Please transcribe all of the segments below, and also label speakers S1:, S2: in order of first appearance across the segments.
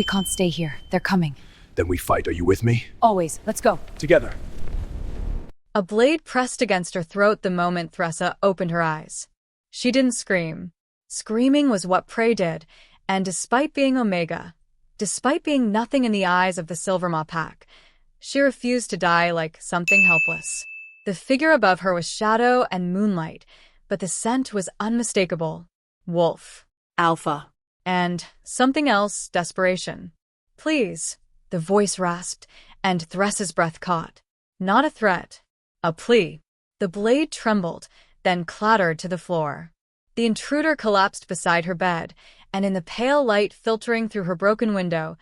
S1: We can't stay here. They're coming.
S2: Then we fight. Are you with me?
S1: Always. Let's go.
S2: Together.
S3: A blade pressed against her throat the moment Thressa opened her eyes. She didn't scream. Screaming was what Prey did, and despite being Omega, despite being nothing in the eyes of the Silvermaw pack, she refused to die like something helpless. The figure above her was shadow and moonlight, but the scent was unmistakable. Wolf.
S4: Alpha.
S3: And something else, desperation. Please, the voice rasped, and Thressa's breath caught. Not a threat. A plea. The blade trembled, then clattered to the floor. The intruder collapsed beside her bed, and in the pale light filtering through her broken window,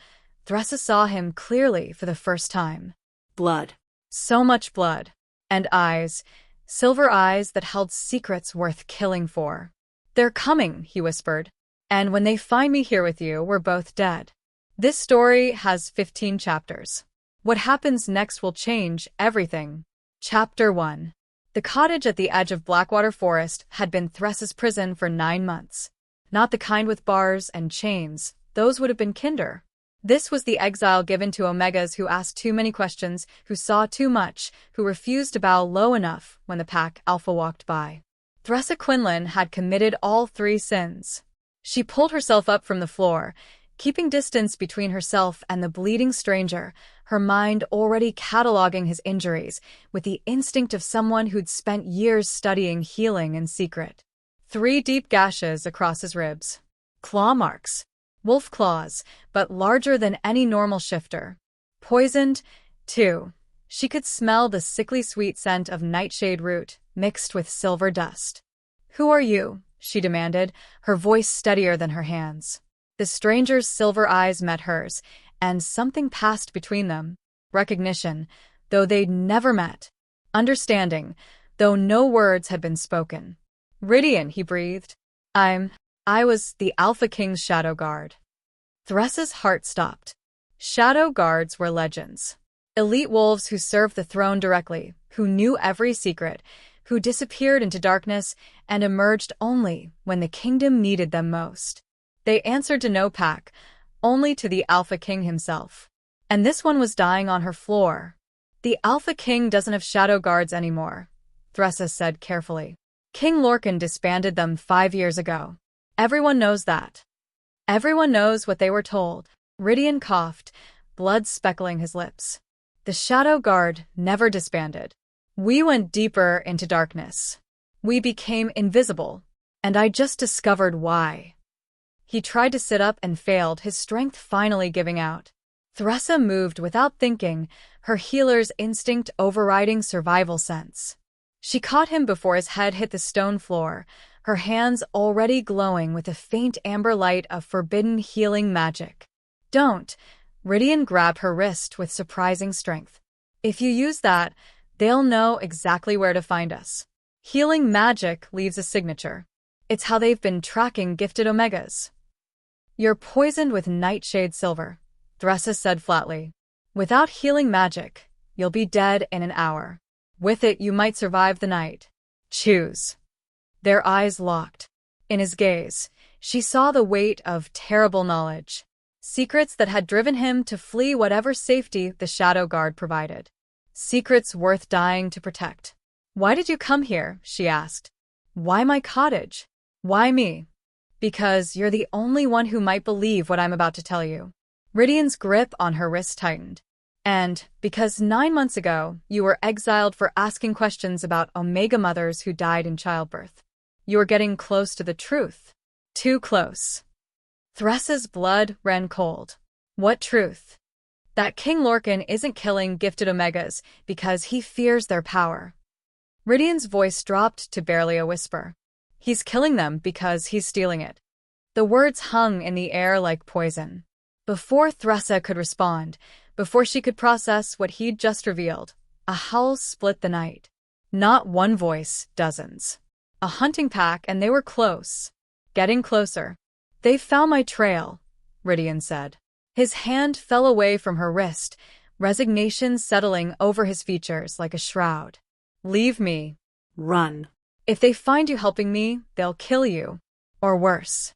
S3: Thressa saw him clearly for the first time.
S4: Blood.
S3: So much blood. And eyes. Silver eyes that held secrets worth killing for. "They're coming," he whispered. "And when they find me here with you, we're both dead." This story has 15 chapters. What happens next will change everything. Chapter 1. The cottage at the edge of Blackwater Forest had been Thressa's prison for 9 months. Not the kind with bars and chains. Those would have been kinder. This was the exile given to Omegas who asked too many questions, who saw too much, who refused to bow low enough when the pack Alpha walked by. Thressa Quinlan had committed all 3 sins. She pulled herself up from the floor, keeping distance between herself and the bleeding stranger, her mind already cataloging his injuries with the instinct of someone who'd spent years studying healing in secret. 3 deep gashes across his ribs. Claw marks. Wolf claws, but larger than any normal shifter. Poisoned, too. She could smell the sickly sweet scent of nightshade root mixed with silver dust. "Who are you?" she demanded, her voice steadier than her hands. The stranger's silver eyes met hers, and something passed between them. Recognition, though they'd never met. Understanding, though no words had been spoken. "Rydian," he breathed. I was the Alpha King's Shadow Guard." Thressa's heart stopped. Shadow Guards were legends. Elite wolves who served the throne directly, who knew every secret, who disappeared into darkness and emerged only when the kingdom needed them most. They answered to no pack, only to the Alpha King himself. And this one was dying on her floor. "The Alpha King doesn't have Shadow Guards anymore," Thressa said carefully. "King Lorcan disbanded them 5 years ago. Everyone knows that. Everyone knows what they were told." Rydian coughed, blood speckling his lips. "The Shadow Guard never disbanded. We went deeper into darkness. We became invisible, and I just discovered why." He tried to sit up and failed, his strength finally giving out. Thressa moved without thinking, her healer's instinct overriding survival sense. She caught him before his head hit the stone floor, her hands already glowing with a faint amber light of forbidden healing magic. "Don't." Rydian grabbed her wrist with surprising strength. "If you use that, they'll know exactly where to find us. Healing magic leaves a signature. It's how they've been tracking gifted Omegas." "You're poisoned with nightshade silver," Thressa said flatly. "Without healing magic, you'll be dead in an hour. With it, you might survive the night. Choose." Their eyes locked. In his gaze, she saw the weight of terrible knowledge. Secrets that had driven him to flee whatever safety the Shadow Guard provided. Secrets worth dying to protect. "Why did you come here?" she asked. "Why my cottage? Why me?" "Because you're the only one who might believe what I'm about to tell you." Rydian's grip on her wrist tightened. "And because 9 months ago, you were exiled for asking questions about Omega mothers who died in childbirth. You were getting close to the truth. Too close." Thressa's blood ran cold. What truth? That King Lorcan isn't killing gifted Omegas because he fears their power. Rydian's voice dropped to barely a whisper. He's killing them because he's stealing it. The words hung in the air like poison. Before Thressa could respond, before she could process what he'd just revealed, a howl split the night. Not one voice, dozens. A hunting pack, and they were close. Getting closer. "They've found my trail," Rydian said. His hand fell away from her wrist, resignation settling over his features like a shroud. "Leave me."
S4: Run.
S3: "If they find you helping me, they'll kill you. Or worse."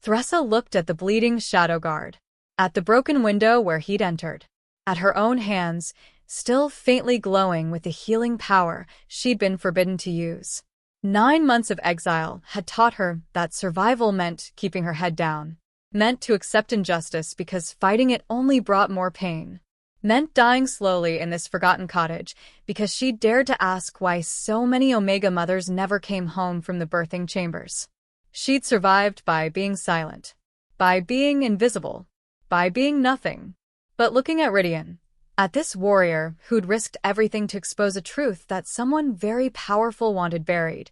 S3: Thressa looked at the bleeding Shadow Guard. at the broken window where he'd entered, at her own hands, still faintly glowing with the healing power she'd been forbidden to use. 9 months of exile had taught her that survival meant keeping her head down, meant to accept injustice because fighting it only brought more pain, meant dying slowly in this forgotten cottage because she dared to ask why so many Omega mothers never came home from the birthing chambers. She'd survived by being silent, by being invisible, by being nothing. But looking at Rydian, at this warrior who'd risked everything to expose a truth that someone very powerful wanted buried,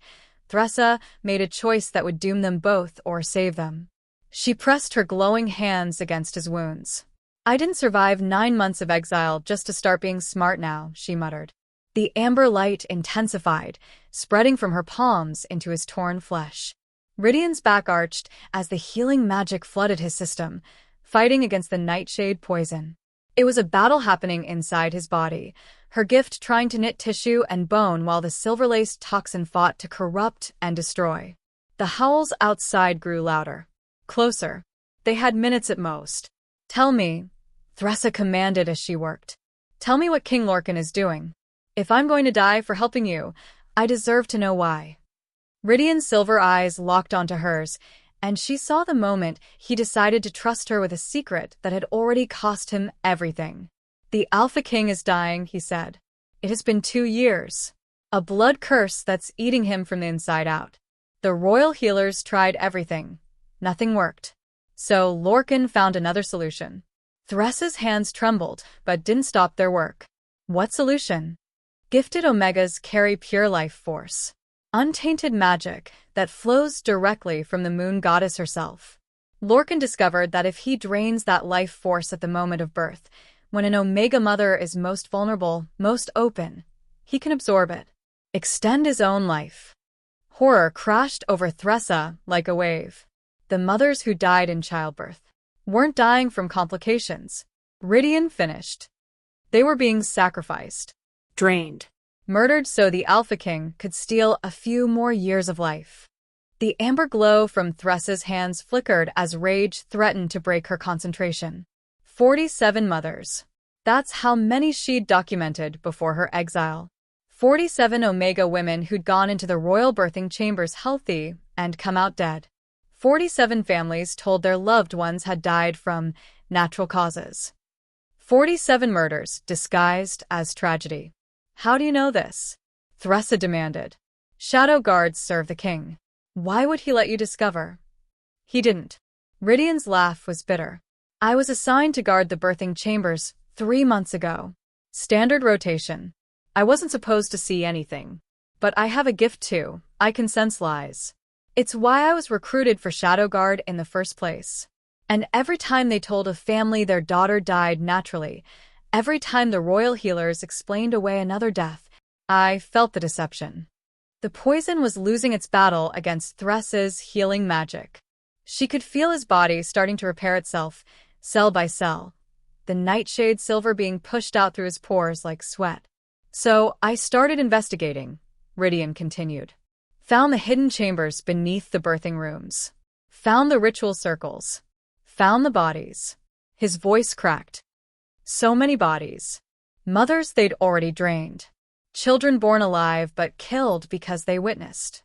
S3: Thressa made a choice that would doom them both or save them. She pressed her glowing hands against his wounds. "I didn't survive 9 months of exile just to start being smart now," she muttered. The amber light intensified, spreading from her palms into his torn flesh. Rydian's back arched as the healing magic flooded his system, fighting against the nightshade poison. It was a battle happening inside his body, her gift trying to knit tissue and bone while the silver-laced toxin fought to corrupt and destroy. The howls outside grew louder. Closer. They had minutes at most. "Tell me," Thressa commanded as she worked. "Tell me what King Lorcan is doing. If I'm going to die for helping you, I deserve to know why." Rydian's silver eyes locked onto hers, and she saw the moment he decided to trust her with a secret that had already cost him everything. "The Alpha King is dying," he said. "It has been 2 years. A blood curse that's eating him from the inside out. The royal healers tried everything. Nothing worked. So Lorcan found another solution." Thressa's hands trembled, but didn't stop their work. "What solution?" "Gifted Omegas carry pure life force. Untainted magic that flows directly from the moon goddess herself. Lorcan discovered that if he drains that life force at the moment of birth, when an Omega mother is most vulnerable, most open, he can absorb it, extend his own life." Horror crashed over Thressa like a wave. The mothers who died in childbirth weren't dying from complications. Rydian finished. They were being sacrificed.
S4: Drained.
S3: Murdered so the Alpha King could steal a few more years of life. The amber glow from Thressa's hands flickered as rage threatened to break her concentration. 47 mothers. That's how many she'd documented before her exile. 47 Omega women who'd gone into the royal birthing chambers healthy and come out dead. 47 families told their loved ones had died from natural causes. 47 murders disguised as tragedy. "How do you know this?" Thressa demanded. "Shadow guards serve the king. Why would he let you discover?" "He didn't." Rydian's laugh was bitter. "I was assigned to guard the birthing chambers 3 months ago. Standard rotation. I wasn't supposed to see anything. But I have a gift too. I can sense lies. It's why I was recruited for Shadow Guard in the first place. And every time they told a family their daughter died naturally, every time the royal healers explained away another death, I felt the deception. The poison was losing its battle against Thressa's healing magic. She could feel his body starting to repair itself, cell by cell, the nightshade silver being pushed out through his pores like sweat. "So I started investigating," Rydian continued. "Found the hidden chambers beneath the birthing rooms. Found the ritual circles. Found the bodies." His voice cracked. So many bodies. Mothers they'd already drained. Children born alive but killed because they witnessed.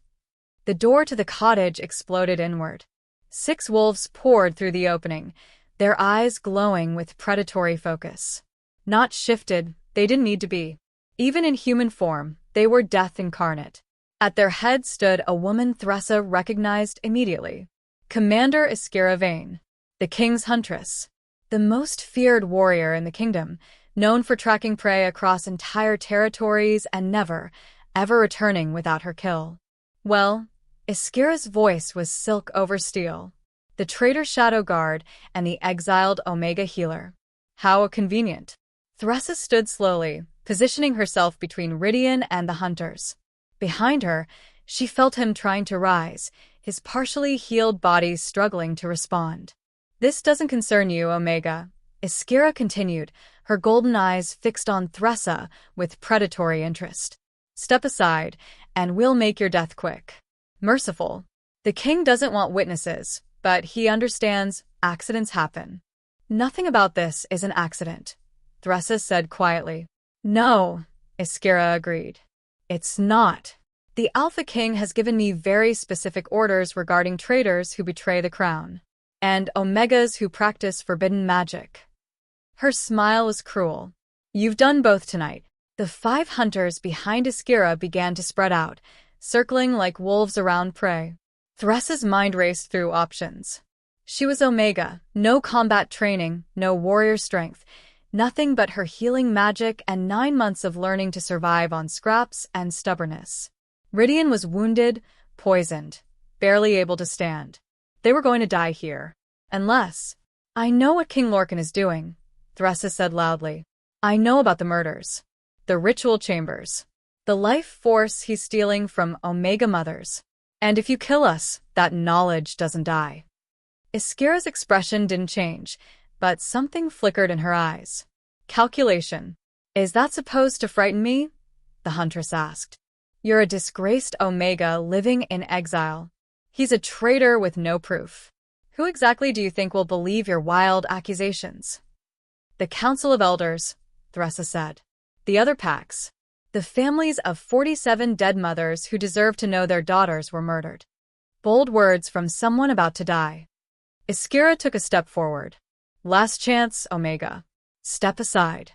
S3: The door to the cottage exploded inward. 6 wolves poured through the opening, their eyes glowing with predatory focus. Not shifted, they didn't need to be. Even in human form, they were death incarnate. At their head stood a woman Thressa recognized immediately. Commander Iskira Vane, the king's huntress. The most feared warrior in the kingdom, known for tracking prey across entire territories and never, ever returning without her kill. Well, Iskira's voice was silk over steel. The traitor Shadow Guard and the exiled Omega healer. How convenient. Thressa stood slowly, positioning herself between Rydian and the hunters. Behind her, she felt him trying to rise, his partially healed body struggling to respond. "This doesn't concern you, Omega," Iskira continued, her golden eyes fixed on Thressa with predatory interest. "Step aside, and we'll make your death quick. Merciful. The king doesn't want witnesses, but he understands accidents happen. Nothing about this is an accident, Thressa said quietly. No, Iskira agreed. It's not. The Alpha King has given me very specific orders regarding traitors who betray the crown, and Omegas who practice forbidden magic. Her smile was cruel. You've done both tonight. The 5 hunters behind Iskira began to spread out, circling like wolves around prey. Thressa's mind raced through options. She was Omega, no combat training, no warrior strength, nothing but her healing magic and 9 months of learning to survive on scraps and stubbornness. Rydian was wounded, poisoned, barely able to stand. They were going to die here. Unless— I know what King Lorcan is doing, Thressa said loudly. I know about the murders. The ritual chambers. The life force he's stealing from Omega mothers. And if you kill us, that knowledge doesn't die. Iskira's expression didn't change, but something flickered in her eyes. Calculation. Is that supposed to frighten me? The huntress asked. You're a disgraced Omega living in exile. He's a traitor with no proof. Who exactly do you think will believe your wild accusations? The Council of Elders, Thressa said. The other packs. The families of 47 dead mothers who deserve to know their daughters were murdered. Bold words from someone about to die. Iskira took a step forward. Last chance, Omega. Step aside.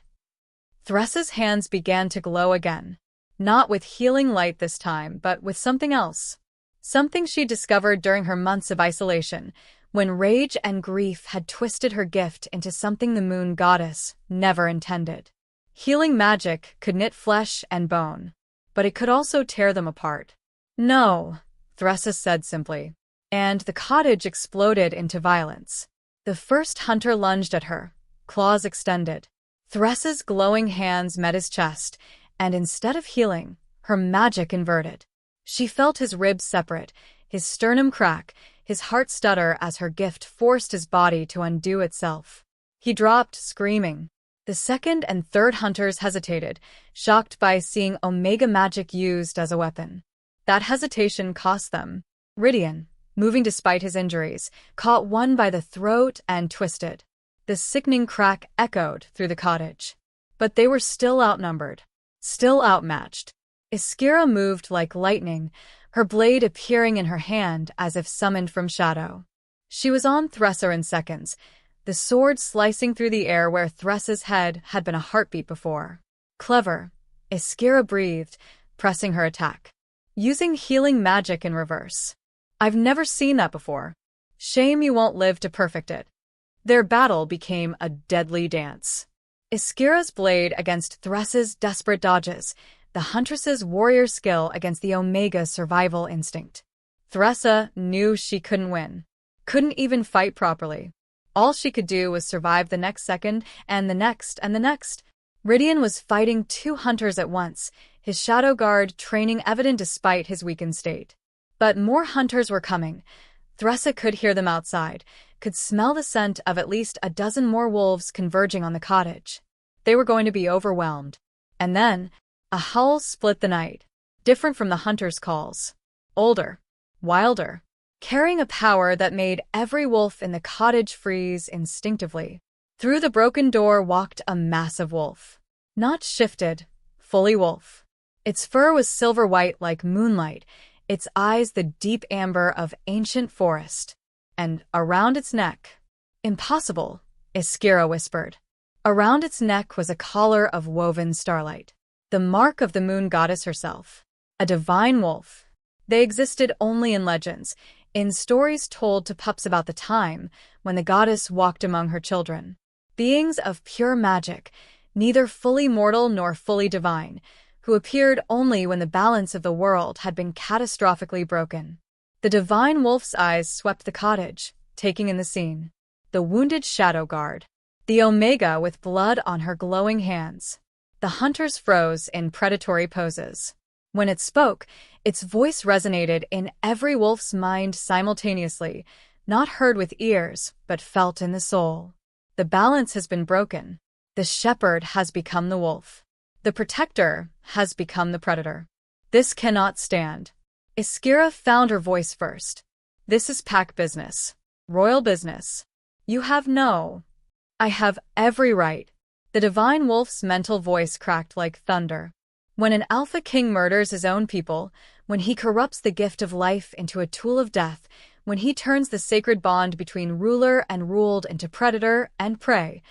S3: Thressa's hands began to glow again. Not with healing light this time, but with something else. Something she discovered during her months of isolation, when rage and grief had twisted her gift into something the moon goddess never intended. Healing magic could knit flesh and bone, but it could also tear them apart. No, Thressa said simply. And the cottage exploded into violence. The first hunter lunged at her, claws extended. Thressa's glowing hands met his chest, and instead of healing, her magic inverted. She felt his ribs separate, his sternum crack, his heart stutter as her gift forced his body to undo itself. He dropped, screaming. The second and third hunters hesitated, shocked by seeing Omega magic used as a weapon. That hesitation cost them. Rydian, moving despite his injuries, caught one by the throat and twisted. The sickening crack echoed through the cottage. But they were still outnumbered, still outmatched. Iskira moved like lightning, her blade appearing in her hand as if summoned from shadow. She was on Thressa in seconds, the sword slicing through the air where Thressa's head had been a heartbeat before. Clever, Iskira breathed, pressing her attack. Using healing magic in reverse. I've never seen that before. Shame you won't live to perfect it. Their battle became a deadly dance. Iskira's blade against Thressa's desperate dodges, the huntress's warrior skill against the Omega's survival instinct. Thressa knew she couldn't win. Couldn't even fight properly. All she could do was survive the next second, and the next, and the next. Rydian was fighting 2 hunters at once, his shadow guard training evident despite his weakened state. But more hunters were coming. Thressa could hear them outside, could smell the scent of at least a dozen more wolves converging on the cottage. They were going to be overwhelmed. And then, a howl split the night, different from the hunters' calls. Older, wilder, carrying a power that made every wolf in the cottage freeze instinctively. Through the broken door walked a massive wolf. Not shifted, fully wolf. Its fur was silver-white like moonlight, its eyes the deep amber of ancient forest. And around its neck— Impossible, Iskira whispered. Around its neck was a collar of woven starlight. The mark of the moon goddess herself. A divine wolf. They existed only in legends, in stories told to pups about the time when the goddess walked among her children. Beings of pure magic, neither fully mortal nor fully divine, who appeared only when the balance of the world had been catastrophically broken. The divine wolf's eyes swept the cottage, taking in the scene. The wounded shadow guard. The Omega with blood on her glowing hands. The hunters froze in predatory poses. When it spoke, its voice resonated in every wolf's mind simultaneously, not heard with ears, but felt in the soul. The balance has been broken. The shepherd has become the wolf. The protector has become the predator. This cannot stand. Iskira found her voice first. This is pack business. Royal business. You have no I have every right. The divine wolf's mental voice cracked like thunder. When an alpha king murders his own people, when he corrupts the gift of life into a tool of death, when he turns the sacred bond between ruler and ruled into predator and prey,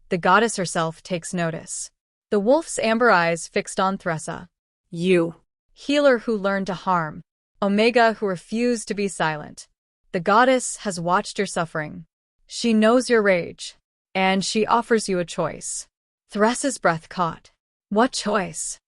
S3: the goddess herself takes notice. The wolf's amber eyes fixed on Thressa.
S4: You.
S3: Healer who learned to harm. Omega who refused to be silent. The goddess has watched your suffering. She knows your rage. And she offers you a choice. Thressa's breath caught. What choice?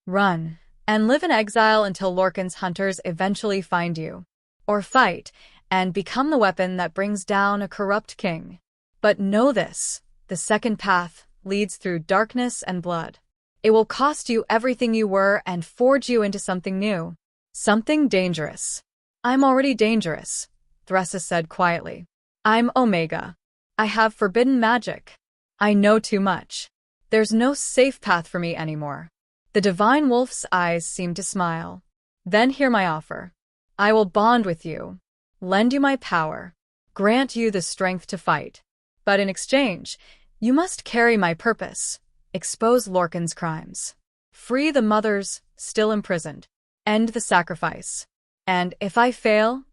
S3: Run, and live in exile until Lorcan's hunters eventually find you. Or fight, and become the weapon that brings down a corrupt king. But know this, the second path leads through darkness and blood. It will cost you everything you were and forge you into something new. Something dangerous. I'm already dangerous, Thressa said quietly. I'm Omega. I have forbidden magic. I know too much. There's no safe path for me anymore. The divine wolf's eyes seemed to smile. Then hear my offer. I will bond with you, lend you my power, grant you the strength to fight. But in exchange, you must carry my purpose, expose Lorcan's crimes, free the mothers still imprisoned, end the sacrifice. And if I fail,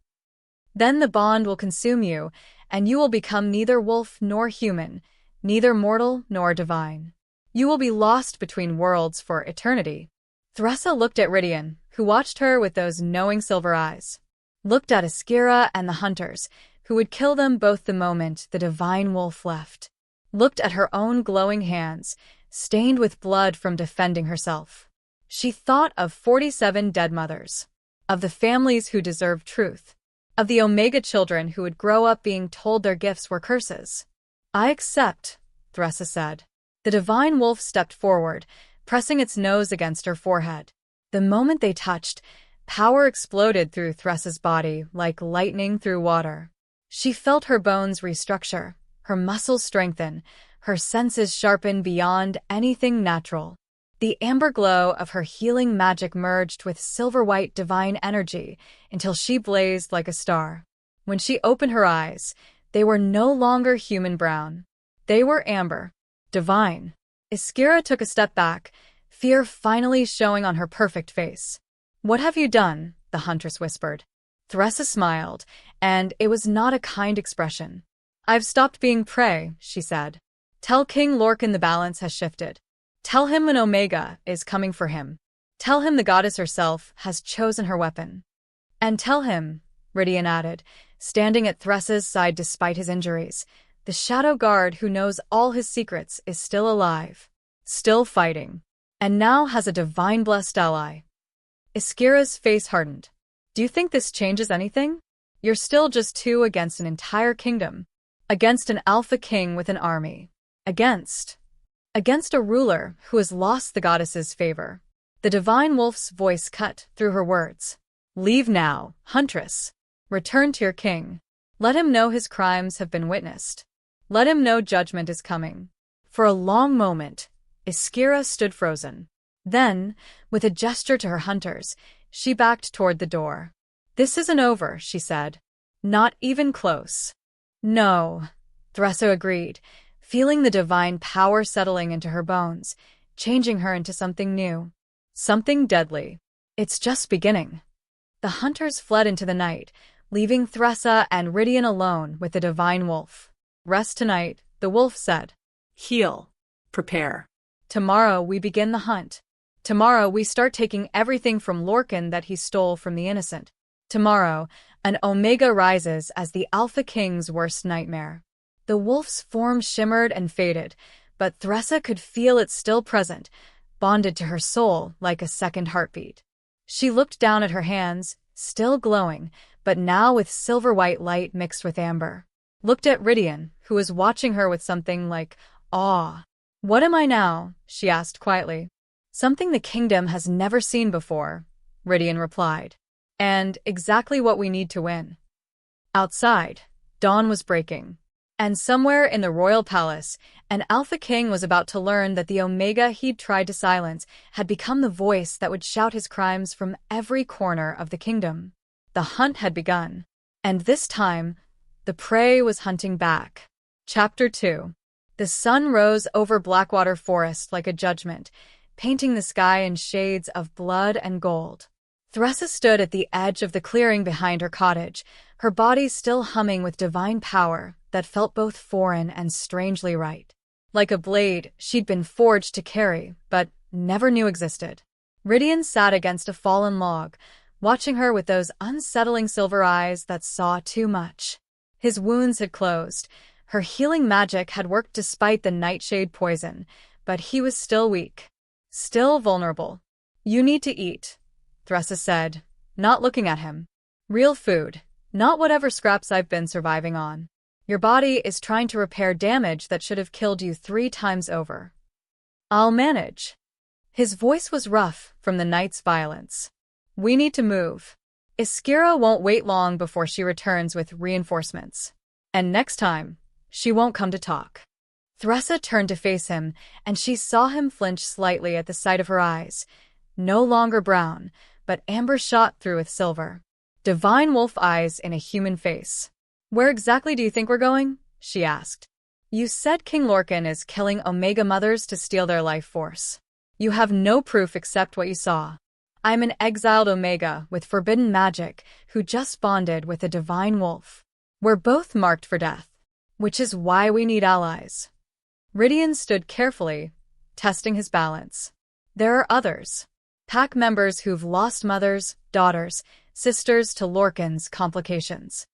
S3: then the bond will consume you, and you will become neither wolf nor human, neither mortal nor divine. You will be lost between worlds for eternity. Thressa looked at Ridian, who watched her with those knowing silver eyes. Looked at Iskira and the hunters, who would kill them both the moment the divine wolf left. Looked at her own glowing hands, stained with blood from defending herself. She thought of 47 dead mothers, of the families who deserved truth, of the Omega children who would grow up being told their gifts were curses. I accept, Thressa said. The divine wolf stepped forward, pressing its nose against her forehead. The moment they touched, power exploded through Thressa's body like lightning through water. She felt her bones restructure, her muscles strengthen, her senses sharpen beyond anything natural. The amber glow of her healing magic merged with silver-white divine energy until she blazed like a star. When she opened her eyes, they were no longer human brown. They were amber, divine. Iskira took a step back, fear finally showing on her perfect face. What have you done? The huntress whispered. Thressa smiled, and it was not a kind expression. I've stopped being prey, she said. Tell King Lorcan the balance has shifted. Tell him an Omega is coming for him. Tell him the goddess herself has chosen her weapon. And tell him, Ridian added, standing at Thressa's side despite his injuries, the shadow guard who knows all his secrets is still alive, still fighting, and now has a divine-blessed ally. Iskira's face hardened. Do you think this changes anything? You're still just two against an entire kingdom, against an alpha king with an army, against a ruler who has lost the goddess's favor. The divine wolf's voice cut through her words. Leave now, huntress. Return to your king. Let him know his crimes have been witnessed. Let him know judgment is coming. For a long moment, Iskira stood frozen. Then, with a gesture to her hunters, she backed toward the door. This isn't over, she said. Not even close. No, Thressa agreed, feeling the divine power settling into her bones, changing her into something new. Something deadly. It's just beginning. The hunters fled into the night, leaving Thressa and Ridian alone with the divine wolf. Rest tonight, the wolf said.
S4: Heal. Prepare.
S3: Tomorrow we begin the hunt. Tomorrow we start taking everything from Lorcan that he stole from the innocent. Tomorrow, an Omega rises as the Alpha King's worst nightmare. The wolf's form shimmered and faded, but Thressa could feel it still present, bonded to her soul like a second heartbeat. She looked down at her hands, still glowing, but now with silver-white light mixed with amber. Looked at Ridian, who was watching her with something like awe. What am I now? She asked quietly. Something the kingdom has never seen before, Ridian replied. And exactly what we need to win. Outside, dawn was breaking. And somewhere in the royal palace, an Alpha King was about to learn that the Omega he'd tried to silence had become the voice that would shout his crimes from every corner of the kingdom. The hunt had begun. And this time, the prey was hunting back. Chapter 2. The sun rose over Blackwater Forest like a judgment, painting the sky in shades of blood and gold. Thressa stood at the edge of the clearing behind her cottage, her body still humming with divine power that felt both foreign and strangely right. Like a blade she'd been forged to carry, but never knew existed. Rydian sat against a fallen log, watching her with those unsettling silver eyes that saw too much. His wounds had closed. Her healing magic had worked despite the nightshade poison, but he was still weak. Still vulnerable. "You need to eat," Thressa said, not looking at him. "Real food, not whatever scraps I've been surviving on. Your body is trying to repair damage that should have killed you 3 times over." "I'll manage." His voice was rough from the night's violence. "We need to move. Iskira won't wait long before she returns with reinforcements. And next time, she won't come to talk." Thressa turned to face him, and she saw him flinch slightly at the sight of her eyes. No longer brown, but amber shot through with silver. Divine wolf eyes in a human face. "Where exactly do you think we're going?" she asked. "You said King Lorcan is killing Omega Mothers to steal their life force. You have no proof except what you saw. I'm an exiled Omega with forbidden magic who just bonded with a divine wolf. We're both marked for death, which is why we need allies." Rydian stood carefully, testing his balance. There are others. Pack members who've lost mothers, daughters, sisters to Lorcan's complications.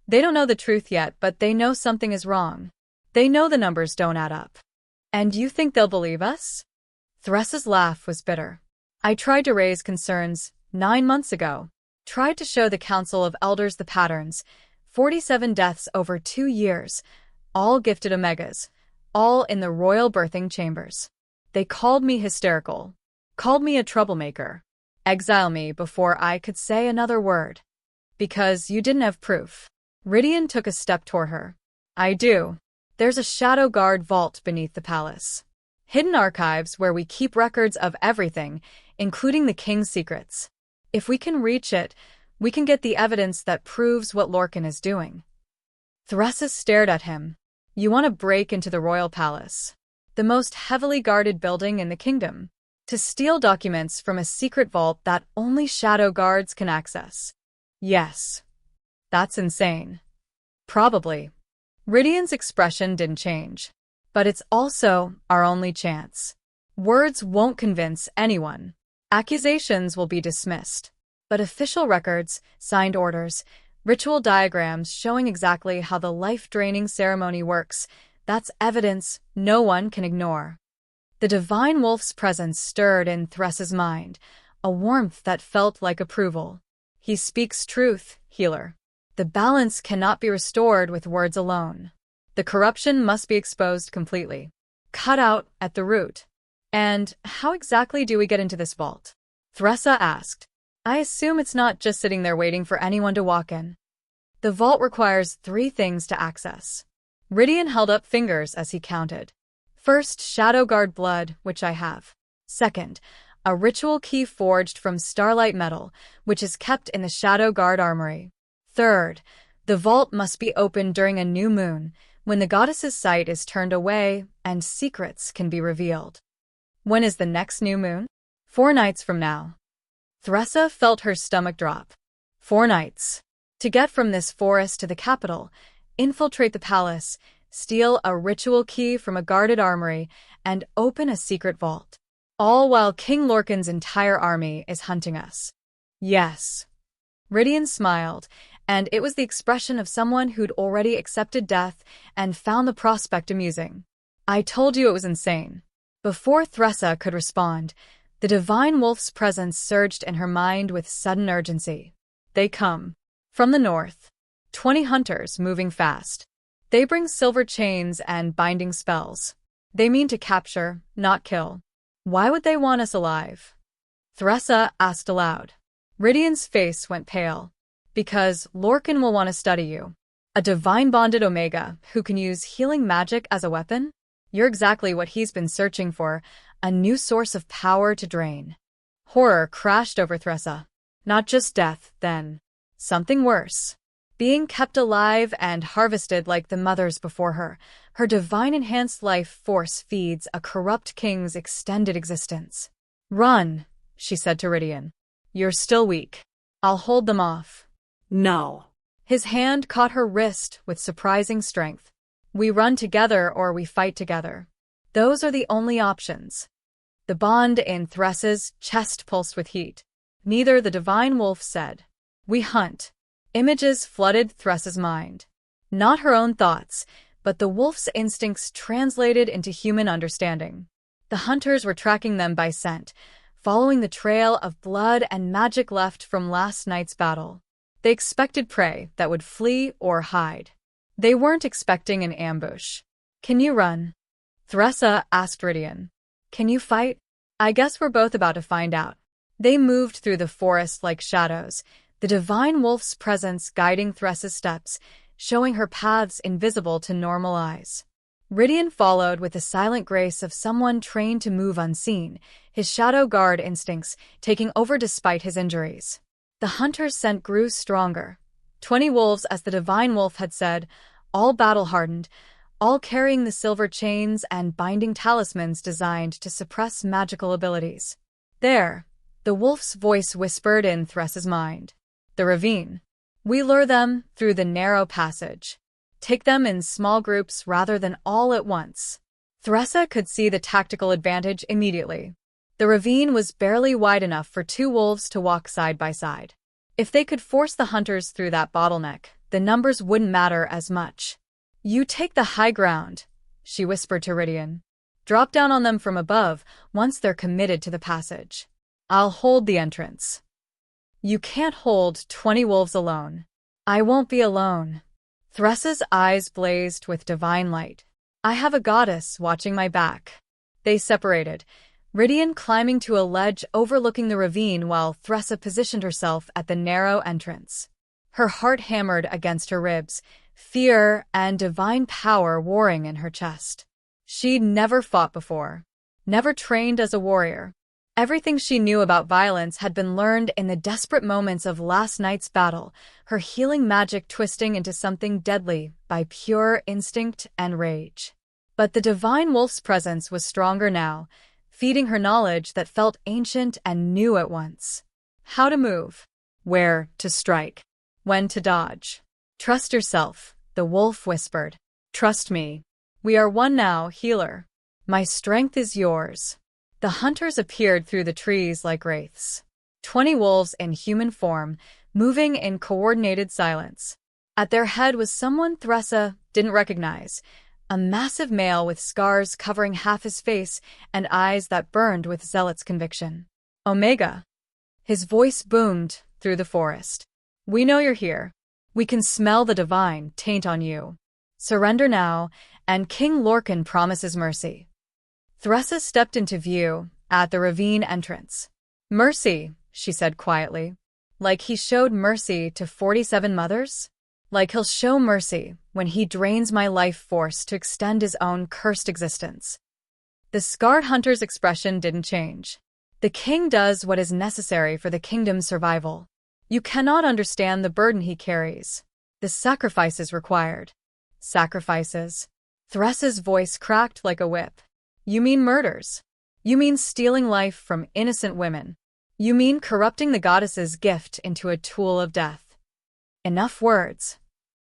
S3: They don't know the truth yet, but they know something is wrong. They know the numbers don't add up. "And you think they'll believe us?" Thressa's laugh was bitter. "I tried to raise concerns 9 months ago. Tried to show the Council of Elders the patterns. 47 deaths over 2 years. All gifted Omegas. All in the royal birthing chambers. They called me hysterical. Called me a troublemaker. Exile me before I could say another word. Because you didn't have proof." Rydian took a step toward her. "I do. There's a Shadow Guard vault beneath the palace. Hidden archives where we keep records of everything, including the king's secrets. If we can reach it, we can get the evidence that proves what Lorcan is doing." Thressa stared at him. "You want to break into the royal palace, the most heavily guarded building in the kingdom, to steal documents from a secret vault that only Shadow Guards can access?" "Yes. That's insane." "Probably." Rydian's expression didn't change. "But it's also our only chance. Words won't convince anyone. Accusations will be dismissed. But official records, signed orders, ritual diagrams showing exactly how the life-draining ceremony works, that's evidence no one can ignore." The divine wolf's presence stirred in Thressa's mind, a warmth that felt like approval. "He speaks truth, healer. The balance cannot be restored with words alone. The corruption must be exposed completely. Cut out at the root." "And how exactly do we get into this vault?" Thressa asked. "I assume it's not just sitting there waiting for anyone to walk in." "The vault requires 3 things to access." Rydian held up fingers as he counted. "First, Shadow Guard blood, which I have. Second, a ritual key forged from starlight metal, which is kept in the Shadow Guard armory. Third, the vault must be opened during a new moon, when the goddess's sight is turned away and secrets can be revealed." "When is the next new moon?" 4 nights from now." Thressa felt her stomach drop. 4 nights. To get from this forest to the capital, infiltrate the palace, steal a ritual key from a guarded armory, and open a secret vault. All while King Lorcan's entire army is hunting us. "Yes." Rydian smiled, and it was the expression of someone who'd already accepted death and found the prospect amusing. "I told you it was insane." Before Thressa could respond, the divine wolf's presence surged in her mind with sudden urgency. "They come. From the north. 20 hunters moving fast. They bring silver chains and binding spells. They mean to capture, not kill." "Why would they want us alive?" Thressa asked aloud. Rydian's face went pale. "Because Lorcan will want to study you. A divine-bonded Omega who can use healing magic as a weapon? You're exactly what he's been searching for, a new source of power to drain." Horror crashed over Thressa. Not just death, then. Something worse. being kept alive and harvested like the mothers before her. Her divine enhanced life force feeds a corrupt king's extended existence. "Run," she said to Rydian. "You're still weak. I'll hold them off."
S4: No.
S3: His hand caught her wrist with surprising strength. "We run together or we fight together. Those are the only options." The bond in Thressa's chest pulsed with heat. Neither, the divine wolf said. "We hunt." Images flooded Thressa's mind. Not her own thoughts, but the wolf's instincts translated into human understanding. The hunters were tracking them by scent, following the trail of blood and magic left from last night's battle. They expected prey that would flee or hide. They weren't expecting an ambush. "Can you run?" Thressa asked Rydian. "Can you fight?" "I guess we're both about to find out." They moved through the forest like shadows, the divine wolf's presence guiding Thressa's steps, showing her paths invisible to normal eyes. Rydian followed with the silent grace of someone trained to move unseen, his shadow guard instincts taking over despite his injuries. The hunter's scent grew stronger. 20 wolves, as the divine wolf had said, all battle-hardened, all carrying the silver chains and binding talismans designed to suppress magical abilities. "There," the wolf's voice whispered in Thressa's mind. "The ravine. We lure them through the narrow passage. Take them in small groups rather than all at once." Thressa could see the tactical advantage immediately. The ravine was barely wide enough for 2 wolves to walk side by side. If they could force the hunters through that bottleneck, the numbers wouldn't matter as much. "You take the high ground," she whispered to Rydian. "Drop down on them from above once they're committed to the passage. I'll hold the entrance." "You can't hold 20 wolves alone." "I won't be alone." Thressa's eyes blazed with divine light. "I have a goddess watching my back." They separated, Rydian climbing to a ledge overlooking the ravine while Thressa positioned herself at the narrow entrance. Her heart hammered against her ribs, fear and divine power warring in her chest. She'd never fought before, never trained as a warrior. Everything she knew about violence had been learned in the desperate moments of last night's battle, her healing magic twisting into something deadly by pure instinct and rage. But the divine wolf's presence was stronger now, feeding her knowledge that felt ancient and new at once. How to move, where to strike, when to dodge. "Trust yourself," the wolf whispered. "Trust me. We are one now, healer. My strength is yours." The hunters appeared through the trees like wraiths. 20 wolves in human form, moving in coordinated silence. At their head was someone Thressa didn't recognize, a massive male with scars covering half his face and eyes that burned with zealot's conviction. "Omega." His voice boomed through the forest. "We know you're here. We can smell the divine taint on you. Surrender now, and King Lorcan promises mercy." Thressa stepped into view at the ravine entrance. "Mercy," she said quietly. "Like he showed mercy to 47 mothers? Like he'll show mercy when he drains my life force to extend his own cursed existence." The scarred hunter's expression didn't change. "The king does what is necessary for the kingdom's survival. You cannot understand the burden he carries. The sacrifices required." "Sacrifices?" Thressa's voice cracked like a whip. "You mean murders? You mean stealing life from innocent women? You mean corrupting the goddess's gift into a tool of death?" "Enough words."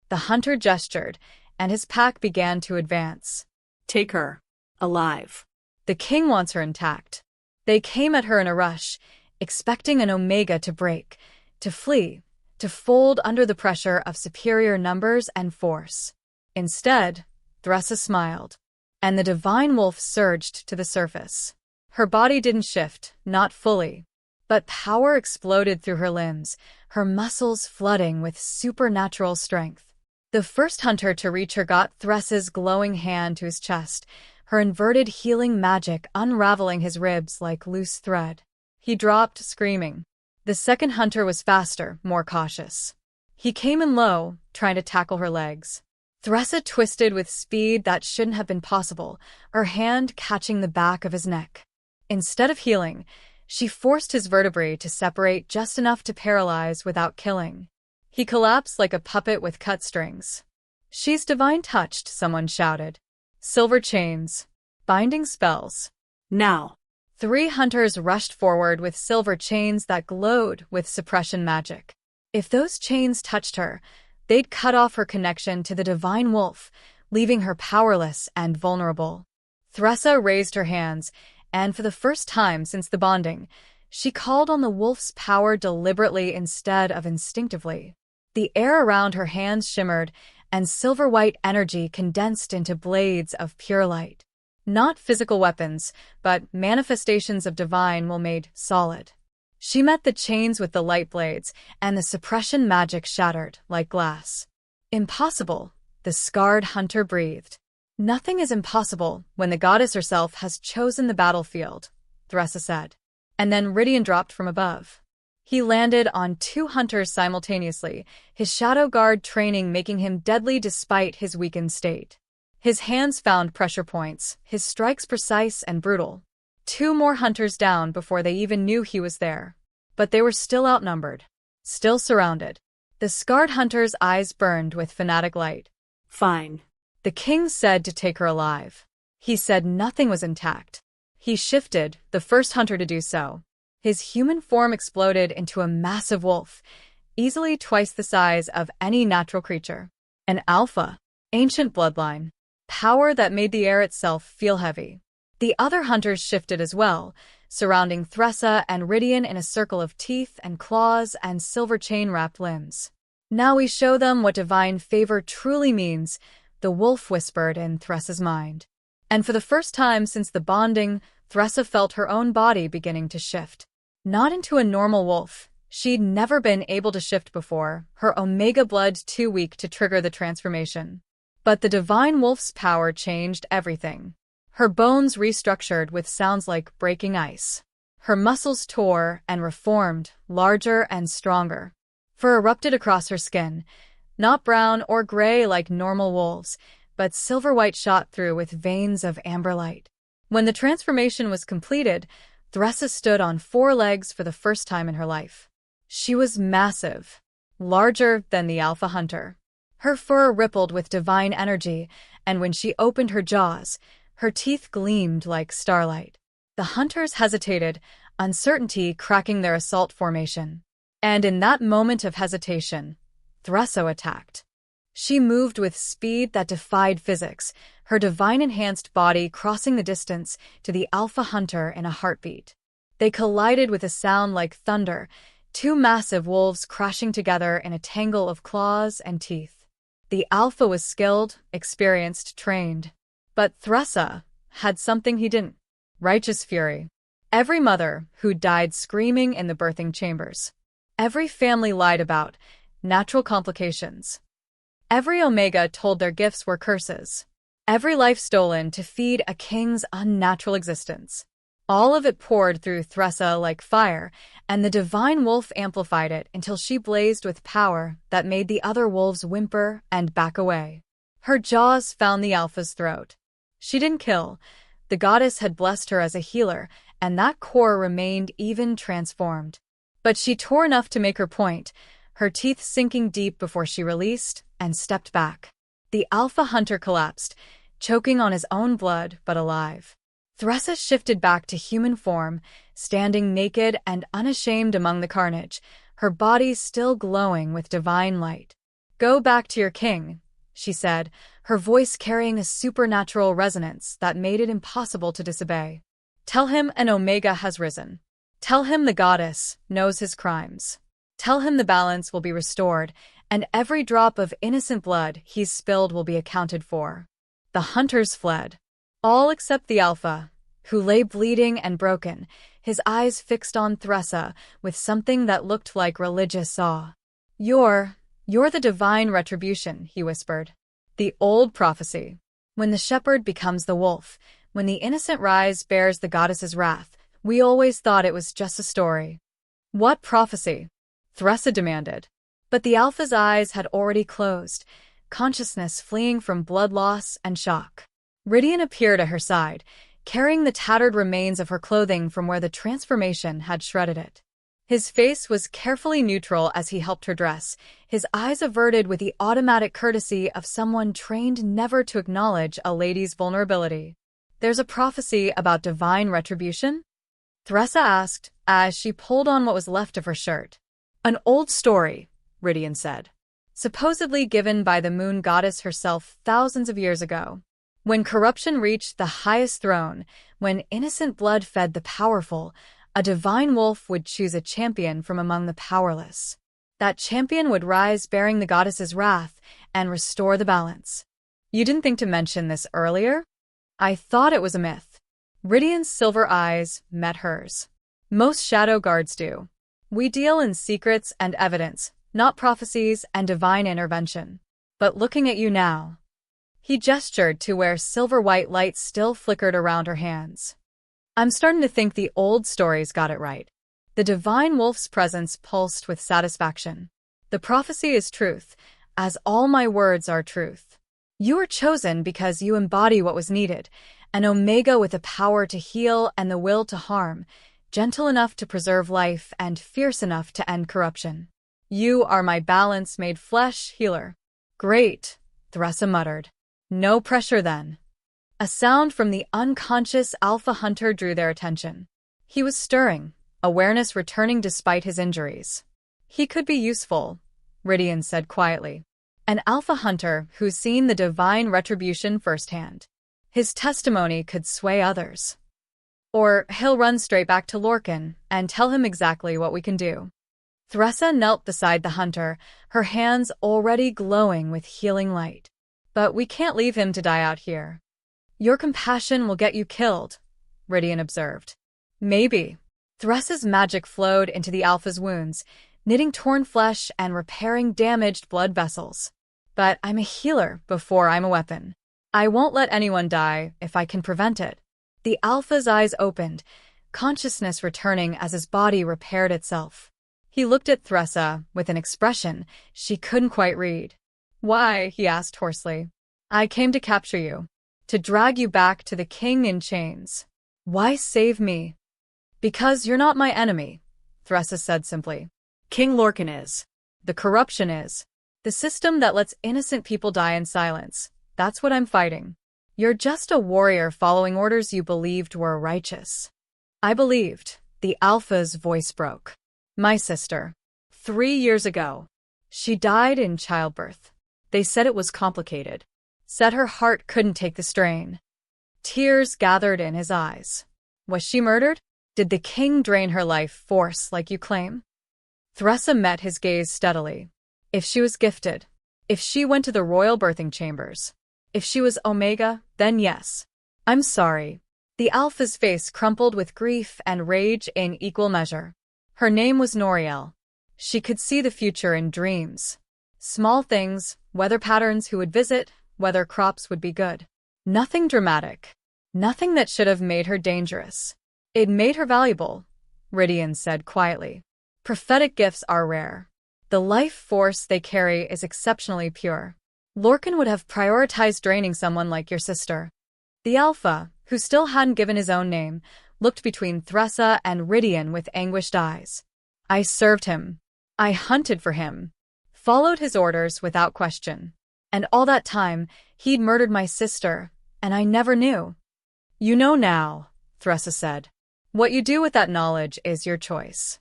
S3: The hunter gestured, and his pack began to advance.
S4: "Take her. Alive."
S3: "The king wants her intact." They came at her in a rush, expecting an omega to break, to flee, to fold under the pressure of superior numbers and force. Instead, Thressa smiled, and the divine wolf surged to the surface. Her body didn't shift, not fully, but power exploded through her limbs, her muscles flooding with supernatural strength. The first hunter to reach her got Thressa's glowing hand to his chest, her inverted healing magic unraveling his ribs like loose thread. He dropped, screaming. The second hunter was faster, more cautious. He came in low, trying to tackle her legs. Thressa twisted with speed that shouldn't have been possible, her hand catching the back of his neck. Instead of healing, she forced his vertebrae to separate just enough to paralyze without killing. He collapsed like a puppet with cut strings. "She's divine touched," someone shouted. "Silver chains. Binding spells."
S4: Now.
S3: 3 hunters rushed forward with silver chains that glowed with suppression magic. If those chains touched her, they'd cut off her connection to the divine wolf, leaving her powerless and vulnerable. Thressa raised her hands, and for the first time since the bonding, she called on the wolf's power deliberately instead of instinctively. The air around her hands shimmered, and silver-white energy condensed into blades of pure light. Not physical weapons, but manifestations of divine will made solid. She met the chains with the light blades, and the suppression magic shattered like glass. "Impossible," the scarred hunter breathed. "Nothing is impossible when the goddess herself has chosen the battlefield," Thressa said. And then Ridian dropped from above. He landed on 2 hunters simultaneously, his shadow guard training making him deadly despite his weakened state. His hands found pressure points, his strikes precise and brutal. 2 more hunters down before they even knew he was there. But they were still outnumbered, still surrounded. The scarred hunter's eyes burned with fanatic light.
S4: Fine.
S3: The king said to take her alive. He said nothing was intact. He shifted, the first hunter to do so. His human form exploded into a massive wolf, easily twice the size of any natural creature. An alpha, ancient bloodline. Power that made the air itself feel heavy. The other hunters shifted as well, surrounding Thressa and Ridian in a circle of teeth and claws and silver chain-wrapped limbs. "Now we show them what divine favor truly means," the wolf whispered in Thressa's mind. And for the first time since the bonding, Thressa felt her own body beginning to shift. Not into a normal wolf. She'd never been able to shift before, her omega blood too weak to trigger the transformation. But the divine wolf's power changed everything. Her bones restructured with sounds like breaking ice. Her muscles tore and reformed, larger and stronger. Fur erupted across her skin, not brown or gray like normal wolves, but silver-white shot through with veins of amber light. When the transformation was completed, Thressa stood on 4 legs for the first time in her life. She was massive, larger than the alpha hunter. Her fur rippled with divine energy, and when she opened her jaws, her teeth gleamed like starlight. The hunters hesitated, uncertainty cracking their assault formation. And in that moment of hesitation, Thressa attacked. She moved with speed that defied physics, her divine-enhanced body crossing the distance to the alpha hunter in a heartbeat. They collided with a sound like thunder, 2 massive wolves crashing together in a tangle of claws and teeth. The alpha was skilled, experienced, trained. But Thressa had something he didn't. Righteous fury. Every mother who died screaming in the birthing chambers. Every family lied about. Natural complications. Every omega told their gifts were curses. Every life stolen to feed a king's unnatural existence. All of it poured through Thressa like fire, and the divine wolf amplified it until she blazed with power that made the other wolves whimper and back away. Her jaws found the alpha's throat. She didn't kill. The goddess had blessed her as a healer, and that core remained even transformed. But she tore enough to make her point, her teeth sinking deep before she released and stepped back. The alpha hunter collapsed, choking on his own blood but alive. Thressa shifted back to human form, standing naked and unashamed among the carnage, her body still glowing with divine light. "Go back to your king," she said, her voice carrying a supernatural resonance that made it impossible to disobey. "Tell him an omega has risen. Tell him the goddess knows his crimes. Tell him the balance will be restored, and every drop of innocent blood he's spilled will be accounted for." The hunters fled. All except the alpha, who lay bleeding and broken, his eyes fixed on Thressa with something that looked like religious awe. You're the divine retribution," he whispered. "The old prophecy. When the shepherd becomes the wolf, when the innocent rise bears the goddess's wrath, we always thought it was just a story." "What prophecy?" Thressa demanded. But the alpha's eyes had already closed, consciousness fleeing from blood loss and shock. Ridian appeared at her side, carrying the tattered remains of her clothing from where the transformation had shredded it. His face was carefully neutral as he helped her dress, his eyes averted with the automatic courtesy of someone trained never to acknowledge a lady's vulnerability. "There's a prophecy about divine retribution?" Theresa asked, as she pulled on what was left of her shirt. "An old story," Ridian said, "supposedly given by the moon goddess herself thousands of years ago. When corruption reached the highest throne, when innocent blood fed the powerful, a divine wolf would choose a champion from among the powerless. That champion would rise bearing the goddess's wrath and restore the balance." "You didn't think to mention this earlier?" "I thought it was a myth." Ridian's silver eyes met hers. "Most shadow guards do. We deal in secrets and evidence, not prophecies and divine intervention. But looking at you now." He gestured to where silver-white light still flickered around her hands. "I'm starting to think the old stories got it right." The divine wolf's presence pulsed with satisfaction. "The prophecy is truth, as all my words are truth. You were chosen because you embody what was needed, an omega with the power to heal and the will to harm, gentle enough to preserve life and fierce enough to end corruption. You are my balance made flesh healer." "Great," Theresa muttered. "No pressure then." A sound from the unconscious alpha hunter drew their attention. He was stirring, awareness returning despite his injuries. "He could be useful," Ridian said quietly. "An alpha hunter who's seen the divine retribution firsthand. His testimony could sway others. Or he'll run straight back to Lorcan and tell him exactly what we can do." Theresa knelt beside the hunter, her hands already glowing with healing light. "But we can't leave him to die out here." "Your compassion will get you killed," Ridian observed. "Maybe." Theresa's magic flowed into the alpha's wounds, knitting torn flesh and repairing damaged blood vessels. "But I'm a healer before I'm a weapon. I won't let anyone die if I can prevent it." The alpha's eyes opened, consciousness returning as his body repaired itself. He looked at Theresa with an expression she couldn't quite read. "Why?" he asked hoarsely. "I came to capture you. To drag you back to the king in chains." "Why save me?" "Because you're not my enemy," Theresa said simply.
S4: King Lorcan is.
S3: "The corruption is. The system that lets innocent people die in silence. That's what I'm fighting. You're just a warrior following orders you believed were righteous." "I believed." The alpha's voice broke. "My sister. 3 years ago. She died in childbirth. They said it was complicated. Said her heart couldn't take the strain." Tears gathered in his eyes. "Was she murdered? Did the king drain her life force like you claim?" Theresa met his gaze steadily. "If she was gifted, if she went to the royal birthing chambers, if she was Omega, then yes." "I'm sorry." The alpha's face crumpled with grief and rage in equal measure. Her name was Noriel. She could see the future in dreams. Small things, weather patterns, who would visit, whether crops would be good. Nothing dramatic. Nothing that should have made her dangerous. It made her valuable, Ridian said quietly. Prophetic gifts are rare. The life force they carry is exceptionally pure. Lorcan would have prioritized draining someone like your sister. The Alpha, who still hadn't given his own name, looked between Theresa and Ridian with anguished eyes. "I served him. I hunted for him. Followed his orders without question. And all that time, he'd murdered my sister, and I never knew." "You know now," Theresa said. "What you do with that knowledge is your choice."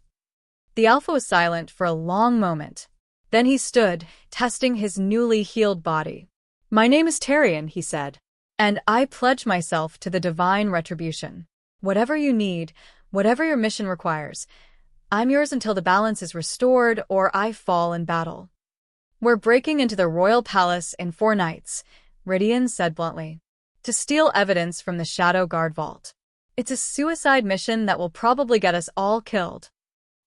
S3: The Alpha was silent for a long moment. Then he stood, testing his newly healed body. "My name is Tarian," he said, "and I pledge myself to the divine retribution. Whatever you need, whatever your mission requires, I'm yours until the balance is restored or I fall in battle." "We're breaking into the royal palace in 4 nights," Ridian said bluntly, "to steal evidence from the Shadow Guard vault. It's a suicide mission that will probably get us all killed."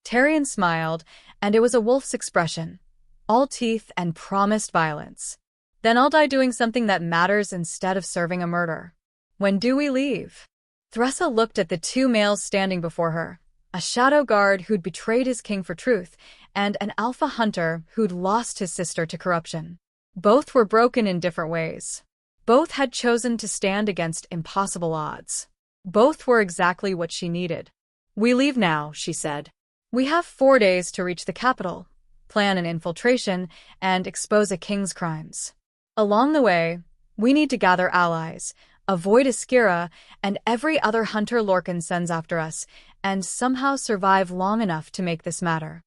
S3: Tarian smiled, and it was a wolf's expression, all teeth and promised violence. "Then I'll die doing something that matters instead of serving a murder." "When do we leave?" Theresa looked at the 2 males standing before her, a shadow guard who'd betrayed his king for truth, and an alpha hunter who'd lost his sister to corruption. Both were broken in different ways. Both had chosen to stand against impossible odds. Both were exactly what she needed. "We leave now," she said. We have 4 days to reach the capital, plan an infiltration, and expose a king's crimes. Along the way, we need to gather allies, avoid Iskira and every other hunter Lorcan sends after us, and somehow survive long enough to make this matter.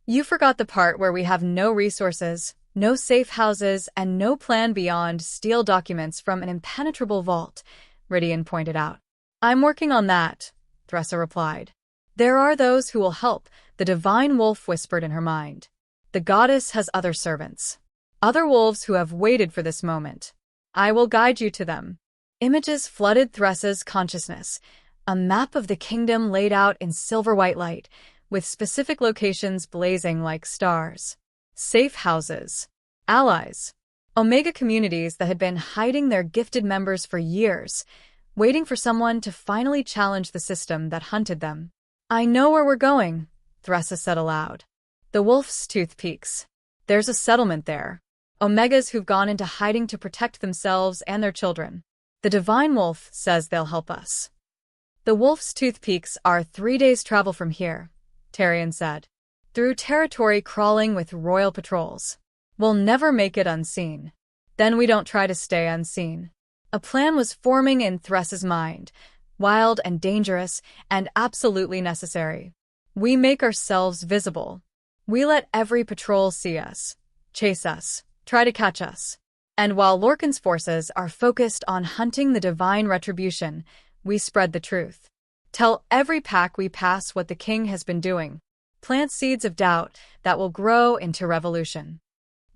S3: You forgot the part where we have no resources, no safe houses, and no plan beyond steal documents from an impenetrable vault, Rydian pointed out. I'm working on that, Thressa replied. There are those who will help, the divine wolf whispered in her mind. The goddess has other servants. Other wolves who have waited for this moment. I will guide you to them. Images flooded Thressa's consciousness, a map of the kingdom laid out in silver-white light, with specific locations blazing like stars. Safe houses. Allies. Omega communities that had been hiding their gifted members for years, waiting for someone to finally challenge the system that hunted them. I know where we're going, Thressa said aloud. The Wolf's Tooth Peaks. There's a settlement there. Omegas who've gone into hiding to protect themselves and their children. The Divine Wolf says they'll help us. The Wolf's Tooth Peaks are 3 days' travel from here, Tarion said. Through territory crawling with royal patrols. We'll never make it unseen. Then we don't try to stay unseen. A plan was forming in Thressa's mind, wild and dangerous and absolutely necessary. We make ourselves visible. We let every patrol see us, chase us, try to catch us. And while Lorcan's forces are focused on hunting the divine Retribution, we spread the truth. Tell every pack we pass what the king has been doing. Plant seeds of doubt that will grow into revolution.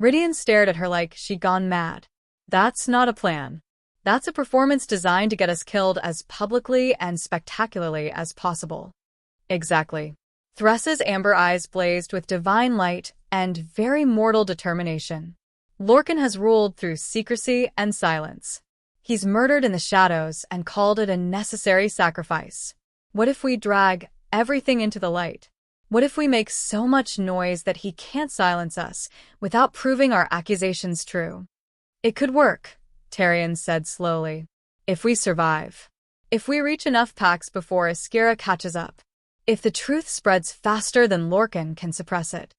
S3: Rydian stared at her like she'd gone mad. That's not a plan. That's a performance designed to get us killed as publicly and spectacularly as possible. Exactly. Thressa's amber eyes blazed with divine light and very mortal determination. Lorcan has ruled through secrecy and silence. He's murdered in the shadows and called it a necessary sacrifice. What if we drag everything into the light? What if we make so much noise that he can't silence us without proving our accusations true? It could work, Tarion said slowly. If we survive. If we reach enough packs before Iskira catches up. If the truth spreads faster than Lorcan can suppress it.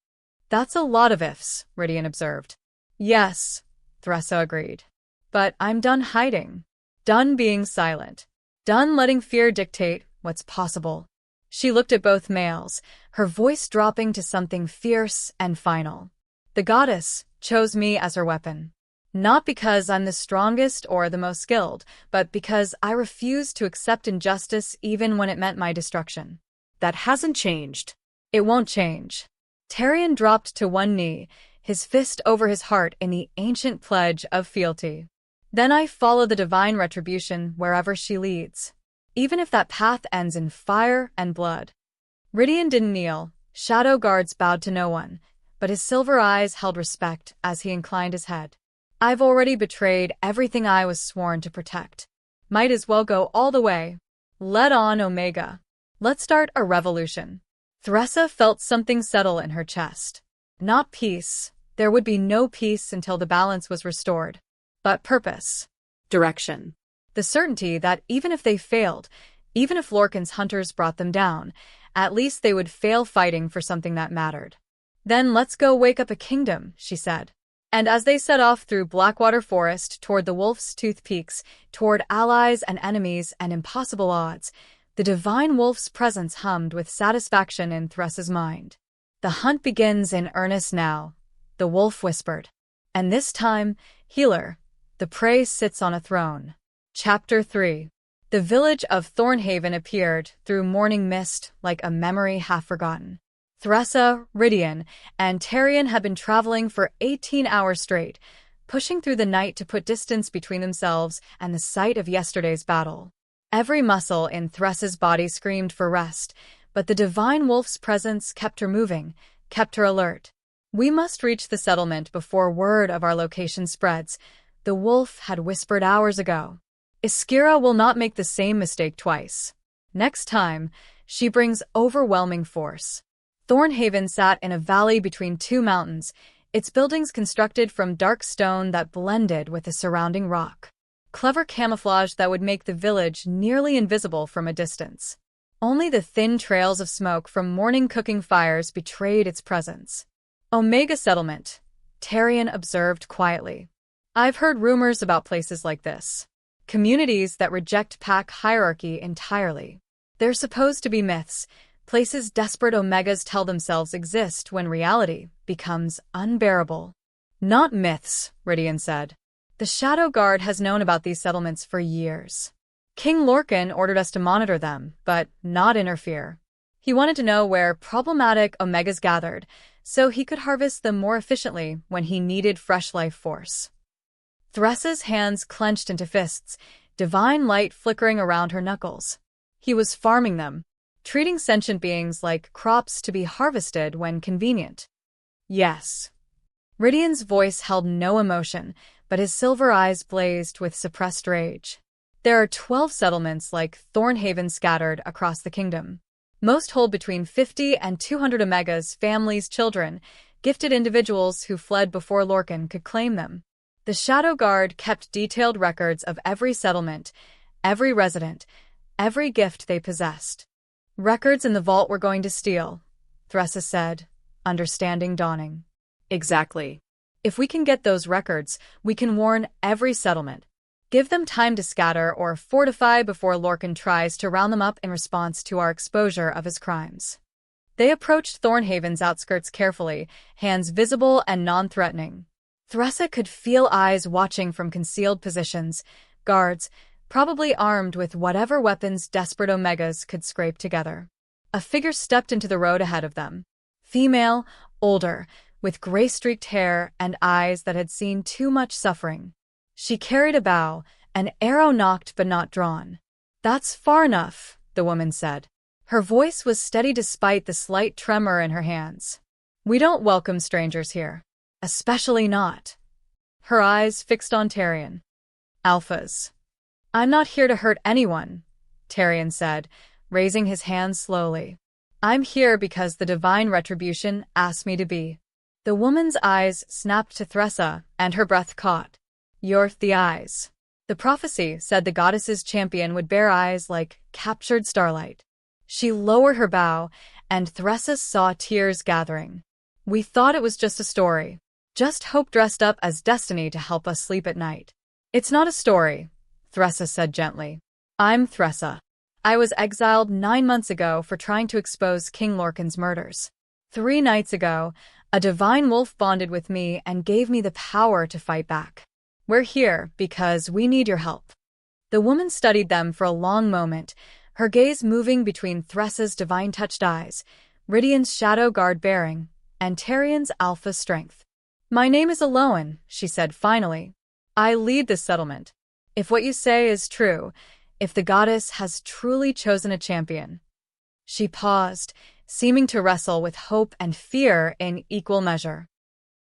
S3: That's a lot of ifs, Rydian observed. Yes, Thressa agreed. But I'm done hiding. Done being silent. Done letting fear dictate what's possible. She looked at both males, her voice dropping to something fierce and final. The goddess chose me as her weapon. Not because I'm the strongest or the most skilled, but because I refused to accept injustice even when it meant my destruction.
S4: That hasn't changed.
S3: It won't change. Tarion dropped to one knee, his fist over his heart in the ancient pledge of fealty. Then I follow the divine Retribution wherever she leads. Even if that path ends in fire and blood. Rydian didn't kneel, shadow guards bowed to no one, but his silver eyes held respect as he inclined his head. I've already betrayed everything I was sworn to protect. Might as well go all the way. Let on, Omega. Let's start a revolution. Thressa felt something settle in her chest. Not peace. There would be no peace until the balance was restored. But purpose.
S4: Direction.
S3: The certainty that even if they failed, even if Lorcan's hunters brought them down, at least they would fail fighting for something that mattered. Then let's go wake up a kingdom, she said. And as they set off through Blackwater Forest toward the Wolf's Tooth Peaks, toward allies and enemies and impossible odds, the divine wolf's presence hummed with satisfaction in Thressa's mind. The hunt begins in earnest now, the wolf whispered. And this time, healer, the prey sits on a throne. Chapter 3. The village of Thornhaven appeared through morning mist like a memory half-forgotten. Thressa, Rydian, and Tarion had been traveling for 18 hours straight, pushing through the night to put distance between themselves and the site of yesterday's battle. Every muscle in Thressa's body screamed for rest, but the divine wolf's presence kept her moving, kept her alert. We must reach the settlement before word of our location spreads, the wolf had whispered hours ago. Iskira will not make the same mistake twice. Next time, she brings overwhelming force. Thornhaven sat in a valley between two mountains, its buildings constructed from dark stone that blended with the surrounding rock. Clever camouflage that would make the village nearly invisible from a distance. Only the thin trails of smoke from morning cooking fires betrayed its presence. Omega settlement, Tarion observed quietly. I've heard rumors about places like this. Communities that reject pack hierarchy entirely. They're supposed to be myths, places desperate Omegas tell themselves exist when reality becomes unbearable. Not myths, Rydian said. The Shadow Guard has known about these settlements for years. King Lorcan ordered us to monitor them, but not interfere. He wanted to know where problematic Omegas gathered, so he could harvest them more efficiently when he needed fresh life force. Thressa's hands clenched into fists, divine light flickering around her knuckles. He was farming them, treating sentient beings like crops to be harvested when convenient. Yes. Rydian's voice held no emotion, but his silver eyes blazed with suppressed rage. There are 12 settlements like Thornhaven scattered across the kingdom. Most hold between 50 and 200 Omegas, families, children, gifted individuals who fled before Lorcan could claim them. The Shadow Guard kept detailed records of every settlement, every resident, every gift they possessed. Records in the vault we're going to steal, Thressa said, understanding dawning.
S4: Exactly.
S3: If we can get those records, we can warn every settlement. Give them time to scatter or fortify before Lorcan tries to round them up in response to our exposure of his crimes. They approached Thornhaven's outskirts carefully, hands visible and non-threatening. Thressa could feel eyes watching from concealed positions, guards, probably armed with whatever weapons desperate Omegas could scrape together. A figure stepped into the road ahead of them. Female, older, with gray-streaked hair and eyes that had seen too much suffering. She carried a bow, an arrow nocked but not drawn. That's far enough, the woman said. Her voice was steady despite the slight tremor in her hands. We don't welcome strangers here. Especially not. Her eyes fixed on Tarion. Alphas. I'm not here to hurt anyone, Tarion said, raising his hand slowly. I'm here because the divine Retribution asked me to be. The woman's eyes snapped to Thressa, and her breath caught. You're the eyes. The prophecy said the goddess's champion would bear eyes like captured starlight. She lowered her bow, and Thressa saw tears gathering. We thought it was just a story. Just hope dressed up as destiny to help us sleep at night. It's not a story, Thressa said gently. I'm Thressa. I was exiled 9 months ago for trying to expose King Lorcan's murders. 3 nights ago, a divine wolf bonded with me and gave me the power to fight back. We're here because we need your help. The woman studied them for a long moment, her gaze moving between Thressa's divine-touched eyes, Rydian's Shadow Guard bearing, and Tarion's alpha strength. My name is Aloan, she said finally. I lead this settlement. If what you say is true, if the goddess has truly chosen a champion. She paused, seeming to wrestle with hope and fear in equal measure.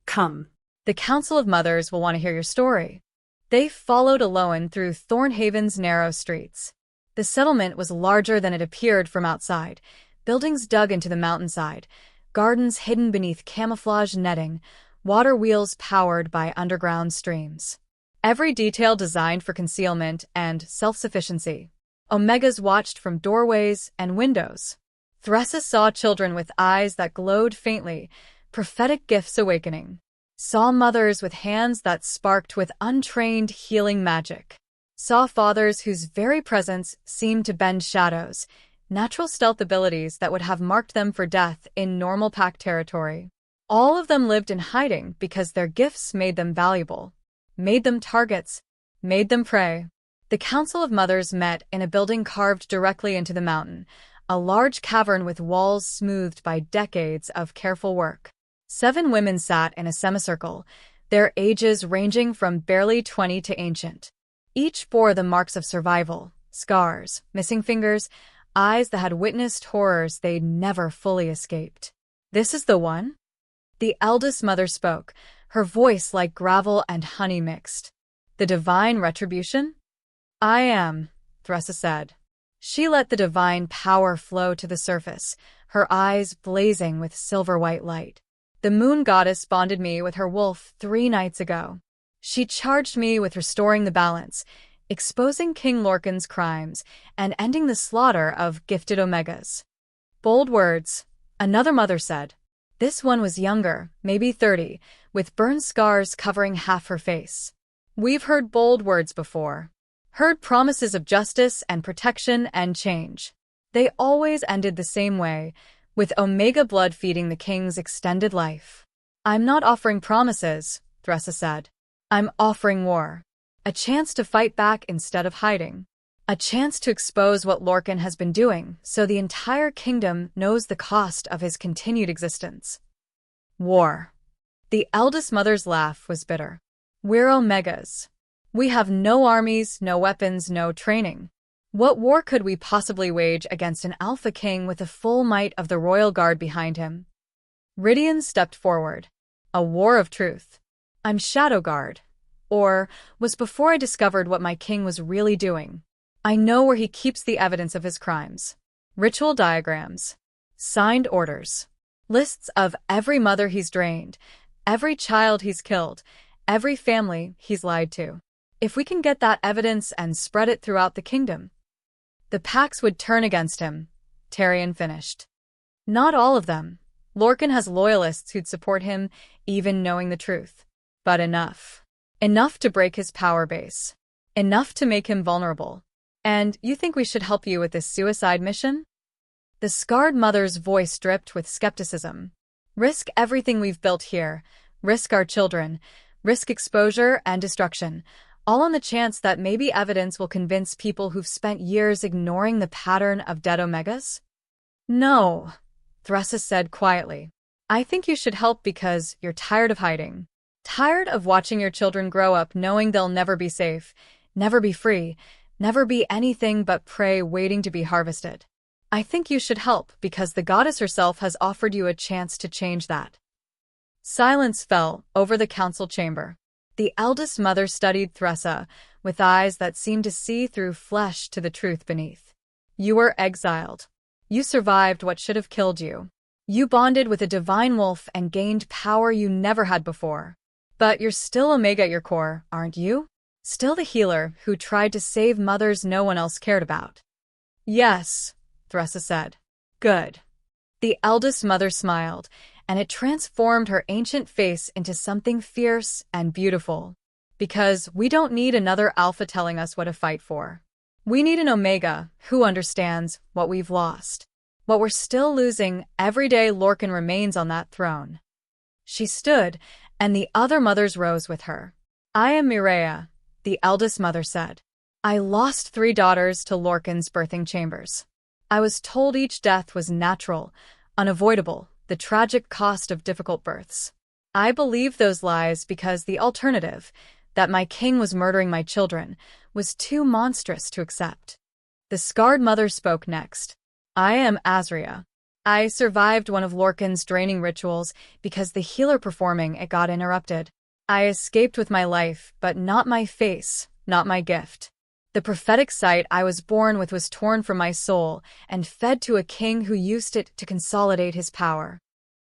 S4: Come.
S3: The Council of Mothers will want to hear your story. They followed Aloan through Thornhaven's narrow streets. The settlement was larger than it appeared from outside, buildings dug into the mountainside, gardens hidden beneath camouflage netting, water wheels powered by underground streams. Every detail designed for concealment and self-sufficiency. Omegas watched from doorways and windows. Thressa saw children with eyes that glowed faintly, prophetic gifts awakening. Saw mothers with hands that sparked with untrained healing magic. Saw fathers whose very presence seemed to bend shadows, natural stealth abilities that would have marked them for death in normal pack territory. All of them lived in hiding because their gifts made them valuable, made them targets, made them prey. The Council of Mothers met in a building carved directly into the mountain, a large cavern with walls smoothed by decades of careful work. 7 women sat in a semicircle, their ages ranging from barely 20 to ancient. Each bore the marks of survival, scars, missing fingers, eyes that had witnessed horrors they'd never fully escaped. This is the one? The eldest mother spoke, her voice like gravel and honey mixed. The divine Retribution? I am, Thressa said. She let the divine power flow to the surface, her eyes blazing with silver-white light. The moon goddess bonded me with her wolf 3 nights ago. She charged me with restoring the balance, exposing King Lorcan's crimes and ending the slaughter of gifted Omegas. Bold words, another mother said. This one was younger, maybe 30, with burn scars covering half her face. We've heard bold words before. Heard promises of justice and protection and change. They always ended the same way, with Omega blood feeding the king's extended life. I'm not offering promises, Thressa said. I'm offering war. A chance to fight back instead of hiding. A chance to expose what Lorcan has been doing so the entire kingdom knows the cost of his continued existence. War. The eldest mother's laugh was bitter. We're Omegas. We have no armies, no weapons, no training. What war could we possibly wage against an Alpha King with the full might of the Royal Guard behind him? Rydian stepped forward. A war of truth. I'm Shadow Guard. Or was before I discovered what my king was really doing. I know where he keeps the evidence of his crimes. Ritual diagrams. Signed orders. Lists of every mother he's drained, every child he's killed, every family he's lied to. If we can get that evidence and spread it throughout the kingdom, the packs would turn against him, Tyrion finished. Not all of them. Lorcan has loyalists who'd support him, even knowing the truth. But enough. Enough to break his power base. Enough to make him vulnerable. And you think we should help you with this suicide mission? The scarred mother's voice dripped with skepticism. Risk everything we've built here. Risk our children. Risk exposure and destruction. All on the chance that maybe evidence will convince people who've spent years ignoring the pattern of dead Omegas? No, Thressa said quietly. I think you should help because you're tired of hiding. Tired of watching your children grow up knowing they'll never be safe, never be free, never be anything but prey waiting to be harvested. I think you should help because the goddess herself has offered you a chance to change that. Silence fell over the council chamber. The eldest mother studied Thressa with eyes that seemed to see through flesh to the truth beneath. You were exiled. You survived what should have killed you. You bonded with a divine wolf and gained power you never had before. But you're still Omega at your core, aren't you? Still the healer who tried to save mothers no one else cared about. Yes, Thressa said. Good. The eldest mother smiled, and it transformed her ancient face into something fierce and beautiful. Because we don't need another alpha telling us what to fight for. We need an Omega who understands what we've lost. What we're still losing every day Lorcan remains on that throne. She stood, and the other mothers rose with her. I am Mireia, the eldest mother said. I lost 3 daughters to Lorcan's birthing chambers. I was told each death was natural, unavoidable, the tragic cost of difficult births. I believed those lies because the alternative, that my king was murdering my children, was too monstrous to accept. The scarred mother spoke next. I am Azria. I survived one of Lorcan's draining rituals because the healer performing it got interrupted. I escaped with my life, but not my face, not my gift. The prophetic sight I was born with was torn from my soul and fed to a king who used it to consolidate his power.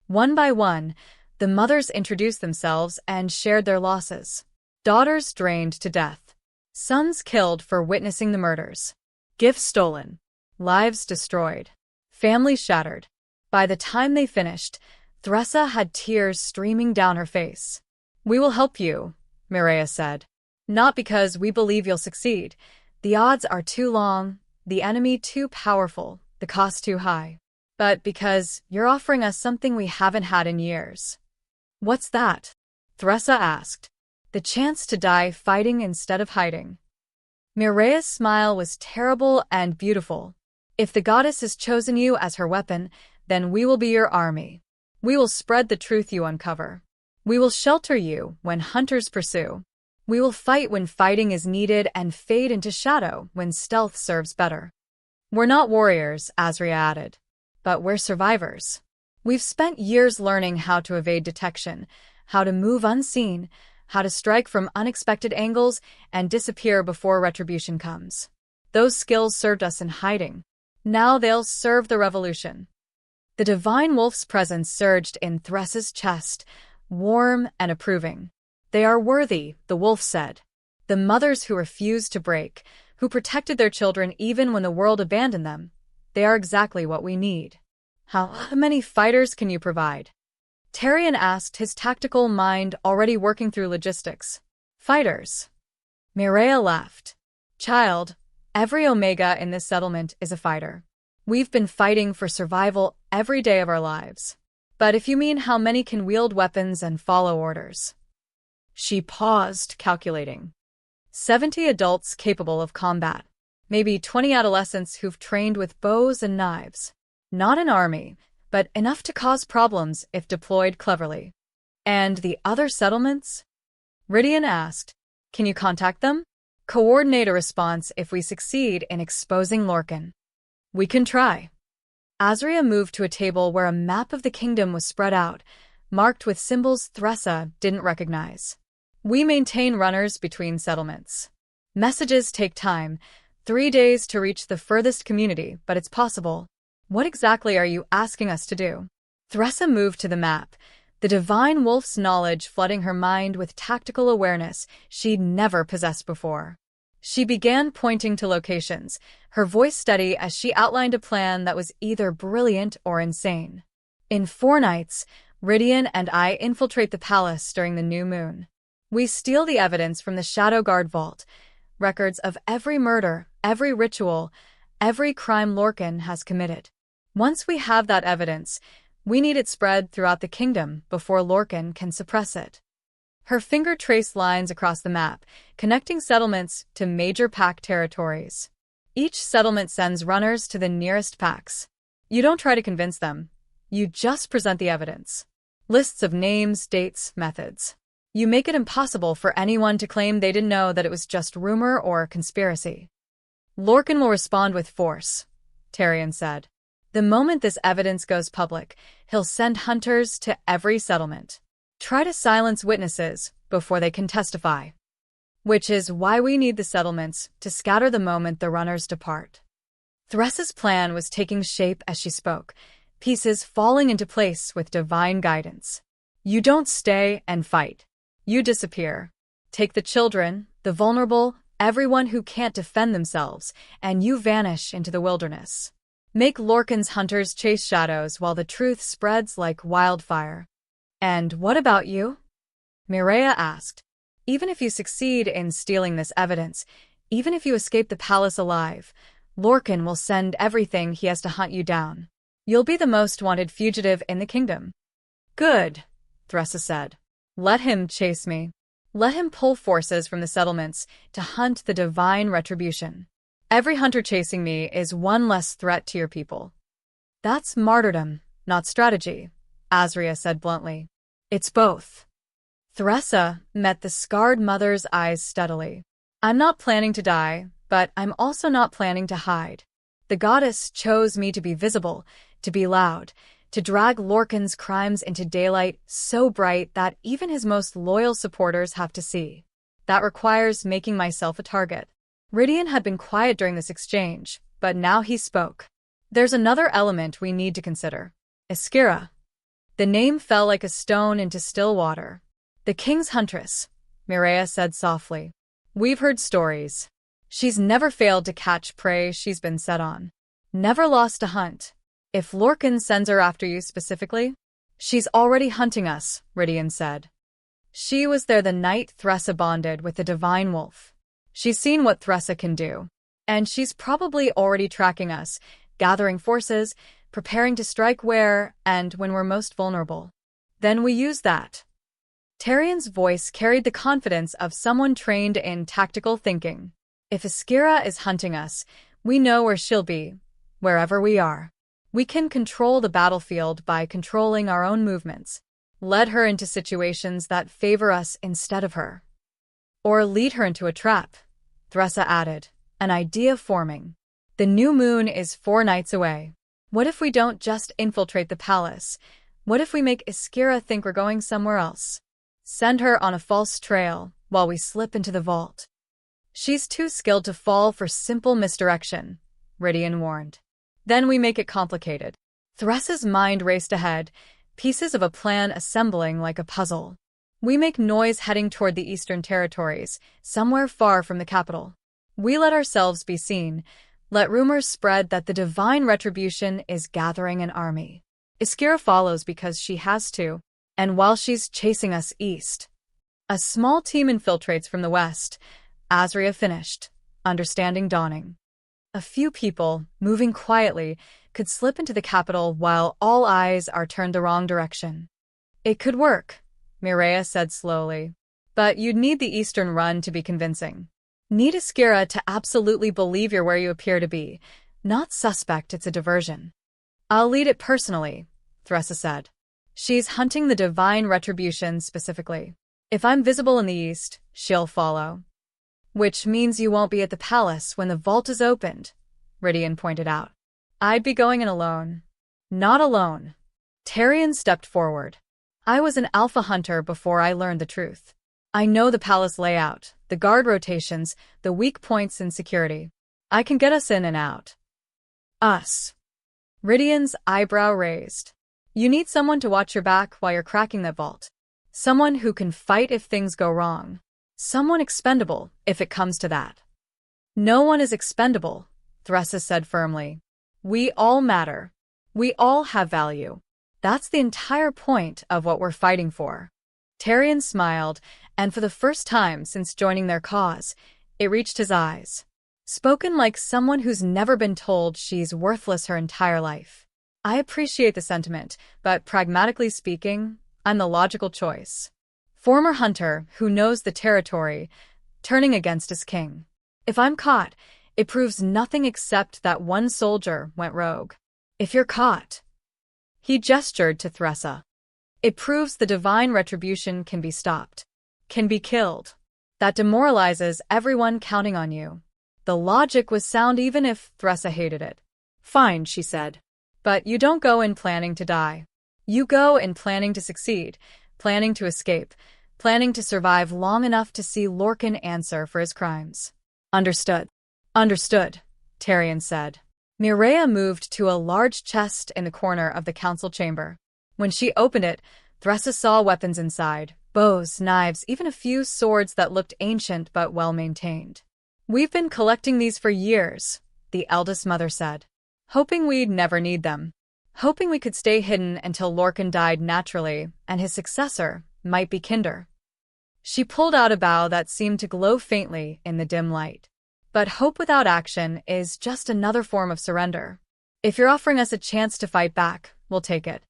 S3: One by one, the mothers introduced themselves and shared their losses. Daughters drained to death. Sons killed for witnessing the murders. Gifts stolen. Lives destroyed. Families shattered. By the time they finished, Thressa had tears streaming down her face. We will help you, Mireia said. Not because we believe you'll succeed. The odds are too long, the enemy too powerful, the cost too high. But because you're offering us something we haven't had in years. What's that? Thressa asked. The chance to die fighting instead of hiding. Mireia's smile was terrible and beautiful. If the goddess has chosen you as her weapon, then we will be your army. We will spread the truth you uncover. We will shelter you when hunters pursue. We will fight when fighting is needed and fade into shadow when stealth serves better. We're not warriors, Azria added, but we're survivors. We've spent years learning how to evade detection, how to move unseen, how to strike from unexpected angles and disappear before retribution comes. Those skills served us in hiding. Now they'll serve the revolution. The divine wolf's presence surged in Thressa's chest, warm and approving. They are worthy, the wolf said. The mothers who refused to break, who protected their children even when the world abandoned them, they are exactly what we need. How many fighters can you provide? Tyrion asked, his tactical mind already working through logistics. Fighters. Mireia laughed. Child, every Omega in this settlement is a fighter. We've been fighting for survival every day of our lives. But if you mean how many can wield weapons and follow orders. She paused, calculating. 70 adults capable of combat. Maybe 20 adolescents who've trained with bows and knives. Not an army, but enough to cause problems if deployed cleverly. And the other settlements? Ridian asked. Can you contact them? Coordinate a response if we succeed in exposing Lorcan. We can try. Azria moved to a table where a map of the kingdom was spread out, marked with symbols Thressa didn't recognize. We maintain runners between settlements. Messages take time, 3 days to reach the furthest community, but it's possible. What exactly are you asking us to do? Thressa moved to the map, the divine wolf's knowledge flooding her mind with tactical awareness she'd never possessed before. She began pointing to locations, her voice steady as she outlined a plan that was either brilliant or insane. In 4 nights, Ridian and I infiltrate the palace during the new moon. We steal the evidence from the Shadow Guard vault, records of every murder, every ritual, every crime Lorcan has committed. Once we have that evidence, we need it spread throughout the kingdom before Lorcan can suppress it. Her finger traced lines across the map, connecting settlements to major pack territories. Each settlement sends runners to the nearest packs. You don't try to convince them. You just present the evidence. Lists of names, dates, methods. You make it impossible for anyone to claim they didn't know that it was just rumor or conspiracy. Lorcan will respond with force, Tyrion said. The moment this evidence goes public, he'll send hunters to every settlement. Try to silence witnesses before they can testify. Which is why we need the settlements to scatter the moment the runners depart. Thressa's plan was taking shape as she spoke, pieces falling into place with divine guidance. You don't stay and fight. You disappear. Take the children, the vulnerable, everyone who can't defend themselves, and you vanish into the wilderness. Make Lorcan's hunters chase shadows while the truth spreads like wildfire. And what about you? Mireia asked. Even if you succeed in stealing this evidence, even if you escape the palace alive, Lorcan will send everything he has to hunt you down. You'll be the most wanted fugitive in the kingdom. Good, Thressa said. Let him chase me. Let him pull forces from the settlements to hunt the divine retribution. Every hunter chasing me is one less threat to your people. That's martyrdom, not strategy, Azria said bluntly. It's both. Thressa met the scarred mother's eyes steadily. I'm not planning to die, but I'm also not planning to hide. The goddess chose me to be visible, to be loud, to drag Lorcan's crimes into daylight so bright that even his most loyal supporters have to see. That requires making myself a target. Ridian had been quiet during this exchange, but now he spoke. There's another element we need to consider. Eskira. The name fell like a stone into still water. The king's huntress, Mireia said softly. We've heard stories. She's never failed to catch prey she's been set on. Never lost a hunt. If Lorcan sends her after you specifically, she's already hunting us, Ridian said. She was there the night Thressa bonded with the divine wolf. She's seen what Thressa can do. And she's probably already tracking us, gathering forces, preparing to strike where and when we're most vulnerable. Then we use that. Tyrion's voice carried the confidence of someone trained in tactical thinking. If Eskira is hunting us, we know where she'll be, wherever we are. We can control the battlefield by controlling our own movements, lead her into situations that favor us instead of her. Or lead her into a trap, Thressa added, an idea forming. The new moon is 4 nights away. What if we don't just infiltrate the palace? What if we make Eskira think we're going somewhere else? Send her on a false trail while we slip into the vault. She's too skilled to fall for simple misdirection, Ridian warned. Then we make it complicated. Thressa's mind raced ahead, pieces of a plan assembling like a puzzle. We make noise heading toward the Eastern Territories, somewhere far from the capital. We let ourselves be seen, let rumors spread that the divine Retribution is gathering an army. Iskira follows because she has to, and while she's chasing us east, a small team infiltrates from the west. Azria finished, understanding dawning. A few people, moving quietly, could slip into the capital while all eyes are turned the wrong direction. It could work, Mireia said slowly. But you'd need the eastern run to be convincing. Need Iskira to absolutely believe you're where you appear to be, not suspect it's a diversion. I'll lead it personally, Thressa said. She's hunting the divine Retribution specifically. If I'm visible in the east, she'll follow. Which means you won't be at the palace when the vault is opened, Rydian pointed out. I'd be going in alone. Not alone. Tyrion stepped forward. I was an alpha hunter before I learned the truth. I know the palace layout, the guard rotations, the weak points in security. I can get us in and out. Us. Rydian's eyebrow raised. You need someone to watch your back while you're cracking that vault. Someone who can fight if things go wrong. Someone expendable, if it comes to that. No one is expendable, Thressa said firmly. We all matter. We all have value. That's the entire point of what we're fighting for. Tyrion smiled, and for the first time since joining their cause, it reached his eyes. Spoken like someone who's never been told she's worthless her entire life. I appreciate the sentiment, but pragmatically speaking, I'm the logical choice. Former hunter who knows the territory, turning against his king. If I'm caught, it proves nothing except that one soldier went rogue. If you're caught, he gestured to Thressa. It proves the divine Retribution can be stopped, can be killed. That demoralizes everyone counting on you. The logic was sound even if Thressa hated it. Fine, she said. But you don't go in planning to die. You go in planning to succeed, planning to escape, planning to survive long enough to see Lorcan answer for his crimes. Understood. Understood, Tyrion said. Mireia moved to a large chest in the corner of the council chamber. When she opened it, Thressa saw weapons inside, bows, knives, even a few swords that looked ancient but well-maintained. We've been collecting these for years, the eldest mother said. Hoping we'd never need them. Hoping we could stay hidden until Lorcan died naturally and his successor might be Kinder. She pulled out a bow that seemed to glow faintly in the dim light. But hope without action is just another form of surrender. If you're offering us a chance to fight back, we'll take it.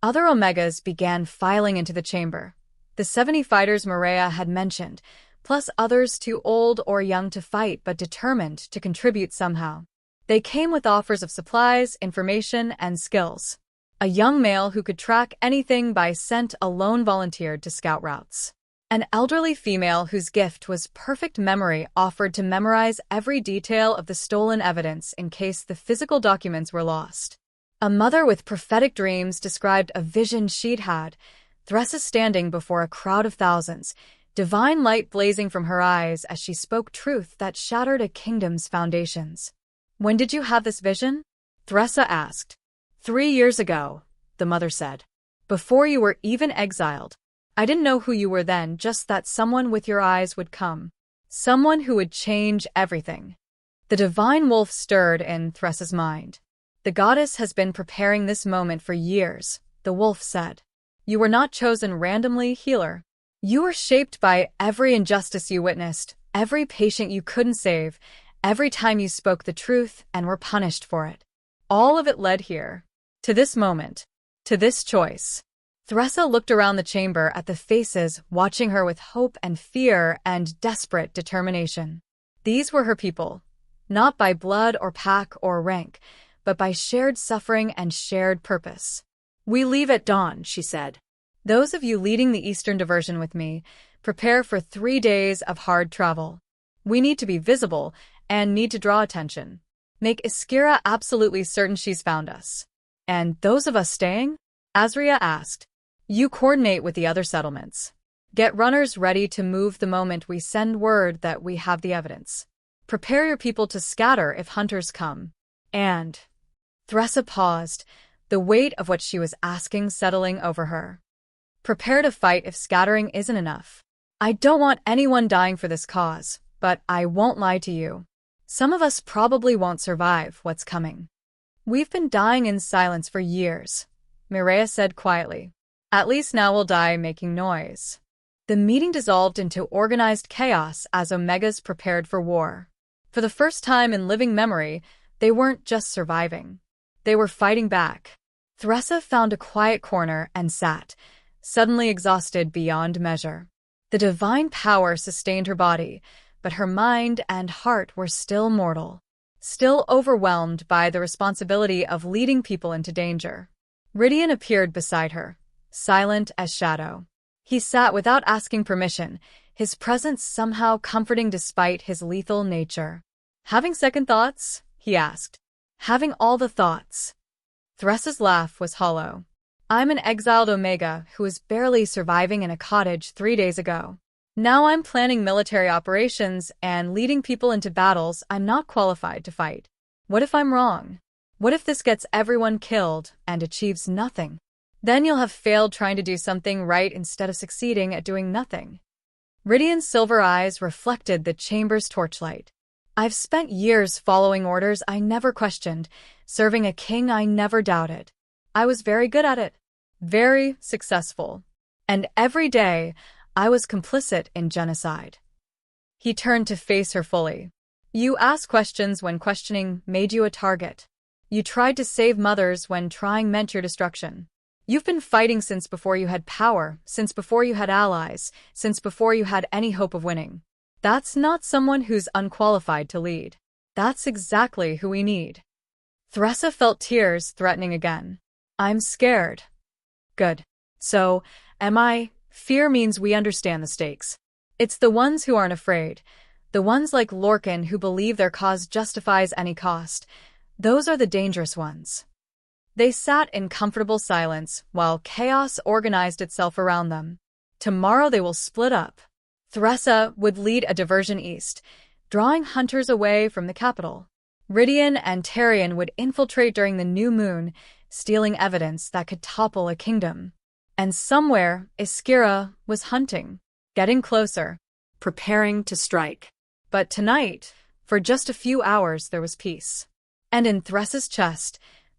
S3: Other Omegas began filing into the chamber. The 70 fighters Mireia had mentioned, plus others too old or young to fight but determined to contribute somehow. They came with offers of supplies, information, and skills. A young male who could track anything by scent alone volunteered to scout routes. An elderly female whose gift was perfect memory offered to memorize every detail of the stolen evidence in case the physical documents were lost. A mother with prophetic dreams described a vision she'd had, Thressa standing before a crowd of thousands, divine light blazing from her eyes as she spoke truth that shattered a kingdom's foundations. When did you have this vision? Thressa asked. 3 years ago, the mother said. Before you were even exiled. I didn't know who you were then, just that someone with your eyes would come. Someone who would change everything. The divine wolf stirred in Thressa's mind. The goddess has been preparing this moment for years, the wolf said. You were not chosen randomly, healer. You were shaped by every injustice you witnessed, every patient you couldn't save, every time you spoke the truth and were punished for it. All of it led here. To this moment. To this choice. Thressa looked around the chamber at the faces watching her with hope and fear and desperate determination. These were her people. Not by blood or pack or rank, but by shared suffering and shared purpose. We leave at dawn, she said. Those of you leading the Eastern diversion with me, prepare for 3 days of hard travel. We need to be visible and need to draw attention. Make Iskira absolutely certain she's found us. And those of us staying? Azria asked. You coordinate with the other settlements. Get runners ready to move the moment we send word that we have the evidence. Prepare your people to scatter if hunters come. And... Thressa paused, the weight of what she was asking settling over her. Prepare to fight if scattering isn't enough. I don't want anyone dying for this cause, but I won't lie to you. Some of us probably won't survive what's coming. We've been dying in silence for years, Mireia said quietly. At least now we'll die making noise. The meeting dissolved into organized chaos as Omegas prepared for war. For the first time in living memory, they weren't just surviving. They were fighting back. Theresa found a quiet corner and sat, suddenly exhausted beyond measure. The divine power sustained her body, but her mind and heart were still mortal, still overwhelmed by the responsibility of leading people into danger. Rydian appeared beside her, silent as shadow. He sat without asking permission, his presence somehow comforting despite his lethal nature. "Having second thoughts?" he asked. "Having all the thoughts." Theresa's laugh was hollow. "I'm an exiled Omega who was barely surviving in a cottage 3 days ago. Now I'm planning military operations and leading people into battles I'm not qualified to fight. What if I'm wrong? What if this gets everyone killed and achieves nothing? Then you'll have failed trying to do something right instead of succeeding at doing nothing." Rydian's silver eyes reflected the chamber's torchlight. "I've spent years following orders I never questioned, serving a king I never doubted. I was very good at it, very successful. And every day, I was complicit in genocide." He turned to face her fully. "You asked questions when questioning made you a target. You tried to save mothers when trying meant your destruction. You've been fighting since before you had power, since before you had allies, since before you had any hope of winning. That's not someone who's unqualified to lead. That's exactly who we need." Theresa felt tears threatening again. "I'm scared." "Good. So, am I? Fear means we understand the stakes. It's the ones who aren't afraid, the ones like Lorcan who believe their cause justifies any cost. Those are the dangerous ones." They sat in comfortable silence while chaos organized itself around them. Tomorrow they will split up. Theresa would lead a diversion east, drawing hunters away from the capital. Rydian and Tarion would infiltrate during the new moon, stealing evidence that could topple a kingdom. And somewhere, Iskira was hunting, getting closer,
S4: Preparing to strike.
S3: But tonight, for just a few hours, there was peace. And in Theresa's chest,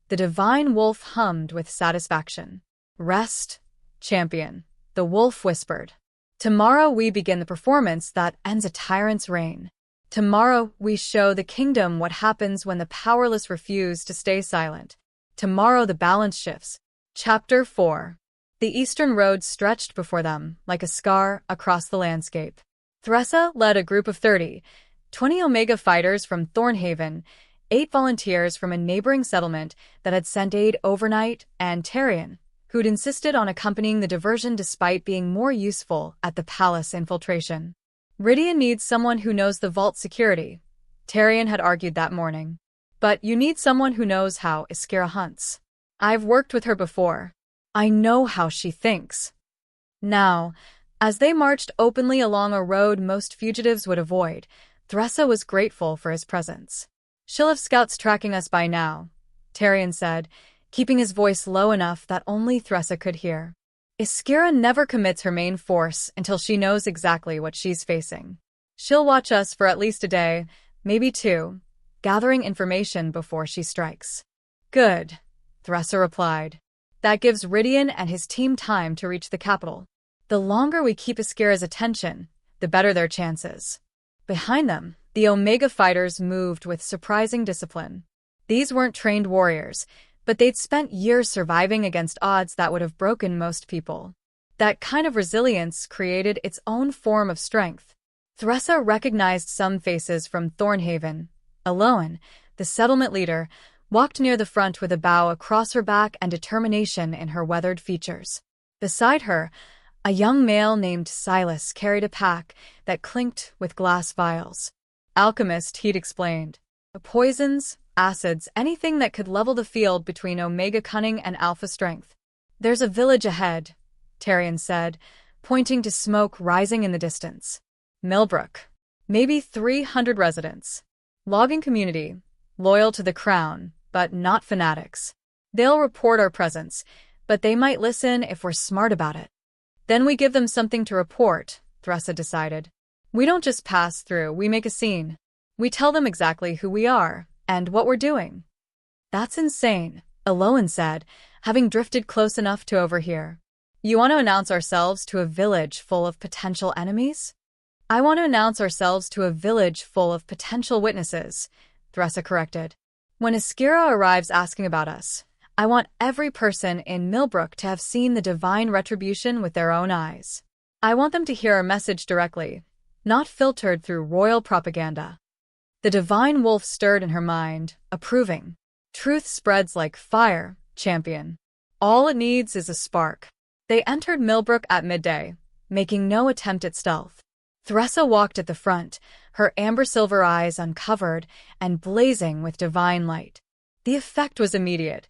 S3: the divine wolf hummed with satisfaction. "Rest, champion," the wolf whispered. "Tomorrow we begin the performance that ends a tyrant's reign. Tomorrow we show the kingdom what happens when the powerless refuse to stay silent. Tomorrow the balance shifts." Chapter 4. The eastern road stretched before them like a scar across the landscape. Theresa led a group of 20 Omega fighters from Thornhaven, 8 volunteers from a neighboring settlement that had sent aid overnight, and Tarion, who'd insisted on accompanying the diversion despite being more useful at the palace infiltration. "Rydian needs someone who knows the vault security," Tarion had argued that morning. "But you need someone who knows how Iskira hunts. I've worked with her before. I know how she thinks." Now, as they marched openly along a road most fugitives would avoid, Theresa was grateful for his presence. "She'll have scouts tracking us by now," Tarion said, keeping his voice low enough that only Theresa could hear. "Iskira never commits her main force until she knows exactly what she's facing. She'll watch us for at least a day, maybe 2, gathering information before she strikes." "Good," Theresa replied. "That gives Rydian and his team time to reach the capital. The longer we keep Iskira's attention, the better their chances." Behind them, the Omega fighters moved with surprising discipline. These weren't trained warriors, but they'd spent years surviving against odds that would have broken most people. That kind of resilience created its own form of strength. Theresa recognized some faces from Thornhaven. Aloan, the settlement leader, walked near the front with a bow across her back and determination in her weathered features. Beside her, a young male named Silas carried a pack that clinked with glass vials. "Alchemist," he'd explained. "Poisons, acids, anything that could level the field between Omega cunning and Alpha strength." "There's a village ahead," Tarion said, pointing to smoke rising in the distance. "Millbrook. Maybe 300 residents. Logging community, loyal to the crown, but not fanatics. They'll report our presence, but they might listen if we're smart about it." Then we give them something to report, Thressa decided. We don't just pass through, we make a scene. We tell them exactly who we are and what we're doing. That's insane, Eloan said, having drifted close enough to overhear. You want to announce ourselves to a village full of potential enemies? I want to announce ourselves to a village full of potential witnesses, Thressa corrected. When Iskira arrives asking about us, I want every person in Millbrook to have seen the divine retribution with their own eyes. I want them to hear our message directly, not filtered through royal propaganda. The divine wolf stirred in her mind, approving. Truth spreads like fire, champion. All it needs is a spark. They entered Millbrook at midday, making no attempt at stealth. Thressa walked at the front, her amber-silver eyes uncovered and blazing with divine light. The effect was immediate.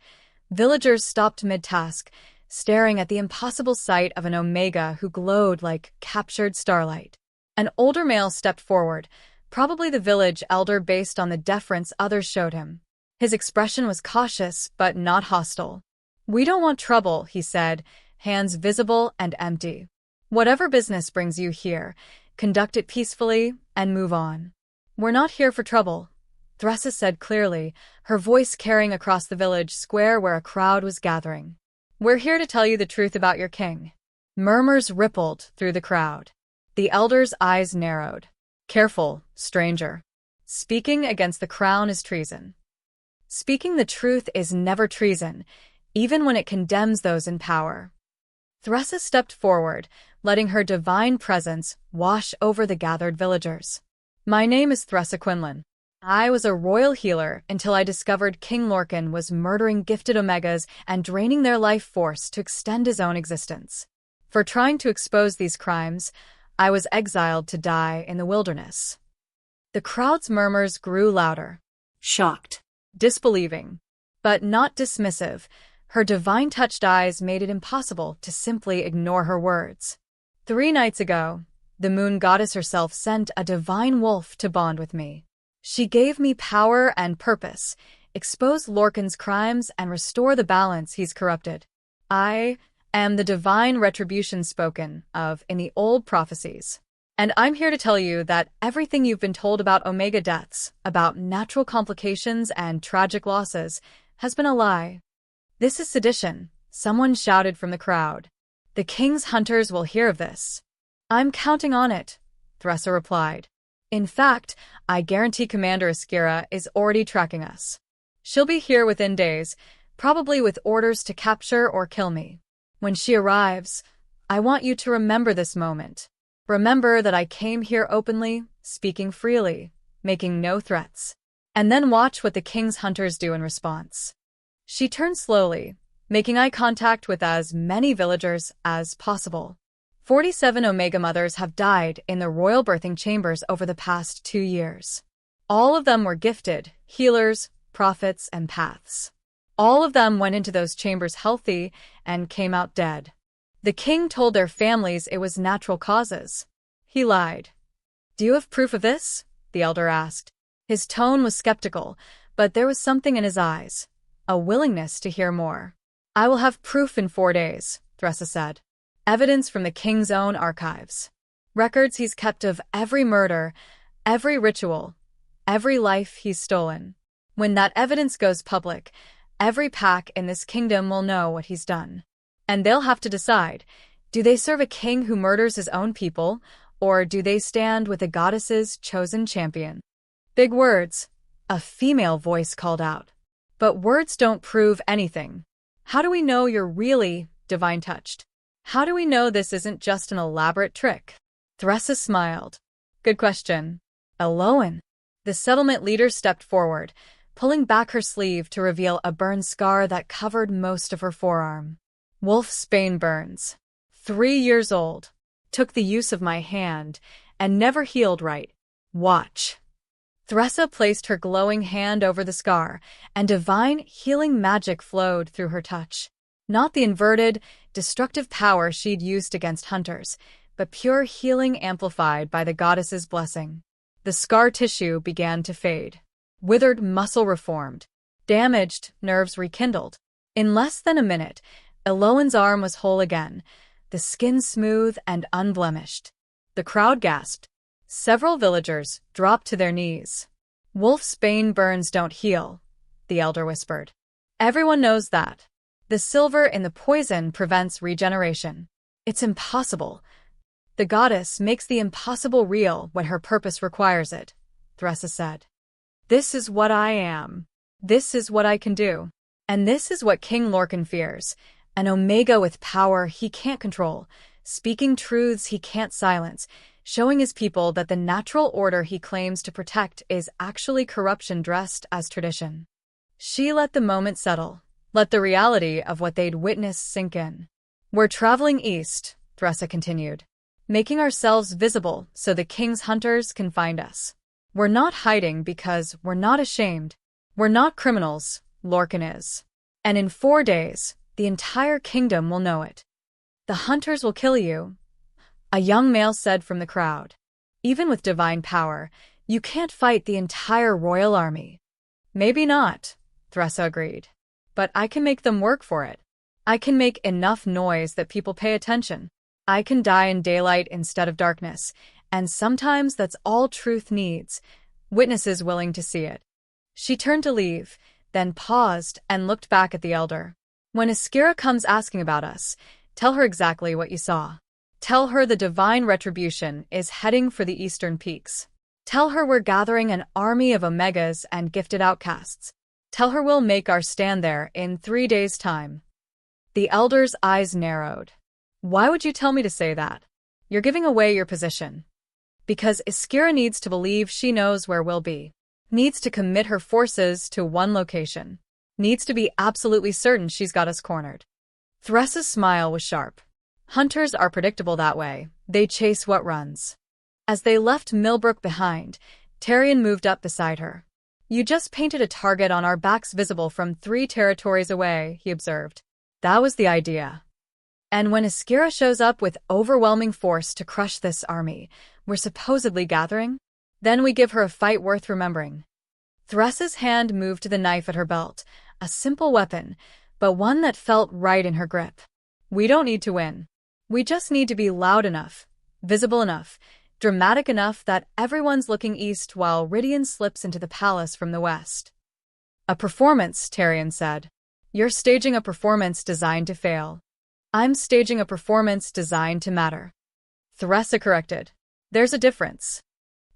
S3: Villagers stopped mid-task, staring at the impossible sight of an Omega who glowed like captured starlight. An older male stepped forward, probably the village elder based on the deference others showed him. His expression was cautious but not hostile. We don't want trouble, he said, hands visible and empty. Whatever business brings you here, conduct it peacefully and move on. We're not here for trouble, Thressa said clearly, her voice carrying across the village square where a crowd was gathering. We're here to tell you the truth about your king. Murmurs rippled through the crowd. The elder's eyes narrowed. Careful, stranger. Speaking against the crown is treason. Speaking the truth is never treason, even when it condemns those in power. Thressa stepped forward, letting her divine presence wash over the gathered villagers. My name is Thressa Quinlan. I was a royal healer until I discovered King Lorcan was murdering gifted Omegas and draining their life force to extend his own existence. For trying to expose these crimes, I was exiled to die in the wilderness. The crowd's murmurs grew louder.
S4: Shocked.
S3: Disbelieving, but not dismissive. Her divine-touched eyes made it impossible to simply ignore her words. 3 nights ago, the moon goddess herself sent a divine wolf to bond with me. She gave me power and purpose, expose Lorcan's crimes and restore the balance he's corrupted. I am the divine retribution spoken of in the old prophecies. And I'm here to tell you that everything you've been told about Omega deaths, about natural complications and tragic losses, has been a lie. This is sedition, someone shouted from the crowd. The king's hunters will hear of this. I'm counting on it, Thressa replied. In fact, I guarantee Commander Iskira is already tracking us. She'll be here within days, probably with orders to capture or kill me. When she arrives, I want you to remember this moment. Remember that I came here openly, speaking freely, making no threats. And then watch what the king's hunters do in response. She turned slowly, making eye contact with as many villagers as possible. 47 Omega mothers have died in the royal birthing chambers over the past 2 years. All of them were gifted, healers, prophets, and paths. All of them went into those chambers healthy and came out dead. The king told their families it was natural causes. He lied. Do you have proof of this? The elder asked. His tone was skeptical, but there was something in his eyes. A willingness to hear more. I will have proof in 4 days, Thressa said. Evidence from the king's own archives. Records he's kept of every murder, every ritual, every life he's stolen. When that evidence goes public, every pack in this kingdom will know what he's done. And they'll have to decide, do they serve a king who murders his own people, or do they stand with the goddess's chosen champion? Big words, a female voice called out. But words don't prove anything. How do we know you're really divine-touched? How do we know this isn't just an elaborate trick? Thressa smiled. Good question. Eloan. The settlement leader stepped forward, pulling back her sleeve to reveal a burn scar that covered most of her forearm. Wolfsbane burns. 3 years old. Took the use of my hand and never healed right. Watch. Thressa placed her glowing hand over the scar, and divine healing magic flowed through her touch. Not the inverted, destructive power she'd used against hunters, but pure healing amplified by the goddess's blessing. The scar tissue began to fade. Withered muscle reformed. Damaged nerves rekindled. In less than a minute, Eloan's arm was whole again, the skin smooth and unblemished. The crowd gasped. Several villagers dropped to their knees. Wolf's bane burns don't heal, the elder whispered. Everyone knows that. The silver in the poison prevents regeneration. It's impossible. The goddess makes the impossible real when her purpose requires it, Thressa said. This is what I am. This is what I can do. And this is what King Lorcan fears. An Omega with power he can't control, speaking truths he can't silence, showing his people that the natural order he claims to protect is actually corruption dressed as tradition. She let the moment settle, let the reality of what they'd witnessed sink in. We're traveling east, Thressa continued, making ourselves visible so the king's hunters can find us. We're not hiding because we're not ashamed. We're not criminals, Lorcan is. And in 4 days, the entire kingdom will know it. The hunters will kill you, a young male said from the crowd. Even with divine power, you can't fight the entire royal army. Maybe not, Thressa agreed. But I can make them work for it. I can make enough noise that people pay attention. I can die in daylight instead of darkness, and sometimes that's all truth needs, witnesses willing to see it. She turned to leave, then paused and looked back at the elder. When Iskira comes asking about us, tell her exactly what you saw. Tell her the divine Retribution is heading for the eastern peaks. Tell her we're gathering an army of Omegas and gifted outcasts. Tell her we'll make our stand there in 3 days' time. The elder's eyes narrowed. Why would you tell me to say that? You're giving away your position. Because Iskira needs to believe she knows where we'll be. Needs to commit her forces to one location. Needs to be absolutely certain she's got us cornered. Thressa's smile was sharp. Hunters are predictable that way. They chase what runs. As they left Millbrook behind, Tyrion moved up beside her. You just painted a target on our backs visible from 3 territories away, he observed. That was the idea. And when Iskira shows up with overwhelming force to crush this army we're supposedly gathering, then we give her a fight worth remembering. Thressa's hand moved to the knife at her belt, a simple weapon, but one that felt right in her grip. We don't need to win. We just need to be loud enough, visible enough, dramatic enough that everyone's looking east while Ridian slips into the palace from the west. A performance, Tyrion said. You're staging a performance designed to fail. I'm staging a performance designed to matter. Thressa corrected. There's a difference.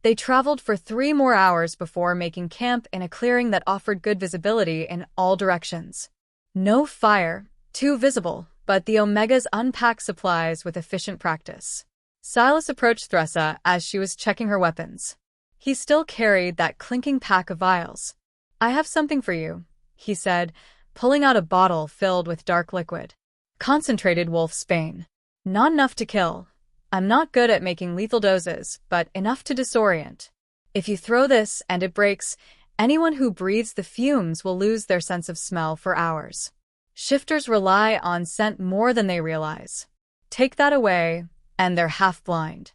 S3: They traveled for 3 more hours before making camp in a clearing that offered good visibility in all directions. No fire, too visible, but the Omegas unpacked supplies with efficient practice. Silas approached Thressa as she was checking her weapons. He still carried that clinking pack of vials. I have something for you, he said, pulling out a bottle filled with dark liquid. Concentrated wolf's bane. Not enough to kill. I'm not good at making lethal doses, but enough to disorient. If you throw this and it breaks, anyone who breathes the fumes will lose their sense of smell for hours. Shifters rely on scent more than they realize. Take that away, and they're half blind.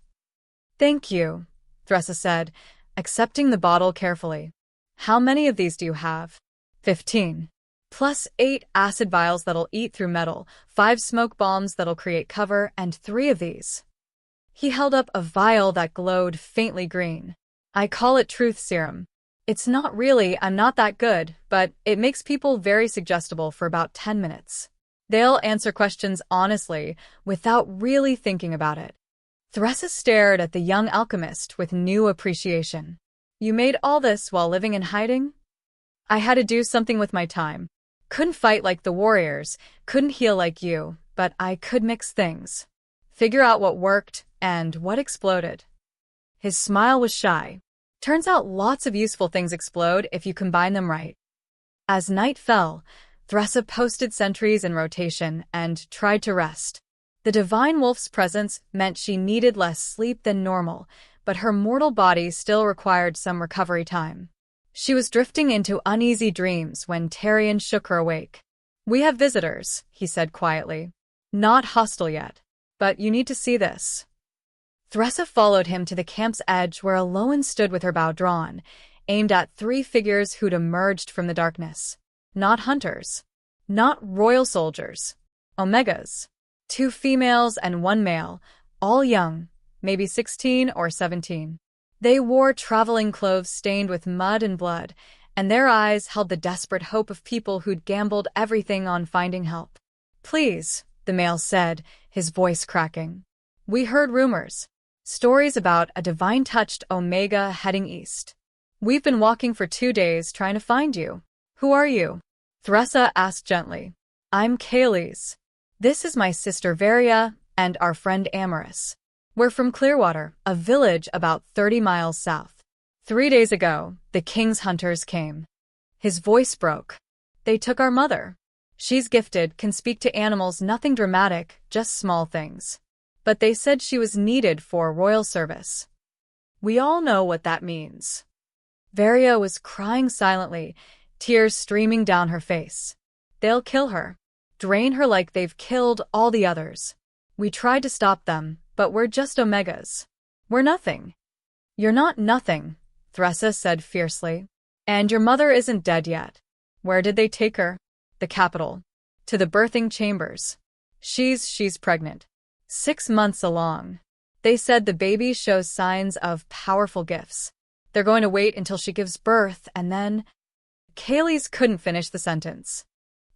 S3: Thank you, Thressa said, accepting the bottle carefully. How many of these do you have? 15. Plus 8 acid vials that'll eat through metal, 5 smoke bombs that'll create cover, and 3 of these. He held up a vial that glowed faintly green. I call it truth serum. It's not really, I'm not that good, but it makes people very suggestible for about 10 minutes. They'll answer questions honestly, without really thinking about it. Thressa stared at the young alchemist with new appreciation. You made all this while living in hiding? I had to do something with my time. Couldn't fight like the warriors, couldn't heal like you, but I could mix things. Figure out what worked and what exploded. His smile was shy. Turns out lots of useful things explode if you combine them right. As night fell, Thressa posted sentries in rotation and tried to rest. The divine wolf's presence meant she needed less sleep than normal, but her mortal body still required some recovery time. She was drifting into uneasy dreams when Tyrion shook her awake. We have visitors, he said quietly. Not hostile yet. But you need to see this. Thressa followed him to the camp's edge where Aloan stood with her bow drawn, aimed at 3 figures who'd emerged from the darkness. Not hunters. Not royal soldiers. Omegas. 2 females and 1 male, all young, maybe 16 or 17. They wore traveling clothes stained with mud and blood, and their eyes held the desperate hope of people who'd gambled everything on finding help. "Please," the male said, his voice cracking. "We heard rumors. Stories about a divine-touched Omega heading east. We've been walking for 2 days trying to find you. Who are you?" Thressa asked gently. "I'm Kaylee's. This is my sister Varia and our friend Amaris. We're from Clearwater, a village about 30 miles south. 3 days ago, the king's hunters came." His voice broke. "They took our mother. She's gifted, can speak to animals, nothing dramatic, just small things. But they said she was needed for royal service." "We all know what that means." Varia was crying silently, tears streaming down her face. "They'll kill her. Drain her like they've killed all the others. We tried to stop them, but we're just Omegas. We're nothing." "You're not nothing," Thressa said fiercely. "And your mother isn't dead yet. Where did they take her?" "The capital. To the birthing chambers. She's pregnant. 6 months along. They said the baby shows signs of powerful gifts. They're going to wait until she gives birth and then—" Kaylee's couldn't finish the sentence.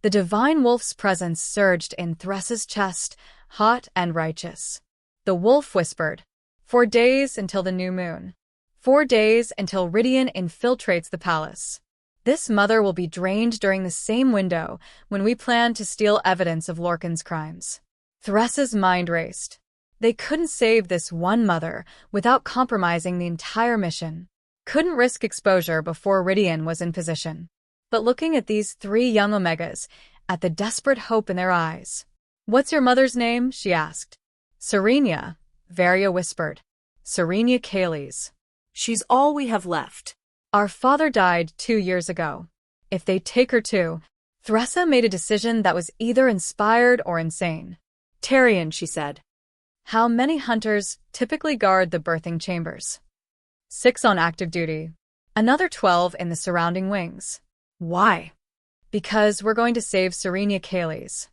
S3: The divine wolf's presence surged in Thressa's chest, hot and righteous. The wolf whispered, "4 days until the new moon. 4 days until Rydian infiltrates the palace. This mother will be drained during the same window when we plan to steal evidence of Lorcan's crimes." Thressa's mind raced. They couldn't save this one mother without compromising the entire mission. Couldn't risk exposure before Rydian was in position. But looking at these 3 young Omegas, at the desperate hope in their eyes. "What's your mother's name?" she asked. "Serenia," Varia whispered. "Serenia Kaylee's.
S4: She's all we have left."
S3: "Our father died 2 years ago. If they take her too—" Thressa made a decision that was either inspired or insane.
S4: "Tyrion," she said.
S3: "How many hunters typically guard the birthing chambers?" 6 on active duty. Another 12 in the surrounding wings.
S4: "Why?"
S3: "Because we're going to save Serenia Kaylee's."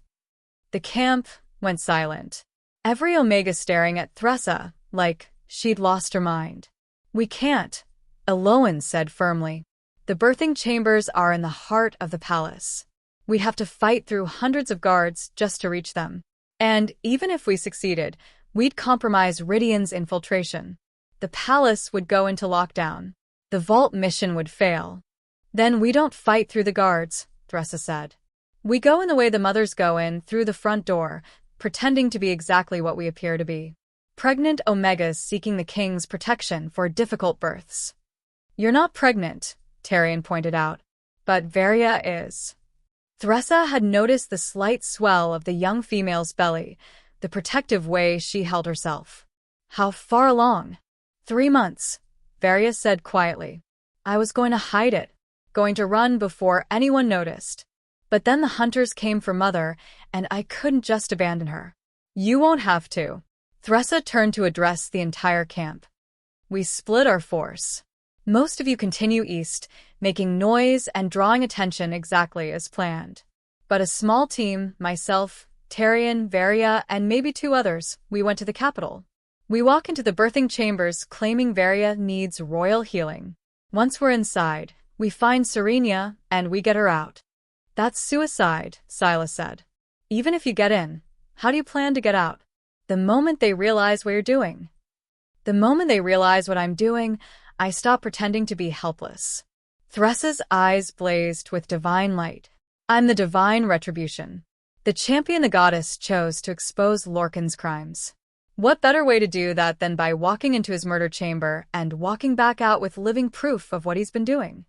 S3: The camp went silent. Every Omega staring at Thressa, like she'd lost her mind. "We can't," Eloan said firmly. "The birthing chambers are in the heart of the palace. We have to fight through hundreds of guards just to reach them. And even if we succeeded, we'd compromise Rydian's infiltration. The palace would go into lockdown. The vault mission would fail." "Then we don't fight through the guards," Thressa said. "We go in the way the mothers go in, through the front door, pretending to be exactly what we appear to be. Pregnant Omegas seeking the king's protection for difficult births." "You're not pregnant," Tyrion pointed out. "But Varia is." Thressa had noticed the slight swell of the young female's belly, the protective way she held herself. "How far along?" 3 months, Varia said quietly. "I was going to hide it, going to run before anyone noticed. But then the hunters came for Mother, and I couldn't just abandon her." "You won't have to." Thressa turned to address the entire camp. "We split our force. Most of you continue east, making noise and drawing attention exactly as planned. But a small team, myself, Tyrion, Varia, and maybe 2 others, we went to the capital. We walk into the birthing chambers claiming Varia needs royal healing. Once we're inside, we find Serenia, and we get her out." "That's suicide," Silas said. "Even if you get in, how do you plan to get out?" "The moment they realize what you're doing." "The moment they realize what I'm doing, I stop pretending to be helpless." Thressa's eyes blazed with divine light. "I'm the divine Retribution. The champion the goddess chose to expose Lorcan's crimes. What better way to do that than by walking into his murder chamber and walking back out with living proof of what he's been doing?"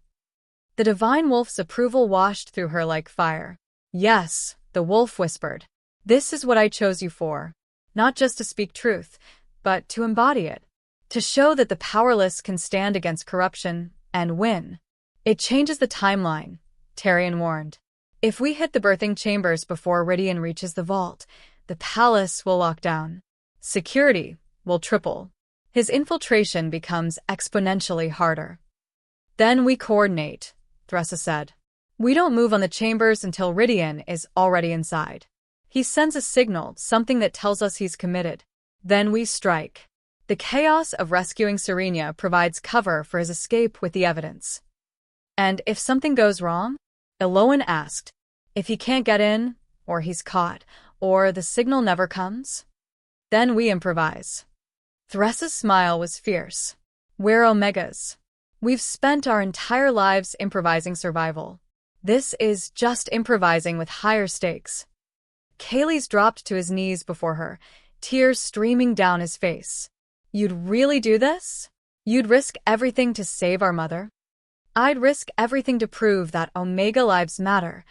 S3: The divine wolf's approval washed through her like fire. "Yes," the wolf whispered. "This is what I chose you for. Not just to speak truth, but to embody it. To show that the powerless can stand against corruption and win." "It changes the timeline," Tyrion warned. "If we hit the birthing chambers before Rydian reaches the vault, the palace will lock down. Security will triple. His infiltration becomes exponentially harder." "Then we coordinate," Thressa said. "We don't move on the chambers until Rydian is already inside. He sends a signal, something that tells us he's committed. Then we strike. The chaos of rescuing Serena provides cover for his escape with the evidence. And if something goes wrong? Eloan asked. If he can't get in, or he's caught, or the signal never comes? Then we improvise. Thressa's smile was fierce. We're Omegas. We've spent our entire lives improvising survival. This is just improvising with higher stakes. Kaylee's dropped to his knees before her, tears streaming down his face. You'd really do this? You'd risk everything to save our mother? I'd risk everything to prove that Omega lives matter,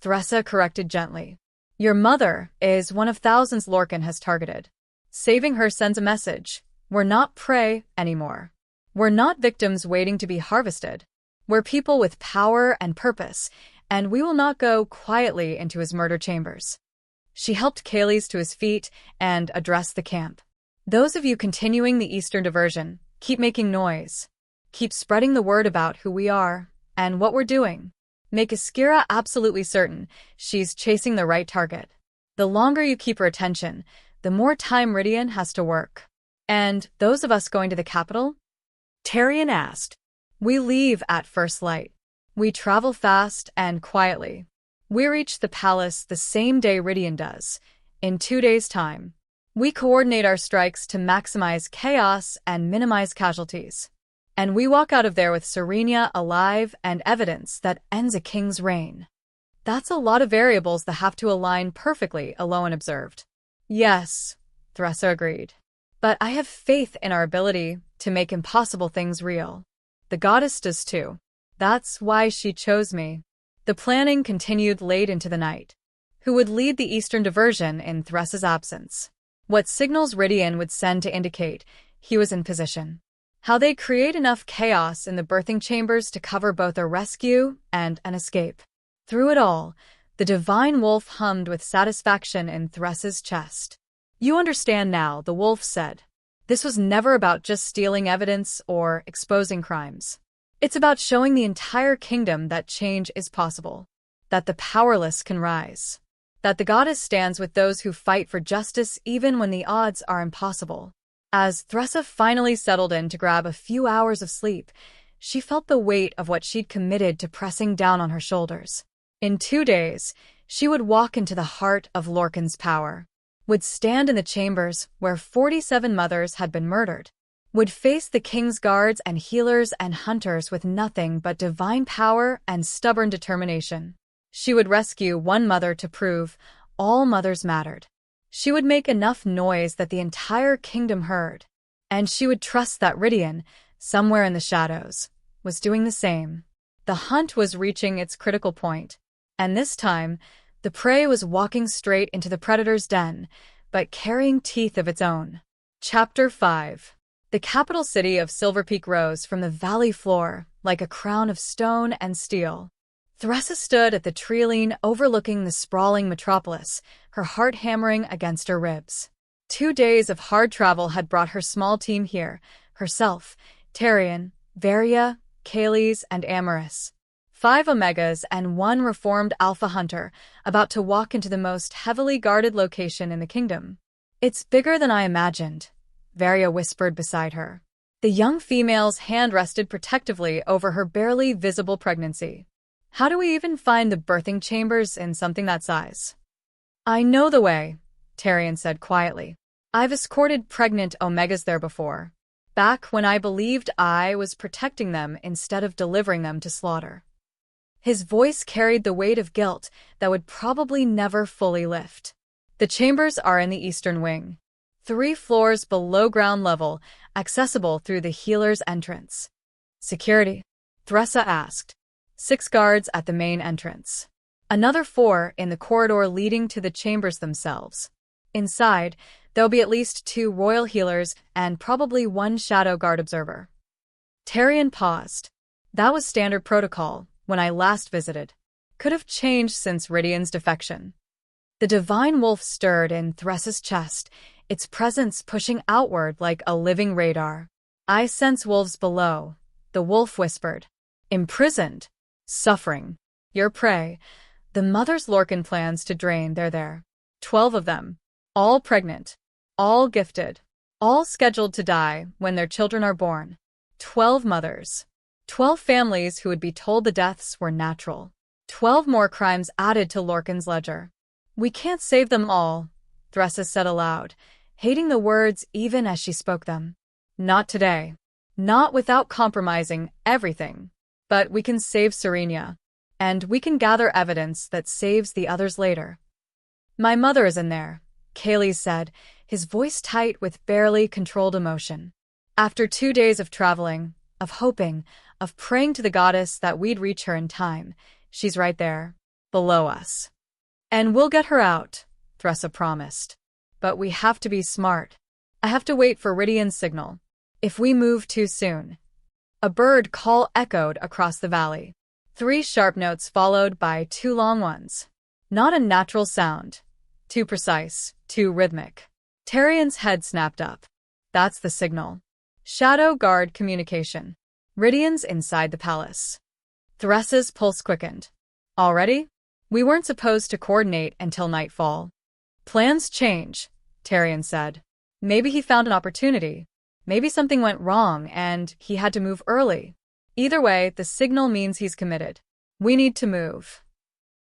S3: Thressa corrected gently. Your mother is one of thousands Lorcan has targeted. Saving her sends a message. We're not prey anymore. We're not victims waiting to be harvested. We're people with power and purpose, and we will not go quietly into his murder chambers. She helped Kaylee's to his feet and addressed the camp. Those of you continuing the Eastern diversion, keep making noise. Keep spreading the word about who we are and what we're doing. Make Iskira absolutely certain she's chasing the right target. The longer you keep her attention, the more time Ridian has to work. And those of us going to the capital?
S4: Tyrion asked.
S3: We leave at first light. We travel fast and quietly. We reach the palace the same day Ridian does, in 2 days' time. We coordinate our strikes to maximize chaos and minimize casualties. And we walk out of there with Serena alive and evidence that ends a king's reign. That's a lot of variables that have to align perfectly, Eloan observed. Yes, Thressa agreed. But I have faith in our ability to make impossible things real. The goddess does too. That's why she chose me. The planning continued late into the night. Who would lead the Eastern diversion in Thressa's absence? What signals Ridian would send to indicate he was in position? How they'd create enough chaos in the birthing chambers to cover both a rescue and an escape. Through it all, the divine wolf hummed with satisfaction in Thressa's chest. You understand now, the wolf said. This was never about just stealing evidence or exposing crimes. It's about showing the entire kingdom that change is possible, that the powerless can rise, that the goddess stands with those who fight for justice even when the odds are impossible. As Thressa finally settled in to grab a few hours of sleep, she felt the weight of what she'd committed to pressing down on her shoulders. In 2 days, she would walk into the heart of Lorcan's power, would stand in the chambers where 47 mothers had been murdered, would face the king's guards and healers and hunters with nothing but divine power and stubborn determination. She would rescue one mother to prove all mothers mattered. She would make enough noise that the entire kingdom heard, and she would trust that Ridian, somewhere in the shadows, was doing the same. The hunt was reaching its critical point, and this time, the prey was walking straight into the predator's den, but carrying teeth of its own. Chapter 5. The capital city of Silver Peak rose from the valley floor like a crown of stone and steel. Thressa stood at the tree overlooking the sprawling metropolis, her heart hammering against her ribs. 2 days of hard travel had brought her small team here, herself, Tyrion, Varia, Kaylee's, and Amaris. 5 Omegas and 1 reformed alpha hunter, about to walk into the most heavily guarded location in the kingdom. It's bigger than I imagined, Varia whispered beside her. The young female's hand rested protectively over her barely visible pregnancy. How do we even find the birthing chambers in something that size? I know the way, Tyrion said quietly. I've escorted pregnant Omegas there before, back when I believed I was protecting them instead of delivering them to slaughter. His voice carried the weight of guilt that would probably never fully lift. The chambers are in the eastern wing, 3 floors below ground level, accessible through the healer's entrance. Security? Thressa asked. 6 guards at the main entrance. Another 4 in the corridor leading to the chambers themselves. Inside, there'll be at least 2 royal healers and probably 1 shadow guard observer. Tyrion paused. That was standard protocol when I last visited. Could have changed since Ridian's defection. The divine wolf stirred in Thressa's chest, its presence pushing outward like a living radar. I sense wolves below, the wolf whispered. Imprisoned. Suffering. Your prey. The mother's Lorcan plans to drain, they're there. 12 of them. All pregnant. All gifted. All scheduled to die when their children are born. 12 mothers. 12 families who would be told the deaths were natural. 12 more crimes added to Lorcan's ledger. We can't save them all, Thressa said aloud, hating the words even as she spoke them. Not today. Not without compromising everything. But we can save Serenia. And we can gather evidence that saves the others later. My mother is in there, Kaylee said, his voice tight with barely controlled emotion. After 2 days of traveling, of hoping, of praying to the goddess that we'd reach her in time, she's right there, below us. And we'll get her out, Thressa promised. But we have to be smart. I have to wait for Rydian's signal. If we move too soon. A bird call echoed across the valley. 3 sharp notes followed by 2 long ones. Not a natural sound. Too precise, too rhythmic. Tarian's head snapped up. That's the signal. Shadow Guard communication. Rydian's inside the palace. Thressa's pulse quickened. Already? We weren't supposed to coordinate until nightfall. Plans change, Tarian said. Maybe he found an opportunity. Maybe something went wrong and he had to move early. Either way, the signal means he's committed. We need to move.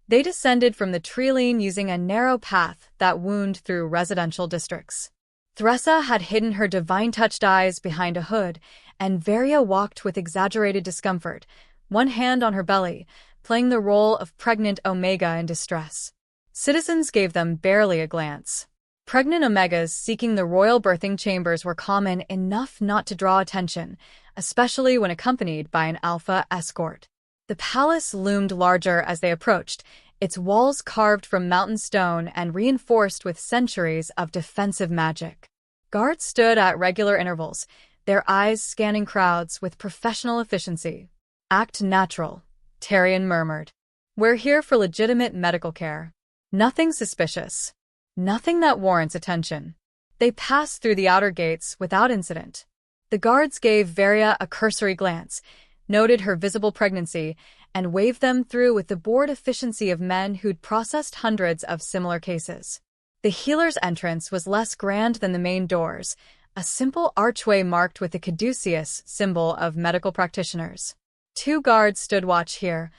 S3: They descended from the tree line using a narrow path that wound through residential districts. Thressa had hidden her divine-touched eyes behind a hood, and Varia walked with exaggerated discomfort, one hand on her belly, playing the role of pregnant Omega in distress. Citizens gave them barely a glance. Pregnant Omegas seeking the royal birthing chambers were common enough not to draw attention, especially when accompanied by an alpha escort. The palace loomed larger as they approached, its walls carved from mountain stone and reinforced with centuries of defensive magic. Guards stood at regular intervals, their eyes scanning crowds with professional efficiency. Act natural, Tarian murmured. We're here for legitimate medical care. Nothing suspicious. Nothing that warrants attention. They passed through the outer gates without incident. The guards gave Varia a cursory glance, noted her visible pregnancy, and waved them through with the bored efficiency of men who'd processed hundreds of similar cases. The healer's entrance was less grand than the main doors, a simple archway marked with the caduceus symbol of medical practitioners. 2 guards stood watch here,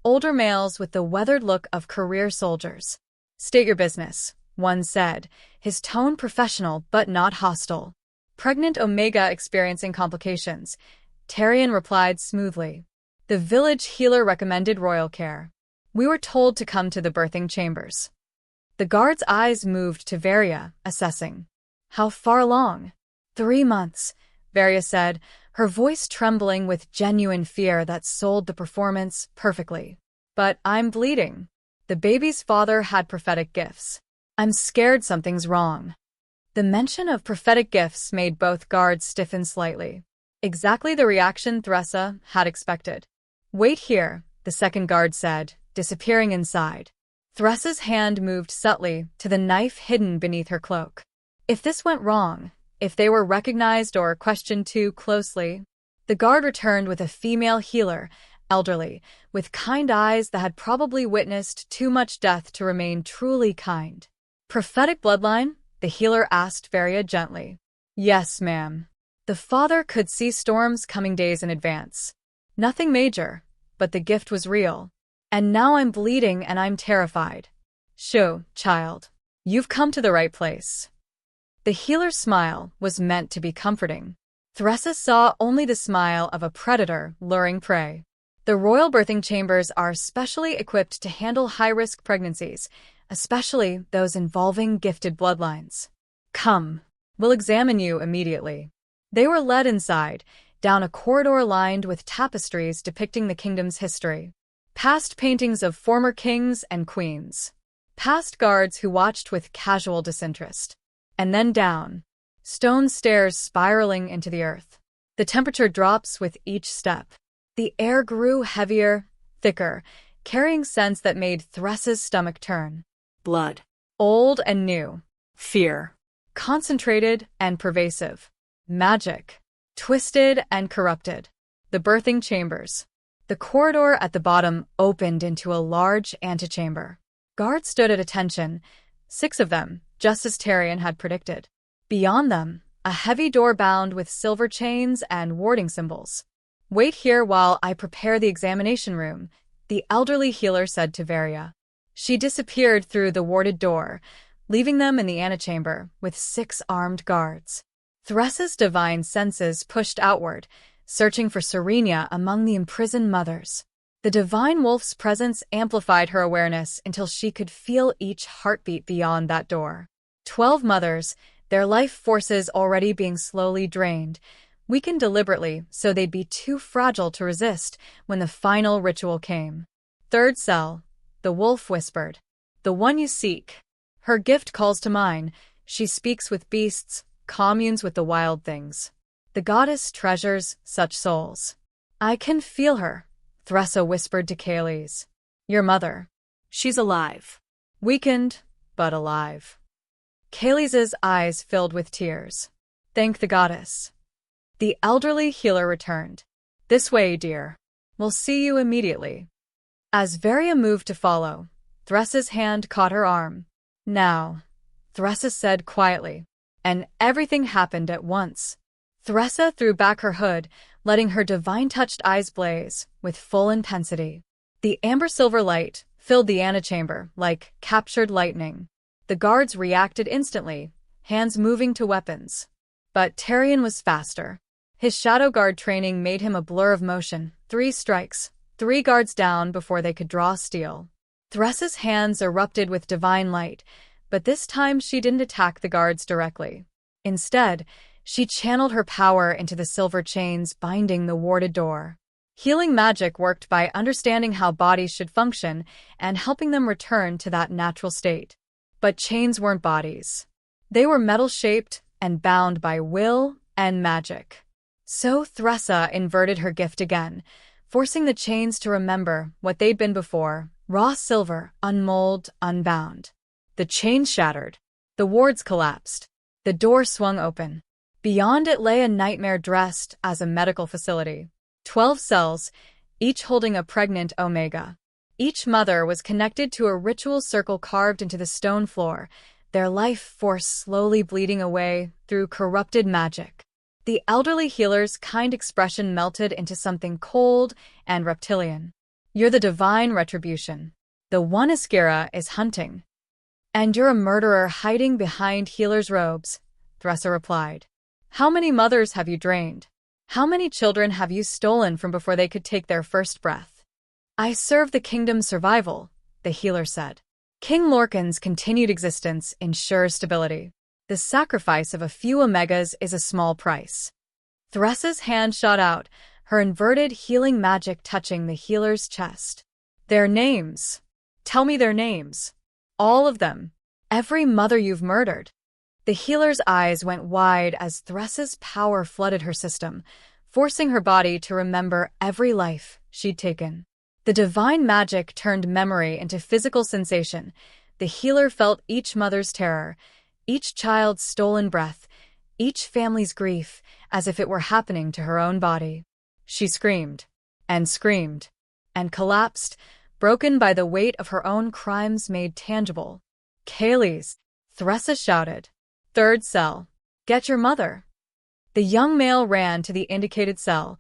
S3: older males with the weathered look of career soldiers. State your business, one said, his tone professional but not hostile. Pregnant Omega experiencing complications, Tarian replied smoothly. The village healer recommended royal care. We were told to come to the birthing chambers. The guard's eyes moved to Varia, assessing. How far along? 3 months, Varia said, her voice trembling with genuine fear that sold the performance perfectly. But I'm bleeding. The baby's father had prophetic gifts. I'm scared something's wrong. The mention of prophetic gifts made both guards stiffen slightly. Exactly the reaction Thressa had expected. Wait here, the second guard said, disappearing inside. Thressa's hand moved subtly to the knife hidden beneath her cloak. If this went wrong, if they were recognized or questioned too closely, the guard returned with a female healer, elderly, with kind eyes that had probably witnessed too much death to remain truly kind. Prophetic bloodline? The healer asked Varia gently. Yes, ma'am. The father could see storms coming days in advance. Nothing major, but the gift was real. And now I'm bleeding and I'm terrified. Shoo, child. You've come to the right place. The healer's smile was meant to be comforting. Thressa saw only the smile of a predator luring prey. The royal birthing chambers are specially equipped to handle high-risk pregnancies, especially those involving gifted bloodlines. Come, we'll examine you immediately. They were led inside, down a corridor lined with tapestries depicting the kingdom's history. Past paintings of former kings and queens. Past guards who watched with casual disinterest. And then down. Stone stairs spiraling into the earth. The temperature drops with each step. The air grew heavier, thicker, carrying scents that made Thressa's stomach turn.
S4: Blood.
S3: Old and new.
S4: Fear.
S3: Concentrated and pervasive. Magic. Twisted and corrupted. The birthing chambers. The corridor at the bottom opened into a large antechamber. Guards stood at attention, 6 of them, just as Tyrion had predicted. Beyond them, a heavy door bound with silver chains and warding symbols. "Wait here while I prepare the examination room," the elderly healer said to Varia. She disappeared through the warded door, leaving them in the antechamber with 6 armed guards. Thressa's divine senses pushed outward, searching for Serenia among the imprisoned mothers. The divine wolf's presence amplified her awareness until she could feel each heartbeat beyond that door. 12 mothers, their life forces already being slowly drained, weakened deliberately so they'd be too fragile to resist when the final ritual came. "Third cell," the wolf whispered. "The one you seek. Her gift calls to mine. She speaks with beasts, communes with the wild things. The goddess treasures such souls." "I can feel her," Thressa whispered to Kayleigh. "Your mother.
S4: She's alive."
S3: Weakened, but alive. Kayleigh's eyes filled with tears. "Thank the goddess." The elderly healer returned. "This way, dear. We'll see you immediately." As Varia moved to follow, Thressa's hand caught her arm. "Now," Thressa said quietly, and everything happened at once. Thressa threw back her hood, letting her divine-touched eyes blaze with full intensity. The amber-silver light filled the antechamber like captured lightning. The guards reacted instantly, hands moving to weapons. But Tyrion was faster. His shadow guard training made him a blur of motion. 3 strikes, 3 guards down before they could draw steel. Thressa's hands erupted with divine light, but this time she didn't attack the guards directly. Instead, she channeled her power into the silver chains binding the warded door. Healing magic worked by understanding how bodies should function and helping them return to that natural state. But chains weren't bodies. They were metal-shaped and bound by will and magic. So Thressa inverted her gift again, forcing the chains to remember what they'd been before: raw silver, unmolded, unbound. The chains shattered. The wards collapsed. The door swung open. Beyond it lay a nightmare dressed as a medical facility. 12 cells, each holding a pregnant Omega. Each mother was connected to a ritual circle carved into the stone floor, their life force slowly bleeding away through corrupted magic. The elderly healer's kind expression melted into something cold and reptilian. "You're the divine Retribution. The one Iskira is hunting. And you're a murderer hiding behind healer's robes," Thressa replied. "How many mothers have you drained? How many children have you stolen from before they could take their first breath?" "I serve the kingdom's survival," the healer said. "King Lorcan's continued existence ensures stability. The sacrifice of a few Omegas is a small price." Thressa's hand shot out, her inverted healing magic touching the healer's chest. "Their names. Tell me their names. All of them. Every mother you've murdered." The healer's eyes went wide as Thressa's power flooded her system, forcing her body to remember every life she'd taken. The divine magic turned memory into physical sensation. The healer felt each mother's terror, each child's stolen breath, each family's grief, as if it were happening to her own body. She screamed, and collapsed, broken by the weight of her own crimes made tangible. "Kayleigh," Thressa shouted. "Third cell. Get your mother." The young male ran to the indicated cell,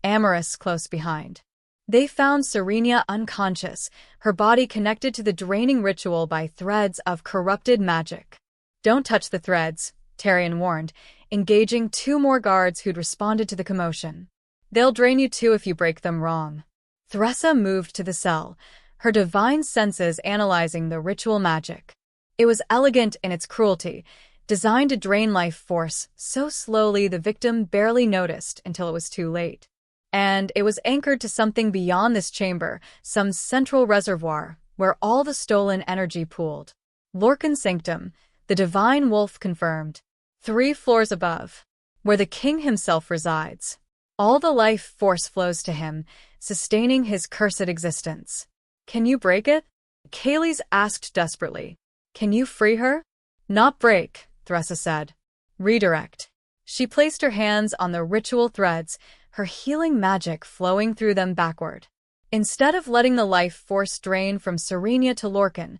S3: Amorous close behind. They found Serenia unconscious, her body connected to the draining ritual by threads of corrupted magic. "Don't touch the threads," Tyrion warned, engaging 2 more guards who'd responded to the commotion. "They'll drain you too if you break them wrong." Thressa moved to the cell, her divine senses analyzing the ritual magic. It was elegant in its cruelty, designed to drain life force so slowly the victim barely noticed until it was too late. And it was anchored to something beyond this chamber, some central reservoir where all the stolen energy pooled. Lorcan's sanctum, the divine wolf confirmed, 3 floors above, where the king himself resides. All the life force flows to him, sustaining his cursed existence. "Can you break it?" Kayleigh asked desperately. "Can you free her?" "Not break," Thressa said. "Redirect." She placed her hands on the ritual threads, her healing magic flowing through them backward. Instead of letting the life force drain from Serenia to Lorcan,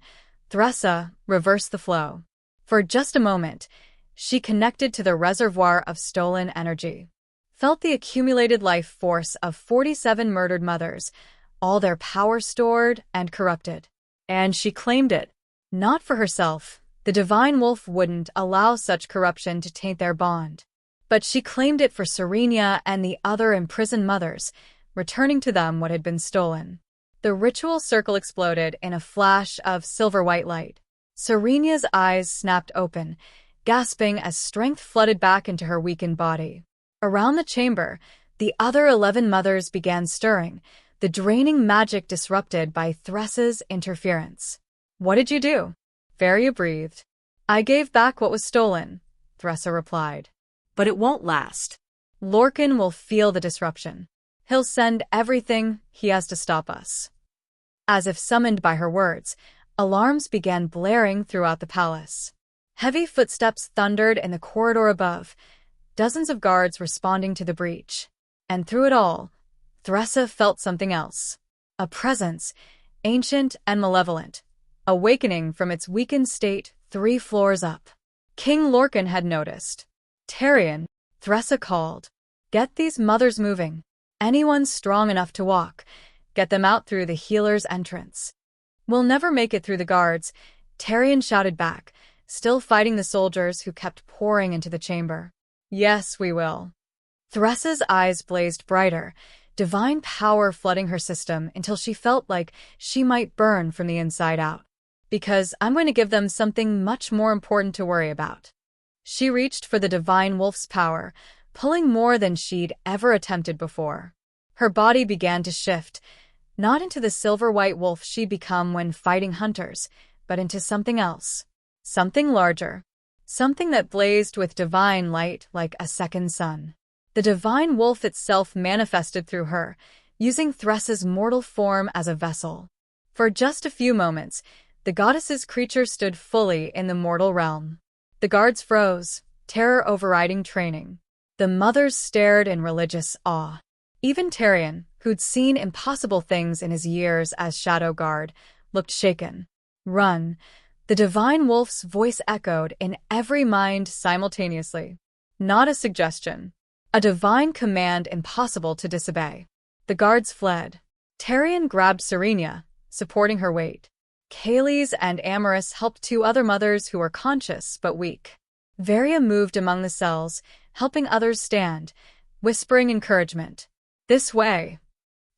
S3: Thressa reversed the flow. For just a moment, she connected to the reservoir of stolen energy, felt the accumulated life force of 47 murdered mothers, all their power stored and corrupted. And she claimed it. Not for herself. The divine wolf wouldn't allow such corruption to taint their bond. But she claimed it for Serenia and the other imprisoned mothers, returning to them what had been stolen. The ritual circle exploded in a flash of silver-white light. Serenia's eyes snapped open, gasping as strength flooded back into her weakened body. Around the chamber, the other 11 mothers began stirring, the draining magic disrupted by Thressa's interference. "What did you do?" Varia breathed. "I gave back what was stolen," Thressa replied.
S4: But it won't last.
S3: "Lorcan will feel the disruption. He'll send everything he has to stop us." As if summoned by her words, alarms began blaring throughout the palace. Heavy footsteps thundered in the corridor above, dozens of guards responding to the breach. And through it all, Thressa felt something else. A presence, ancient and malevolent, awakening from its weakened state 3 floors up. King Lorcan had noticed. "Tarion," Thressa called. "Get these mothers moving. Anyone strong enough to walk, get them out through the healer's entrance." "We'll never make it through the guards," Tarion shouted back, still fighting the soldiers who kept pouring into the chamber. "Yes, we will." Thressa's eyes blazed brighter, divine power flooding her system until she felt like she might burn from the inside out. "Because I'm going to give them something much more important to worry about." She reached for the divine wolf's power, pulling more than she'd ever attempted before. Her body began to shift, not into the silver-white wolf she'd become when fighting hunters, but into something else. Something larger. Something that blazed with divine light like a second sun. The divine wolf itself manifested through her, using Thressa's mortal form as a vessel. For just a few moments, the goddess's creature stood fully in the mortal realm. The guards froze, terror overriding training. The mothers stared in religious awe. Even Tarion, who'd seen impossible things in his years as Shadow Guard, looked shaken. "Run!" The divine wolf's voice echoed in every mind simultaneously. Not a suggestion. A divine command impossible to disobey. The guards fled. Tarion grabbed Serenia, supporting her weight. Kaylee's and Amaris helped 2 other mothers who were conscious but weak. Varia moved among the cells, helping others stand, whispering encouragement. "This way."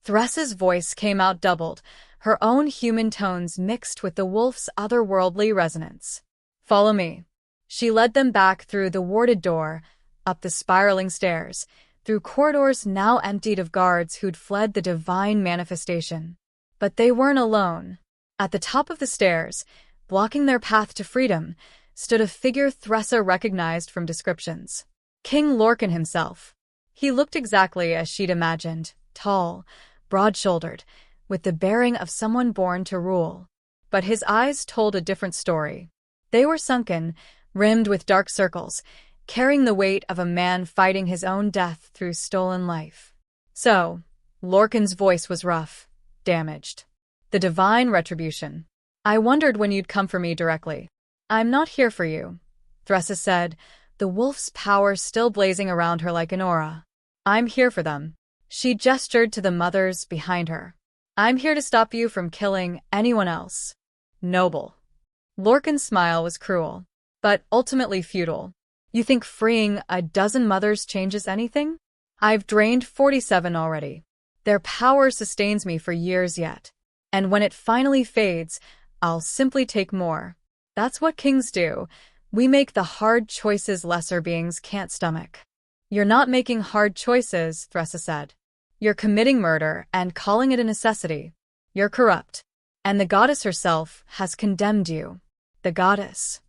S3: Thressa's voice came out doubled, her own human tones mixed with the wolf's otherworldly resonance. "Follow me." She led them back through the warded door, up the spiraling stairs, through corridors now emptied of guards who'd fled the divine manifestation. But they weren't alone. At the top of the stairs, blocking their path to freedom, stood a figure Thressa recognized from descriptions. King Lorcan himself. He looked exactly as she'd imagined, tall, broad-shouldered, with the bearing of someone born to rule. But his eyes told a different story. They were sunken, rimmed with dark circles, carrying the weight of a man fighting his own death through stolen life. "So," Lorcan's voice was rough, damaged. "The divine retribution. I wondered when you'd come for me directly." "I'm not here for you," Thressa said, the wolf's power still blazing around her like an aura. "I'm here for them." She gestured to the mothers behind her. "I'm here to stop you from killing anyone else." "Noble." Lorcan's smile was cruel, but ultimately futile. "You think freeing a dozen mothers changes anything? I've drained 47 already. Their power sustains me for years yet. And when it finally fades, I'll simply take more. That's what kings do. We make the hard choices lesser beings can't stomach." "You're not making hard choices," Thressa said. "You're committing murder and calling it a necessity. You're corrupt. And the goddess herself has condemned you." "The goddess?"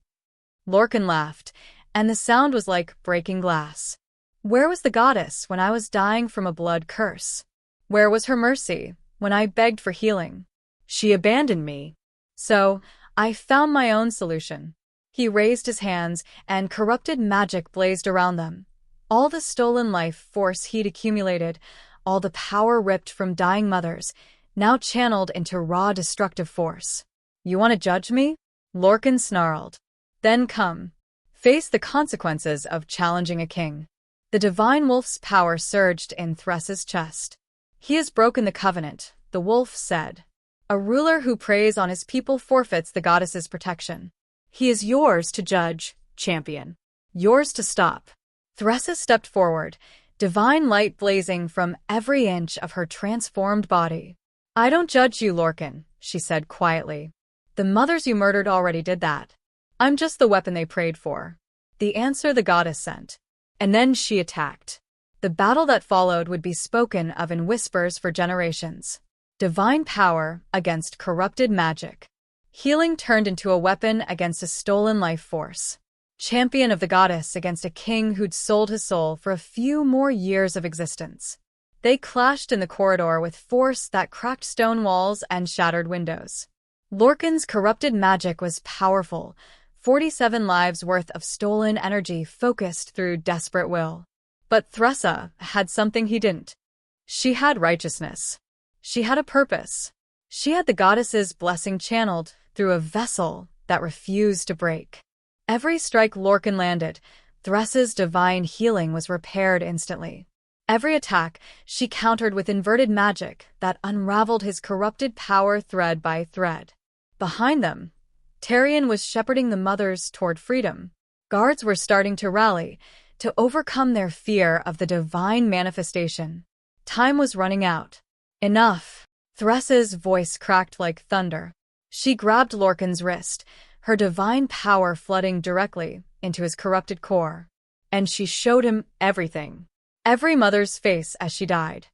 S3: Lorcan laughed, and the sound was like breaking glass. "Where was the goddess when I was dying from a blood curse? Where was her mercy when I begged for healing? She abandoned me. So, I found my own solution." He raised his hands, and corrupted magic blazed around them. All the stolen life force he'd accumulated, all the power ripped from dying mothers, now channeled into raw destructive force. "You want to judge me?" Lorcan snarled. Then come. Face the consequences of challenging a king. The divine wolf's power surged in Thress's chest. He has broken the covenant, the wolf said. A ruler who preys on his people forfeits the goddess's protection. He is yours to judge, champion. Yours to stop. Thressa stepped forward, divine light blazing from every inch of her transformed body. I don't judge you, Lorcan, she said quietly. The mothers you murdered already did that. I'm just the weapon they prayed for. The answer the goddess sent. And then she attacked. The battle that followed would be spoken of in whispers for generations. Divine power against corrupted magic. Healing turned into a weapon against a stolen life force. Champion of the goddess against a king who'd sold his soul for a few more years of existence. They clashed in the corridor with force that cracked stone walls and shattered windows. Lorcan's corrupted magic was powerful, 47 lives worth of stolen energy focused through desperate will. But Thressa had something he didn't. She had righteousness. She had a purpose. She had the goddess's blessing channeled through a vessel that refused to break. Every strike Lorcan landed, Thressa's divine healing was repaired instantly. Every attack she countered with inverted magic that unraveled his corrupted power thread by thread. Behind them, Tyrion was shepherding the mothers toward freedom. Guards were starting to rally, to overcome their fear of the divine manifestation. Time was running out. Enough. Thressa's voice cracked like thunder. She grabbed Lorcan's wrist, her divine power flooding directly into his corrupted core. And she showed him everything. Every mother's face as she died.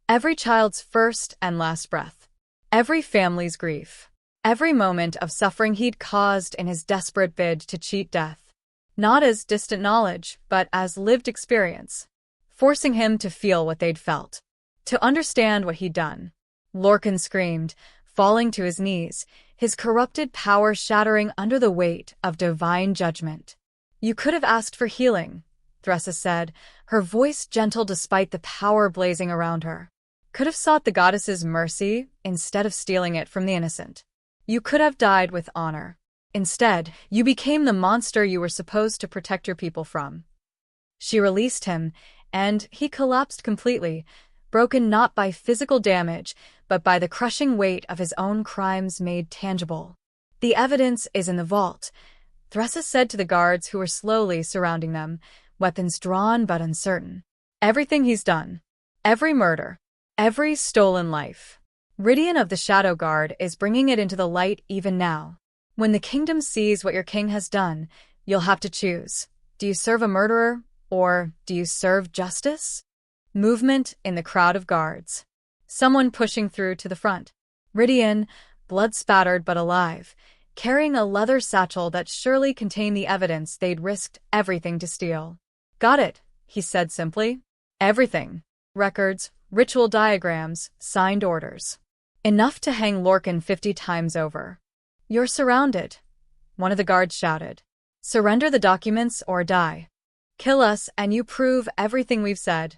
S3: Every child's first and last breath. Every family's grief. Every moment of suffering he'd caused in his desperate bid to cheat death. Not as distant knowledge, but as lived experience. Forcing him to feel what they'd felt. To understand what he'd done. Lorcan screamed, falling to his knees, his corrupted power shattering under the weight of divine judgment. You could have asked for healing, Thressa said, her voice gentle despite the power blazing around her. Could have sought the goddess's mercy instead of stealing it from the innocent. You could have died with honor. Instead, you became the monster you were supposed to protect your people from. She released him, and he collapsed completely, broken not by physical damage, but by the crushing weight of his own crimes made tangible. The evidence is in the vault, Thressa said to the guards who were slowly surrounding them, weapons drawn but uncertain. Everything he's done. Every murder. Every stolen life. Ridian of the Shadow Guard is bringing it into the light even now. When the kingdom sees what your king has done, you'll have to choose. Do you serve a murderer, or do you serve justice? Movement in the crowd of guards. Someone pushing through to the front. Ridian, blood-spattered but alive, carrying a leather satchel that surely contained the evidence they'd risked everything to steal. Got it, he said simply. Everything. Records, ritual diagrams, signed orders. Enough to hang Lorcan 50 times over. You're surrounded, one of the guards shouted. Surrender the documents or die. Kill us and you prove everything we've said,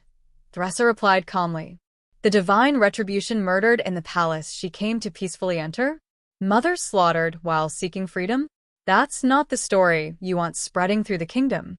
S3: Thressa replied calmly. The divine Retribution murdered in the palace she came to peacefully enter? Mothers slaughtered while seeking freedom? That's not the story you want spreading through the kingdom.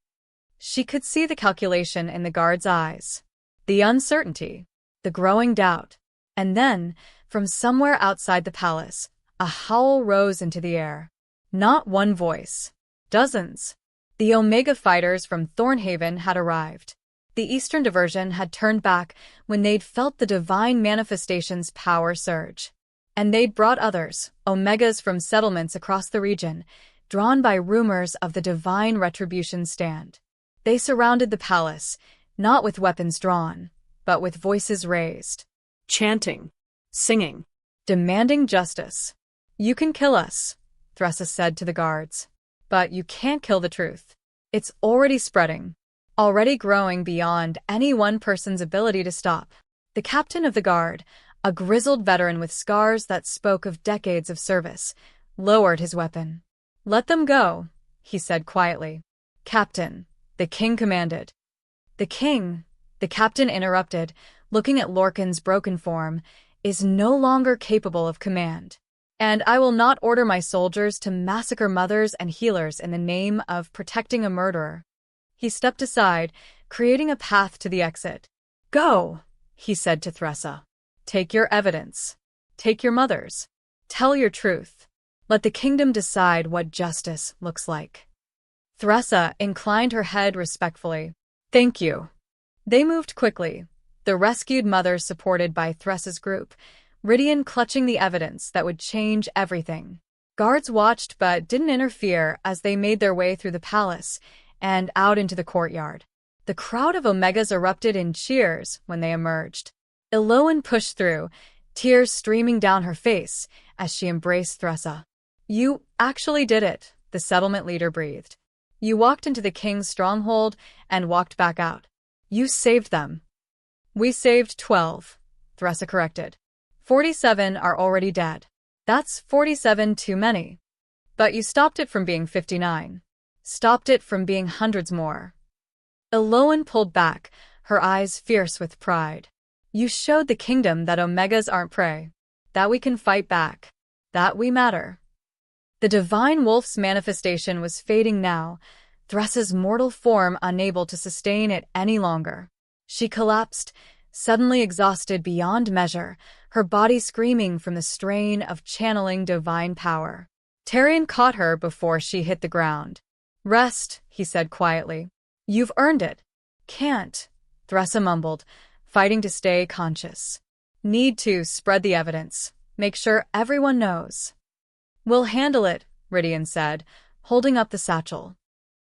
S3: She could see the calculation in the guard's eyes. The uncertainty. The growing doubt. And then, from somewhere outside the palace, a howl rose into the air. Not one voice. Dozens. The Omega fighters from Thornhaven had arrived. The Eastern Diversion had turned back when they'd felt the divine manifestation's power surge. And they'd brought others, Omegas from settlements across the region, drawn by rumors of the divine Retribution stand. They surrounded the palace, not with weapons drawn, but with voices raised.
S4: Chanting. Singing.
S3: Demanding justice. You can kill us, Thressa said to the guards. But you can't kill the truth. It's already spreading. Already growing beyond any one person's ability to stop. The captain of the guard, a grizzled veteran with scars that spoke of decades of service, lowered his weapon. Let them go, he said quietly. Captain, the king commanded. The king, the captain interrupted, looking at Lorcan's broken form, is no longer capable of command. And I will not order my soldiers to massacre mothers and healers in the name of protecting a murderer. He stepped aside, creating a path to the exit. Go, he said to Thressa. Take your evidence. Take your mother's. Tell your truth. Let the kingdom decide what justice looks like. Thressa inclined her head respectfully. Thank you. They moved quickly, the rescued mothers supported by Thressa's group, Rydian clutching the evidence that would change everything. Guards watched but didn't interfere as they made their way through the palace and out into the courtyard. The crowd of Omegas erupted in cheers when they emerged. Eloan pushed through, tears streaming down her face as she embraced Thressa. You actually did it, the settlement leader breathed. You walked into the king's stronghold and walked back out. You saved them. We saved 12, Thressa corrected. 47 are already dead. That's 47 too many. But you stopped it from being 59. Stopped it from being hundreds more. Eloan pulled back, her eyes fierce with pride. You showed the kingdom that Omegas aren't prey. That we can fight back. That we matter. The divine wolf's manifestation was fading now, Thressa's mortal form unable to sustain it any longer. She collapsed, suddenly exhausted beyond measure, her body screaming from the strain of channeling divine power. Tyrion caught her before she hit the ground. Rest, he said quietly. You've earned it. Can't, Thressa mumbled, fighting to stay conscious. Need to spread the evidence. Make sure everyone knows. We'll handle it, Rydian said, holding up the satchel.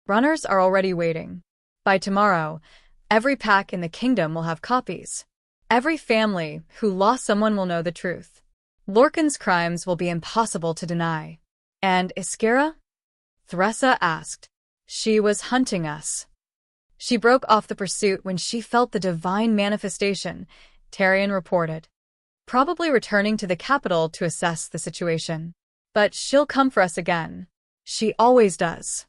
S3: Runners are already waiting. By tomorrow, every pack in the kingdom will have copies. Every family who lost someone will know the truth. Lorcan's crimes will be impossible to deny. And Iskira? Thressa asked. She was hunting us. She broke off the pursuit when she felt the divine manifestation, Tyrion reported. Probably returning to the capital to assess the situation. But she'll come for us again. She always does.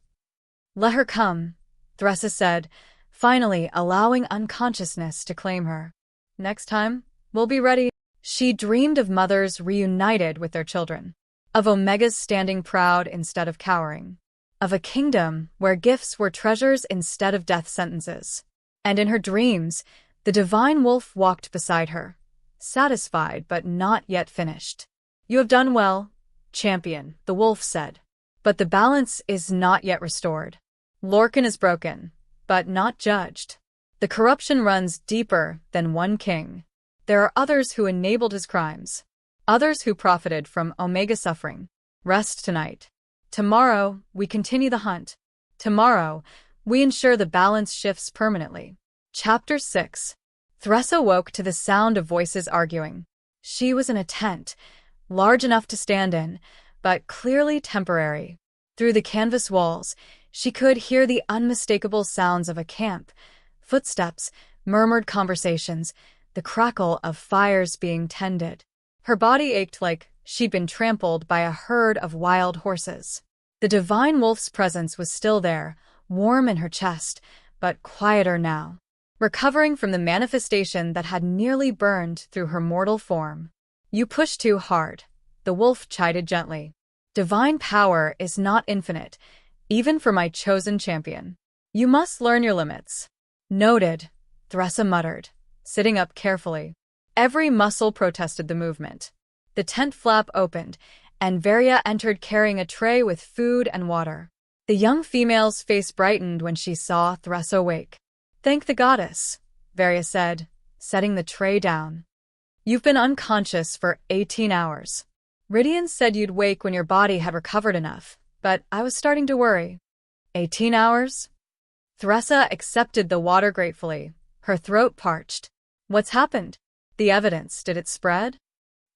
S3: Let her come, Thressa said, finally allowing unconsciousness to claim her. Next time, we'll be ready. She dreamed of mothers reunited with their children, of Omegas standing proud instead of cowering, of a kingdom where gifts were treasures instead of death sentences. And in her dreams, the divine wolf walked beside her, satisfied but not yet finished. You have done well, champion, the wolf said. But the balance is not yet restored. Lorcan is broken, but not judged. The corruption runs deeper than one king. There are others who enabled his crimes. Others who profited from Omega suffering. Rest tonight. Tomorrow, we continue the hunt. Tomorrow, we ensure the balance shifts permanently. Chapter 6. Thressa woke to the sound of voices arguing. She was in a tent, large enough to stand in, but clearly temporary. Through the canvas walls, she could hear the unmistakable sounds of a camp, footsteps, murmured conversations, the crackle of fires being tended. Her body ached like she'd been trampled by a herd of wild horses. The divine wolf's presence was still there, warm in her chest, but quieter now, recovering from the manifestation that had nearly burned through her mortal form. You push too hard, the wolf chided gently. Divine power is not infinite, even for my chosen champion. You must learn your limits. Noted, Thressa muttered, sitting up carefully. Every muscle protested the movement. The tent flap opened, and Varia entered carrying a tray with food and water. The young female's face brightened when she saw Thressa wake. Thank the goddess, Varia said, setting the tray down. You've been unconscious for 18 hours. Rydian said you'd wake when your body had recovered enough, but I was starting to worry. 18 hours? Thressa accepted the water gratefully, her throat parched. What's happened? The evidence, did it spread?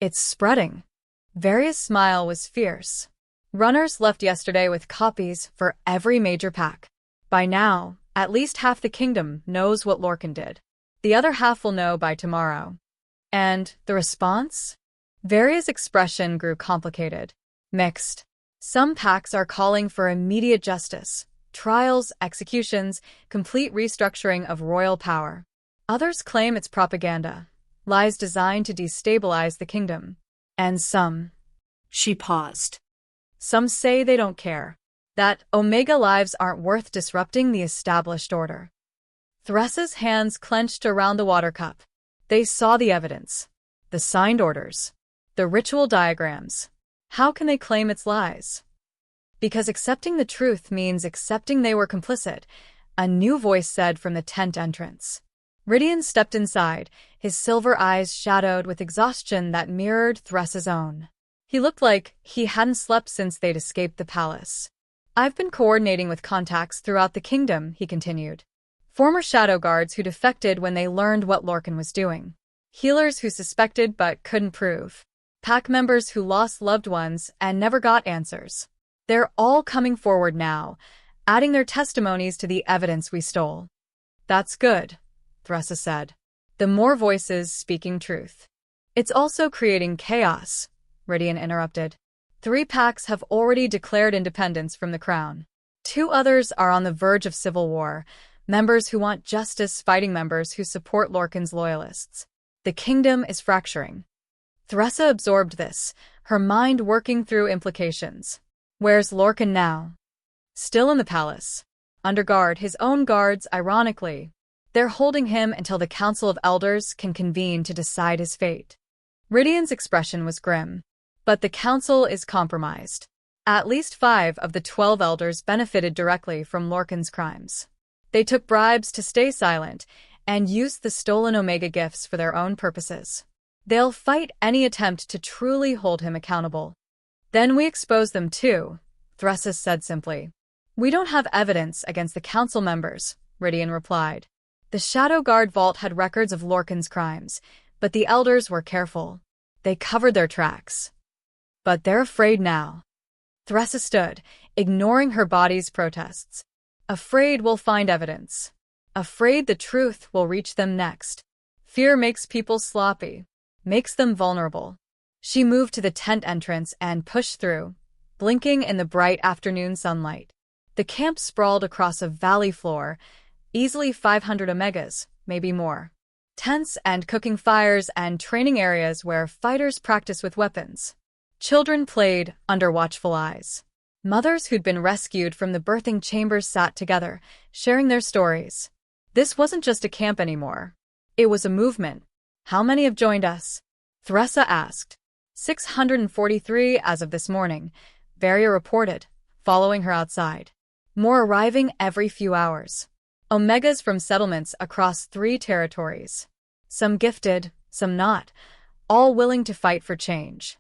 S3: It's spreading. Varia's smile was fierce. Runners left yesterday with copies for every major pack. By now, at least half the kingdom knows what Lorcan did. The other half will know by tomorrow. And the response? Varia's expression grew complicated, mixed. Some packs are calling for immediate justice, trials, executions, complete restructuring of royal power. Others claim it's propaganda, lies designed to destabilize the kingdom. And some,
S4: She paused.
S3: Some say they don't care. That Omega lives aren't worth disrupting the established order. Thressa's hands clenched around the water cup. They saw the evidence. The signed orders. The ritual diagrams. How can they claim it's lies? Because accepting the truth means accepting they were complicit, a new voice said from the tent entrance. Ridian stepped inside, his silver eyes shadowed with exhaustion that mirrored Thressa's own. He looked like he hadn't slept since they'd escaped the palace. I've been coordinating with contacts throughout the kingdom, he continued. Former shadow guards who defected when they learned what Lorcan was doing. Healers who suspected but couldn't prove. Pack members who lost loved ones and never got answers. They're all coming forward now, adding their testimonies to the evidence we stole. That's good, Thressa said. The more voices speaking truth. It's also creating chaos, Ridian interrupted. 3 packs have already declared independence from the crown. 2 others are on the verge of civil war, members who want justice fighting members who support Lorcan's loyalists. The kingdom is fracturing. Thressa absorbed this, her mind working through implications. Where's Lorcan now? Still in the palace. Under guard, his own guards, ironically. They're holding him until the Council of Elders can convene to decide his fate. Ridian's expression was grim. But the council is compromised. At least 5 of the 12 elders benefited directly from Lorcan's crimes. They took bribes to stay silent and used the stolen Omega gifts for their own purposes. They'll fight any attempt to truly hold him accountable. Then we expose them too, Thressa said simply. We don't have evidence against the council members, Ridian replied. The Shadow Guard vault had records of Lorcan's crimes, but the elders were careful. They covered their tracks. But they're afraid now. Thressa stood, ignoring her body's protests. Afraid we'll find evidence. Afraid the truth will reach them next. Fear makes people sloppy, makes them vulnerable. She moved to the tent entrance and pushed through, blinking in the bright afternoon sunlight. The camp sprawled across a valley floor, easily 500 Omegas, maybe more. Tents and cooking fires and training areas where fighters practice with weapons. Children played under watchful eyes. Mothers who'd been rescued from the birthing chambers sat together, sharing their stories. This wasn't just a camp anymore. It was a movement. How many have joined us? Thressa asked. 643 as of this morning, Varia reported, following her outside. More arriving every few hours. Omegas from settlements across 3 territories. Some gifted, some not, all willing to fight for change.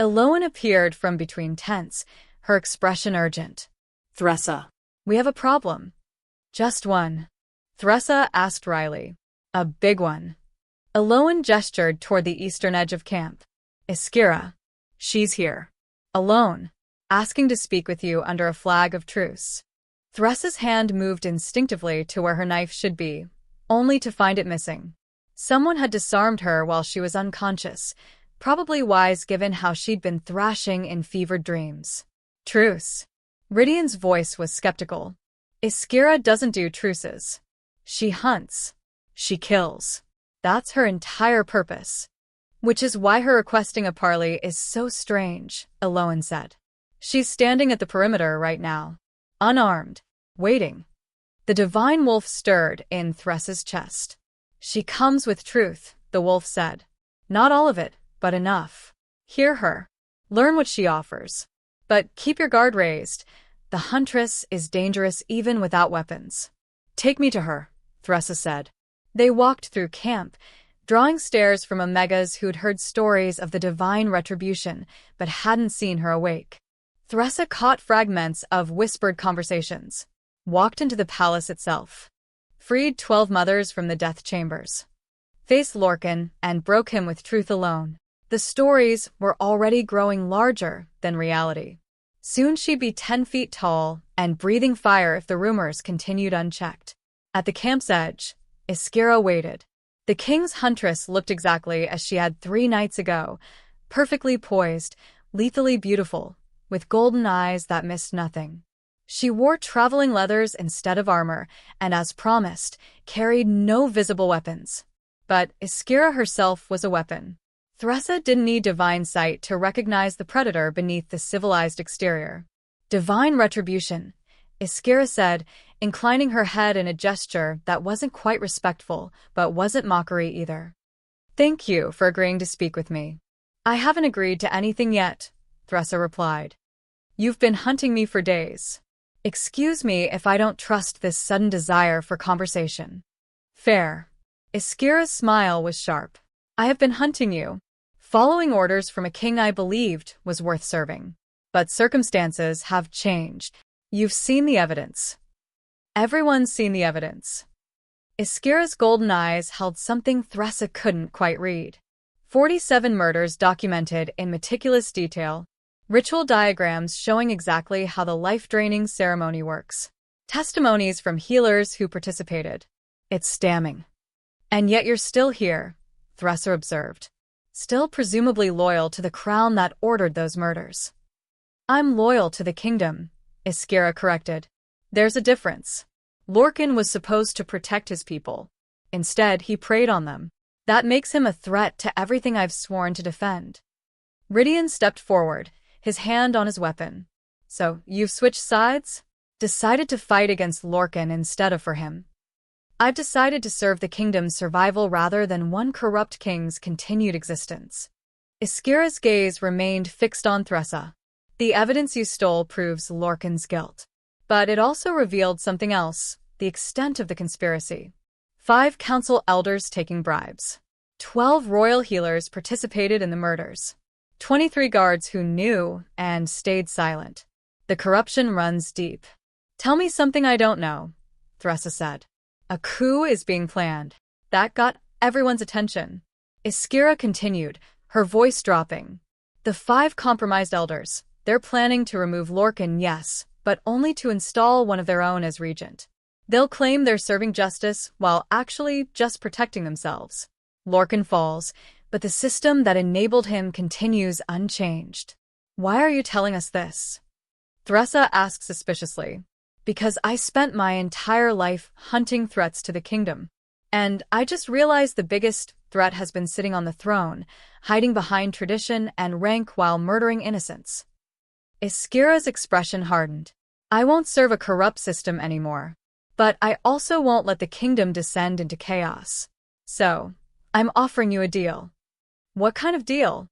S3: Eloan appeared from between tents, her expression urgent.
S4: Thressa.
S3: We have a problem. Just one. Thressa asked wryly. A big one. Eloan gestured toward the eastern edge of camp. Iskira. She's here. Alone. Asking to speak with you under a flag of truce. Thressa's hand moved instinctively to where her knife should be, only to find it missing. Someone had disarmed her while she was unconscious, probably wise given how she'd been thrashing in fevered dreams. Truce. Ridian's voice was skeptical. Iskira doesn't do truces. She hunts. She kills. That's her entire purpose. Which is why her requesting a parley is so strange, Eloan said. She's standing at the perimeter right now. Unarmed. Waiting. The divine wolf stirred in Thressa's chest. She comes with truth, the wolf said. Not all of it, but enough. Hear her. Learn what she offers. But keep your guard raised. The huntress is dangerous even without weapons. Take me to her, Thressa said. They walked through camp, drawing stares from Omegas who'd heard stories of the divine Retribution but hadn't seen her awake. Thressa caught fragments of whispered conversations. Walked into the palace itself. Freed 12 mothers from the death chambers. Faced Lorcan and broke him with truth alone. The stories were already growing larger than reality. Soon she'd be 10 feet tall and breathing fire if the rumors continued unchecked. At the camp's edge, Iskira waited. The king's huntress looked exactly as she had 3 nights ago, perfectly poised, lethally beautiful, with golden eyes that missed nothing. She wore traveling leathers instead of armor, and as promised, carried no visible weapons. But Iskira herself was a weapon. Thressa didn't need divine sight to recognize the predator beneath the civilized exterior. Divine retribution, Iskira said, inclining her head in a gesture that wasn't quite respectful, but wasn't mockery either. Thank you for agreeing to speak with me. I haven't agreed to anything yet, Thressa replied. You've been hunting me for days. Excuse me if I don't trust this sudden desire for conversation. Fair. Iskira's smile was sharp. I have been hunting you. Following orders from a king I believed was worth serving. But circumstances have changed. You've seen the evidence. Everyone's seen the evidence. Iskira's golden eyes held something Thressa couldn't quite read. 47 murders documented in meticulous detail. Ritual diagrams showing exactly how the life-draining ceremony works. Testimonies from healers who participated. It's damning. And yet you're still here, Thressa observed. Still presumably loyal to the crown that ordered those murders. I'm loyal to the kingdom, Iskira corrected. There's a difference. Lorcan was supposed to protect his people. Instead, he preyed on them. That makes him a threat to everything I've sworn to defend. Rydian stepped forward, his hand on his weapon. So, you've switched sides? Decided to fight against Lorcan instead of for him. I've decided to serve the kingdom's survival rather than one corrupt king's continued existence. Iskira's gaze remained fixed on Thressa. The evidence you stole proves Lorcan's guilt. But it also revealed something else, the extent of the conspiracy. 5 council elders taking bribes. 12 royal healers participated in the murders. 23 guards who knew and stayed silent. The corruption runs deep. Tell me something I don't know, Thressa said. A coup is being planned. That got everyone's attention. Iskira continued, her voice dropping. The 5 compromised elders, they're planning to remove Lorcan, yes, but only to install one of their own as regent. They'll claim they're serving justice while actually just protecting themselves. Lorcan falls, but the system that enabled him continues unchanged. Why are you telling us this? Thressa asked suspiciously. Because I spent my entire life hunting threats to the kingdom. And I just realized the biggest threat has been sitting on the throne, hiding behind tradition and rank while murdering innocents. Iskira's expression hardened. I won't serve a corrupt system anymore. But I also won't let the kingdom descend into chaos. So, I'm offering you a deal. What kind of deal?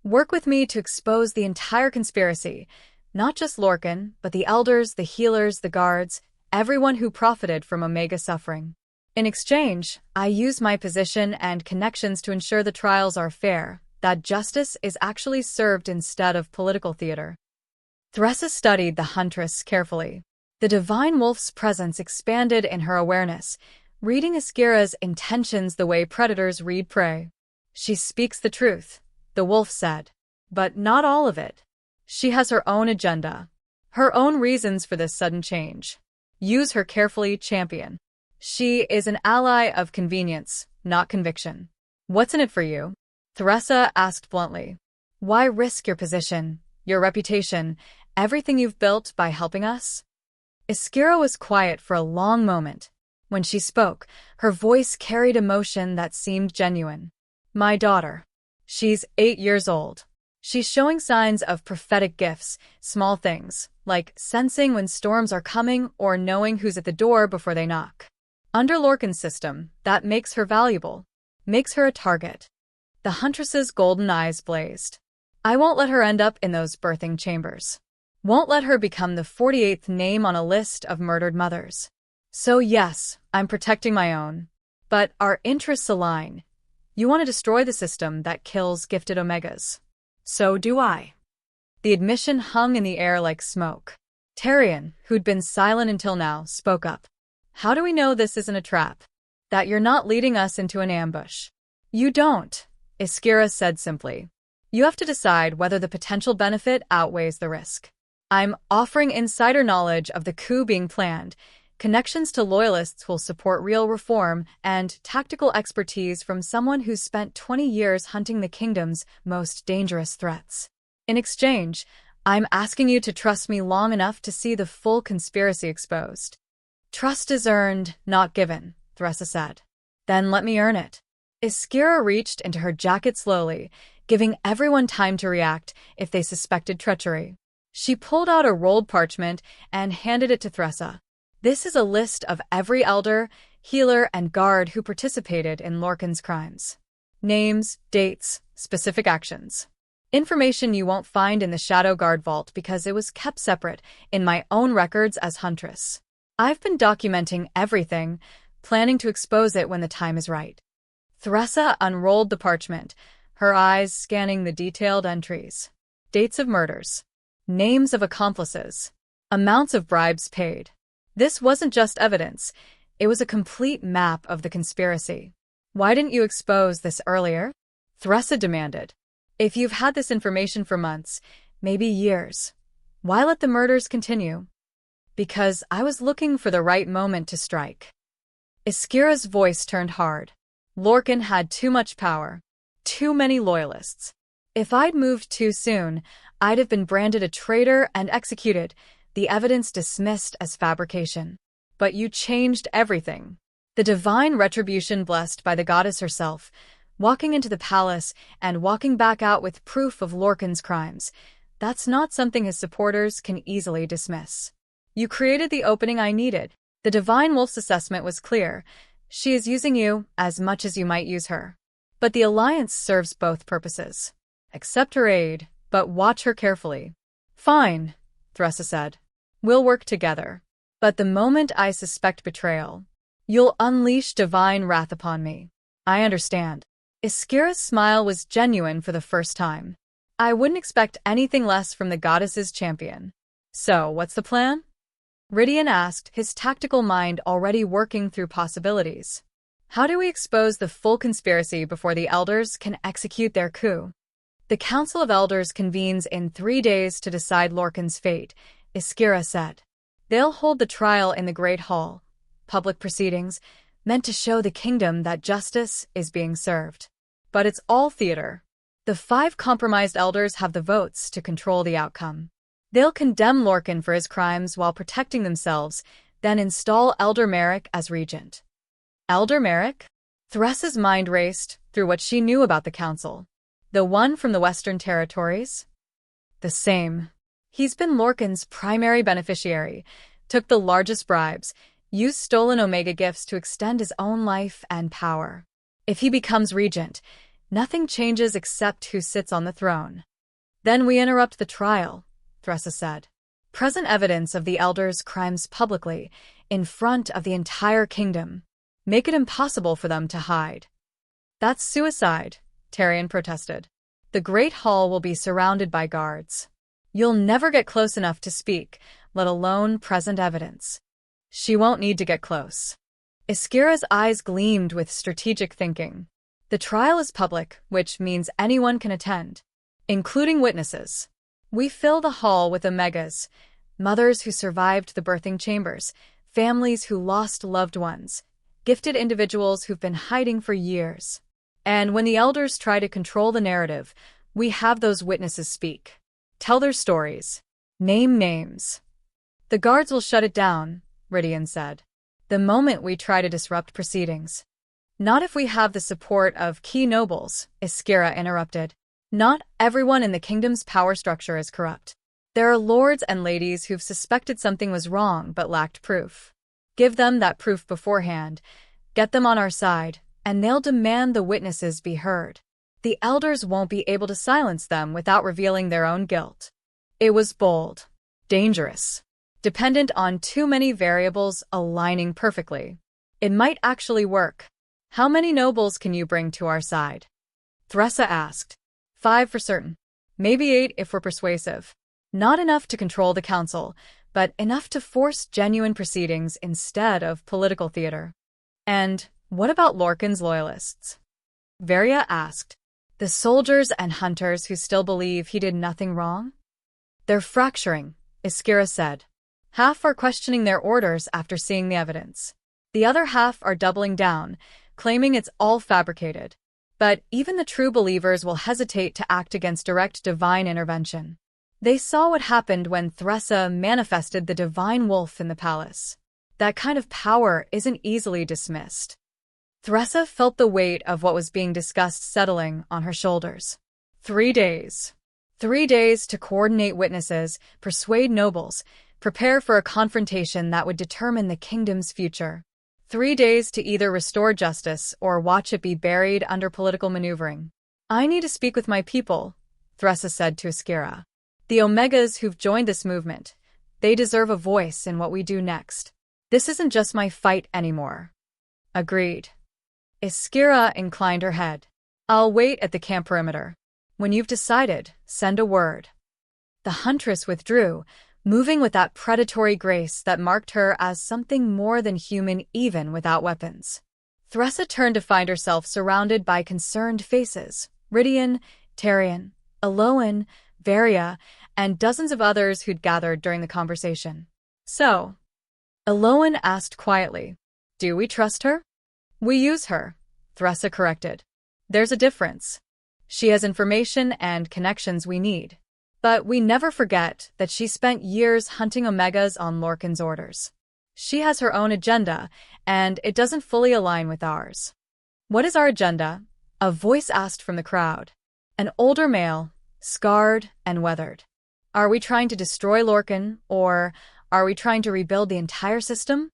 S3: Work with me to expose the entire conspiracy, not just Lorcan, but the elders, the healers, the guards, everyone who profited from Omega suffering. In exchange, I use my position and connections to ensure the trials are fair, that justice is actually served instead of political theater. Thressa studied the huntress carefully. The divine wolf's presence expanded in her awareness, reading Iskira's intentions the way predators read prey. She speaks the truth, the wolf said. But not all of it. She has her own agenda. Her own reasons for this sudden change. Use her carefully, champion. She is an ally of convenience, not conviction. What's in it for you? Thressa asked bluntly. Why risk your position, your reputation, everything you've built by helping us? Iskira was quiet for a long moment. When she spoke, her voice carried emotion that seemed genuine. My daughter. She's 8 years old. She's showing signs of prophetic gifts, small things, like sensing when storms are coming or knowing who's at the door before they knock. Under Lorcan's system, that makes her valuable, makes her a target. The huntress's golden eyes blazed. I won't let her end up in those birthing chambers. Won't let her become the 48th name on a list of murdered mothers. So yes, I'm protecting my own. But our interests align. You want to destroy the system that kills gifted Omegas. So do I. The admission hung in the air like smoke. Tarion, who'd been silent until now, spoke up. How do we know this isn't a trap? That you're not leading us into an ambush? You don't, Iskira said simply. You have to decide whether the potential benefit outweighs the risk. I'm offering insider knowledge of the coup being planned, connections to loyalists who'll support real reform, and tactical expertise from someone who's spent 20 years hunting the kingdom's most dangerous threats. In exchange, I'm asking you to trust me long enough to see the full conspiracy exposed. Trust is earned, not given, Thressa said. Then let me earn it. Iskira reached into her jacket slowly, giving everyone time to react if they suspected treachery. She pulled out a rolled parchment and handed it to Thressa. This is a list of every elder, healer, and guard who participated in Lorcan's crimes. Names, dates, specific actions. Information you won't find in the Shadow Guard vault because it was kept separate in my own records as Huntress. I've been documenting everything, planning to expose it when the time is right. Thressa unrolled the parchment, her eyes scanning the detailed entries. Dates of murders. Names of accomplices. Amounts of bribes paid. This wasn't just evidence, it was a complete map of the conspiracy. Why didn't you expose this earlier? Thressa demanded. If you've had this information for months, maybe years, why let the murders continue? Because I was looking for the right moment to strike. Iskira's voice turned hard. Lorcan had too much power. Too many loyalists. If I'd moved too soon, I'd have been branded a traitor and executed, the evidence dismissed as fabrication. But you changed everything. The divine retribution blessed by the goddess herself, walking into the palace and walking back out with proof of Lorcan's crimes. That's not something his supporters can easily dismiss. You created the opening I needed. The Divine Wolf's assessment was clear. She is using you as much as you might use her. But the Alliance serves both purposes. Accept her aid, but watch her carefully. Fine, Thressa said. We'll work together. But the moment I suspect betrayal, you'll unleash divine wrath upon me. I understand. Iskira's smile was genuine for the first time. I wouldn't expect anything less from the goddess's champion. So, what's the plan? Rydian asked, his tactical mind already working through possibilities. How do we expose the full conspiracy before the elders can execute their coup? The Council of Elders convenes in 3 days to decide Lorcan's fate, Iskira said. They'll hold the trial in the Great Hall, public proceedings, meant to show the kingdom that justice is being served. But it's all theater. The 5 compromised elders have the votes to control the outcome. They'll condemn Lorcan for his crimes while protecting themselves, then install Elder Merrick as regent. Elder Merrick? Thressa's mind raced through what she knew about the council. The one from the Western Territories? The same. He's been Lorcan's primary beneficiary, took the largest bribes, used stolen Omega gifts to extend his own life and power. If he becomes regent, nothing changes except who sits on the throne. Then we interrupt the trial, Thressa said. Present evidence of the elders' crimes publicly, in front of the entire kingdom. Make it impossible for them to hide. That's suicide, Tarion protested. The Great Hall will be surrounded by guards. You'll never get close enough to speak, let alone present evidence. She won't need to get close. Iskira's eyes gleamed with strategic thinking. The trial is public, which means anyone can attend, including witnesses. We fill the hall with Omegas, mothers who survived the birthing chambers, families who lost loved ones, gifted individuals who've been hiding for years. And when the elders try to control the narrative, we have those witnesses speak. Tell their stories. Name names. The guards will shut it down, Rydian said, the moment we try to disrupt proceedings. Not if we have the support of key nobles, Iskira interrupted. Not everyone in the kingdom's power structure is corrupt. There are lords and ladies who've suspected something was wrong but lacked proof. Give them that proof beforehand, get them on our side, and they'll demand the witnesses be heard. The elders won't be able to silence them without revealing their own guilt. It was bold, dangerous, dependent on too many variables aligning perfectly. It might actually work. How many nobles can you bring to our side? Thressa asked. 5 for certain. Maybe 8 if we're persuasive. Not enough to control the council, but enough to force genuine proceedings instead of political theater. And what about Lorcan's loyalists? Varia asked. The soldiers and hunters who still believe he did nothing wrong? They're fracturing, Iskira said. Half are questioning their orders after seeing the evidence. The other half are doubling down, claiming it's all fabricated. But even the true believers will hesitate to act against direct divine intervention. They saw what happened when Thressa manifested the divine wolf in the palace. That kind of power isn't easily dismissed. Thressa felt the weight of what was being discussed settling on her shoulders. 3 days. 3 days to coordinate witnesses, persuade nobles, prepare for a confrontation that would determine the kingdom's future. 3 days to either restore justice or watch it be buried under political maneuvering. I need to speak with my people, Thressa said to Iskira. The Omegas who've joined this movement, they deserve a voice in what we do next. This isn't just my fight anymore. Agreed. Iskira inclined her head. I'll wait at the camp perimeter. When you've decided, send a word. The huntress withdrew, moving with that predatory grace that marked her as something more than human even without weapons. Thressa turned to find herself surrounded by concerned faces. Rydian, Tarion, Eloan, Varia, and dozens of others who'd gathered during the conversation. So, Eloan asked quietly, do we trust her? We use her, Thressa corrected. There's a difference. She has information and connections we need. But we never forget that she spent years hunting Omegas on Lorcan's orders. She has her own agenda, and it doesn't fully align with ours. What is our agenda? A voice asked from the crowd. An older male, scarred and weathered. Are we trying to destroy Lorcan, or are we trying to rebuild the entire system?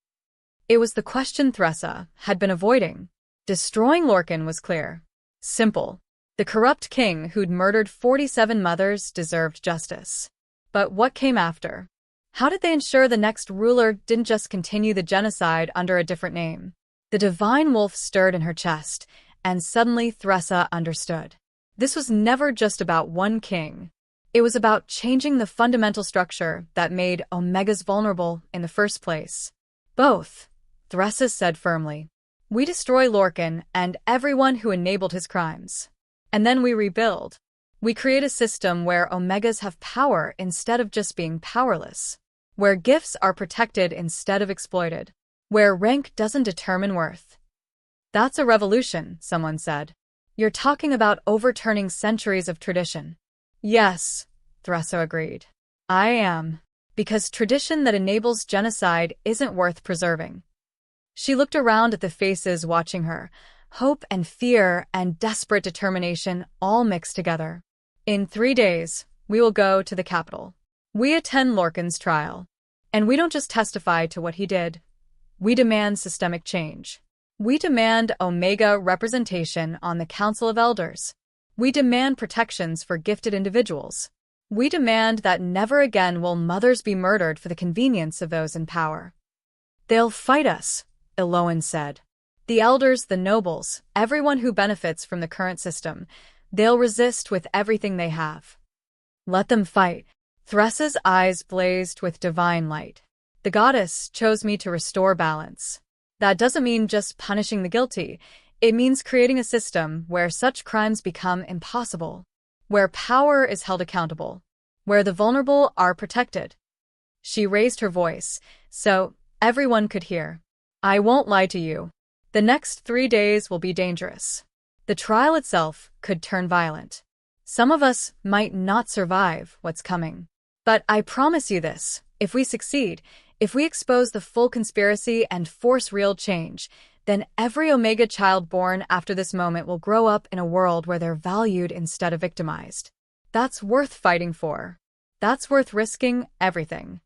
S3: It was the question Thressa had been avoiding. Destroying Lorcan was clear. Simple. The corrupt king who'd murdered 47 mothers deserved justice. But what came after? How did they ensure the next ruler didn't just continue the genocide under a different name? The divine wolf stirred in her chest, and suddenly Thressa understood. This was never just about one king. It was about changing the fundamental structure that made Omegas vulnerable in the first place. Both, Thressa said firmly. We destroy Lorcan and everyone who enabled his crimes. And then we rebuild. We create a system where Omegas have power instead of just being powerless. Where gifts are protected instead of exploited. Where rank doesn't determine worth. That's a revolution, someone said. You're talking about overturning centuries of tradition. Yes, Thressa agreed. I am. Because tradition that enables genocide isn't worth preserving. She looked around at the faces watching her, hope and fear and desperate determination all mixed together. In 3 days, we will go to the capital. We attend Lorcan's trial. And we don't just testify to what he did. We demand systemic change. We demand Omega representation on the Council of Elders. We demand protections for gifted individuals. We demand that never again will mothers be murdered for the convenience of those in power. They'll fight us, Eloan said. The elders, the nobles, everyone who benefits from the current system, they'll resist with everything they have. Let them fight. Thressa's eyes blazed with divine light. The goddess chose me to restore balance. That doesn't mean just punishing the guilty. It means creating a system where such crimes become impossible, where power is held accountable, where the vulnerable are protected. She raised her voice, so everyone could hear. I won't lie to you. The next 3 days will be dangerous. The trial itself could turn violent. Some of us might not survive what's coming. But I promise you this, if we succeed, if we expose the full conspiracy and force real change, then every Omega child born after this moment will grow up in a world where they're valued instead of victimized. That's worth fighting for. That's worth risking everything.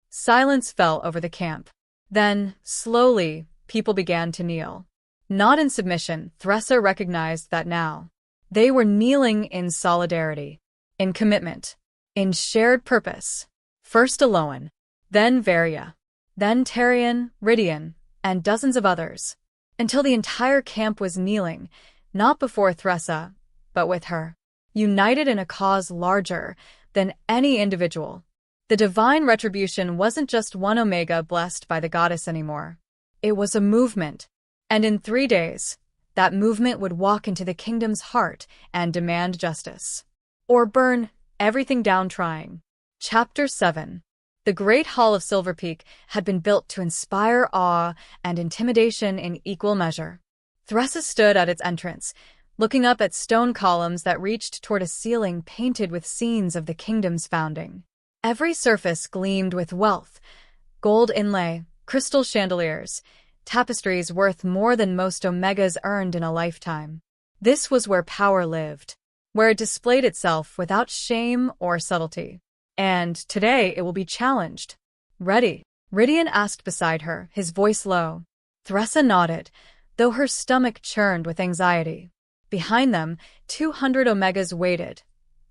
S3: Silence fell over the camp. Then, slowly, people began to kneel. Not in submission, Thressa recognized that now. They were kneeling in solidarity, in commitment, in shared purpose. First Eloan, then Varia, then Tarion, Rydian, and dozens of others, until the entire camp was kneeling, not before Thressa, but with her, united in a cause larger than any individual. The divine retribution wasn't just one Omega blessed by the goddess anymore. It was a movement, and in 3 days, that movement would walk into the kingdom's heart and demand justice. Or burn everything down trying. Chapter 7. The Great Hall of Silver Peak had been built to inspire awe and intimidation in equal measure. Thressa stood at its entrance, looking up at stone columns that reached toward a ceiling painted with scenes of the kingdom's founding. Every surface gleamed with wealth, gold inlay, crystal chandeliers, tapestries worth more than most Omegas earned in a lifetime. This was where power lived, where it displayed itself without shame or subtlety. And today it will be challenged. Ready? Rydian asked beside her, his voice low. Thressa nodded, though her stomach churned with anxiety. Behind them, 200 Omegas waited.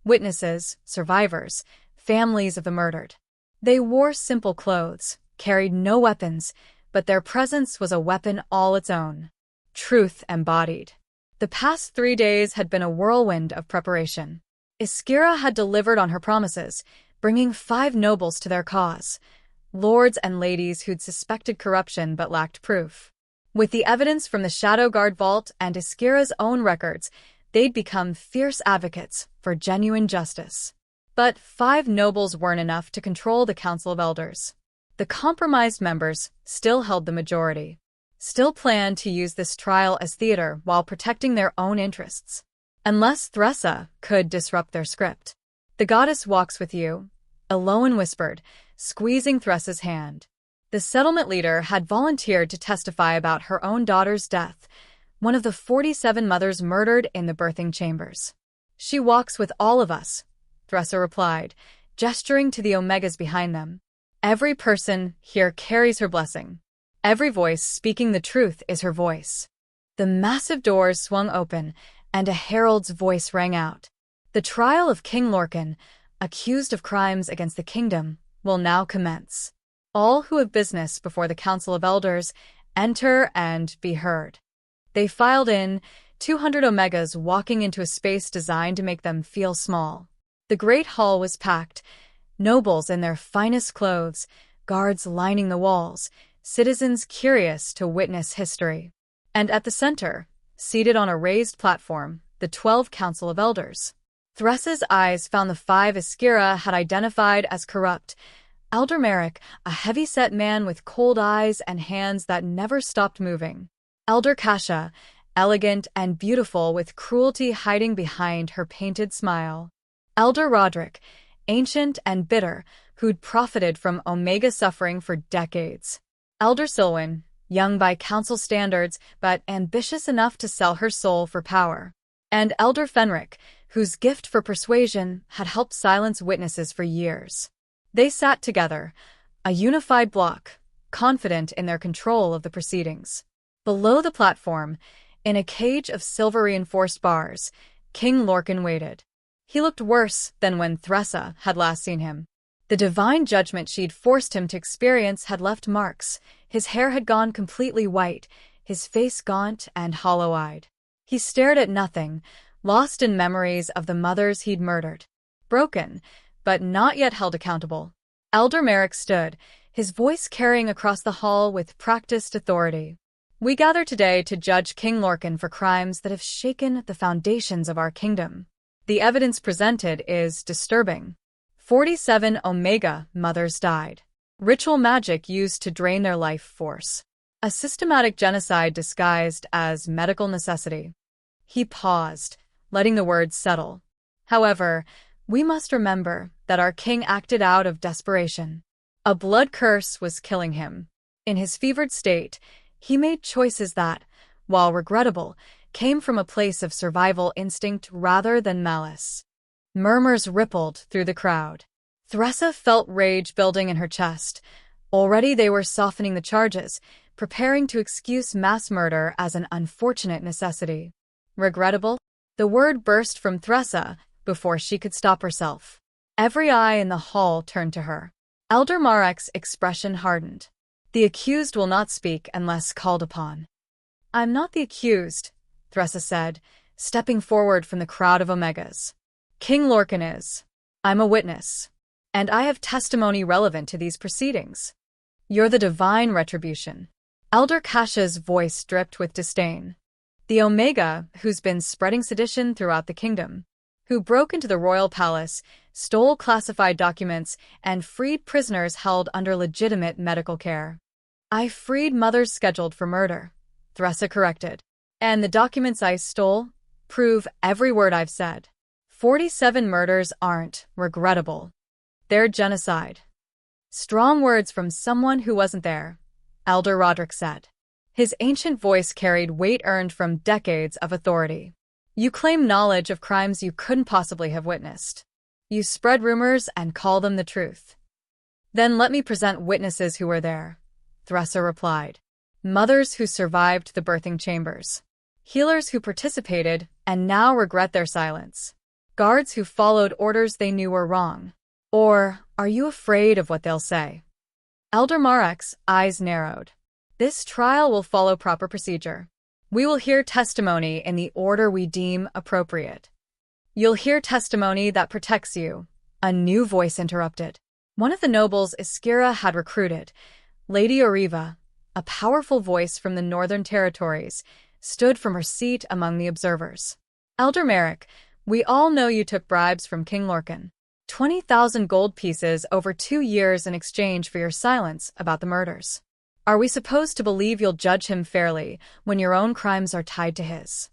S3: Witnesses, survivors, families of the murdered. They wore simple clothes, carried no weapons, but their presence was a weapon all its own. Truth embodied. The past 3 days had been a whirlwind of preparation. Iskira had delivered on her promises, bringing 5 nobles to their cause, lords and ladies who'd suspected corruption but lacked proof. With the evidence from the Shadow Guard vault and Iskira's own records, they'd become fierce advocates for genuine justice. But 5 nobles weren't enough to control the Council of Elders. The compromised members still held the majority, still planned to use this trial as theater while protecting their own interests. Unless Thressa could disrupt their script. The goddess walks with you, Eloan whispered, squeezing Thressa's hand. The settlement leader had volunteered to testify about her own daughter's death, one of the 47 mothers murdered in the birthing chambers. She walks with all of us, Thressa replied, gesturing to the Omegas behind them. Every person here carries her blessing. Every voice speaking the truth is her voice. The massive doors swung open, and a herald's voice rang out. The trial of King Lorcan, accused of crimes against the kingdom, will now commence. All who have business before the Council of Elders enter and be heard. They filed in, 200 Omegas walking into a space designed to make them feel small. The great hall was packed, nobles in their finest clothes, guards lining the walls, citizens curious to witness history. And at the center, seated on a raised platform, the 12 Council of Elders. Thressa's eyes found the 5 Iskira had identified as corrupt. Elder Merrick, a heavy-set man with cold eyes and hands that never stopped moving. Elder Kasha, elegant and beautiful with cruelty hiding behind her painted smile. Elder Roderick, ancient and bitter, who'd profited from Omega suffering for decades. Elder Silwyn, young by council standards but ambitious enough to sell her soul for power. And Elder Fenric, whose gift for persuasion had helped silence witnesses for years. They sat together, a unified bloc, confident in their control of the proceedings. Below the platform, in a cage of silver-reinforced bars, King Lorcan waited. He looked worse than when Thressa had last seen him. The divine judgment she'd forced him to experience had left marks. His hair had gone completely white, his face gaunt and hollow-eyed. He stared at nothing, lost in memories of the mothers he'd murdered. Broken, but not yet held accountable. Elder Merrick stood, his voice carrying across the hall with practiced authority. We gather today to judge King Lorcan for crimes that have shaken the foundations of our kingdom. The evidence presented is disturbing. 47 Omega mothers died. Ritual magic used to drain their life force. A systematic genocide disguised as medical necessity. He paused, letting the words settle. However, we must remember that our king acted out of desperation. A blood curse was killing him. In his fevered state, he made choices that, while regrettable, came from a place of survival instinct rather than malice. Murmurs rippled through the crowd. Thressa felt rage building in her chest. Already they were softening the charges, preparing to excuse mass murder as an unfortunate necessity. Regrettable? The word burst from Thressa before she could stop herself. Every eye in the hall turned to her. Elder Marek's expression hardened. The accused will not speak unless called upon. I'm not the accused, Thressa said, stepping forward from the crowd of Omegas. King Lorcan is. I'm a witness. And I have testimony relevant to these proceedings. You're the divine Retribution. Elder Kasha's voice dripped with disdain. The Omega who's been spreading sedition throughout the kingdom, who broke into the royal palace, stole classified documents, and freed prisoners held under legitimate medical care. I freed mothers scheduled for murder, Thressa corrected. And the documents I stole prove every word I've said. 47 murders aren't regrettable. They're genocide. Strong words from someone who wasn't there, Elder Roderick said. His ancient voice carried weight earned from decades of authority. You claim knowledge of crimes you couldn't possibly have witnessed. You spread rumors and call them the truth. Then let me present witnesses who were there, Thressa replied. Mothers who survived the birthing chambers. Healers who participated and now regret their silence. Guards who followed orders they knew were wrong. Or are you afraid of what they'll say? Elder Marek's eyes narrowed. This trial will follow proper procedure. We will hear testimony in the order we deem appropriate. You'll hear testimony that protects you, a new voice interrupted. One of the nobles Iskira had recruited, Lady Oriva, a powerful voice from the Northern Territories, stood from her seat among the observers. Elder Marek, we all know you took bribes from King Lorcan. 20,000 gold pieces over 2 years in exchange for your silence about the murders. Are we supposed to believe you'll judge him fairly when your own crimes are tied to his?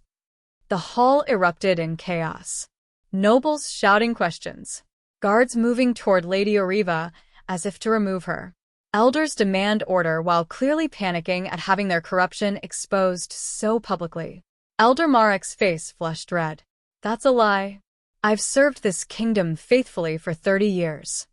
S3: The hall erupted in chaos. Nobles shouting questions. Guards moving toward Lady Oriva as if to remove her. Elders demand order while clearly panicking at having their corruption exposed so publicly. Elder Marek's face flushed red. That's a lie. I've served this kingdom faithfully for 30 years.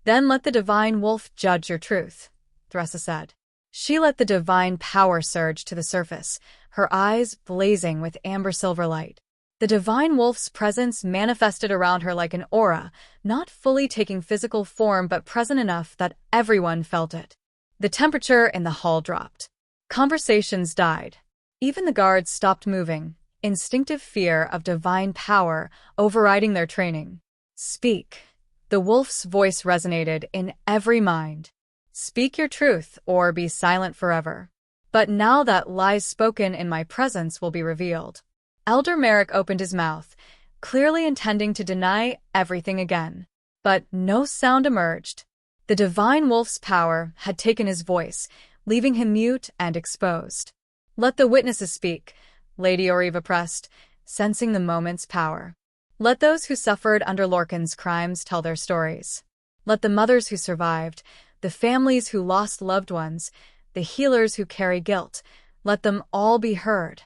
S3: Then let the divine wolf judge your truth, Thressa said. She let the divine power surge to the surface, her eyes blazing with amber-silver light. The divine wolf's presence manifested around her like an aura, not fully taking physical form but present enough that everyone felt it. The temperature in the hall dropped. Conversations died. Even the guards stopped moving, instinctive fear of divine power overriding their training. Speak. The wolf's voice resonated in every mind. Speak your truth or be silent forever. But now that lies spoken in my presence will be revealed. Elder Marek opened his mouth, clearly intending to deny everything again. But no sound emerged. The divine wolf's power had taken his voice, leaving him mute and exposed. Let the witnesses speak, Lady Oriva pressed, sensing the moment's power. Let those who suffered under Lorcan's crimes tell their stories. Let the mothers who survived, the families who lost loved ones, the healers who carry guilt, let them all be heard.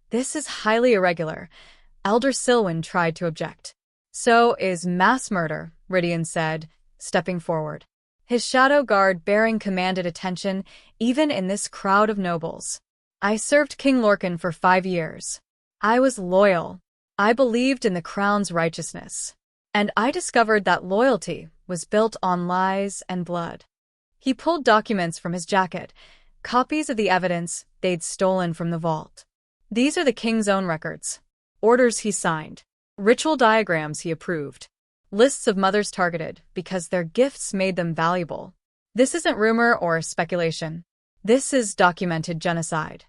S3: This is highly irregular, Elder Silwyn tried to object. So is mass murder, Rydian said, stepping forward. His shadow guard bearing commanded attention even in this crowd of nobles. I served King Lorcan for 5 years. I was loyal. I believed in the crown's righteousness. And I discovered that loyalty was built on lies and blood. He pulled documents from his jacket, copies of the evidence they'd stolen from the vault. These are the king's own records. Orders he signed. Ritual diagrams he approved. Lists of mothers targeted because their gifts made them valuable. This isn't rumor or speculation. This is documented genocide.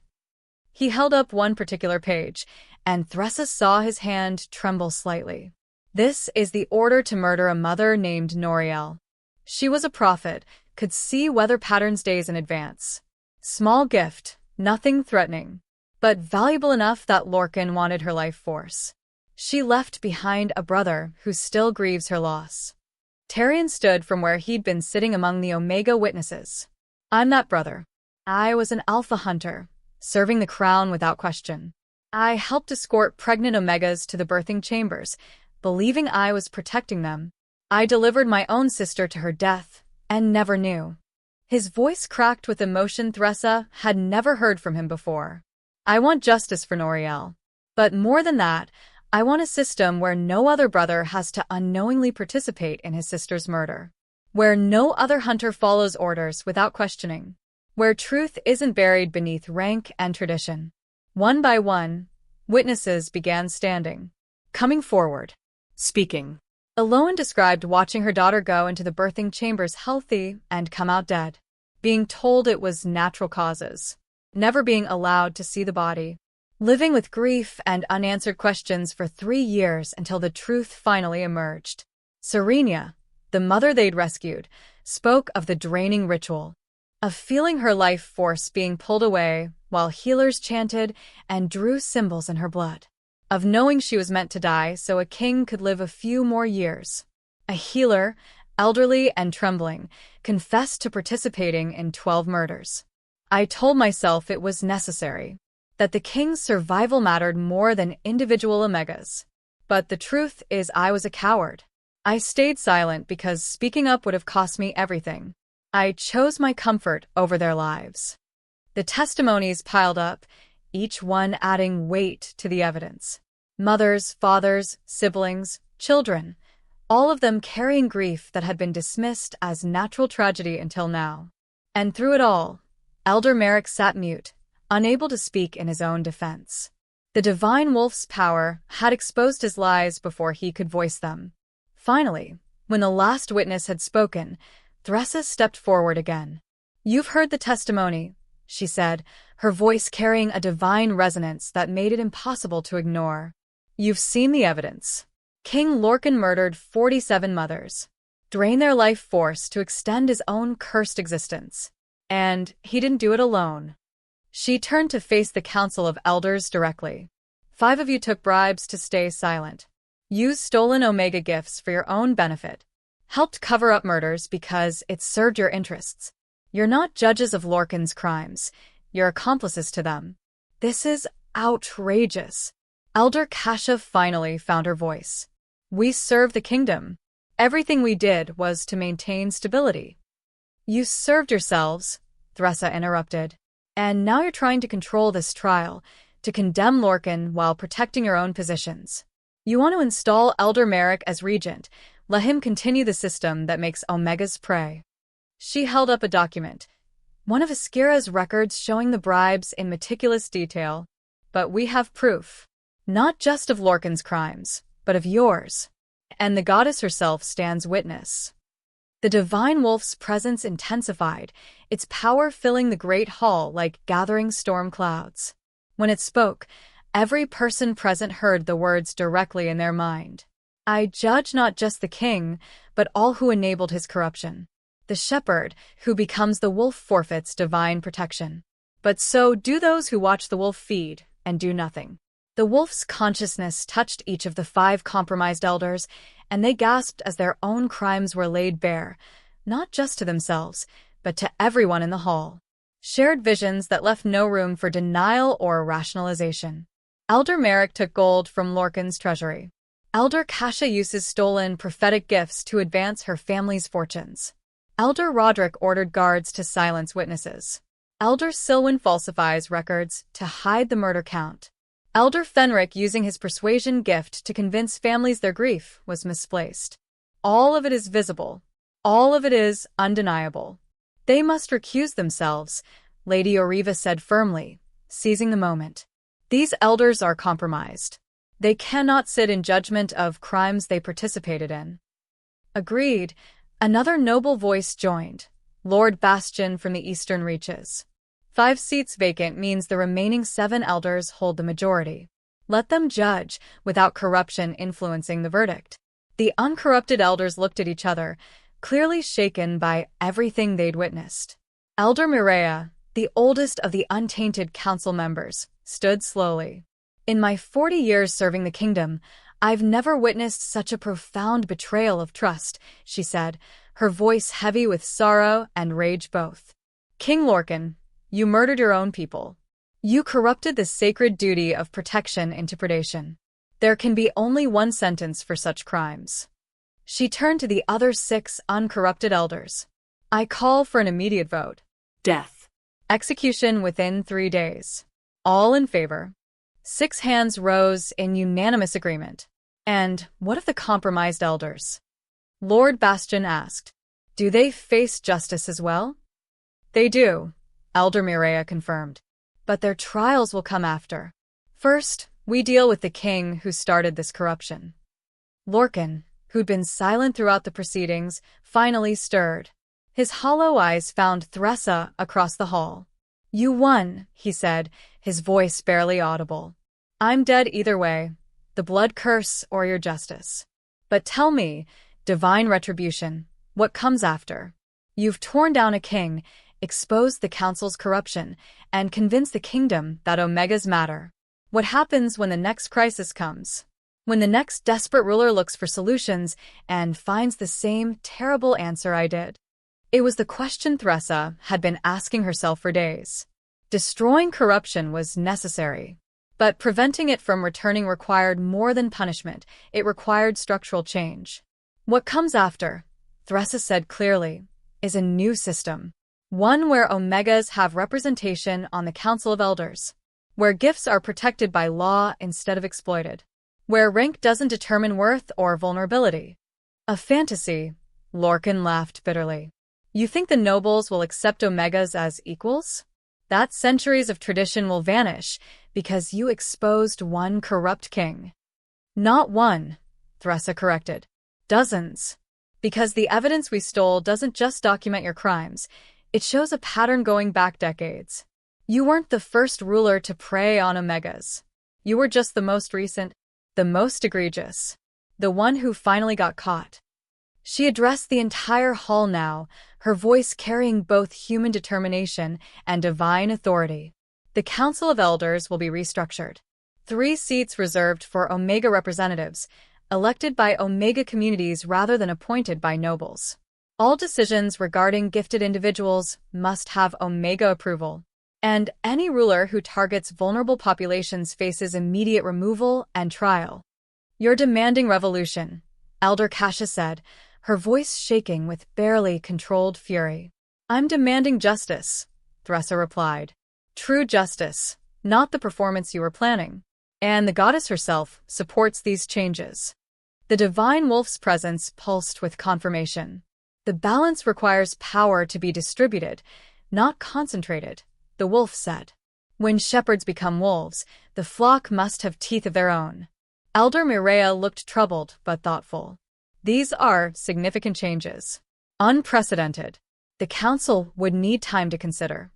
S3: He held up one particular page, and Thressa saw his hand tremble slightly. This is the order to murder a mother named Noriel. She was a prophet, could see weather patterns days in advance. Small gift, nothing threatening, but valuable enough that Lorcan wanted her life force. She left behind a brother who still grieves her loss. Tarion stood from where he'd been sitting among the Omega witnesses. I'm that brother. I was an alpha hunter, serving the crown without question. I helped escort pregnant Omegas to the birthing chambers, believing I was protecting them. I delivered my own sister to her death, and never knew. His voice cracked with emotion Thressa had never heard from him before. I want justice for Noriel. But more than that, I want a system where no other brother has to unknowingly participate in his sister's murder. Where no other hunter follows orders without questioning. Where truth isn't buried beneath rank and tradition. One by one, witnesses began standing. Coming forward.
S4: Speaking.
S3: Eloan described watching her daughter go into the birthing chambers healthy and come out dead. Being told it was natural causes. Never being allowed to see the body. Living with grief and unanswered questions for 3 years until the truth finally emerged. Serenia, the mother they'd rescued, spoke of the draining ritual. Of feeling her life force being pulled away while healers chanted and drew symbols in her blood. Of knowing she was meant to die so a king could live a few more years. A healer, elderly and trembling, confessed to participating in 12 murders. I told myself it was necessary, that the king's survival mattered more than individual Omegas. But the truth is I was a coward. I stayed silent because speaking up would have cost me everything. I chose my comfort over their lives. The testimonies piled up, each one adding weight to the evidence. Mothers, fathers, siblings, children, all of them carrying grief that had been dismissed as natural tragedy until now. And through it all, Elder Merrick sat mute, unable to speak in his own defense. The divine wolf's power had exposed his lies before he could voice them. Finally, when the last witness had spoken, Thressa stepped forward again. "You've heard the testimony," she said, her voice carrying a divine resonance that made it impossible to ignore. "You've seen the evidence. King Lorcan murdered 47 mothers, drained their life force to extend his own cursed existence. And he didn't do it alone." She turned to face the Council of Elders directly. "5 of you took bribes to stay silent. Used stolen Omega gifts for your own benefit. Helped cover up murders because it served your interests. You're not judges of Lorcan's crimes. You're accomplices to them. This is outrageous." Elder Kasha finally found her voice. "We serve the kingdom. Everything we did was to maintain stability." "You served yourselves," Thressa interrupted. "And now you're trying to control this trial, to condemn Lorcan while protecting your own positions. You want to install Elder Merrick as regent, let him continue the system that makes Omegas prey." She held up a document, one of Askira's records showing the bribes in meticulous detail. "But we have proof, not just of Lorcan's crimes, but of yours. And the goddess herself stands witness." The divine wolf's presence intensified, its power filling the great hall like gathering storm clouds. When it spoke, every person present heard the words directly in their mind. "I judge not just the king, but all who enabled his corruption. The shepherd who becomes the wolf forfeits divine protection. But so do those who watch the wolf feed and do nothing." The wolf's consciousness touched each of the 5 compromised elders, and they gasped as their own crimes were laid bare, not just to themselves, but to everyone in the hall. Shared visions that left no room for denial or rationalization. Elder Merrick took gold from Lorcan's treasury. Elder Kasha uses stolen prophetic gifts to advance her family's fortunes. Elder Roderick ordered guards to silence witnesses. Elder Silwyn falsifies records to hide the murder count. Elder Fenric using his persuasion gift to convince families their grief was misplaced. All of it is visible. All of it is undeniable. "They must recuse themselves," Lady Oriva said firmly, seizing the moment. "These elders are compromised. They cannot sit in judgment of crimes they participated in." "Agreed." Another noble voice joined, Lord Bastion from the Eastern Reaches. 5 seats vacant means the remaining 7 elders hold the majority. Let them judge, without corruption influencing the verdict. The uncorrupted elders looked at each other, clearly shaken by everything they'd witnessed. Elder Mireia, the oldest of the untainted council members, stood slowly. "In my 40 years serving the kingdom, I've never witnessed such a profound betrayal of trust," she said, her voice heavy with sorrow and rage both. "King Lorcan, you murdered your own people. You corrupted the sacred duty of protection into predation. There can be only one sentence for such crimes." She turned to the other 6 uncorrupted elders. "I call for an immediate vote.
S4: Death.
S3: Execution within 3 days. All in favor." 6 hands rose in unanimous agreement. "And what of the compromised elders?" Lord Bastion asked. "Do they face justice as well?" "They do," Elder Mireia confirmed. "But their trials will come after. First, we deal with the king who started this corruption." Lorcan, who'd been silent throughout the proceedings, finally stirred. His hollow eyes found Thressa across the hall. "You won," he said, his voice barely audible. "I'm dead either way, the blood curse or your justice. But tell me, divine retribution, what comes after? You've torn down a king, exposed the council's corruption, and convinced the kingdom that Omegas matter. What happens when the next crisis comes? When the next desperate ruler looks for solutions and finds the same terrible answer I did?" It was the question Thressa had been asking herself for days. Destroying corruption was necessary, but preventing it from returning required more than punishment. It required structural change. What comes after, Thressa said clearly, is a new system. One where Omegas have representation on the Council of Elders, where gifts are protected by law instead of exploited, where rank doesn't determine worth or vulnerability. A fantasy, Lorcan laughed bitterly. You think the nobles will accept Omegas as equals? That centuries of tradition will vanish because you exposed one corrupt king. Not one, Thressa corrected. Dozens. Because the evidence we stole doesn't just document your crimes, it shows a pattern going back decades. You weren't the first ruler to prey on Omegas. You were just the most recent, the most egregious, the one who finally got caught. She addressed the entire hall now, her voice carrying both human determination and divine authority. The Council of Elders will be restructured. 3 seats reserved for Omega representatives, elected by Omega communities rather than appointed by nobles. All decisions regarding gifted individuals must have Omega approval, and any ruler who targets vulnerable populations faces immediate removal and trial. You're demanding revolution, Elder Kasha said, her voice shaking with barely controlled fury. I'm demanding justice, Thressa replied. True justice, not the performance you were planning. And the goddess herself supports these changes. The divine wolf's presence pulsed with confirmation. The balance requires power to be distributed, not concentrated, the wolf said. When shepherds become wolves, the flock must have teeth of their own. Elder Mireia looked troubled but thoughtful. These are significant changes. Unprecedented. The council would need time to consider.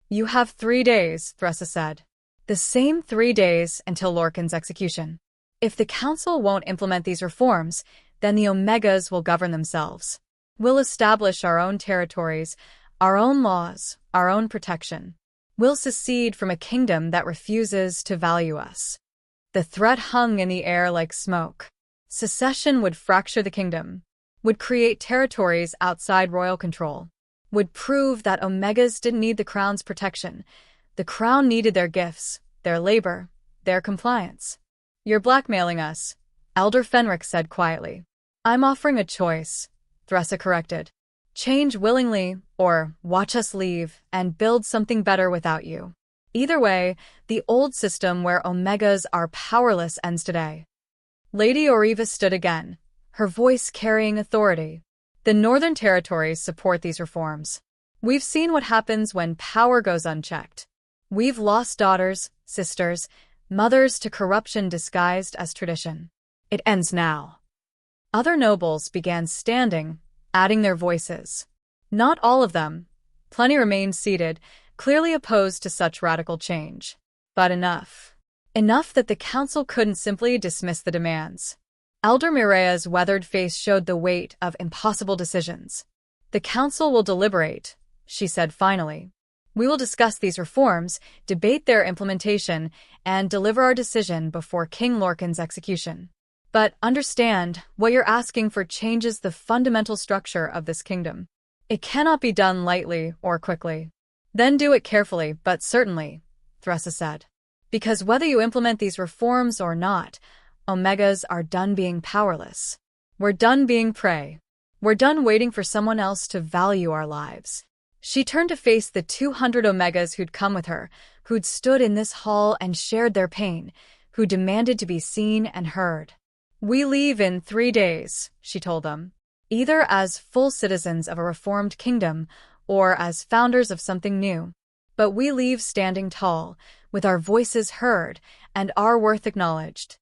S3: You have 3 days, Thressa said. The same 3 days until Lorcan's execution. If the council won't implement these reforms, then the Omegas will govern themselves. We'll establish our own territories, our own laws, our own protection. We'll secede from a kingdom that refuses to value us. The threat hung in the air like smoke. Secession would fracture the kingdom, would create territories outside royal control, would prove that Omegas didn't need the crown's protection. The crown needed their gifts, their labor, their compliance. You're blackmailing us, Elder Fenric said quietly. I'm offering a choice, Thressa corrected. Change willingly, or watch us leave and build something better without you. Either way, the old system where Omegas are powerless ends today. Lady Oriva stood again, her voice carrying authority. The Northern Territories support these reforms. We've seen what happens when power goes unchecked. We've lost daughters, sisters, mothers to corruption disguised as tradition. It ends now. Other nobles began standing, adding their voices. Not all of them. Plenty remained seated, clearly opposed to such radical change. But enough. Enough that the council couldn't simply dismiss the demands. Elder Mireia's weathered face showed the weight of impossible decisions. The council will deliberate, she said finally. We will discuss these reforms, debate their implementation, and deliver our decision before King Lorcan's execution. But understand, what you're asking for changes the fundamental structure of this kingdom. It cannot be done lightly or quickly. Then do it carefully but certainly, Thressa said. Because whether you implement these reforms or not, Omegas are done being powerless. We're done being prey. We're done waiting for someone else to value our lives. She turned to face the 200 Omegas who'd come with her, who'd stood in this hall and shared their pain, who demanded to be seen and heard. We leave in 3 days, she told them, either as full citizens of a reformed kingdom or as founders of something new. But we leave standing tall, with our voices heard and our worth acknowledged.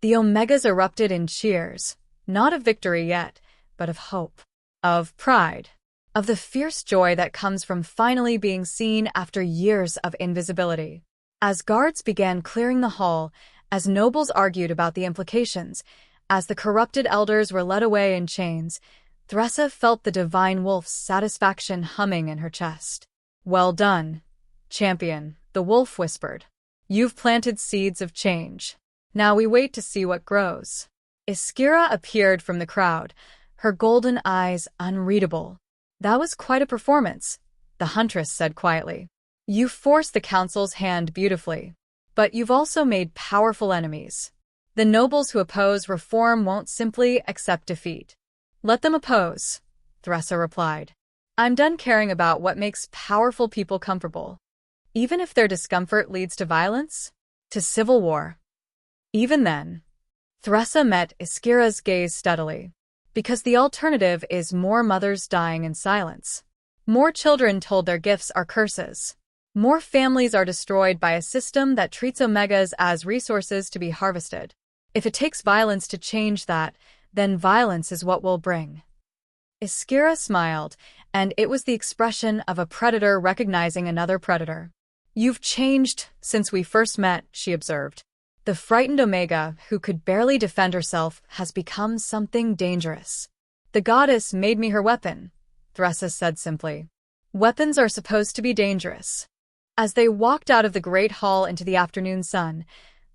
S3: The Omegas erupted in cheers, not of victory yet, but of hope, of pride, of the fierce joy that comes from finally being seen after years of invisibility. As guards began clearing the hall, as nobles argued about the implications, as the corrupted elders were led away in chains, Thressa felt the divine wolf's satisfaction humming in her chest. Well done, champion, the wolf whispered. You've planted seeds of change. Now we wait to see what grows. Iskira appeared from the crowd, her golden eyes unreadable. That was quite a performance, the huntress said quietly. You forced the council's hand beautifully. But you've also made powerful enemies. The nobles who oppose reform won't simply accept defeat. Let them oppose, Thressa replied. I'm done caring about what makes powerful people comfortable. Even if their discomfort leads to violence, to civil war. Even then, Thressa met Iskira's gaze steadily. Because the alternative is more mothers dying in silence. More children told their gifts are curses. More families are destroyed by a system that treats omegas as resources to be harvested. If it takes violence to change that, then violence is what we'll bring. Iskira smiled, and it was the expression of a predator recognizing another predator. You've changed since we first met, she observed. The frightened Omega, who could barely defend herself, has become something dangerous. The goddess made me her weapon, Thressa said simply. Weapons are supposed to be dangerous. As they walked out of the great hall into the afternoon sun,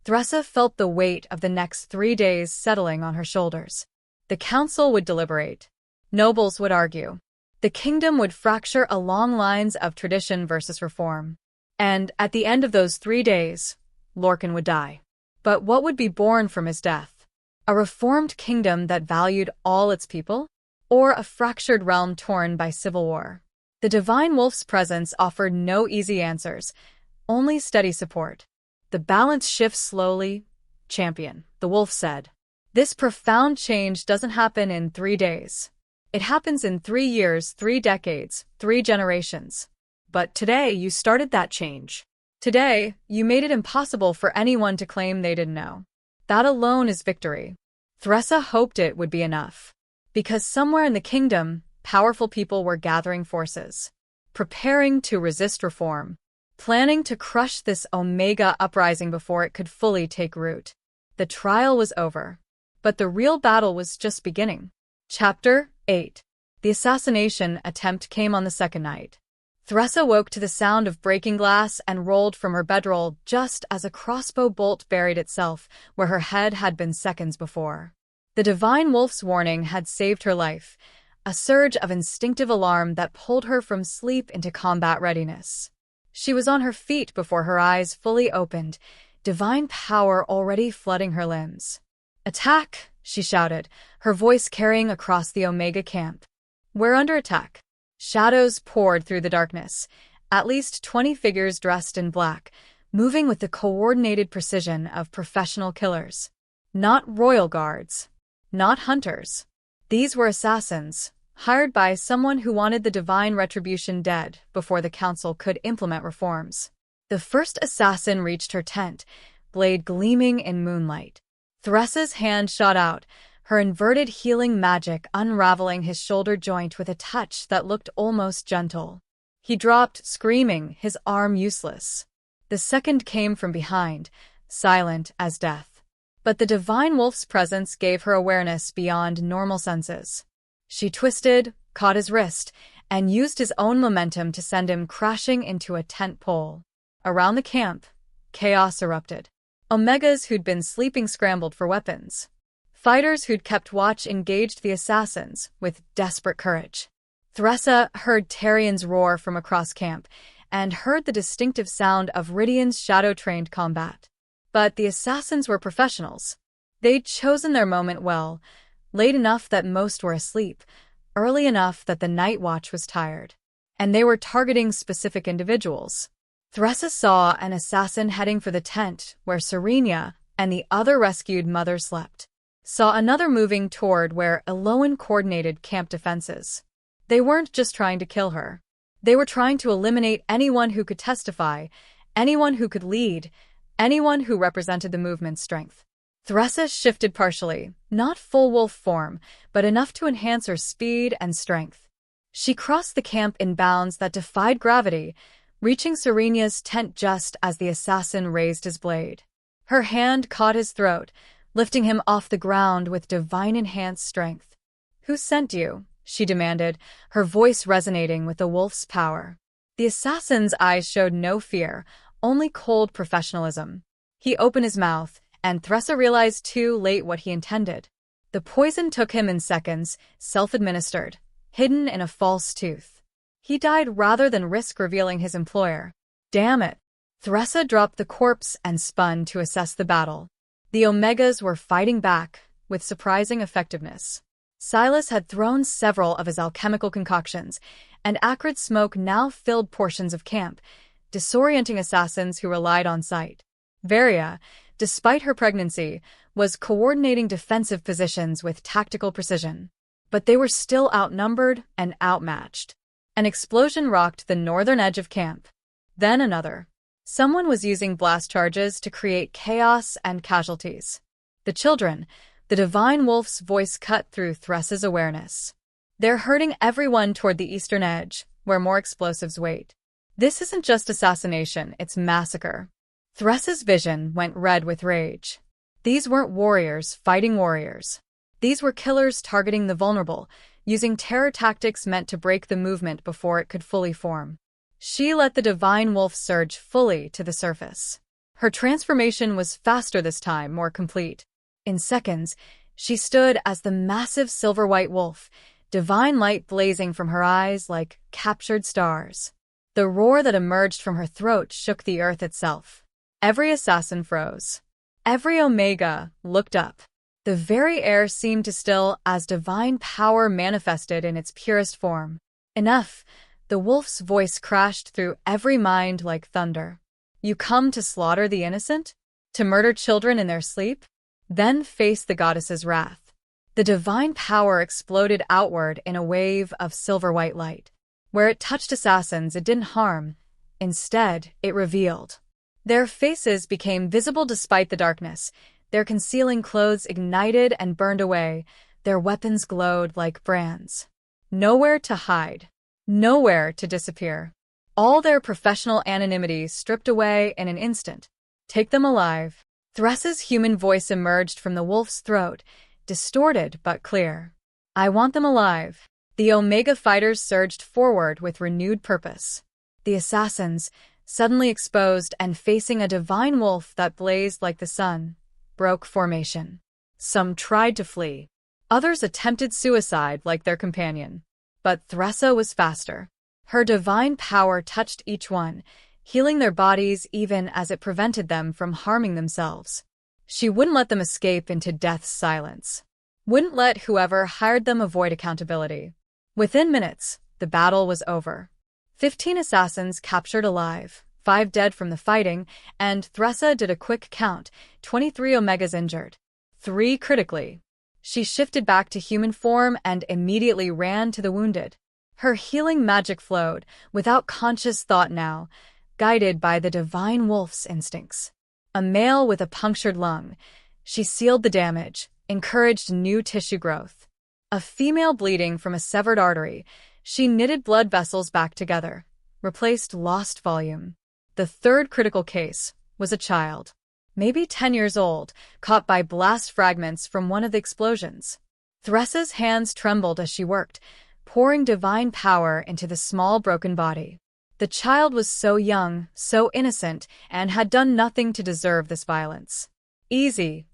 S3: Thressa felt the weight of the next 3 days settling on her shoulders. The council would deliberate. Nobles would argue. The kingdom would fracture along lines of tradition versus reform. And at the end of those 3 days, Lorcan would die. But what would be born from his death? A reformed kingdom that valued all its people? Or a fractured realm torn by civil war? The Divine Wolf's presence offered no easy answers, only steady support. The balance shifts slowly, champion, the wolf said. This profound change doesn't happen in 3 days. It happens in 3 years, 3 decades, 3 generations. But today you started that change. Today, you made it impossible for anyone to claim they didn't know. That alone is victory. Thressa hoped it would be enough. Because somewhere in the kingdom, powerful people were gathering forces. Preparing to resist reform. Planning to crush this Omega uprising before it could fully take root. The trial was over. But the real battle was just beginning. Chapter 8. The assassination attempt came on the second night. Thressa woke to the sound of breaking glass and rolled from her bedroll just as a crossbow bolt buried itself where her head had been seconds before. The Divine Wolf's warning had saved her life, a surge of instinctive alarm that pulled her from sleep into combat readiness. She was on her feet before her eyes fully opened, divine power already flooding her limbs. Attack, she shouted, her voice carrying across the Omega camp. We're under attack. Shadows poured through the darkness, at least 20 figures dressed in black, moving with the coordinated precision of professional killers. Not royal guards. Not hunters. These were assassins, hired by someone who wanted the divine Retribution dead before the council could implement reforms. The first assassin reached her tent, blade gleaming in moonlight. Thressa's hand shot out, her inverted healing magic unraveling his shoulder joint with a touch that looked almost gentle. He dropped, screaming, his arm useless. The second came from behind, silent as death. But the Divine Wolf's presence gave her awareness beyond normal senses. She twisted, caught his wrist, and used his own momentum to send him crashing into a tent pole. Around the camp, chaos erupted. Omegas who'd been sleeping scrambled for weapons. Fighters who'd kept watch engaged the assassins with desperate courage. Thressa heard Tarian's roar from across camp and heard the distinctive sound of Rydian's shadow-trained combat. But the assassins were professionals. They'd chosen their moment well, late enough that most were asleep, early enough that the night watch was tired. And they were targeting specific individuals. Thressa saw an assassin heading for the tent where Serenia and the other rescued mother slept. Saw another moving toward where Eloan coordinated camp defenses. They weren't just trying to kill her. They were trying to eliminate anyone who could testify, anyone who could lead, anyone who represented the movement's strength. Thressa shifted partially, not full wolf form, but enough to enhance her speed and strength. She crossed the camp in bounds that defied gravity, reaching Serenia's tent just as the assassin raised his blade. Her hand caught his throat, lifting him off the ground with divine-enhanced strength. "Who sent you?" she demanded, her voice resonating with the wolf's power. The assassin's eyes showed no fear, only cold professionalism. He opened his mouth, and Thressa realized too late what he intended. The poison took him in seconds, self-administered, hidden in a false tooth. He died rather than risk revealing his employer. Damn it. Thressa dropped the corpse and spun to assess the battle. The Omegas were fighting back, with surprising effectiveness. Silas had thrown several of his alchemical concoctions, and acrid smoke now filled portions of camp, disorienting assassins who relied on sight. Varia, despite her pregnancy, was coordinating defensive positions with tactical precision. But they were still outnumbered and outmatched. An explosion rocked the northern edge of camp. Then another. Someone was using blast charges to create chaos and casualties. The children, the Divine Wolf's voice cut through Thressa's awareness. They're herding everyone toward the eastern edge, where more explosives wait. This isn't just assassination, it's massacre. Thressa's vision went red with rage. These weren't warriors fighting warriors. These were killers targeting the vulnerable, using terror tactics meant to break the movement before it could fully form. She let the Divine Wolf surge fully to the surface. Her transformation was faster this time, more complete. In seconds, she stood as the massive silver-white wolf, divine light blazing from her eyes like captured stars. The roar that emerged from her throat shook the earth itself. Every assassin froze. Every Omega looked up. The very air seemed to still as divine power manifested in its purest form. Enough, the wolf's voice crashed through every mind like thunder. You come to slaughter the innocent? To murder children in their sleep? Then face the goddess's wrath. The divine power exploded outward in a wave of silver-white light. Where it touched assassins, it didn't harm. Instead, it revealed. Their faces became visible despite the darkness. Their concealing clothes ignited and burned away. Their weapons glowed like brands. Nowhere to hide. Nowhere to disappear. All their professional anonymity stripped away in an instant. Take them alive. Thressa's human voice emerged from the wolf's throat, distorted but clear. I want them alive. The Omega fighters surged forward with renewed purpose. The assassins, suddenly exposed and facing a divine wolf that blazed like the sun, broke formation. Some tried to flee. Others attempted suicide like their companion. But Thressa was faster. Her divine power touched each one, healing their bodies even as it prevented them from harming themselves. She wouldn't let them escape into death's silence. Wouldn't let whoever hired them avoid accountability. Within minutes, the battle was over. 15 assassins captured alive, 5 dead from the fighting, and Thressa did a quick count, 23 Omegas injured. 3 critically. She shifted back to human form and immediately ran to the wounded. Her healing magic flowed, without conscious thought now, guided by the divine wolf's instincts. A male with a punctured lung, she sealed the damage, encouraged new tissue growth. A female bleeding from a severed artery, she knitted blood vessels back together, replaced lost volume. The third critical case was a child, maybe 10 years old, caught by blast fragments from one of the explosions. Thressa's hands trembled as she worked, pouring divine power into the small broken body. The child was so young, so innocent, and had done nothing to deserve this violence. Easy,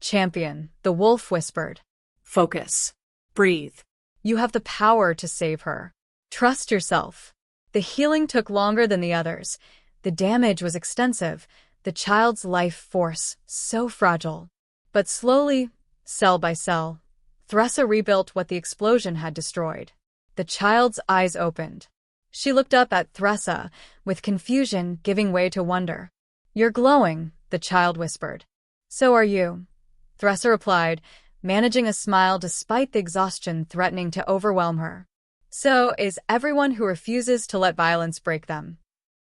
S3: champion, the wolf whispered.
S4: Focus. Breathe.
S3: You have the power to save her. Trust yourself. The healing took longer than the others. The damage was extensive, the child's life force so fragile. But slowly, cell by cell, Thressa rebuilt what the explosion had destroyed. The child's eyes opened. She looked up at Thressa, with confusion giving way to wonder. You're glowing, the child whispered. So are you. Thressa replied, managing a smile despite the exhaustion threatening to overwhelm her. So is everyone who refuses to let violence break them.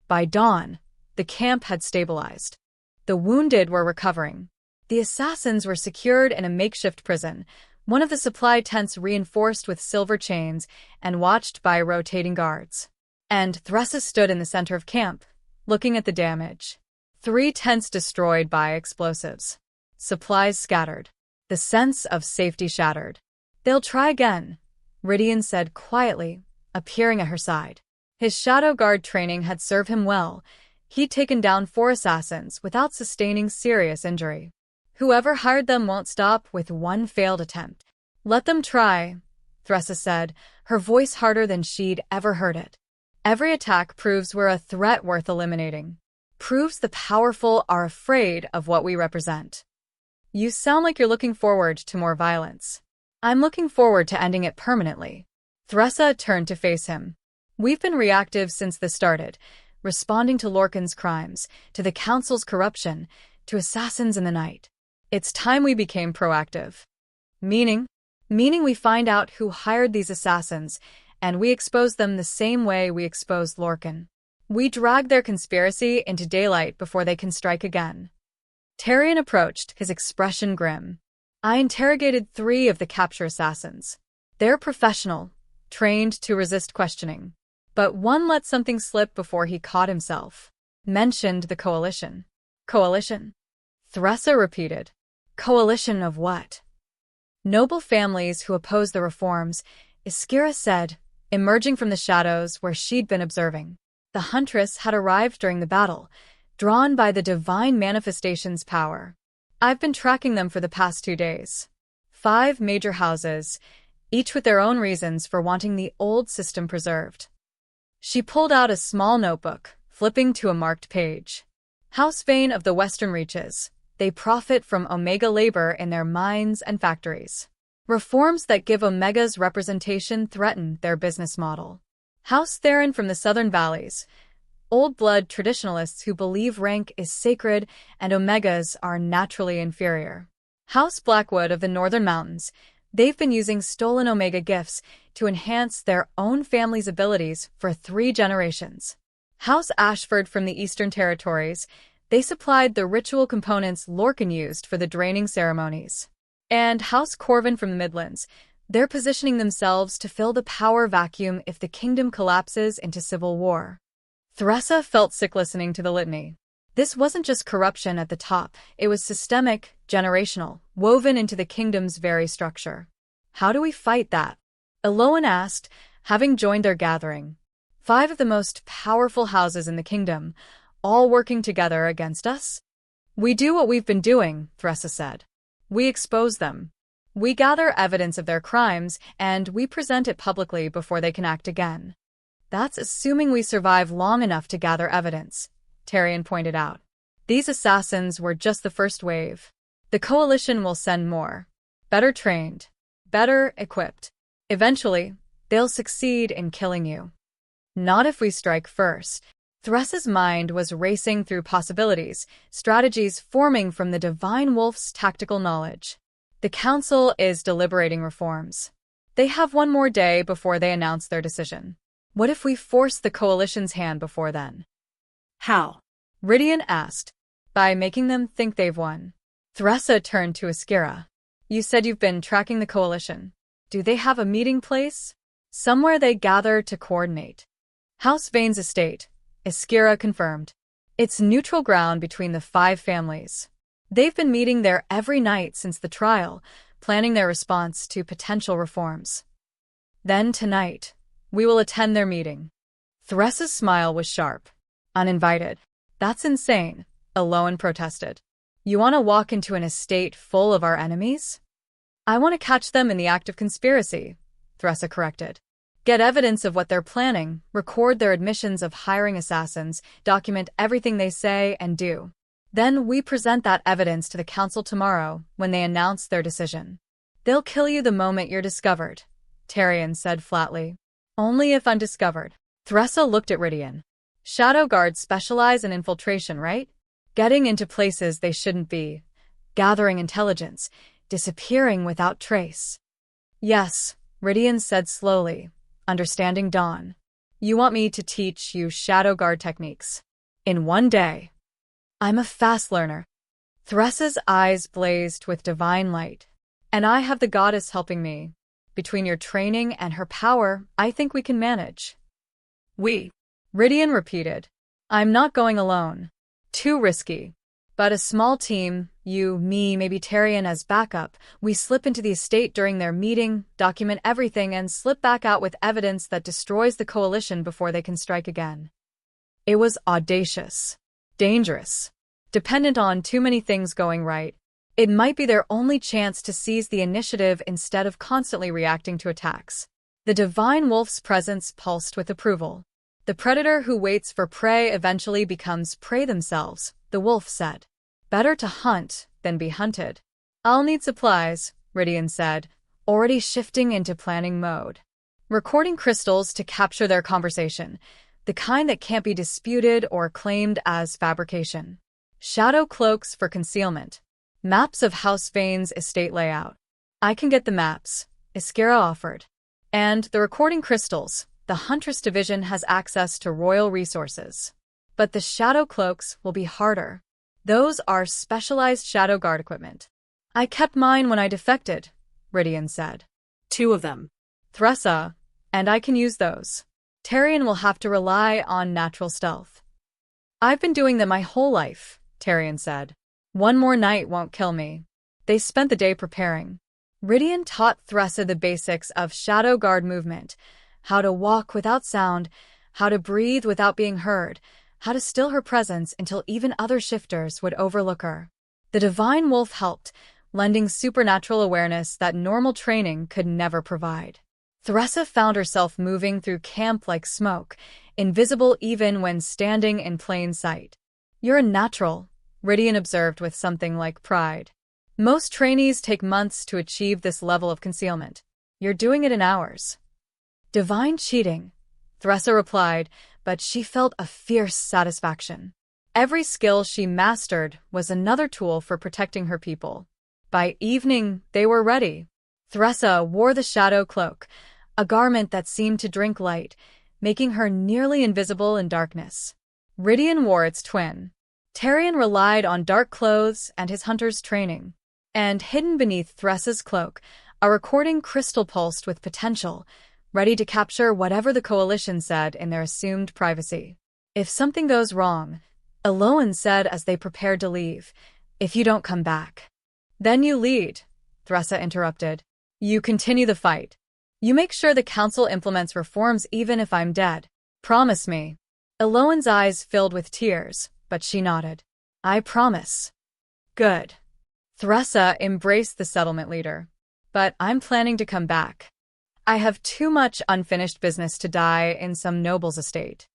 S3: By dawn, the camp had stabilized. The wounded were recovering. The assassins were secured in a makeshift prison, one of the supply tents reinforced with silver chains and watched by rotating guards. And Thressa stood in the center of camp, looking at the damage. 3 tents destroyed by explosives. Supplies scattered. The sense of safety shattered. They'll try again, Rydian said quietly, appearing at her side. His shadow guard training had served him well. He'd taken down 4 assassins without sustaining serious injury. Whoever hired them won't stop with one failed attempt. Let them try. Thressa said, her voice harder than she'd ever heard it. Every attack proves we're a threat worth eliminating. Proves the powerful are afraid of what we represent. You sound like you're looking forward to more violence. I'm looking forward to ending it permanently. Thressa turned to face him. We've been reactive since this started, responding to Lorcan's crimes, to the Council's corruption, to assassins in the night. It's time we became proactive. Meaning we find out who hired these assassins, and we expose them the same way we exposed Lorcan. We drag their conspiracy into daylight before they can strike again. Tyrion approached, his expression grim. I interrogated 3 of the capture assassins. They're professional, trained to resist questioning. But one let something slip before he caught himself. Mentioned the coalition. Coalition? Thressa repeated. Coalition of what? Noble families who oppose the reforms, Iskira said, emerging from the shadows where she'd been observing. The Huntress had arrived during the battle, drawn by the divine manifestation's power. I've been tracking them for the past 2 days. 5 major houses, each with their own reasons for wanting the old system preserved. She pulled out a small notebook, flipping to a marked page. House Vane of the Western Reaches. They profit from Omega labor in their mines and factories. Reforms that give Omega's representation threaten their business model. House Theron from the Southern Valleys. Old blood traditionalists who believe rank is sacred and Omegas are naturally inferior. House Blackwood of the Northern Mountains. They've been using stolen Omega gifts to enhance their own family's abilities for 3 generations. House Ashford from the Eastern Territories. They supplied the ritual components Lorcan used for the draining ceremonies. And House Corvin from the Midlands. They're positioning themselves to fill the power vacuum if the kingdom collapses into civil war. Thressa felt sick listening to the litany. This wasn't just corruption at the top, it was systemic, generational, woven into the kingdom's very structure. How do we fight that? Eloan asked, having joined their gathering. 5 of the most powerful houses in the kingdom, all working together against us? We do what we've been doing, Thressa said. We expose them. We gather evidence of their crimes, and we present it publicly before they can act again. That's assuming we survive long enough to gather evidence, Tyrion pointed out. These assassins were just the first wave. The coalition will send more. Better trained. Better equipped. Eventually, they'll succeed in killing you. Not if we strike first. Thressa's mind was racing through possibilities, strategies forming from the Divine Wolf's tactical knowledge. The Council is deliberating reforms. They have 1 more day before they announce their decision. What if we force the Coalition's hand before then?
S4: How?
S3: Rydian asked. By making them think they've won. Thressa turned to Iskira. You said you've been tracking the Coalition. Do they have a meeting place? Somewhere they gather to coordinate. House Vane's estate, Iskira confirmed. It's neutral ground between the 5 families. They've been meeting there every night since the trial, planning their response to potential reforms. Then tonight, we will attend their meeting. Thressa's smile was sharp. Uninvited. That's insane, Eloan protested. You want to walk into an estate full of our enemies? I want to catch them in the act of conspiracy, Thressa corrected. Get evidence of what they're planning, record their admissions of hiring assassins, document everything they say and do. Then we present that evidence to the Council tomorrow when they announce their decision. They'll kill you the moment you're discovered, Tyrion said flatly. Only if undiscovered. Thressa looked at Rydian. Shadow Guards specialize in infiltration, right? Getting into places they shouldn't be. Gathering intelligence. Disappearing without trace. Yes, Rydian said slowly, understanding dawn. You want me to teach you Shadow Guard techniques. In 1 day. I'm a fast learner. Thressa's eyes blazed with divine light. And I have the goddess helping me. Between your training and her power, I think we can manage. We. Rydian repeated. I'm not going alone. Too risky. But a small team, you, me, maybe Tyrion as backup, we slip into the estate during their meeting, document everything and slip back out with evidence that destroys the coalition before they can strike again. It was audacious. Dangerous. Dependent on too many things going right. It might be their only chance to seize the initiative instead of constantly reacting to attacks. The divine wolf's presence pulsed with approval. The predator who waits for prey eventually becomes prey themselves, the wolf said. Better to hunt than be hunted. I'll need supplies, Rydian said, already shifting into planning mode. Recording crystals to capture their conversation, the kind that can't be disputed or claimed as fabrication. Shadow cloaks for concealment. Maps of House Vane's estate layout. I can get the maps, Iskira offered. And the recording crystals, the Huntress Division has access to royal resources. But the shadow cloaks will be harder. Those are specialized shadow guard equipment. I kept mine when I defected, Rydian said.
S4: 2 of them.
S3: Thressa, and I can use those. Tarion will have to rely on natural stealth. I've been doing them my whole life, Tarion said. One more night won't kill me. They spent the day preparing. Rydian taught Thressa the basics of shadow guard movement, how to walk without sound, how to breathe without being heard, how to still her presence until even other shifters would overlook her. The divine wolf helped, lending supernatural awareness that normal training could never provide. Thressa found herself moving through camp like smoke, invisible even when standing in plain sight. You're a natural, Rydian observed with something like pride. Most trainees take months to achieve this level of concealment. You're doing it in hours. Divine cheating, Thressa replied, but she felt a fierce satisfaction. Every skill she mastered was another tool for protecting her people. By evening, they were ready. Thressa wore the shadow cloak, a garment that seemed to drink light, making her nearly invisible in darkness. Rydian wore its twin. Tarion relied on dark clothes and his hunter's training. And hidden beneath Thressa's cloak, a recording crystal pulsed with potential, ready to capture whatever the Coalition said in their assumed privacy. If something goes wrong, Eloan said as they prepared to leave, if you don't come back. Then you lead, Thressa interrupted. You continue the fight. You make sure the Council implements reforms even if I'm dead. Promise me. Eloan's eyes filled with tears, but she nodded. I promise. Good. Thressa embraced the settlement leader. But I'm planning to come back. I have too much unfinished business to die in some noble's estate.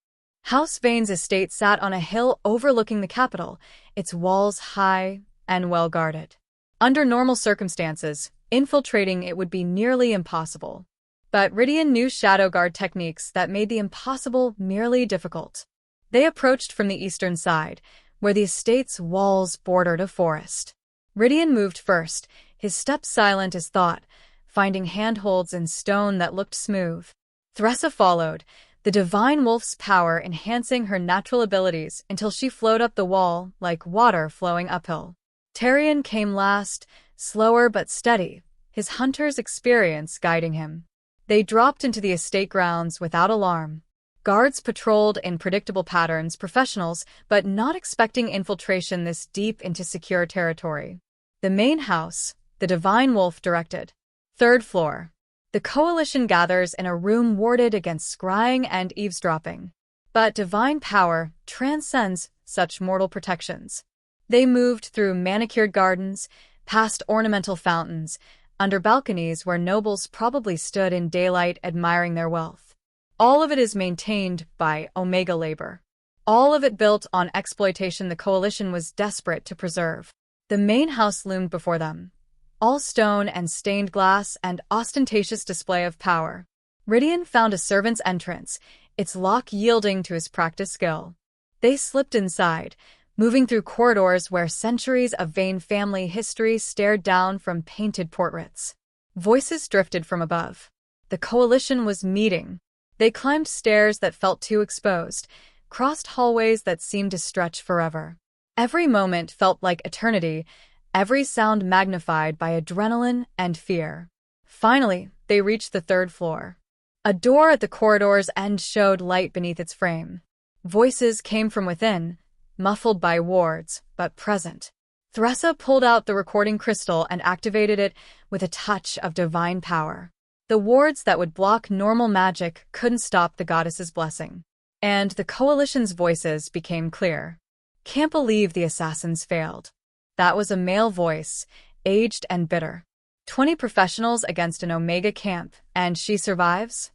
S3: House Vane's estate sat on a hill overlooking the capital, its walls high and well guarded. Under normal circumstances, infiltrating it would be nearly impossible. But Rydian knew shadow guard techniques that made the impossible merely difficult. They approached from the eastern side, where the estate's walls bordered a forest. Rydian moved first, his steps silent as thought, finding handholds in stone that looked smooth. Thressa followed, the divine wolf's power enhancing her natural abilities until she flowed up the wall like water flowing uphill. Tarion came last, slower but steady, his hunter's experience guiding him. They dropped into the estate grounds without alarm. Guards patrolled in predictable patterns, professionals, but not expecting infiltration this deep into secure territory. The main house, the divine wolf directed. 3rd floor. The Coalition gathers in a room warded against scrying and eavesdropping. But divine power transcends such mortal protections. They moved through manicured gardens, past ornamental fountains, under balconies where nobles probably stood in daylight admiring their wealth. All of it is maintained by Omega labor. All of it built on exploitation the Coalition was desperate to preserve. The main house loomed before them. All stone and stained glass and ostentatious display of power. Rydian found a servant's entrance, its lock yielding to his practiced skill. They slipped inside, moving through corridors where centuries of Vane family history stared down from painted portraits. Voices drifted from above. The Coalition was meeting. They climbed stairs that felt too exposed, crossed hallways that seemed to stretch forever. Every moment felt like eternity, every sound magnified by adrenaline and fear. Finally, they reached the 3rd floor. A door at the corridor's end showed light beneath its frame. Voices came from within, muffled by wards, but present. Thressa pulled out the recording crystal and activated it with a touch of divine power. The wards that would block normal magic couldn't stop the goddess's blessing. And the Coalition's voices became clear. Can't believe the assassins failed. That was a male voice, aged and bitter. 20 professionals against an Omega camp, and she survives?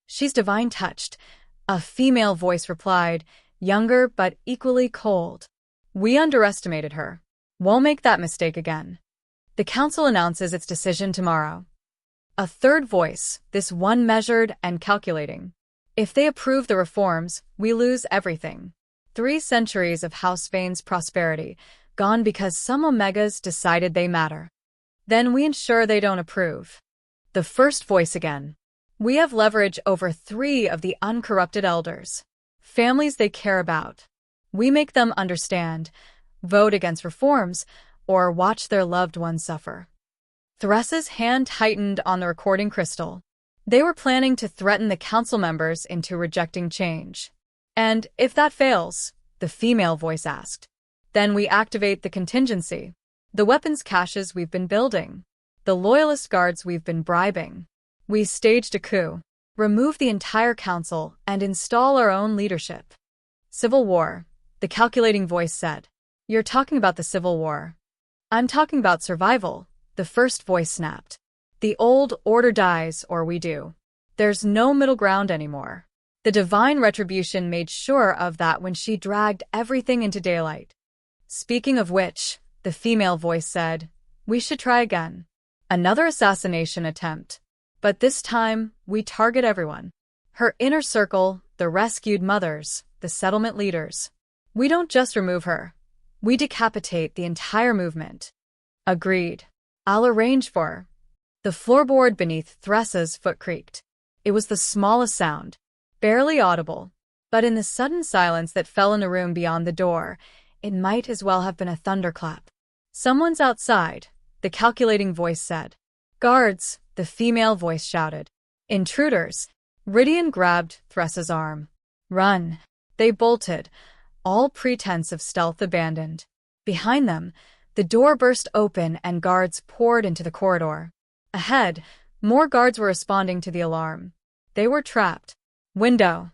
S3: She's divine touched. A female voice replied, younger but equally cold. We underestimated her. Won't make that mistake again. The council announces its decision tomorrow. A third voice, this one measured and calculating. If they approve the reforms, we lose everything. 3 centuries of House Vane's prosperity, gone because some Omegas decided they matter. Then we ensure they don't approve. The first voice again. We have leverage over 3 of the uncorrupted elders. Families they care about. We make them understand, vote against reforms, or watch their loved ones suffer. Thressa's hand tightened on the recording crystal. They were planning to threaten the council members into rejecting change. And if that fails, the female voice asked, then we activate the contingency. The weapons caches we've been building. The loyalist guards we've been bribing. We staged a coup, remove the entire council, and install our own leadership. Civil war, the calculating voice said. You're talking about the Civil War. I'm talking about survival, the first voice snapped. The old order dies or we do. There's no middle ground anymore. The divine Retribution made sure of that when she dragged everything into daylight. Speaking of which, the female voice said, we should try again. Another assassination attempt. But this time, we target everyone. Her inner circle, the rescued mothers, the settlement leaders. We don't just remove her. We decapitate the entire movement. Agreed. I'll arrange for her. The floorboard beneath Thressa's foot creaked. It was the smallest sound, barely audible. But in the sudden silence that fell in the room beyond the door, it might as well have been a thunderclap. Someone's outside, the calculating voice said. Guards, the female voice shouted. Intruders. Rydian grabbed Thressa's arm. Run. They bolted, all pretense of stealth abandoned. Behind them, the door burst open and guards poured into the corridor. Ahead, more guards were responding to the alarm. They were trapped. Window.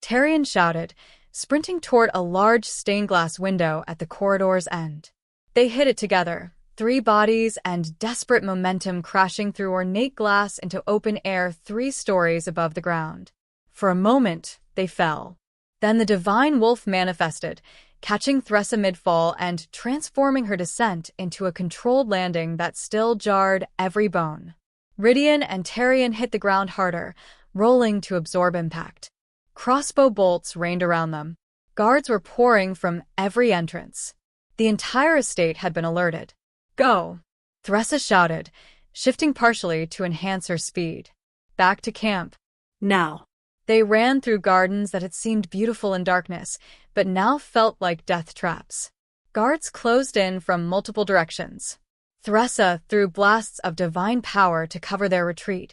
S3: Tyrion shouted, sprinting toward a large stained-glass window at the corridor's end. They hit it together, 3 bodies and desperate momentum crashing through ornate glass into open air 3 stories above the ground. For a moment, they fell. Then the divine wolf manifested, catching Thressa mid-fall and transforming her descent into a controlled landing that still jarred every bone. Rydian and Tyrion hit the ground harder, rolling to absorb impact. Crossbow bolts rained around them. Guards were pouring from every entrance. The entire estate had been alerted. Go! Thressa shouted, shifting partially to enhance her speed. Back to camp.
S4: Now.
S3: They ran through gardens that had seemed beautiful in darkness, but now felt like death traps. Guards closed in from multiple directions. Thressa threw blasts of divine power to cover their retreat,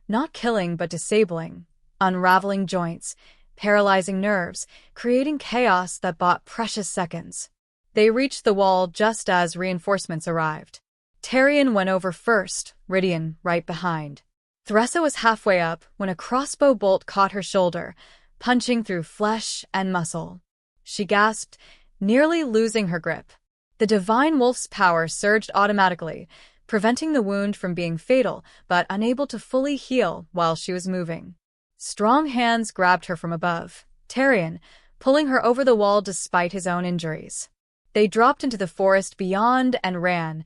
S3: not killing but disabling, unraveling joints, paralyzing nerves, creating chaos that bought precious seconds. They reached the wall just as reinforcements arrived. Tyrion went over first, Rydian right behind. Thressa was halfway up when a crossbow bolt caught her shoulder, punching through flesh and muscle. She gasped, nearly losing her grip. The divine wolf's power surged automatically, preventing the wound from being fatal, but unable to fully heal while she was moving. Strong hands grabbed her from above, Tyrion, pulling her over the wall despite his own injuries. They dropped into the forest beyond and ran,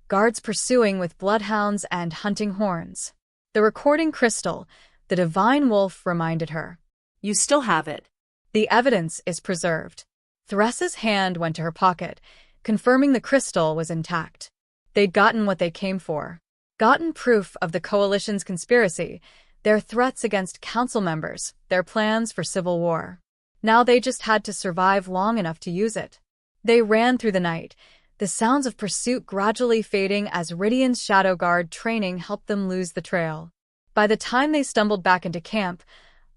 S3: guards pursuing with bloodhounds and hunting horns. The recording crystal, the divine wolf reminded her.
S4: You still have it.
S3: The evidence is preserved. Thressa's hand went to her pocket, confirming the crystal was intact. They'd gotten what they came for. Gotten proof of the coalition's conspiracy, their threats against council members, their plans for civil war. Now they just had to survive long enough to use it. They ran through the night, the sounds of pursuit gradually fading as Rydian's shadow guard training helped them lose the trail. By the time they stumbled back into camp,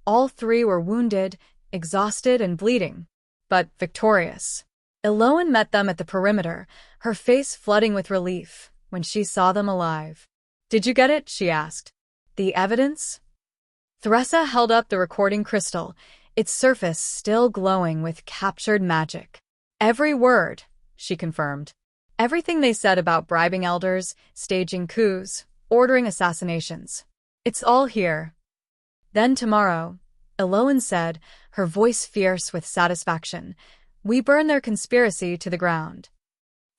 S3: all 3 were wounded, exhausted, and bleeding, but victorious. Eloan met them at the perimeter, her face flooding with relief when she saw them alive. Did you get it? She asked. The evidence? Thressa held up the recording crystal, its surface still glowing with captured magic. Every word, she confirmed. Everything they said about bribing elders, staging coups, ordering assassinations. It's all here. Then tomorrow, Eloan said, her voice fierce with satisfaction, we burn their conspiracy to the ground.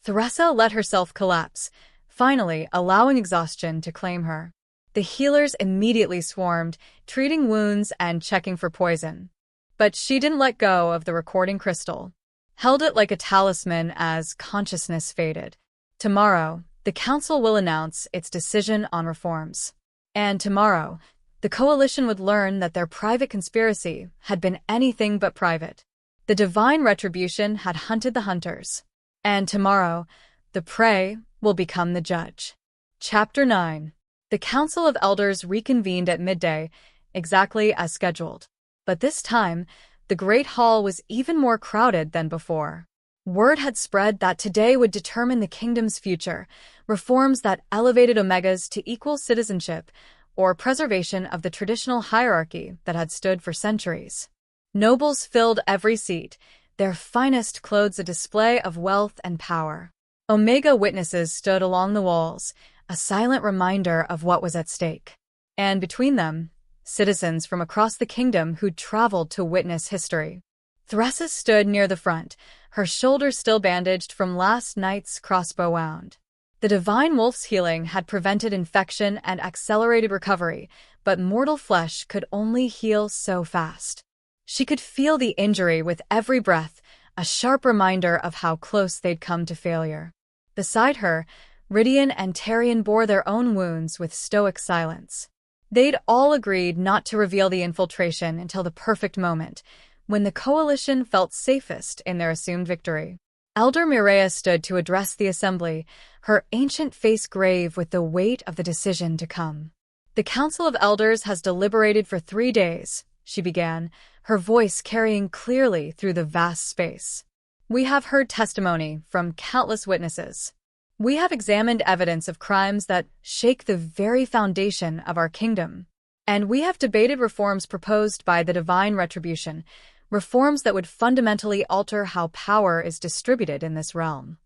S3: Theresa let herself collapse, finally allowing exhaustion to claim her. The healers immediately swarmed, treating wounds and checking for poison. But she didn't let go of the recording crystal, held it like a talisman as consciousness faded. Tomorrow, the council will announce its decision on reforms. And tomorrow, the coalition would learn that their private conspiracy had been anything but private. The divine retribution had hunted the hunters. And tomorrow, the prey will become the judge. Chapter 9. The Council of Elders reconvened at midday, exactly as scheduled. But this time, the Great Hall was even more crowded than before. Word had spread that today would determine the kingdom's future, reforms that elevated Omegas to equal citizenship, or preservation of the traditional hierarchy that had stood for centuries. Nobles filled every seat, their finest clothes a display of wealth and power. Omega witnesses stood along the walls, a silent reminder of what was at stake. And between them, citizens from across the kingdom who'd traveled to witness history. Theresa stood near the front, her shoulders still bandaged from last night's crossbow wound. The divine wolf's healing had prevented infection and accelerated recovery, but mortal flesh could only heal so fast. She could feel the injury with every breath, a sharp reminder of how close they'd come to failure. Beside her, Rydian and Tarian bore their own wounds with stoic silence. They'd all agreed not to reveal the infiltration until the perfect moment, when the coalition felt safest in their assumed victory. Elder Mireia stood to address the assembly, her ancient face grave with the weight of the decision to come. The Council of Elders has deliberated for 3 days, she began, her voice carrying clearly through the vast space. We have heard testimony from countless witnesses. We have examined evidence of crimes that shake the very foundation of our kingdom. And we have debated reforms proposed by the divine retribution, reforms that would fundamentally alter how power is distributed in this realm.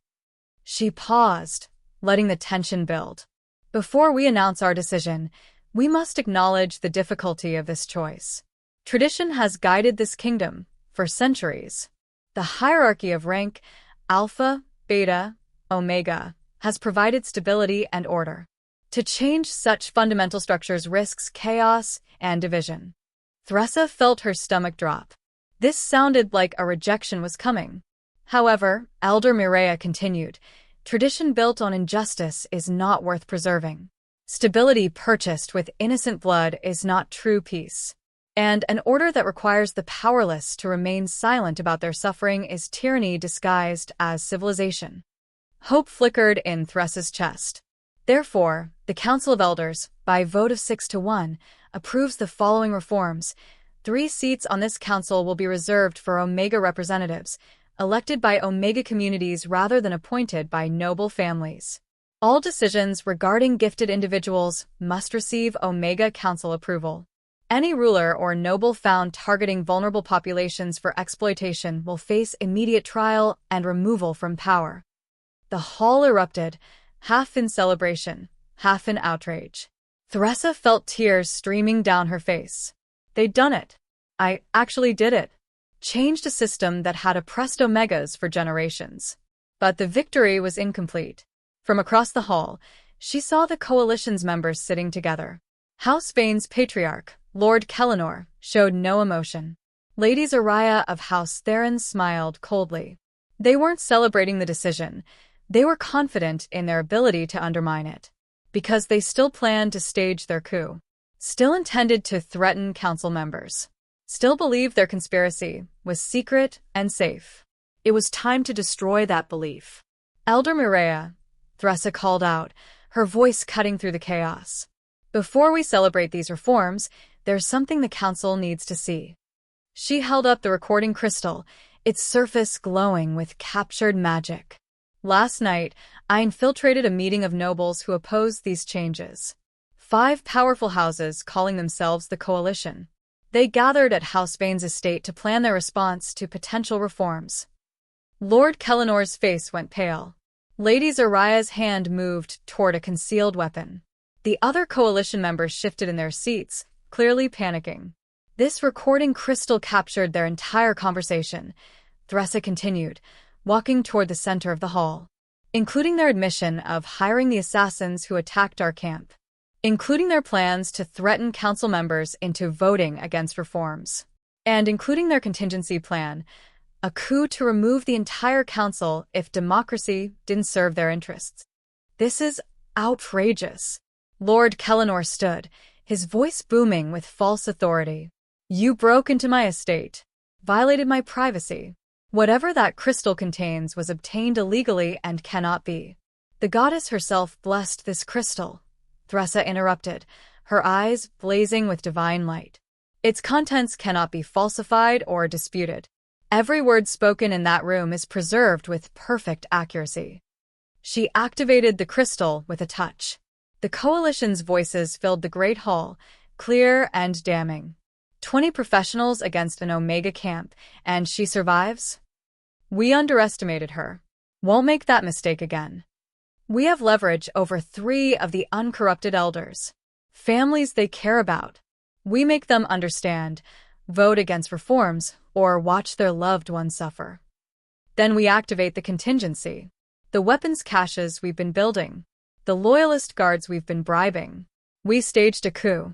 S3: She paused, letting the tension build. Before we announce our decision, we must acknowledge the difficulty of this choice. Tradition has guided this kingdom for centuries. The hierarchy of rank, Alpha, Beta, Omega, has provided stability and order. To change such fundamental structures risks chaos and division. Theresa felt her stomach drop. This sounded like a rejection was coming. However, Elder Mireia continued, tradition built on injustice is not worth preserving. Stability purchased with innocent blood is not true peace. And an order that requires the powerless to remain silent about their suffering is tyranny disguised as civilization. Hope flickered in Theresa's chest. Therefore, the Council of Elders, by vote of 6-1, approves the following reforms. 3 seats on this council will be reserved for Omega representatives, elected by Omega communities rather than appointed by noble families. All decisions regarding gifted individuals must receive Omega Council approval. Any ruler or noble found targeting vulnerable populations for exploitation will face immediate trial and removal from power. The hall erupted, half in celebration, half in outrage. Theresa felt tears streaming down her face. They'd done it. I actually did it. Changed a system that had oppressed Omegas for generations. But the victory was incomplete. From across the hall, she saw the coalition's members sitting together. House Vane's patriarch, Lord Kellinor, showed no emotion. Lady Zariah of House Theron smiled coldly. They weren't celebrating the decision. They were confident in their ability to undermine it. Because they still planned to stage their coup. Still intended to threaten council members. Still believed their conspiracy was secret and safe.
S4: It was time to destroy that belief.
S3: Elder Mireia, Theresa called out, her voice cutting through the chaos. Before we celebrate these reforms, there's something the council needs to see. She held up the recording crystal, its surface glowing with captured magic. Last night, I infiltrated a meeting of nobles who opposed these changes. 5 powerful houses calling themselves the Coalition. They gathered at House Vane's estate to plan their response to potential reforms. Lord Kellinor's face went pale. Lady Zariah's hand moved toward a concealed weapon. The other coalition members shifted in their seats, clearly panicking. This recording crystal captured their entire conversation. Theresa continued, walking toward the center of the hall, including their admission of hiring the assassins who attacked our camp, including their plans to threaten council members into voting against reforms, and including their contingency plan, a coup to remove the entire council if democracy didn't serve their interests. This is outrageous. Lord Kellinor stood, his voice booming with false authority. You broke into my estate, violated my privacy. Whatever that crystal contains was obtained illegally and cannot be. The goddess herself blessed this crystal, Theresa interrupted, her eyes blazing with divine light. Its contents cannot be falsified or disputed. Every word spoken in that room is preserved with perfect accuracy. She activated the crystal with a touch. The coalition's voices filled the great hall, clear and damning. 20 professionals against an Omega camp, and she survives? We underestimated her. Won't make that mistake again. We have leverage over 3 of the uncorrupted elders. Families they care about. We make them understand, vote against reforms, or watch their loved ones suffer. Then we activate the contingency. The weapons caches we've been building. The loyalist guards we've been bribing. We staged a coup.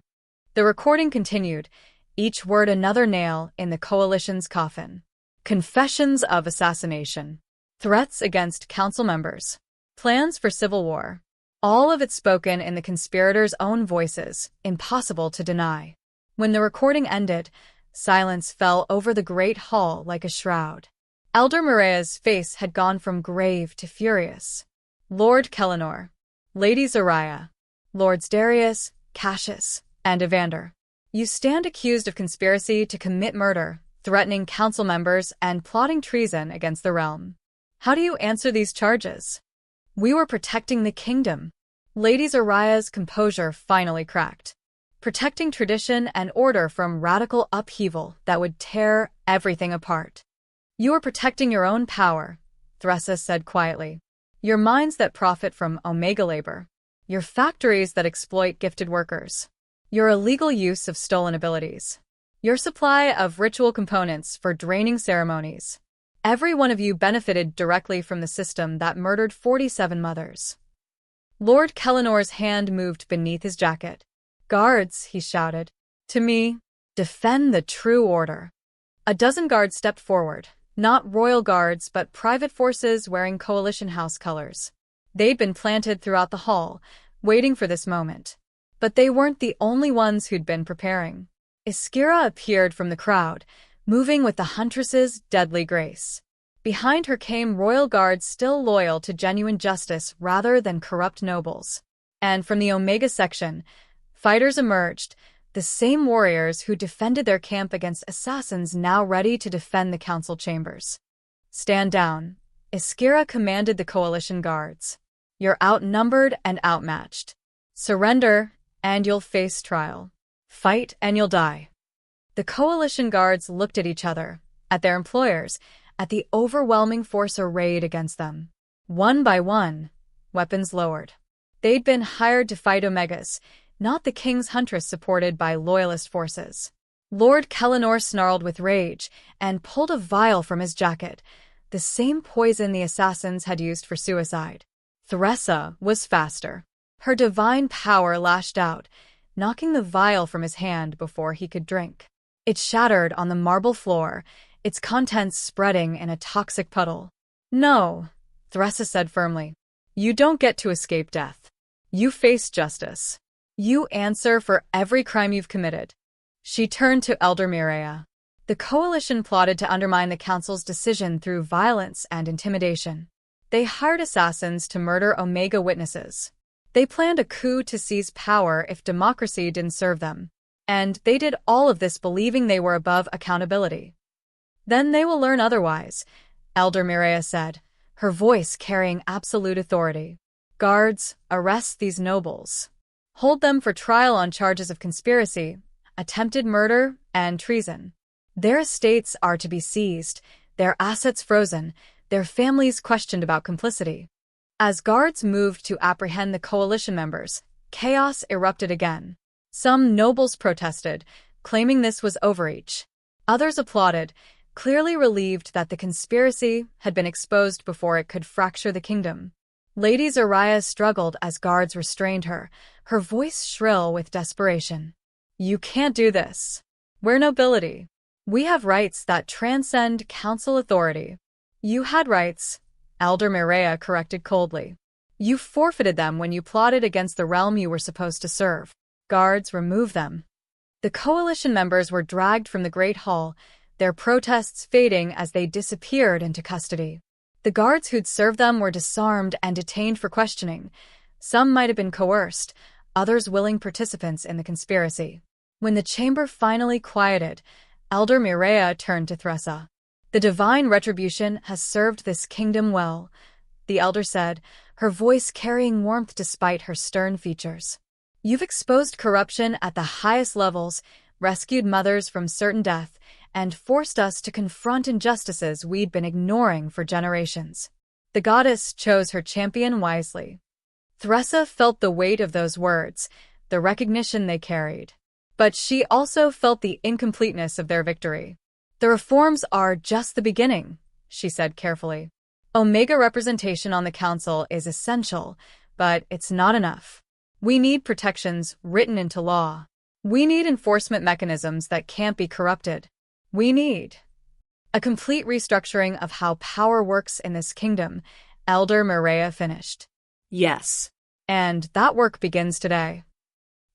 S3: The recording continued, each word another nail in the coalition's coffin. Confessions of assassination. Threats against council members. Plans for civil war. All of it spoken in the conspirators' own voices, impossible to deny. When the recording ended, silence fell over the great hall like a shroud. Elder Mirea's face had gone from grave to furious. Lord Kellinor, Lady Zariah, Lords Darius, Cassius, and Evander. You stand accused of conspiracy to commit murder, threatening council members, and plotting treason against the realm. How do you answer these charges? We were protecting the kingdom. Lady Zariah's composure finally cracked. Protecting tradition and order from radical upheaval that would tear everything apart. You are protecting your own power, Theresa said quietly. Your mines that profit from Omega labor. Your factories that exploit gifted workers. Your illegal use of stolen abilities. Your supply of ritual components for draining ceremonies. Every one of you benefited directly from the system that murdered 47 mothers. Lord Kellinor's hand moved beneath his jacket. Guards, he shouted. To me, defend the true order. A dozen guards stepped forward, not royal guards but private forces wearing coalition house colors. They'd been planted throughout the hall, waiting for this moment. But they weren't the only ones who'd been preparing. Iskira appeared from the crowd, moving with the huntress's deadly grace. Behind her came royal guards still loyal to genuine justice rather than corrupt nobles. And from the Omega section, fighters emerged, the same warriors who defended their camp against assassins now ready to defend the council chambers. Stand down, Iskira commanded the coalition guards. You're outnumbered and outmatched. Surrender, and you'll face trial. Fight, and you'll die. The coalition guards looked at each other, at their employers, at the overwhelming force arrayed against them. One by one, weapons lowered. They'd been hired to fight Omegas, not the king's huntress supported by loyalist forces. Lord Kellinor snarled with rage and pulled a vial from his jacket, the same poison the assassins had used for suicide. Theresa was faster. Her divine power lashed out, knocking the vial from his hand before he could drink. It shattered on the marble floor, its contents spreading in a toxic puddle. No, Theresa said firmly. You don't get to escape death. You face justice. You answer for every crime you've committed. She turned to Elder Mireia. The coalition plotted to undermine the council's decision through violence and intimidation. They hired assassins to murder Omega witnesses. They planned a coup to seize power if democracy didn't serve them. And they did all of this believing they were above accountability. Then they will learn otherwise, Elder Mireia said, her voice carrying absolute authority. Guards, arrest these nobles. Hold them for trial on charges of conspiracy, attempted murder, and treason. Their estates are to be seized, their assets frozen, their families questioned about complicity. As guards moved to apprehend the coalition members, chaos erupted again. Some nobles protested, claiming this was overreach. Others applauded, clearly relieved that the conspiracy had been exposed before it could fracture the kingdom. Lady Zariah struggled as guards restrained her, her voice shrill with desperation. "You can't do this. We're nobility. We have rights that transcend council authority." "You had rights," Elder Mireya corrected coldly. "You forfeited them when you plotted against the realm you were supposed to serve." Guards removed them. The coalition members were dragged from the Great Hall, their protests fading as they disappeared into custody. The guards who'd served them were disarmed and detained for questioning. Some might have been coerced, others willing participants in the conspiracy. When the chamber finally quieted, Elder Mireya turned to Thressa. "The divine retribution has served this kingdom well," the elder said, her voice carrying warmth despite her stern features. "You've exposed corruption at the highest levels, rescued mothers from certain death, and forced us to confront injustices we'd been ignoring for generations." The goddess chose her champion wisely. Thressa felt the weight of those words, the recognition they carried. But she also felt the incompleteness of their victory. "The reforms are just the beginning," she said carefully. "Omega representation on the council is essential, but it's not enough. We need protections written into law. We need enforcement mechanisms that can't be corrupted. We need a complete restructuring of how power works in this kingdom," Elder Mireya finished.
S4: Yes.
S3: "And that work begins today."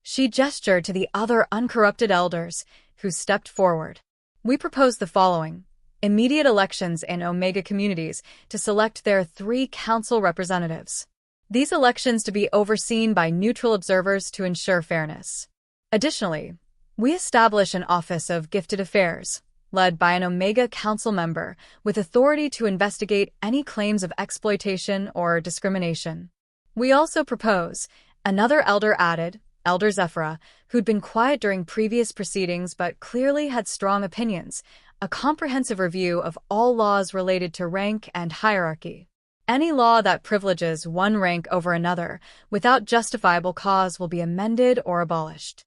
S3: She gestured to the other uncorrupted elders, who stepped forward. "We propose the following: immediate elections in Omega communities to select their 3 council representatives. These elections to be overseen by neutral observers to ensure fairness. Additionally, we establish an Office of Gifted Affairs, led by an Omega Council member, with authority to investigate any claims of exploitation or discrimination. We also propose," another elder added, Elder Zephyra, who'd been quiet during previous proceedings but clearly had strong opinions, "a comprehensive review of all laws related to rank and hierarchy. Any law that privileges one rank over another without justifiable cause will be amended or abolished."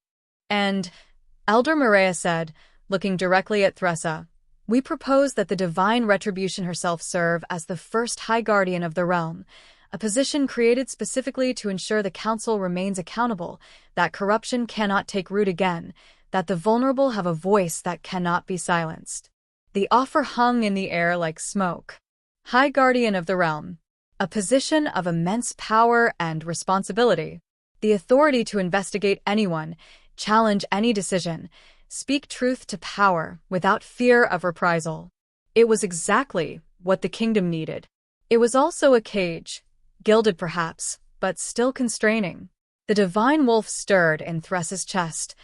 S3: And, Elder Mireya said, looking directly at Thressa, "We propose that the divine retribution herself serve as the first High Guardian of the realm, a position created specifically to ensure the council remains accountable, that corruption cannot take root again, that the vulnerable have a voice that cannot be silenced." The offer hung in the air like smoke. High Guardian of the realm, a position of immense power and responsibility, the authority to investigate anyone, challenge any decision, speak truth to power without fear of reprisal. It was exactly what the kingdom needed. It was also a cage, gilded perhaps, but still constraining. The divine wolf stirred in Thressa's chest,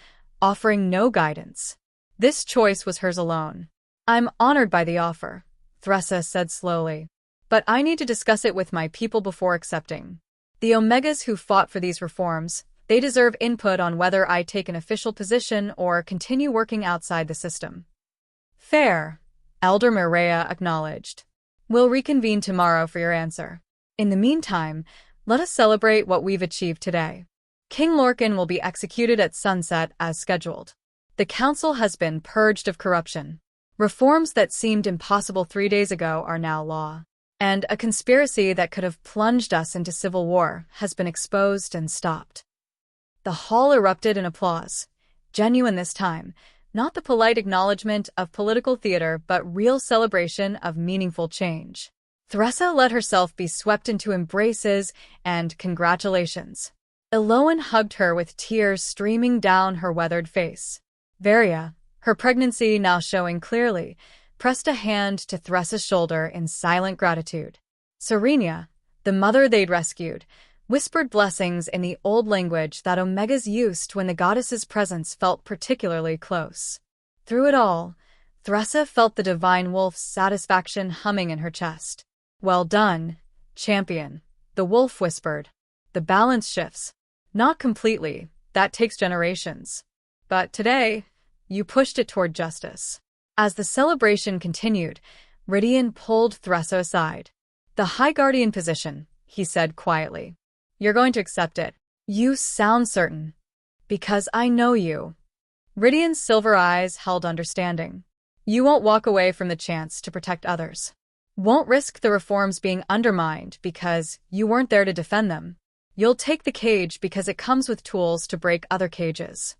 S3: offering no guidance. This choice was hers alone. "I'm honored by the offer," Thressa said slowly, "but I need to discuss it with my people before accepting. The Omegas who fought for these reforms, they deserve input on whether I take an official position or continue working outside the system." "Fair," Elder Mireya acknowledged. "We'll reconvene tomorrow for your answer. In the meantime, let us celebrate what we've achieved today. King Lorcan will be executed at sunset as scheduled. The council has been purged of corruption. Reforms that seemed impossible 3 days ago are now law. And a conspiracy that could have plunged us into civil war has been exposed and stopped." The hall erupted in applause, genuine this time, not the polite acknowledgement of political theater but real celebration of meaningful change. Thressa let herself be swept into embraces and congratulations. Eloan hugged her with tears streaming down her weathered face. Varia, her pregnancy now showing clearly, pressed a hand to Thressa's shoulder in silent gratitude. Serenia, the mother they'd rescued, whispered blessings in the old language that Omegas used when the goddess's presence felt particularly close. Through it all, Thressa felt the divine wolf's satisfaction humming in her chest. "Well done, champion," the wolf whispered. "The balance shifts. Not completely, that takes generations. But today, you pushed it toward justice." As the celebration continued, Rydian pulled Thressa aside. "The High Guardian position," he said quietly. You're going to accept it. You sound certain. Because I know you. Rydian's silver eyes held understanding. You won't walk away from the chance to protect others. Won't risk the reforms being undermined because you weren't there to defend them. You'll take the cage because it comes with tools to break other cages.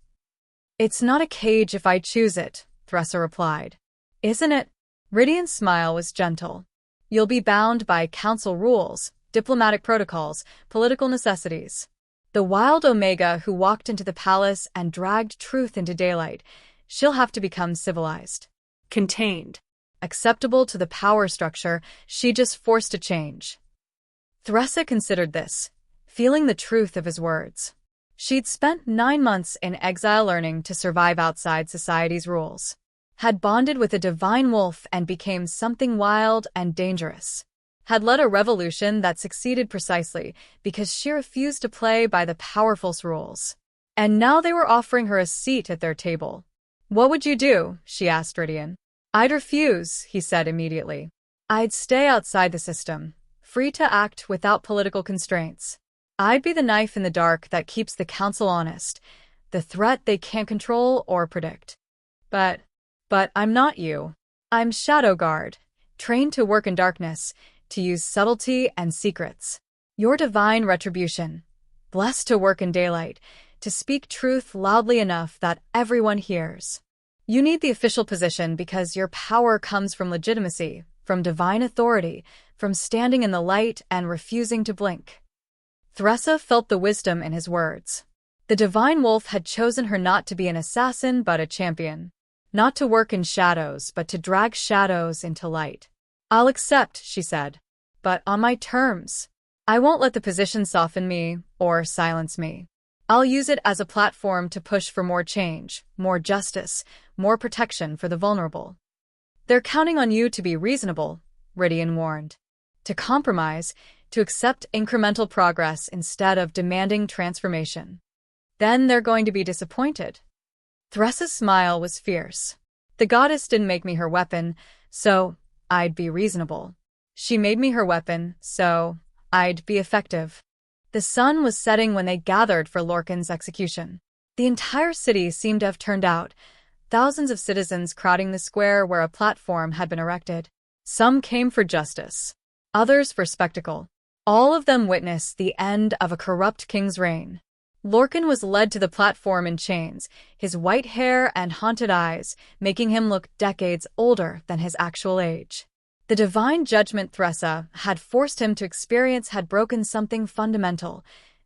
S3: It's not a cage if I choose it, Thressa replied. Isn't it? Rydian's smile was gentle. You'll be bound by council rules, diplomatic protocols, political necessities. The wild Omega who walked into the palace and dragged truth into daylight, she'll have to become civilized.
S4: Contained.
S3: Acceptable to the power structure she just forced to change. Thressa considered this, feeling the truth of his words. She'd spent 9 months in exile learning to survive outside society's rules. Had bonded with a divine wolf and became something wild and dangerous. Had led a revolution that succeeded precisely because she refused to play by the powerful's rules. And now they were offering her a seat at their table. What would you do? She asked Rydian. I'd refuse, he said immediately. I'd stay outside the system, free to act without political constraints. I'd be the knife in the dark that keeps the council honest, the threat they can't control or predict. But I'm not you. I'm Shadow Guard, trained to work in darkness, to use subtlety and secrets. You're divine retribution, blessed to work in daylight, to speak truth loudly enough that everyone hears. You need the official position because your power comes from legitimacy, from divine authority, from standing in the light and refusing to blink. Thressa felt the wisdom in his words. The divine wolf had chosen her not to be an assassin but a champion. Not to work in shadows, but to drag shadows into light. I'll accept, she said. But on my terms. I won't let the position soften me or silence me. I'll use it as a platform to push for more change, more justice, more protection for the vulnerable. They're counting on you to be reasonable, Rydian warned. To compromise, to accept incremental progress instead of demanding transformation. Then they're going to be disappointed. Thressa's smile was fierce. The goddess didn't make me her weapon, so I'd be reasonable. She made me her weapon, so I'd be effective. The sun was setting when they gathered for Lorcan's execution. The entire city seemed to have turned out, thousands of citizens crowding the square where a platform had been erected. Some came for justice, others for spectacle. All of them witnessed the end of a corrupt king's reign. Lorcan was led to the platform in chains, his white hair and haunted eyes making him look decades older than his actual age. The divine judgment Thressa had forced him to experience had broken something fundamental.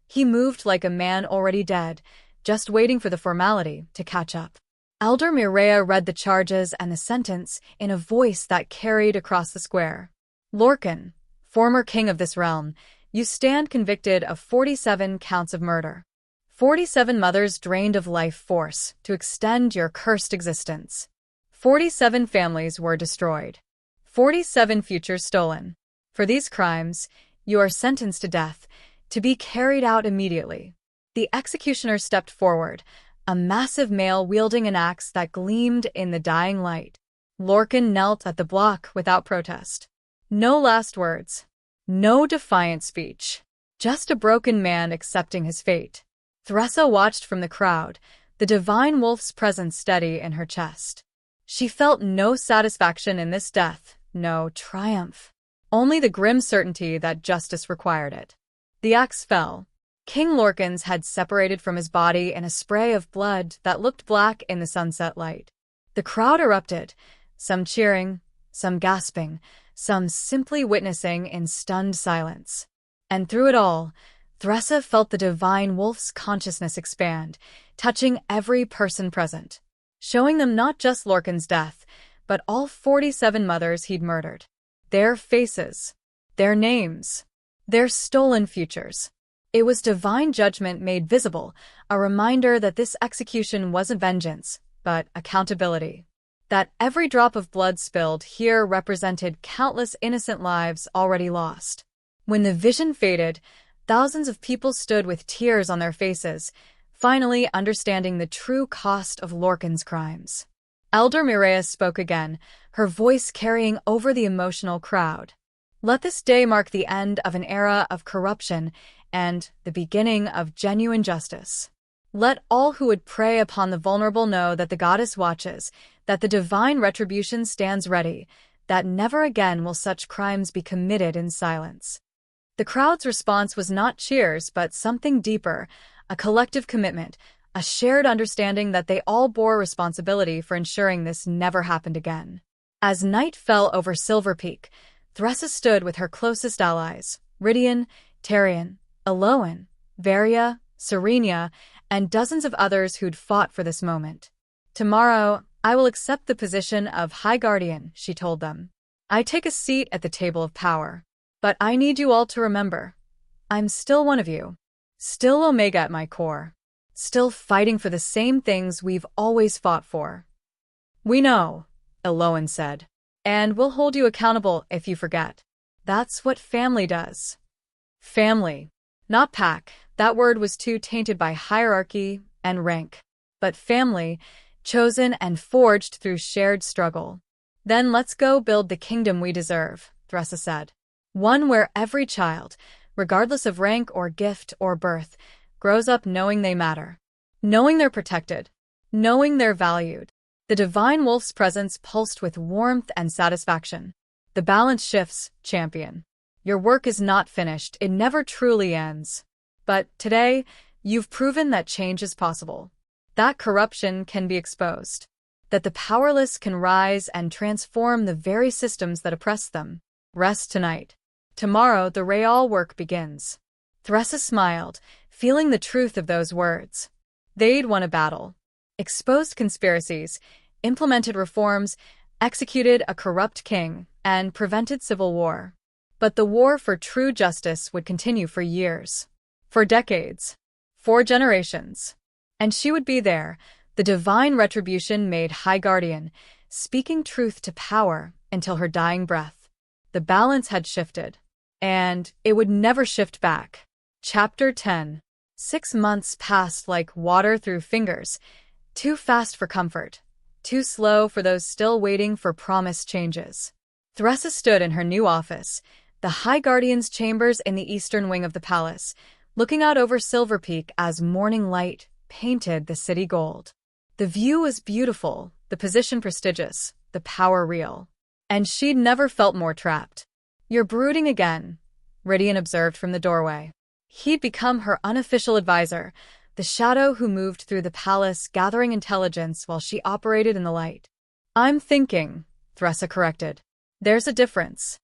S3: He moved like a man already dead, just waiting for the formality to catch up. Elder Mireia read the charges and the sentence in a voice that carried across the square. Lorcan, former king of this realm, you stand convicted of 47 counts of murder. 47 mothers drained of life force to extend your cursed existence. 47 families were destroyed. 47 futures stolen. For these crimes, you are sentenced to death, to be carried out immediately. The executioner stepped forward, a massive male wielding an axe that gleamed in the dying light. Lorcan knelt at the block without protest. No last words. No defiant speech. Just a broken man accepting his fate. Thressa watched from the crowd, the divine wolf's presence steady in her chest. She felt no satisfaction in this death, no triumph. Only the grim certainty that justice required it. The axe fell. King Lorcan's had separated from his body in a spray of blood that looked black in the sunset light. The crowd erupted, some cheering, some gasping, some simply witnessing in stunned silence. And through it all, Thressa felt the divine wolf's consciousness expand, touching every person present, showing them not just Lorcan's death, but all 47 mothers he'd murdered. Their faces, their names, their stolen futures. It was divine judgment made visible, a reminder that this execution wasn't vengeance, but accountability. That every drop of blood spilled here represented countless innocent lives already lost. When the vision faded, thousands of people stood with tears on their faces, finally understanding the true cost of Lorcan's crimes. Elder Mireia spoke again, her voice carrying over the emotional crowd. Let this day mark the end of an era of corruption and the beginning of genuine justice. Let all who would prey upon the vulnerable know that the goddess watches, that the divine retribution stands ready, that never again will such crimes be committed in silence. The crowd's response was not cheers, but something deeper, a collective commitment, a shared understanding that they all bore responsibility for ensuring this never happened again. As night fell over Silver Peak, Thressa stood with her closest allies, Rydian, Tarion, Eloan, Varia, Serenia, and dozens of others who'd fought for this moment. Tomorrow, I will accept the position of High Guardian, she told them. I take a seat at the table of power. But I need you all to remember, I'm still one of you. Still Omega at my core. Still fighting for the same things we've always fought for. We know, Eloan said. And we'll hold you accountable if you forget. That's what family does. Family. Not pack. That word was too tainted by hierarchy and rank. But family, chosen and forged through shared struggle. Then let's go build the kingdom we deserve, Thressa said. One where every child, regardless of rank or gift or birth, grows up knowing they matter. Knowing they're protected. Knowing they're valued. The divine wolf's presence pulsed with warmth and satisfaction. The balance shifts, champion. Your work is not finished, it never truly ends. But today, you've proven that change is possible. That corruption can be exposed. That the powerless can rise and transform the very systems that oppress them. Rest tonight. Tomorrow, the real work begins. Thressa smiled, feeling the truth of those words. They'd won a battle. Exposed conspiracies, implemented reforms, executed a corrupt king, and prevented civil war. But the war for true justice would continue for years. For decades. For generations. And she would be there, the divine retribution made High Guardian, speaking truth to power until her dying breath. The balance had shifted. And it would never shift back. Chapter 10. 6 months passed like water through fingers, too fast for comfort, too slow for those still waiting for promised changes. Thressa stood in her new office, the High Guardian's chambers in the eastern wing of the palace, looking out over Silver Peak as morning light painted the city gold. The view was beautiful, the position prestigious, the power real. And she'd never felt more trapped. You're brooding again, Rydian observed from the doorway. He'd become her unofficial advisor, the shadow who moved through the palace gathering intelligence while she operated in the light. I'm thinking, Thressa corrected. There's a difference.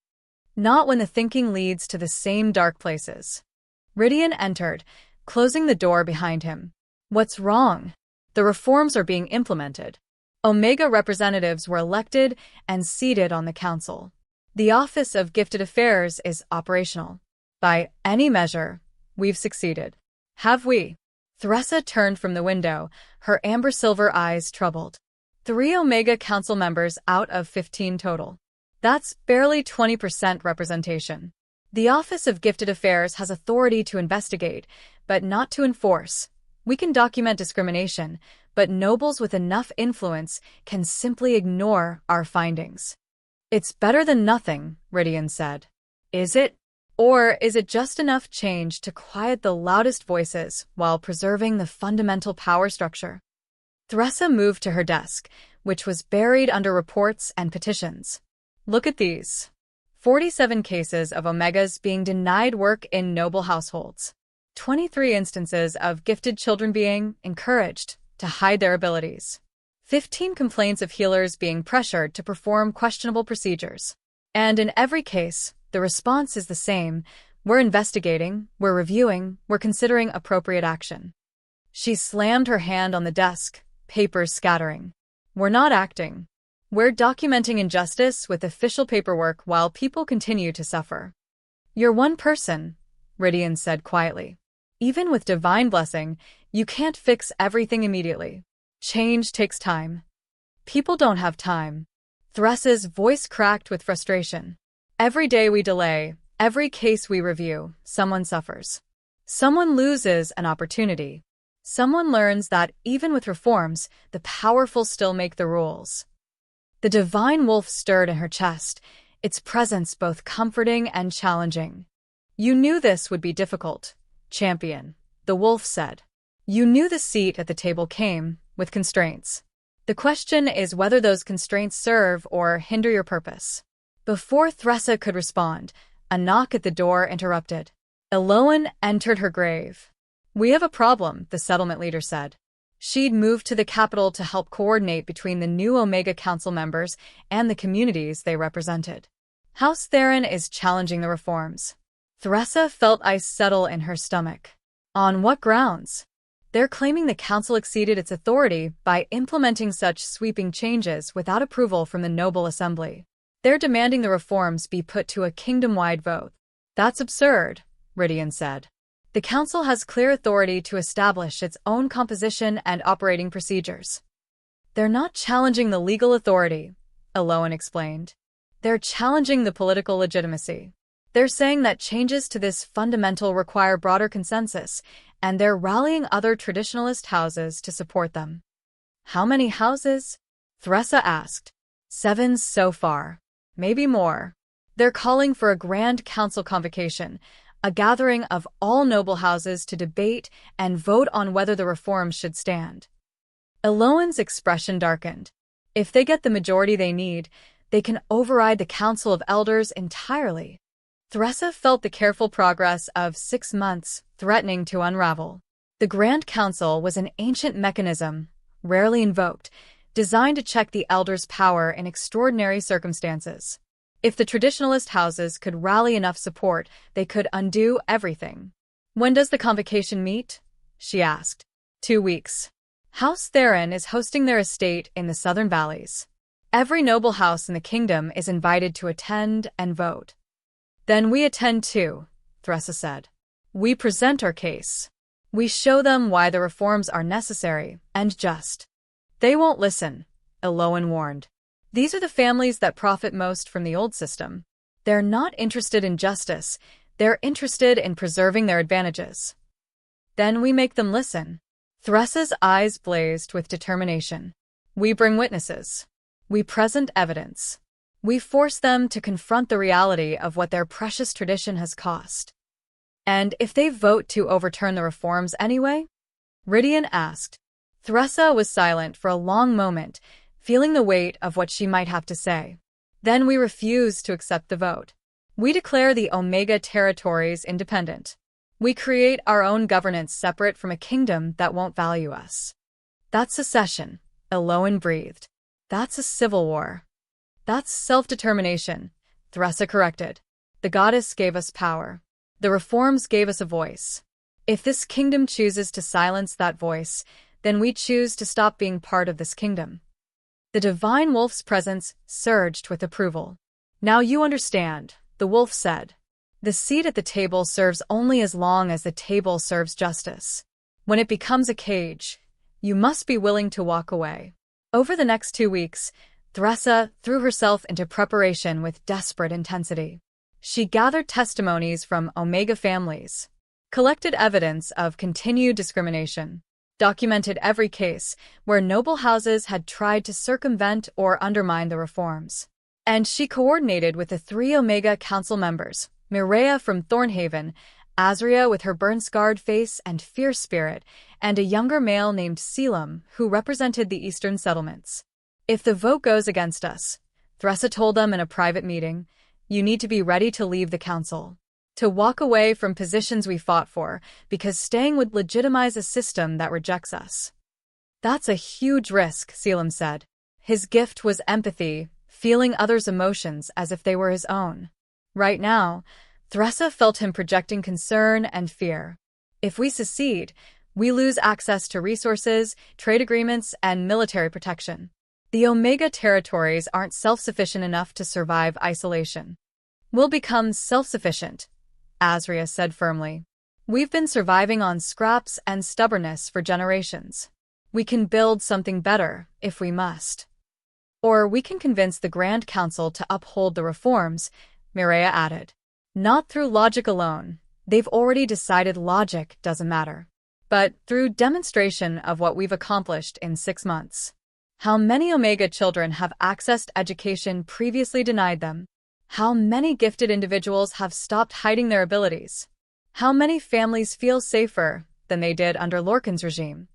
S3: Not when the thinking leads to the same dark places. Rydian entered, closing the door behind him. What's wrong? The reforms are being implemented. Omega representatives were elected and seated on the council. The Office of Gifted Affairs is operational. By any measure, we've succeeded. Have we? Thressa turned from the window, her amber-silver eyes troubled. 3 Omega Council members out of 15 total. That's barely 20% representation. The Office of Gifted Affairs has authority to investigate, but not to enforce. We can document discrimination, but nobles with enough influence can simply ignore our findings. It's better than nothing, Rydian said. Is it? Or is it just enough change to quiet the loudest voices while preserving the fundamental power structure? Thressa moved to her desk, which was buried under reports and petitions. Look at these. 47 cases of Omegas being denied work in noble households. 23 instances of gifted children being encouraged to hide their abilities. 15 complaints of healers being pressured to perform questionable procedures. And in every case, the response is the same. We're investigating, we're reviewing, we're considering appropriate action. She slammed her hand on the desk, papers scattering. We're not acting. We're documenting injustice with official paperwork while people continue to suffer. You're one person, Rydian said quietly. Even with divine blessing, you can't fix everything immediately. Change takes time. People don't have time. Thressa's voice cracked with frustration. Every day we delay, every case we review, someone suffers. Someone loses an opportunity. Someone learns that even with reforms, the powerful still make the rules. The divine wolf stirred in her chest, its presence both comforting and challenging. "You knew this would be difficult, champion," the wolf said. "You knew the seat at the table came with constraints. The question is whether those constraints serve or hinder your purpose." Before Thressa could respond, a knock at the door interrupted. Eloan entered her grave. "We have a problem," the settlement leader said. She'd moved to the capital to help coordinate between the new Omega Council members and the communities they represented. House Theron is challenging the reforms. Thressa felt ice settle in her stomach. On what grounds? They're claiming the council exceeded its authority by implementing such sweeping changes without approval from the noble assembly. They're demanding the reforms be put to a kingdom-wide vote. "That's absurd," Ridian said. "The council has clear authority to establish its own composition and operating procedures." "They're not challenging the legal authority," Eloan explained. "They're challenging the political legitimacy. They're saying that changes to this fundamental require broader consensus, and they're rallying other traditionalist houses to support them." "How many houses?" Thressa asked. "7 so far. Maybe more. They're calling for a grand council convocation, a gathering of all noble houses to debate and vote on whether the reforms should stand." Eloan's expression darkened. If they get the majority they need, they can override the Council of Elders entirely. Thressa felt the careful progress of 6 months threatening to unravel. The Grand Council was an ancient mechanism, rarely invoked, designed to check the elders' power in extraordinary circumstances. If the traditionalist houses could rally enough support, they could undo everything. "When does the convocation meet?" she asked. 2 weeks. House Theron is hosting their estate in the southern valleys. Every noble house in the kingdom is invited to attend and vote. "Then we attend too," Thressa said. "We present our case. We show them why the reforms are necessary and just." "They won't listen," Eloan warned. "These are the families that profit most from the old system. They're not interested in justice, they're interested in preserving their advantages." "Then we make them listen." Thressa's eyes blazed with determination. "We bring witnesses. We present evidence. We force them to confront the reality of what their precious tradition has cost." "And if they vote to overturn the reforms anyway?" Ridian asked. Thressa was silent for a long moment, feeling the weight of what she might have to say. "Then we refuse to accept the vote. We declare the Omega territories independent. We create our own governance separate from a kingdom that won't value us." "That's secession," Eloan breathed. "That's a civil war." "That's self-determination," Thressa corrected. "The goddess gave us power. The reforms gave us a voice. If this kingdom chooses to silence that voice, then we choose to stop being part of this kingdom." The divine wolf's presence surged with approval. "Now you understand," the wolf said. "The seat at the table serves only as long as the table serves justice. When it becomes a cage, you must be willing to walk away." Over the next 2 weeks, Thressa threw herself into preparation with desperate intensity. She gathered testimonies from Omega families, collected evidence of continued discrimination, documented every case where noble houses had tried to circumvent or undermine the reforms. And she coordinated with the 3 Omega Council members, Mireia from Thornhaven, Azria with her burn-scarred face and fierce spirit, and a younger male named Selim, who represented the eastern settlements. "If the vote goes against us," Thressa told them in a private meeting, "you need to be ready to leave the council. To walk away from positions we fought for, because staying would legitimize a system that rejects us." "That's a huge risk," Selim said. His gift was empathy, feeling others' emotions as if they were his own. Right now, Thressa felt him projecting concern and fear. "If we secede, we lose access to resources, trade agreements, and military protection. The Omega territories aren't self-sufficient enough to survive isolation." "We'll become self-sufficient," Azria said firmly. "We've been surviving on scraps and stubbornness for generations. We can build something better, if we must. Or we can convince the Grand Council to uphold the reforms," Mireia added. "Not through logic alone. They've already decided logic doesn't matter. But through demonstration of what we've accomplished in 6 months. How many Omega children have accessed education previously denied them? How many gifted individuals have stopped hiding their abilities? How many families feel safer than they did under Lorcan's regime?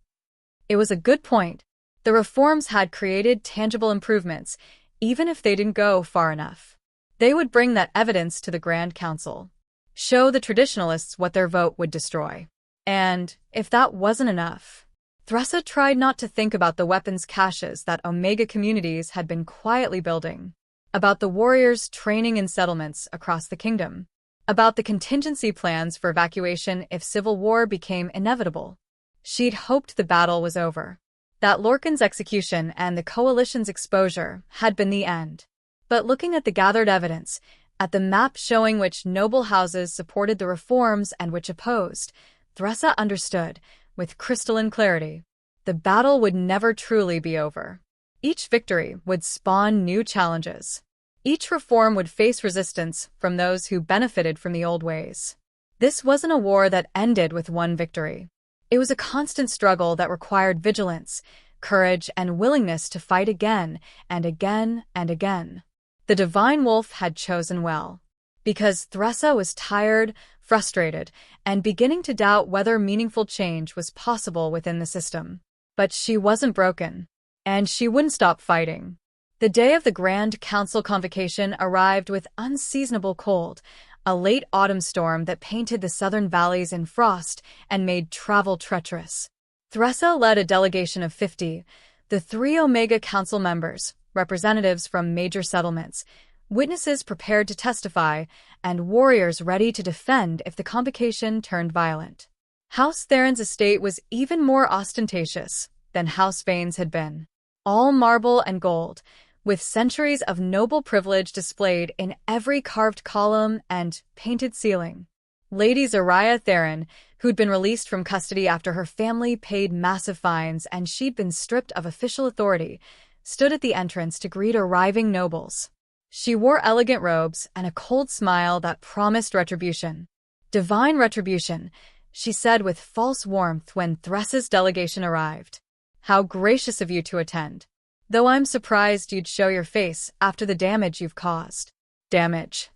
S3: It was a good point. The reforms had created tangible improvements, even if they didn't go far enough. They would bring that evidence to the Grand Council, show the traditionalists what their vote would destroy. And if that wasn't enough, Thressa tried not to think about the weapons caches that Omega communities had been quietly building, about the warriors training in settlements across the kingdom, about the contingency plans for evacuation if civil war became inevitable. She'd hoped the battle was over, that Lorcan's execution and the coalition's exposure had been the end. But looking at the gathered evidence, at the map showing which noble houses supported the reforms and which opposed, Thressa understood, with crystalline clarity, the battle would never truly be over. Each victory would spawn new challenges. Each reform would face resistance from those who benefited from the old ways. This wasn't a war that ended with one victory. It was a constant struggle that required vigilance, courage, and willingness to fight again and again and again. The Divine Wolf had chosen well, because Thressa was tired, frustrated, and beginning to doubt whether meaningful change was possible within the system. But she wasn't broken, and she wouldn't stop fighting. The day of the Grand Council convocation arrived with unseasonable cold, a late autumn storm that painted the southern valleys in frost and made travel treacherous. Thressa led a delegation of 50, the 3 Omega Council members, representatives from major settlements, witnesses prepared to testify, and warriors ready to defend if the convocation turned violent. House Theron's estate was even more ostentatious than House Vane's had been. All marble and gold, with centuries of noble privilege displayed in every carved column and painted ceiling. Lady Zariah Theron, who'd been released from custody after her family paid massive fines and she'd been stripped of official authority, stood at the entrance to greet arriving nobles. She wore elegant robes and a cold smile that promised retribution. Divine retribution, she said with false warmth when Thressa's delegation arrived. How gracious of you to attend. Though I'm surprised you'd show your face after the damage you've caused. Damage.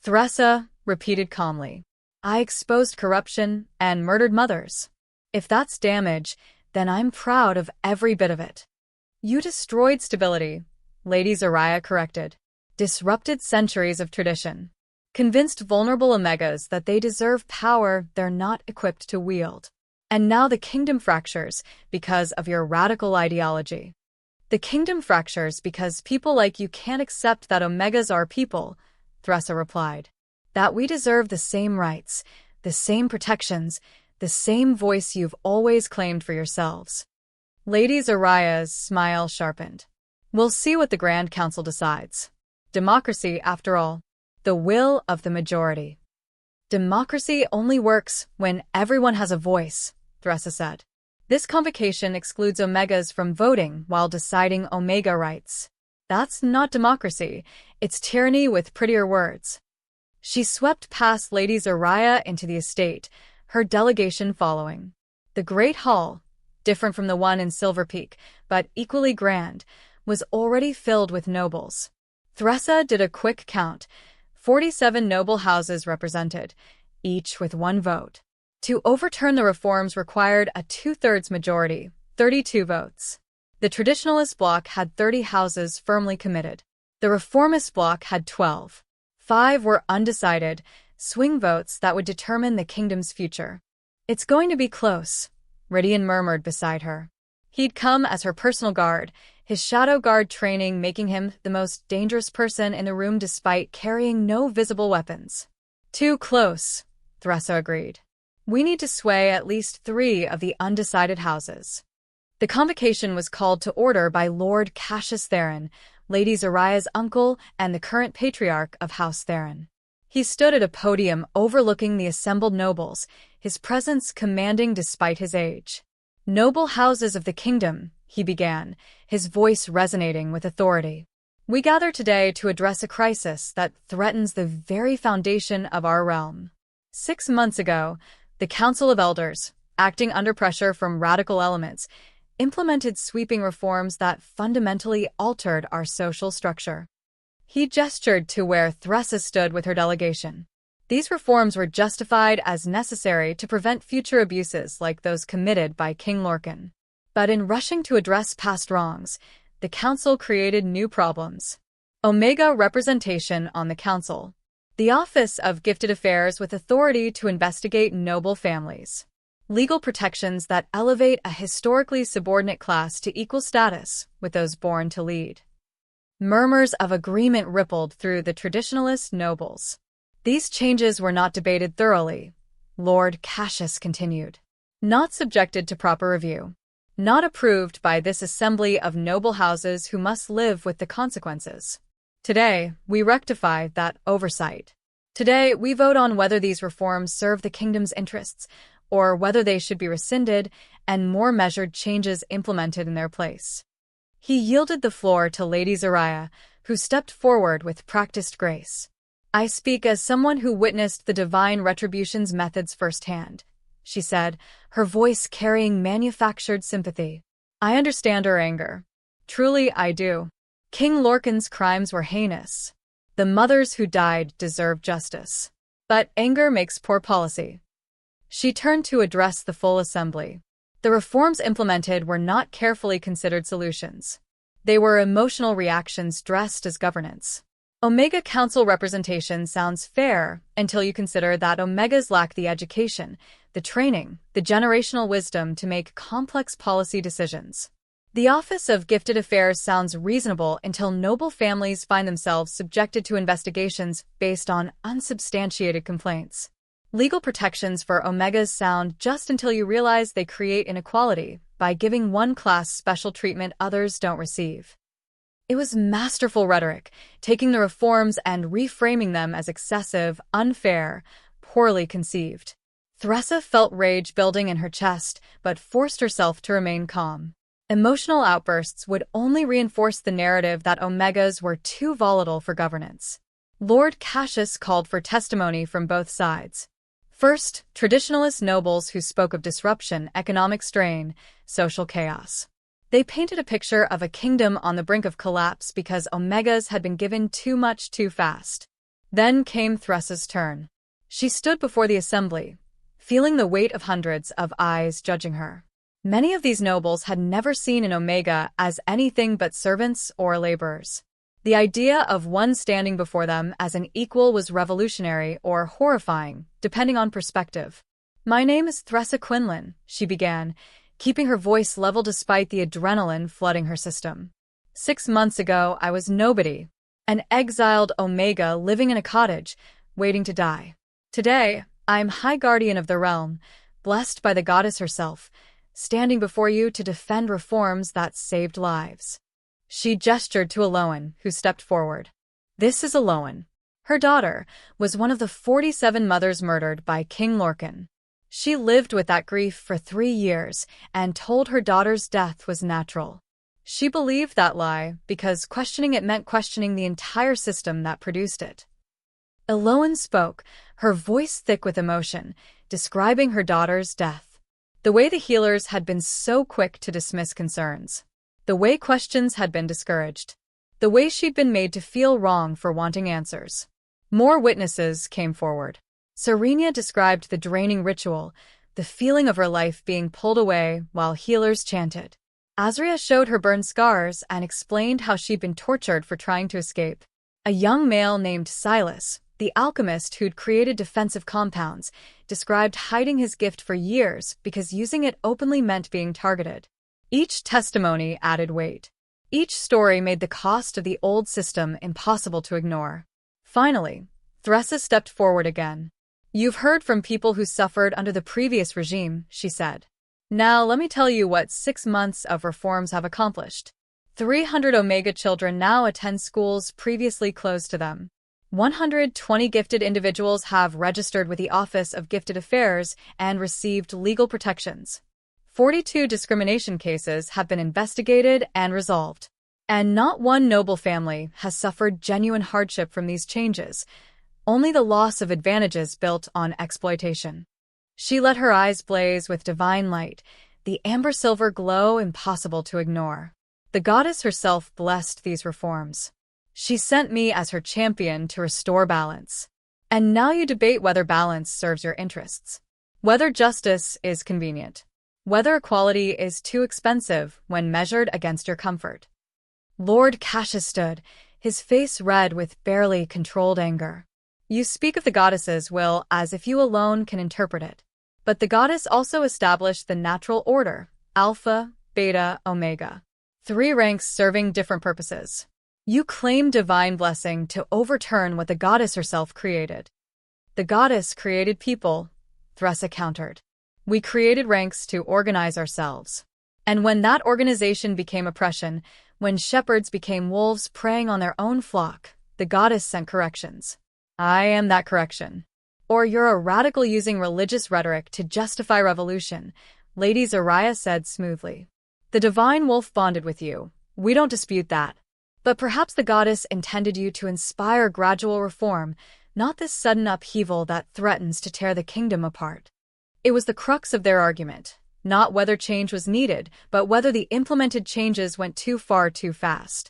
S3: Thressa repeated calmly. I exposed corruption and murdered mothers. If that's damage, then I'm proud of every bit of it. You destroyed stability, Lady Zariah corrected. Disrupted centuries of tradition. Convinced vulnerable Omegas that they deserve power they're not equipped to wield. And now the kingdom fractures because of your radical ideology. The kingdom fractures because people like you can't accept that Omegas are people, Thressa replied. That we deserve the same rights, the same protections, the same voice you've always claimed for yourselves. Lady Zariah's smile sharpened. We'll see what the Grand Council decides. Democracy, after all. The will of the majority. Democracy only works when everyone has a voice, Thressa said. This convocation excludes Omegas from voting while deciding Omega rights. That's not democracy, it's tyranny with prettier words. She swept past Lady Zariah into the estate, her delegation following. The Great Hall, different from the one in Silver Peak, but equally grand, was already filled with nobles. Thressa did a quick count, 47 noble houses represented, each with one vote. To overturn the reforms required a 2/3 majority, 32 votes. The Traditionalist bloc had 30 houses firmly committed. The Reformist bloc had 12. 5 were undecided, swing votes that would determine the kingdom's future. It's going to be close, Rydian murmured beside her. He'd come as her personal guard, his shadow guard training making him the most dangerous person in the room despite carrying no visible weapons. Too close, Thressa agreed. We need to sway at least 3 of the undecided houses. The convocation was called to order by Lord Cassius Theron, Lady Zariah's uncle and the current patriarch of House Theron. He stood at a podium overlooking the assembled nobles, his presence commanding despite his age. Noble houses of the kingdom, he began, his voice resonating with authority. We gather today to address a crisis that threatens the very foundation of our realm. 6 months ago, the Council of Elders, acting under pressure from radical elements, implemented sweeping reforms that fundamentally altered our social structure. He gestured to where Thressa stood with her delegation. These reforms were justified as necessary to prevent future abuses like those committed by King Lorcan. But in rushing to address past wrongs, the council created new problems. Omega representation on the council. The Office of Gifted Affairs with authority to investigate noble families. Legal protections that elevate a historically subordinate class to equal status with those born to lead. Murmurs of agreement rippled through the traditionalist nobles. These changes were not debated thoroughly, Lord Cassius continued. Not subjected to proper review. Not approved by this assembly of noble houses who must live with the consequences. Today, we rectify that oversight. Today, we vote on whether these reforms serve the kingdom's interests, or whether they should be rescinded and more measured changes implemented in their place. He yielded the floor to Lady Zariah, who stepped forward with practiced grace. I speak as someone who witnessed the divine Retribution's methods firsthand, she said, her voice carrying manufactured sympathy. I understand her anger. Truly, I do. King Lorcan's crimes were heinous. The mothers who died deserve justice. But anger makes poor policy. She turned to address the full assembly. The reforms implemented were not carefully considered solutions. They were emotional reactions dressed as governance. Omega Council representation sounds fair until you consider that Omegas lack the education, the training, the generational wisdom to make complex policy decisions. The Office of Gifted Affairs sounds reasonable until noble families find themselves subjected to investigations based on unsubstantiated complaints. Legal protections for Omegas sound just until you realize they create inequality by giving one class special treatment others don't receive. It was masterful rhetoric, taking the reforms and reframing them as excessive, unfair, poorly conceived. Thressa felt rage building in her chest, but forced herself to remain calm. Emotional outbursts would only reinforce the narrative that Omegas were too volatile for governance. Lord Cassius called for testimony from both sides. First, traditionalist nobles who spoke of disruption, economic strain, social chaos. They painted a picture of a kingdom on the brink of collapse because Omegas had been given too much too fast. Then came Thressa's turn. She stood before the assembly, feeling the weight of hundreds of eyes judging her. Many of these nobles had never seen an Omega as anything but servants or laborers. The idea of one standing before them as an equal was revolutionary or horrifying, depending on perspective. My name is Thressa Quinlan, she began, keeping her voice level despite the adrenaline flooding her system. 6 months ago, I was nobody, an exiled Omega living in a cottage, waiting to die. Today, I'm High Guardian of the Realm, blessed by the goddess herself, standing before you to defend reforms that saved lives. She gestured to Aloan, who stepped forward. This is Aloan. Her daughter was one of the 47 mothers murdered by King Lorcan. She lived with that grief for 3 years and told her daughter's death was natural. She believed that lie because questioning it meant questioning the entire system that produced it. Aloan spoke, her voice thick with emotion, describing her daughter's death. The way the healers had been so quick to dismiss concerns. The way questions had been discouraged. The way she'd been made to feel wrong for wanting answers. More witnesses came forward. Serenia described the draining ritual, the feeling of her life being pulled away while healers chanted. Azria showed her burned scars and explained how she'd been tortured for trying to escape. A young male named Silas, the alchemist who'd created defensive compounds, described hiding his gift for years because using it openly meant being targeted. Each testimony added weight. Each story made the cost of the old system impossible to ignore. Finally, Thressa stepped forward again. You've heard from people who suffered under the previous regime, she said. Now let me tell you what 6 months of reforms have accomplished. 300 Omega children now attend schools previously closed to them. 120 gifted individuals have registered with the Office of Gifted Affairs and received legal protections. 42 discrimination cases have been investigated and resolved. And not one noble family has suffered genuine hardship from these changes, only the loss of advantages built on exploitation. She let her eyes blaze with divine light, the amber-silver glow impossible to ignore. The goddess herself blessed these reforms. She sent me as her champion to restore balance. And now you debate whether balance serves your interests. Whether justice is convenient. Whether equality is too expensive when measured against your comfort. Lord Cassius stood, his face red with barely controlled anger. You speak of the goddess's will as if you alone can interpret it. But the goddess also established the natural order, Alpha, Beta, Omega. 3 ranks serving different purposes. You claim divine blessing to overturn what the goddess herself created. The goddess created people, Thressa countered. We created ranks to organize ourselves. And when that organization became oppression, when shepherds became wolves preying on their own flock, the goddess sent corrections. I am that correction. Or you're a radical using religious rhetoric to justify revolution, Lady Zariah said smoothly. The divine wolf bonded with you. We don't dispute that. But perhaps the goddess intended you to inspire gradual reform, not this sudden upheaval that threatens to tear the kingdom apart. It was the crux of their argument, not whether change was needed, but whether the implemented changes went too far too fast.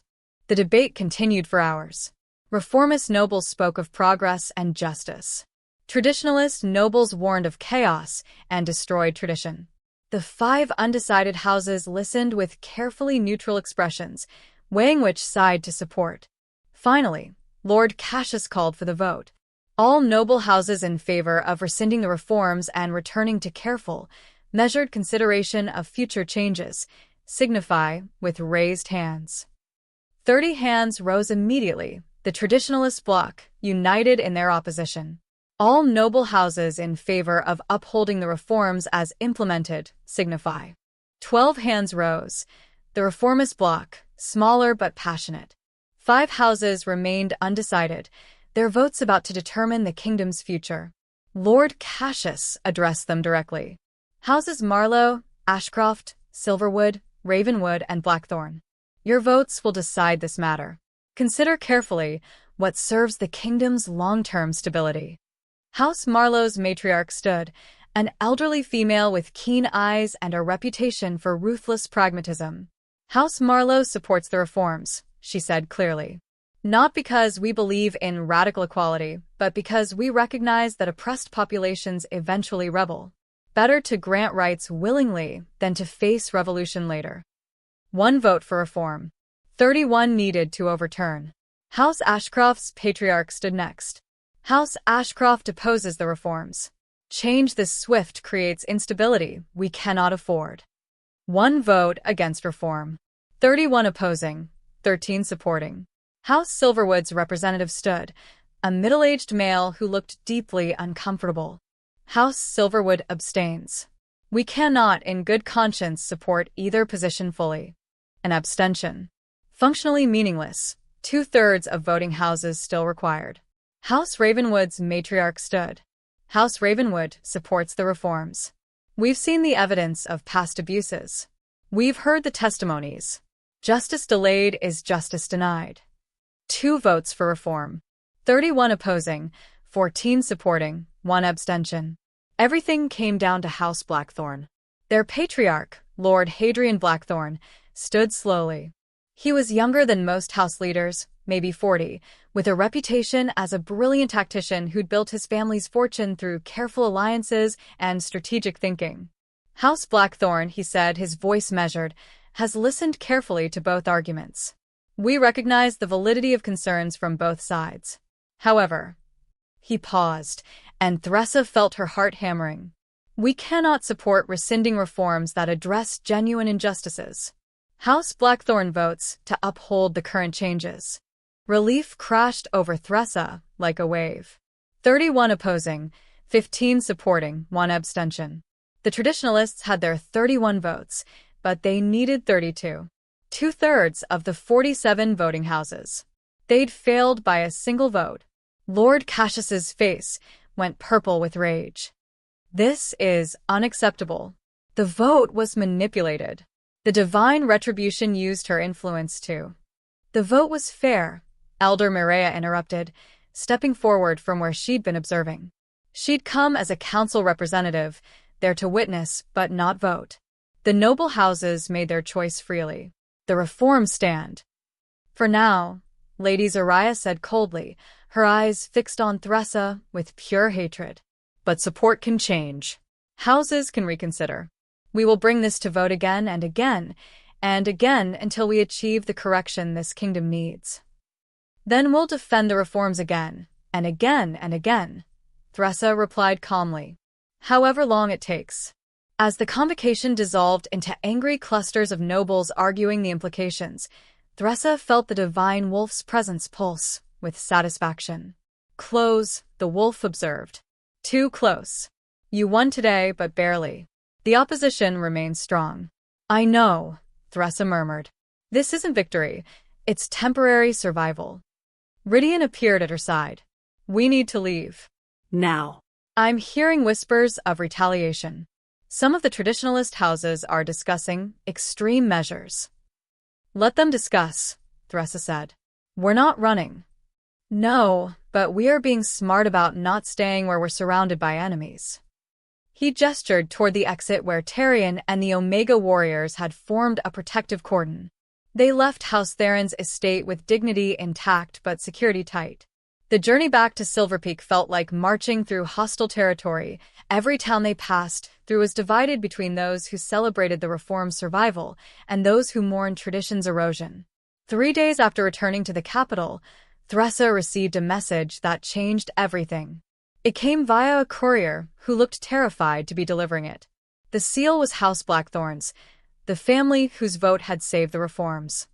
S3: The debate continued for hours. Reformist nobles spoke of progress and justice. Traditionalist nobles warned of chaos and destroyed tradition. The 5 undecided houses listened with carefully neutral expressions, weighing which side to support. Finally, Lord Cassius called for the vote. All noble houses in favor of rescinding the reforms and returning to careful, measured consideration of future changes, signify with raised hands. 30 hands rose immediately, the traditionalist bloc, united in their opposition. All noble houses in favor of upholding the reforms as implemented, signify. 12 hands rose, the reformist bloc, smaller but passionate. 5 houses remained undecided, their votes about to determine the kingdom's future. Lord Cassius addressed them directly. Houses Marlowe, Ashcroft, Silverwood, Ravenwood, and Blackthorn. Your votes will decide this matter. Consider carefully what serves the kingdom's long-term stability. House Marlowe's matriarch stood, an elderly female with keen eyes and a reputation for ruthless pragmatism. House Marlowe supports the reforms, she said clearly. Not because we believe in radical equality, but because we recognize that oppressed populations eventually rebel. Better to grant rights willingly than to face revolution later. 1 vote for reform. 31 needed to overturn. House Ashcroft's patriarch stood next. House Ashcroft opposes the reforms. Change this swift creates instability we cannot afford. 1 vote against reform. 31 opposing, 13 supporting. House Silverwood's representative stood, a middle-aged male who looked deeply uncomfortable. House Silverwood abstains. We cannot, in good conscience, support either position fully. An abstention. Functionally meaningless, 2/3 of voting houses still required. House Ravenwood's matriarch stood. House Ravenwood supports the reforms. We've seen the evidence of past abuses. We've heard the testimonies. Justice delayed is justice denied. 2 votes for reform. 31 opposing, 14 supporting, 1 abstention. Everything came down to House Blackthorn. Their patriarch, Lord Hadrian Blackthorn, stood slowly. He was younger than most house leaders, maybe 40, with a reputation as a brilliant tactician who'd built his family's fortune through careful alliances and strategic thinking. House Blackthorn, he said, his voice measured, has listened carefully to both arguments. We recognize the validity of concerns from both sides. However, he paused, and Thressa felt her heart hammering. We cannot support rescinding reforms that address genuine injustices. House Blackthorn votes to uphold the current changes. Relief crashed over Thressa like a wave. 31 opposing, 15 supporting, 1 abstention. The traditionalists had their 31 votes, but they needed 32. 2/3 of the 47 voting houses. They'd failed by a single vote. Lord Cassius's face went purple with rage. This is unacceptable. The vote was manipulated. The divine Retribution used her influence too. The vote was fair, Elder Mireia interrupted, stepping forward from where she'd been observing. She'd come as a council representative, there to witness but not vote. The noble houses made their choice freely. The reforms stand. For now, Lady Zariah said coldly, her eyes fixed on Thressa with pure hatred.
S4: But support can change.
S3: Houses can reconsider. We will bring this to vote again and again, and again until we achieve the correction this kingdom needs. Then we'll defend the reforms again, and again and again, Thressa replied calmly. However long it takes. As the convocation dissolved into angry clusters of nobles arguing the implications, Thressa felt the divine wolf's presence pulse with satisfaction. Close, the wolf observed. Too close. You won today, but barely. The opposition remains strong. I know, Thressa murmured. This isn't victory, it's temporary survival. Rydian appeared at her side. We need to leave.
S4: Now.
S3: I'm hearing whispers of retaliation. Some of the traditionalist houses are discussing extreme measures. Let them discuss, Thressa said. We're not running. No, but we are being smart about not staying where we're surrounded by enemies. He gestured toward the exit where Tyrion and the Omega warriors had formed a protective cordon. They left House Theron's estate with dignity intact but security tight. The journey back to Silver Peak felt like marching through hostile territory. Every town they passed through was divided between those who celebrated the reform's survival and those who mourned tradition's erosion. 3 days after returning to the capital, Thressa received a message that changed everything. It came via a courier who looked terrified to be delivering it. The seal was House Blackthorn's, the family whose vote had saved the reforms.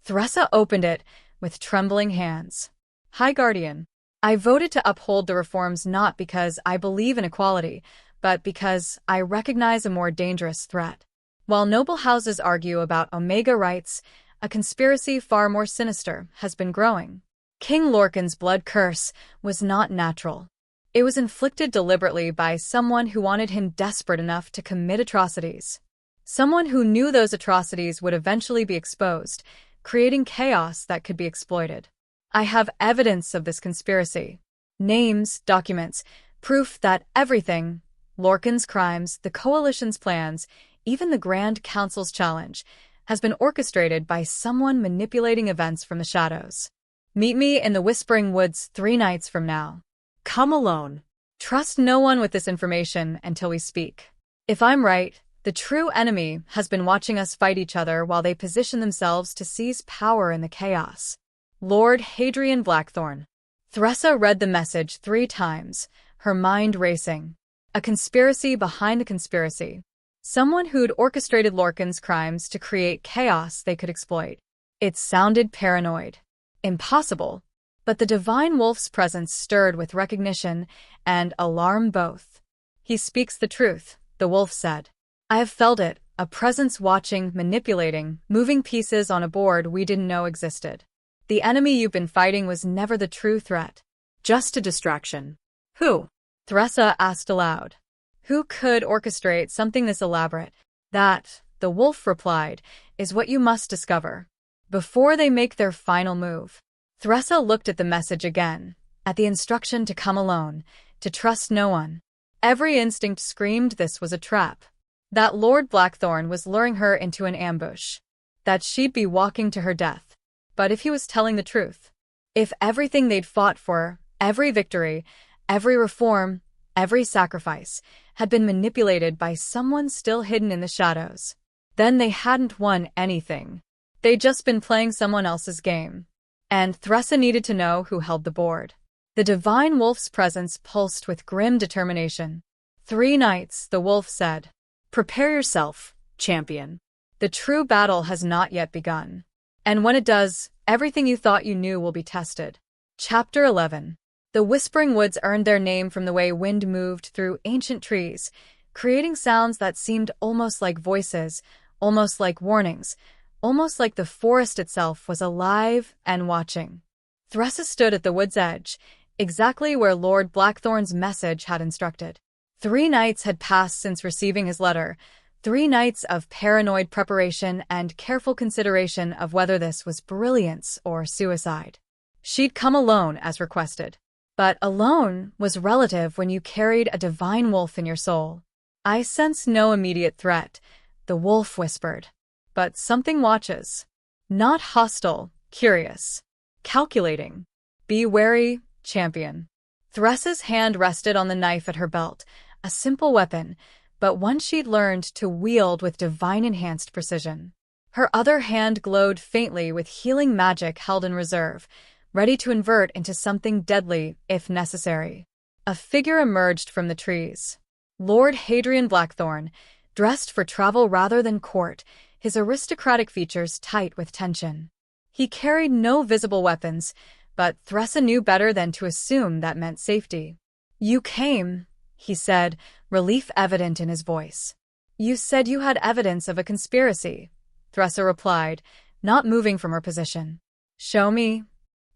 S3: Thressa opened it with trembling hands. High Guardian, I voted to uphold the reforms not because I believe in equality, but because I recognize a more dangerous threat. While noble houses argue about Omega rights, a conspiracy far more sinister has been growing. King Lorcan's blood curse was not natural. It was inflicted deliberately by someone who wanted him desperate enough to commit atrocities. Someone who knew those atrocities would eventually be exposed, creating chaos that could be exploited. I have evidence of this conspiracy. Names, documents, proof that everything, Lorcan's crimes, the Coalition's plans, even the Grand Council's challenge, has been orchestrated by someone manipulating events from the shadows. Meet me in the Whispering Woods 3 nights from now.
S4: Come alone.
S3: Trust no one with this information until we speak. If I'm right, the true enemy has been watching us fight each other while they position themselves to seize power in the chaos. Lord Hadrian Blackthorn. Thressa read the message 3 times, her mind racing. A conspiracy behind the conspiracy. Someone who'd orchestrated Lorcan's crimes to create chaos they could exploit. It sounded paranoid. Impossible. But the divine wolf's presence stirred with recognition and alarm both. He speaks the truth, the wolf said. I have felt it, a presence watching, manipulating, moving pieces on a board we didn't know existed. The enemy you've been fighting was never the true threat.
S4: Just a distraction. Who?
S3: Thressa asked aloud. Who could orchestrate something this elaborate? That, the wolf replied, is what you must discover. Before they make their final move. Thressa looked at the message again, at the instruction to come alone, to trust no one. Every instinct screamed this was a trap. That Lord Blackthorn was luring her into an ambush. That she'd be walking to her death. But if he was telling the truth, if everything they'd fought for, every victory, every reform, every sacrifice, had been manipulated by someone still hidden in the shadows, then they hadn't won anything. They'd just been playing someone else's game. And Thressa needed to know who held the board. The divine wolf's presence pulsed with grim determination. 3 nights, the wolf said.
S4: Prepare yourself, champion.
S3: The true battle has not yet begun. And when it does, everything you thought you knew will be tested. Chapter 11. The Whispering Woods earned their name from the way wind moved through ancient trees, creating sounds that seemed almost like voices, almost like warnings, almost like the forest itself was alive and watching. Thressa stood at the wood's edge, exactly where Lord Blackthorn's message had instructed. 3 nights had passed since receiving his letter, 3 nights of paranoid preparation and careful consideration of whether this was brilliance or suicide. She'd come alone as requested. But alone was relative when you carried a divine wolf in your soul. I sense no immediate threat, the wolf whispered. But something watches. Not hostile, curious. calculating. Be wary, champion. Thressa's hand rested on the knife at her belt, a simple weapon, but one she'd learned to wield with divine-enhanced precision. Her other hand glowed faintly with healing magic held in reserve, ready to invert into something deadly if necessary. A figure emerged from the trees. Lord Hadrian Blackthorn, dressed for travel rather than court, his aristocratic features tight with tension. He carried no visible weapons, but Thressa knew better than to assume that meant safety. "You came," he said, relief evident in his voice. "You said you had evidence of a conspiracy," Thressa replied, not moving from her position. "Show me."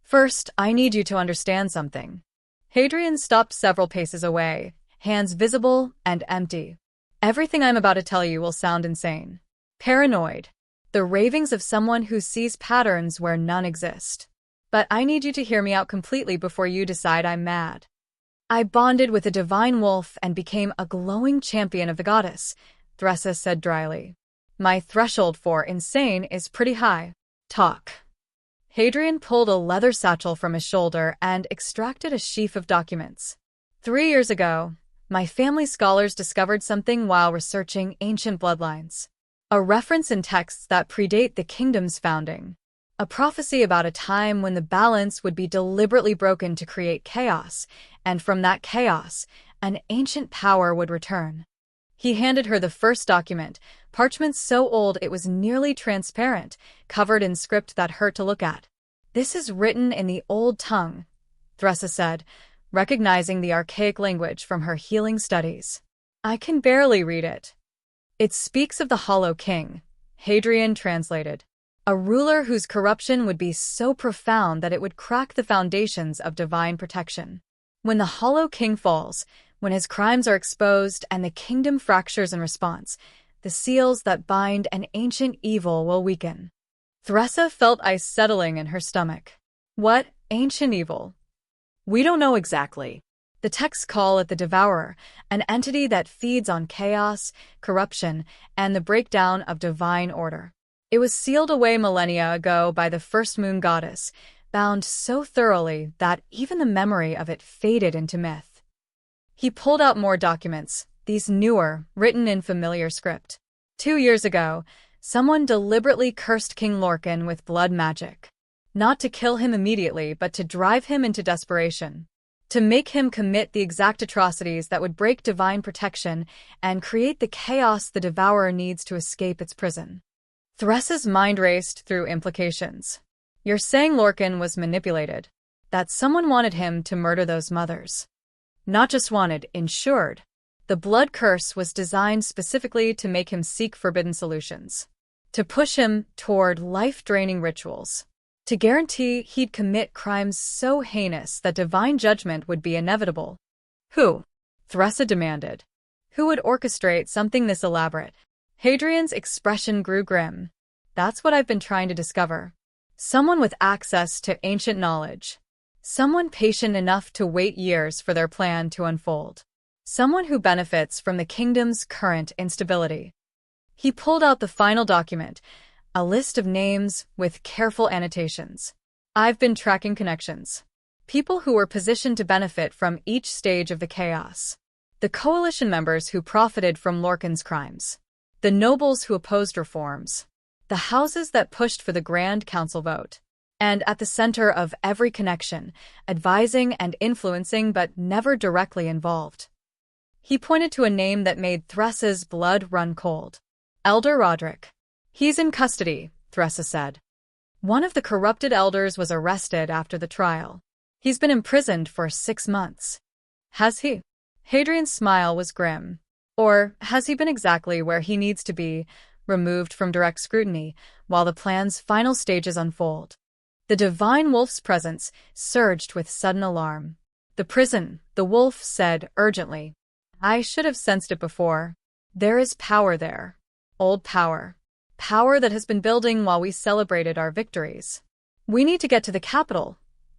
S3: "First, I need you to understand something." Hadrian stopped several paces away, hands visible and empty. "Everything I'm about to tell you will sound insane. Paranoid. The ravings of someone who sees patterns where none exist. But I need you to hear me out completely before you decide I'm mad. I bonded with a divine wolf and became a glowing champion of the goddess," Thressa said dryly. "My threshold for insane is pretty high. Talk." Hadrian pulled a leather satchel from his shoulder and extracted a sheaf of documents. 3 years ago, my family scholars discovered something while researching ancient bloodlines. A reference in texts that predate the kingdom's founding. A prophecy about a time when the balance would be deliberately broken to create chaos, and from that chaos, an ancient power would return. He handed her the first document, parchment so old it was nearly transparent, covered in script that hurt to look at. "This is written in the old tongue," Thressa said, recognizing the archaic language from her healing studies. "I can barely read it." "It speaks of the Hollow King," Hadrian translated. "A ruler whose corruption would be so profound that it would crack the foundations of divine protection. When the Hollow King falls, when his crimes are exposed and the kingdom fractures in response, the seals that bind an ancient evil will weaken." Thressa felt ice settling in her stomach. "What ancient evil?" "We don't know exactly. The texts call it the Devourer, an entity that feeds on chaos, corruption, and the breakdown of divine order. It was sealed away millennia ago by the first moon goddess, bound so thoroughly that even the memory of it faded into myth." He pulled out more documents, these newer, written in familiar script. 2 years ago, someone deliberately cursed King Lorcan with blood magic. Not to kill him immediately, but to drive him into desperation. To make him commit the exact atrocities that would break divine protection and create the chaos the Devourer needs to escape its prison. Thressa's mind raced through implications. "You're saying Lorcan was manipulated? That someone wanted him to murder those mothers?" "Not just wanted, ensured. The blood curse was designed specifically to make him seek forbidden solutions. To push him toward life-draining rituals. To guarantee he'd commit crimes so heinous that divine judgment would be inevitable." "Who?" Thressa demanded. "Who would orchestrate something this elaborate?" Hadrian's expression grew grim. "That's what I've been trying to discover. Someone with access to ancient knowledge. Someone patient enough to wait years for their plan to unfold. Someone who benefits from the kingdom's current instability." He pulled out the final document, a list of names with careful annotations. "I've been tracking connections. People who were positioned to benefit from each stage of the chaos. The coalition members who profited from Lorcan's crimes. The nobles who opposed reforms. The houses that pushed for the Grand Council vote. And at the center of every connection, advising and influencing but never directly involved." He pointed to a name that made Thressa's blood run cold. "Elder Roderick." "He's in custody," Thressa said. "One of the corrupted elders was arrested after the trial. He's been imprisoned for 6 months." "Has he?" Hadrian's smile was grim. "Or has he been exactly where he needs to be, removed from direct scrutiny, while the plan's final stages unfold?" The divine wolf's presence surged with sudden alarm. "The prison," the wolf said urgently. "I should have sensed it before. There is power there. Old power. Power that has been building while we celebrated our victories. We need to get to the capital,"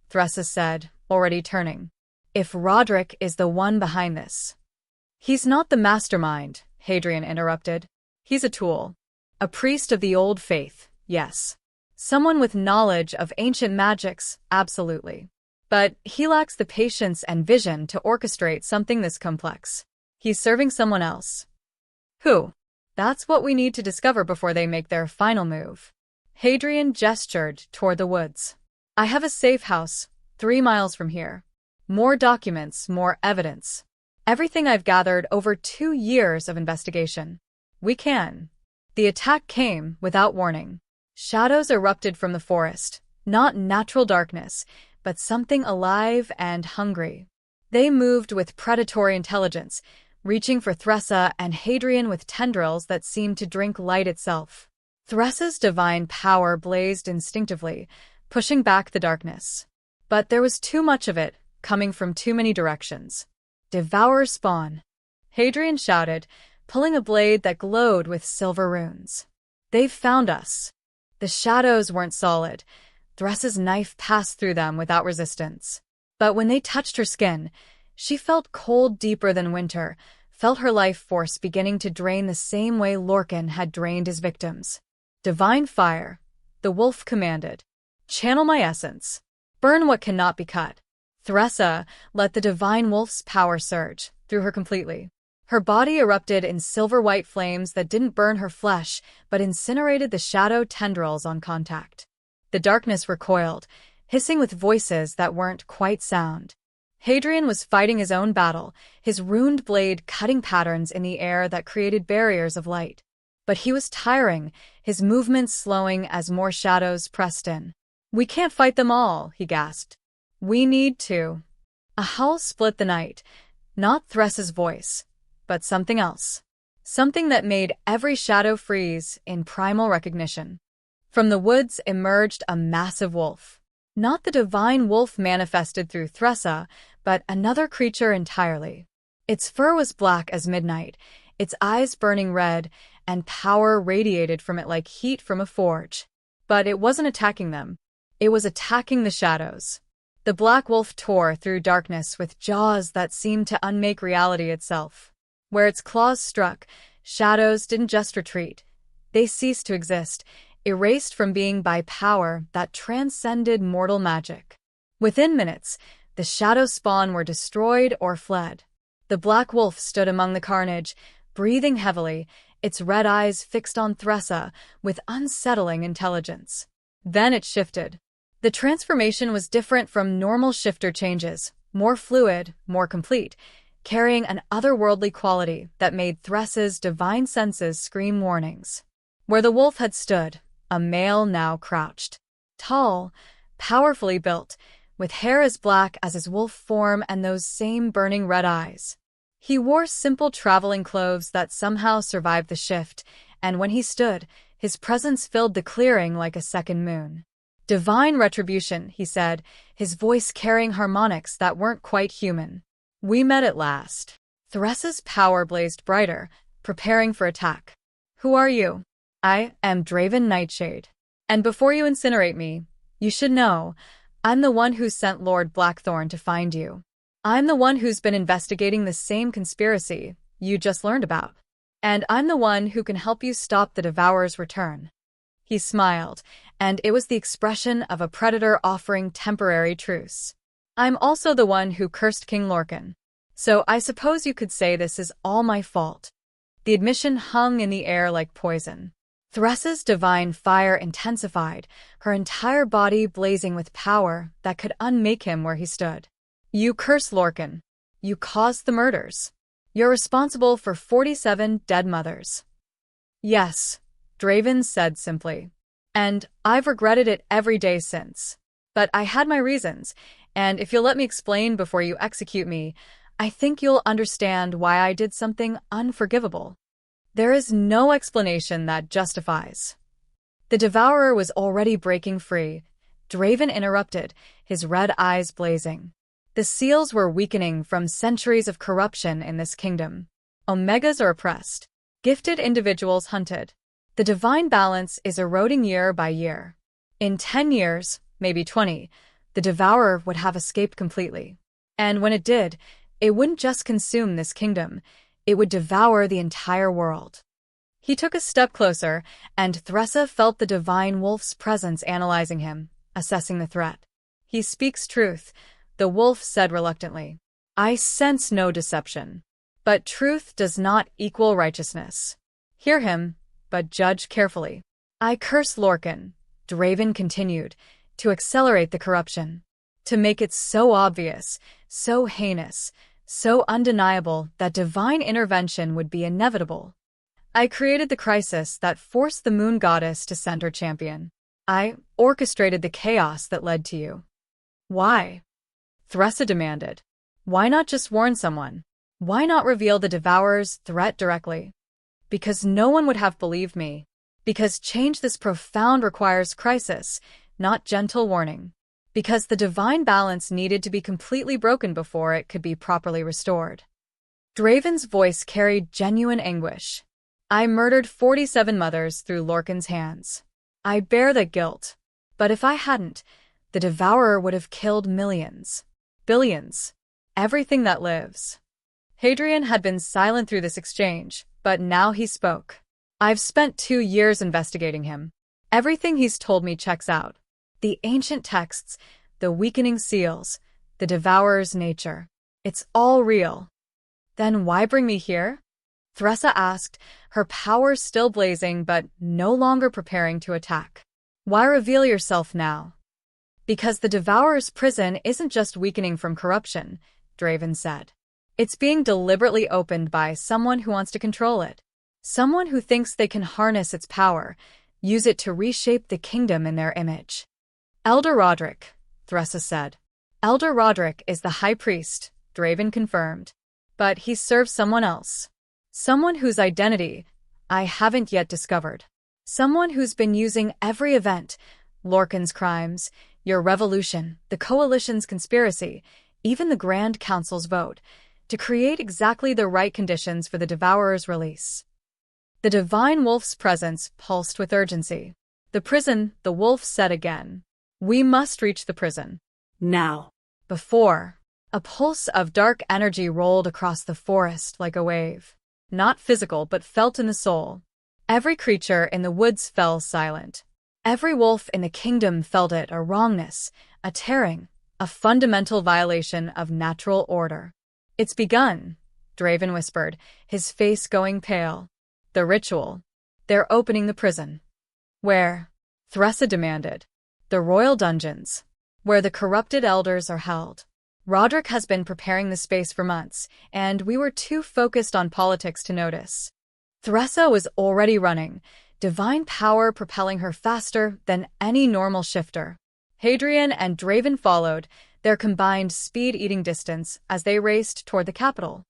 S3: Thressa said, already turning. "If Roderick is the one behind this." "He's not the mastermind," Hadrian interrupted. "He's a tool. A priest of the old faith, yes. Someone with knowledge of ancient magics, absolutely. But he lacks the patience and vision to orchestrate something this complex. He's serving someone else. Who? That's what we need to discover before they make their final move. Hadrian gestured toward the woods. I have a safe house, 3 miles from here. More documents, more evidence. Everything I've gathered over 2 years of investigation. We can. The attack came without warning. Shadows erupted from the forest, not natural darkness, but something alive and hungry. They moved with predatory intelligence, reaching for Thressa and Hadrian with tendrils that seemed to drink light itself. Thressa's divine power blazed instinctively, pushing back the darkness. But there was too much of it, coming from too many directions. Devour spawn. Hadrian shouted, pulling a blade that glowed with silver runes. They've found us. The shadows weren't solid. Thressa's knife passed through them without resistance. But when they touched her skin, she felt cold deeper than winter, felt her life force beginning to drain the same way Lorcan had drained his victims. Divine fire, the wolf commanded. Channel my essence. Burn what cannot be cut. Thressa let the divine wolf's power surge through her completely. Her body erupted in silver-white flames that didn't burn her flesh, but incinerated the shadow tendrils on contact. The darkness recoiled, hissing with voices that weren't quite sound. Hadrian was fighting his own battle, his ruined blade cutting patterns in the air that created barriers of light. But he was tiring, his movements slowing as more shadows pressed in. We can't fight them all, he gasped. We need to. A howl split the night, not Thressa's voice, but something else. Something that made every shadow freeze in primal recognition. From the woods emerged a massive wolf. Not the divine wolf manifested through Thressa, but another creature entirely. Its fur was black as midnight, its eyes burning red, and power radiated from it like heat from a forge. But it wasn't attacking them. It was attacking the shadows. The black wolf tore through darkness with jaws that seemed to unmake reality itself. Where its claws struck, shadows didn't just retreat. They ceased to exist, erased from being by power that transcended mortal magic. Within minutes, the shadow spawn were destroyed or fled. The black wolf stood among the carnage, breathing heavily, its red eyes fixed on Thressa with unsettling intelligence. Then it shifted. The transformation was different from normal shifter changes, more fluid, more complete, carrying an otherworldly quality that made Thressa's divine senses scream warnings. Where the wolf had stood, a male now crouched. Tall, powerfully built, with hair as black as his wolf form and those same burning red eyes. He wore simple traveling clothes that somehow survived the shift, and when he stood, his presence filled the clearing like a second moon. Divine retribution, he said, his voice carrying harmonics that weren't quite human. We met at last. Thressa's power blazed brighter, preparing for attack. Who are you? I am Draven Nightshade. And before you incinerate me, you should know, I'm the one who sent Lord Blackthorn to find you. I'm the one who's been investigating the same conspiracy you just learned about. And I'm the one who can help you stop the Devourer's return. He smiled, and it was the expression of a predator offering temporary truce. I'm also the one who cursed King Lorcan. So I suppose you could say this is all my fault. The admission hung in the air like poison. Thressa's divine fire intensified, her entire body blazing with power that could unmake him where he stood. You cursed Lorcan. You caused the murders. You're responsible for 47 dead mothers. Yes, Draven said simply. And I've regretted it every day since. But I had my reasons, and if you'll let me explain before you execute me, I think you'll understand why I did something unforgivable. There is no explanation that justifies. The Devourer was already breaking free. Draven interrupted, his red eyes blazing. The seals were weakening from centuries of corruption in this kingdom. Omegas are oppressed. Gifted individuals hunted. The divine balance is eroding year by year. In 10 years, maybe 20, the Devourer would have escaped completely. And when it did, it wouldn't just consume this kingdom, it would devour the entire world. He took a step closer, and Thressa felt the divine wolf's presence analyzing him, assessing the threat. "He speaks truth," the wolf said reluctantly. "I sense no deception. But truth does not equal righteousness. Hear him, but judge carefully." "I curse Lorcan," Draven continued, "to accelerate the corruption. To make it so obvious, so heinous, so undeniable that divine intervention would be inevitable. I created the crisis that forced the moon goddess to send her champion. I orchestrated the chaos that led to you." "Why?" Thressa demanded. "Why not just warn someone? Why not reveal the Devourer's threat directly?" "Because no one would have believed me. Because change this profound requires crisis, not gentle warning. Because the divine balance needed to be completely broken before it could be properly restored." Draven's voice carried genuine anguish. "I murdered 47 mothers through Lorcan's hands. I bear that guilt. But if I hadn't, the Devourer would have killed millions. Billions. Everything that lives." Hadrian had been silent through this exchange, but now he spoke. "I've spent 2 years investigating him. Everything he's told me checks out. The ancient texts, the weakening seals, the Devourer's nature. It's all real." "Then why bring me here?" Thressa asked, her power still blazing but no longer preparing to attack. "Why reveal yourself now?" "Because the Devourer's prison isn't just weakening from corruption," Draven said. "It's being deliberately opened by someone who wants to control it. Someone who thinks they can harness its power, use it to reshape the kingdom in their image." "Elder Roderick," Thressa said. "Elder Roderick is the High Priest," Draven confirmed. "But he serves someone else. Someone whose identity I haven't yet discovered. Someone who's been using every event, Lorcan's crimes, your revolution, the Coalition's conspiracy, even the Grand Council's vote, to create exactly the right conditions for the Devourer's release." The divine wolf's presence pulsed with urgency. "The prison," the wolf said again. "We must reach the prison.
S4: Now."
S3: Before, a pulse of dark energy rolled across the forest like a wave. Not physical, but felt in the soul. Every creature in the woods fell silent. Every wolf in the kingdom felt it, a wrongness, a tearing, a fundamental violation of natural order. "It's begun," Draven whispered, his face going pale. "The ritual. They're opening the prison." "Where?" Thressa demanded. "The royal dungeons, where the corrupted elders are held. Roderick has been preparing the space for months, and we were too focused on politics to notice." Thressa was already running, divine power propelling her faster than any normal shifter. Hadrian and Draven followed, their combined speed eating distance as they raced toward the capital.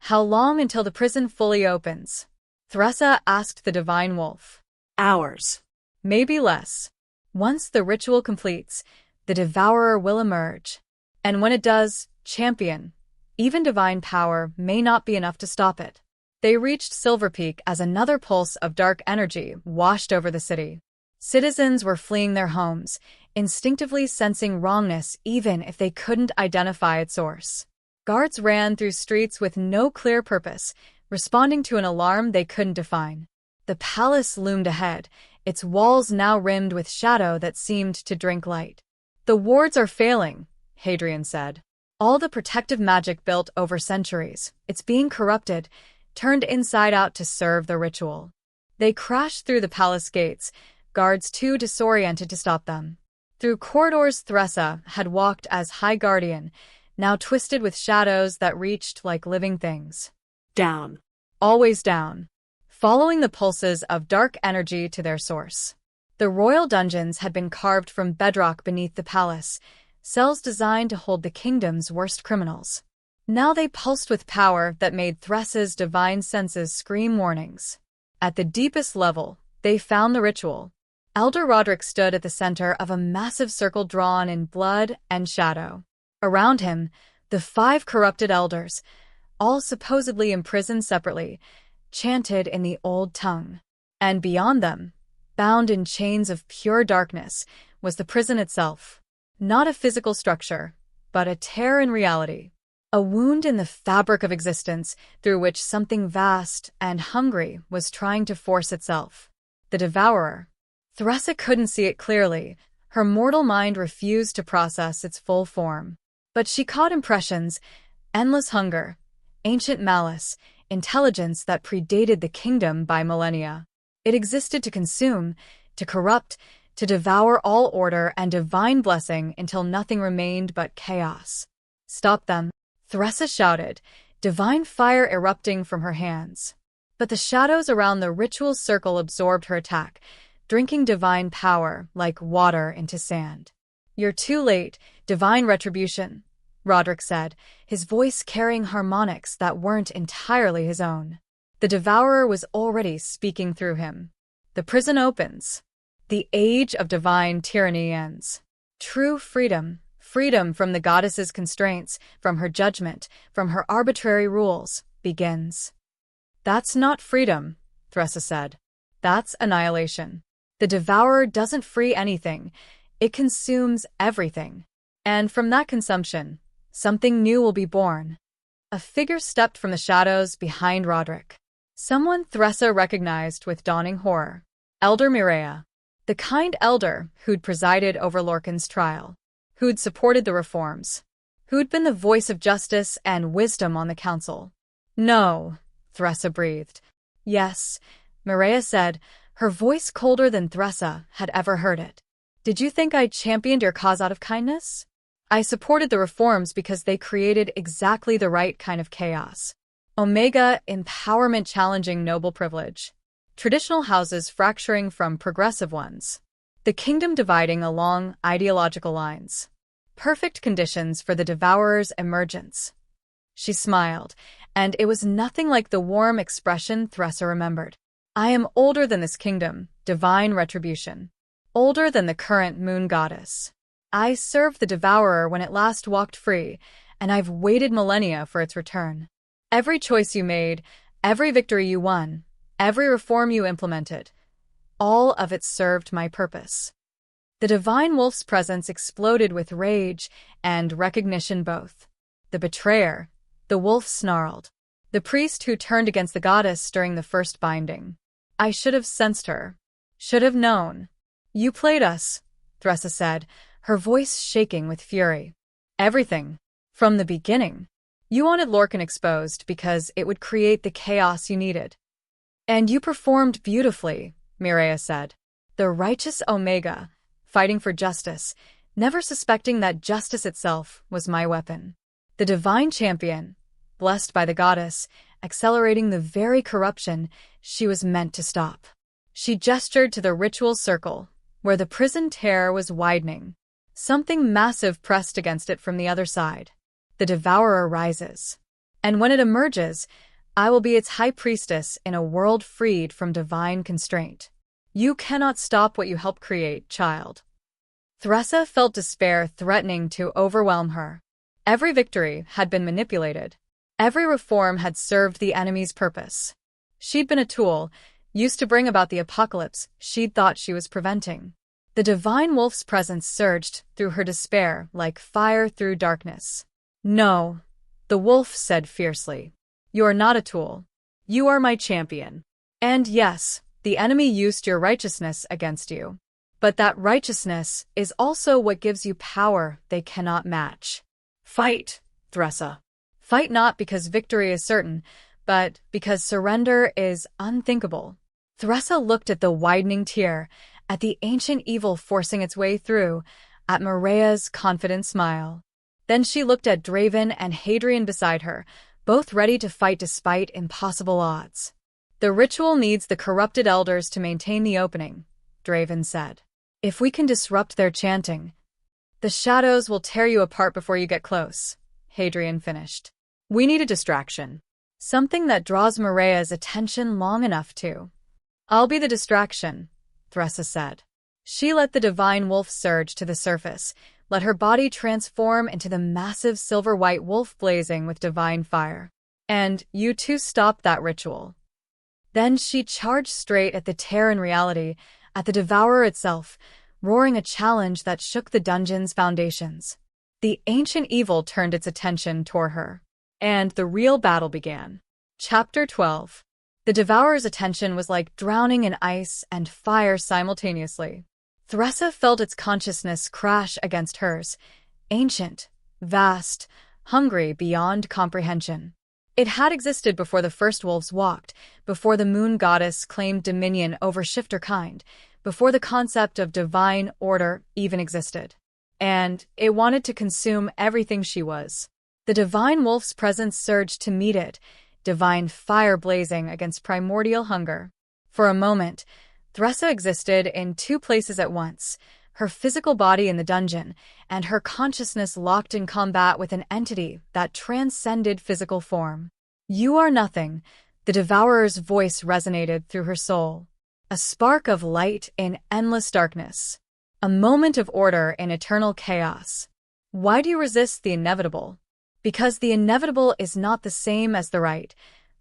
S3: "How long until the prison fully opens?" Thressa asked the divine wolf.
S4: "Hours."
S3: "Maybe less. Once the ritual completes, the Devourer will emerge. And when it does, champion, even divine power may not be enough to stop it." They reached Silver Peak as another pulse of dark energy washed over the city. Citizens were fleeing their homes, instinctively sensing wrongness even if they couldn't identify its source. Guards ran through streets with no clear purpose, responding to an alarm they couldn't define. The palace loomed ahead, its walls now rimmed with shadow that seemed to drink light. "The wards are failing," Hadrian said. "All the protective magic built over centuries, it's being corrupted, turned inside out to serve the ritual." They crashed through the palace gates, guards too disoriented to stop them. Through corridors Thressa had walked as High Guardian, now twisted with shadows that reached like living things.
S4: Down.
S3: Always down. Following the pulses of dark energy to their source. The royal dungeons had been carved from bedrock beneath the palace, cells designed to hold the kingdom's worst criminals. Now they pulsed with power that made Thressa's divine senses scream warnings. At the deepest level, they found the ritual. Elder Roderick stood at the center of a massive circle drawn in blood and shadow. Around him, the 5 corrupted elders, all supposedly imprisoned separately, chanted in the old tongue. And beyond them, bound in chains of pure darkness, was the prison itself. Not a physical structure, but a tear in reality. A wound in the fabric of existence through which something vast and hungry was trying to force itself. The devourer. Thressa couldn't see it clearly. Her mortal mind refused to process its full form. But she caught impressions: endless hunger, ancient malice, intelligence that predated the kingdom by millennia. It existed to consume, to corrupt, to devour all order and divine blessing until nothing remained but chaos. "Stop them," Thressa shouted, divine fire erupting from her hands. But the shadows around the ritual circle absorbed her attack, drinking divine power like water into sand. "You're too late, divine retribution," Roderick said, his voice carrying harmonics that weren't entirely his own. The devourer was already speaking through him. "The prison opens. The age of divine tyranny ends. True freedom, freedom from the goddess's constraints, from her judgment, from her arbitrary rules, begins." "That's not freedom," Thressa said. "That's annihilation. The devourer doesn't free anything. It consumes everything. And from that consumption, something new will be born." A figure stepped from the shadows behind Roderick. Someone Thressa recognized with dawning horror. Elder Mireia. The kind elder who'd presided over Lorcan's trial, who'd supported the reforms, who'd been the voice of justice and wisdom on the council. "No," Thressa breathed. "Yes," Mireia said, her voice colder than Thressa had ever heard it. "Did you think I championed your cause out of kindness? I supported the reforms because they created exactly the right kind of chaos. Omega empowerment challenging noble privilege. Traditional houses fracturing from progressive ones. The kingdom dividing along ideological lines. Perfect conditions for the devourer's emergence." She smiled, and it was nothing like the warm expression Thressa remembered. "I am older than this kingdom, divine retribution. Older than the current moon goddess. I served the devourer when it last walked free, and I've waited millennia for its return. Every choice you made, every victory you won, every reform you implemented, all of it served my purpose." The divine wolf's presence exploded with rage and recognition both. "The betrayer," the wolf snarled. "The priest who turned against the goddess during the first binding. I should have sensed her. Should have known." "You played us," Thressa said, her voice shaking with fury. "Everything. From the beginning. You wanted Lorcan exposed because it would create the chaos you needed. And you performed beautifully," Mireia said. "The righteous Omega, fighting for justice, never suspecting that justice itself was my weapon. The divine champion, blessed by the goddess, accelerating the very corruption she was meant to stop." She gestured to the ritual circle, where the prison tear was widening. Something massive pressed against it from the other side. "The devourer rises. And when it emerges, I will be its high priestess in a world freed from divine constraint. You cannot stop what you helped create, child." Thressa felt despair threatening to overwhelm her. Every victory had been manipulated. Every reform had served the enemy's purpose. She'd been a tool, used to bring about the apocalypse she'd thought she was preventing. The divine wolf's presence surged through her despair like fire through darkness. "No," the wolf said fiercely. "You are not a tool. You are my champion. And yes, the enemy used your righteousness against you. But that righteousness is also what gives you power they cannot match. Fight, Thressa. Fight not because victory is certain, but because surrender is unthinkable." Thressa looked at the widening tear, at the ancient evil forcing its way through, at Mireia's confident smile. Then she looked at Draven and Hadrian beside her, both ready to fight despite impossible odds. "The ritual needs the corrupted elders to maintain the opening," Draven said. "If we can disrupt their chanting, the shadows will tear you apart before you get close," Hadrian finished. "We need a distraction. Something that draws Mireia's attention long enough to." "I'll be the distraction," Thressa said. She let the divine wolf surge to the surface, let her body transform into the massive silver-white wolf blazing with divine fire. "And you too stopped that ritual." Then she charged straight at the tear in reality, at the devourer itself, roaring a challenge that shook the dungeon's foundations. The ancient evil turned its attention toward her, and the real battle began. Chapter 12. The Devourer's attention was like drowning in ice and fire simultaneously. Thressa felt its consciousness crash against hers, ancient, vast, hungry beyond comprehension. It had existed before the first wolves walked, before the moon goddess claimed dominion over shifter kind, before the concept of divine order even existed. And it wanted to consume everything she was. The divine wolf's presence surged to meet it, divine fire blazing against primordial hunger. For a moment, Thressa existed in two places at once, her physical body in the dungeon, and her consciousness locked in combat with an entity that transcended physical form. "You are nothing," the Devourer's voice resonated through her soul. A spark of light in endless darkness. A moment of order in eternal chaos. Why do you resist the inevitable? Because the inevitable is not the same as the right,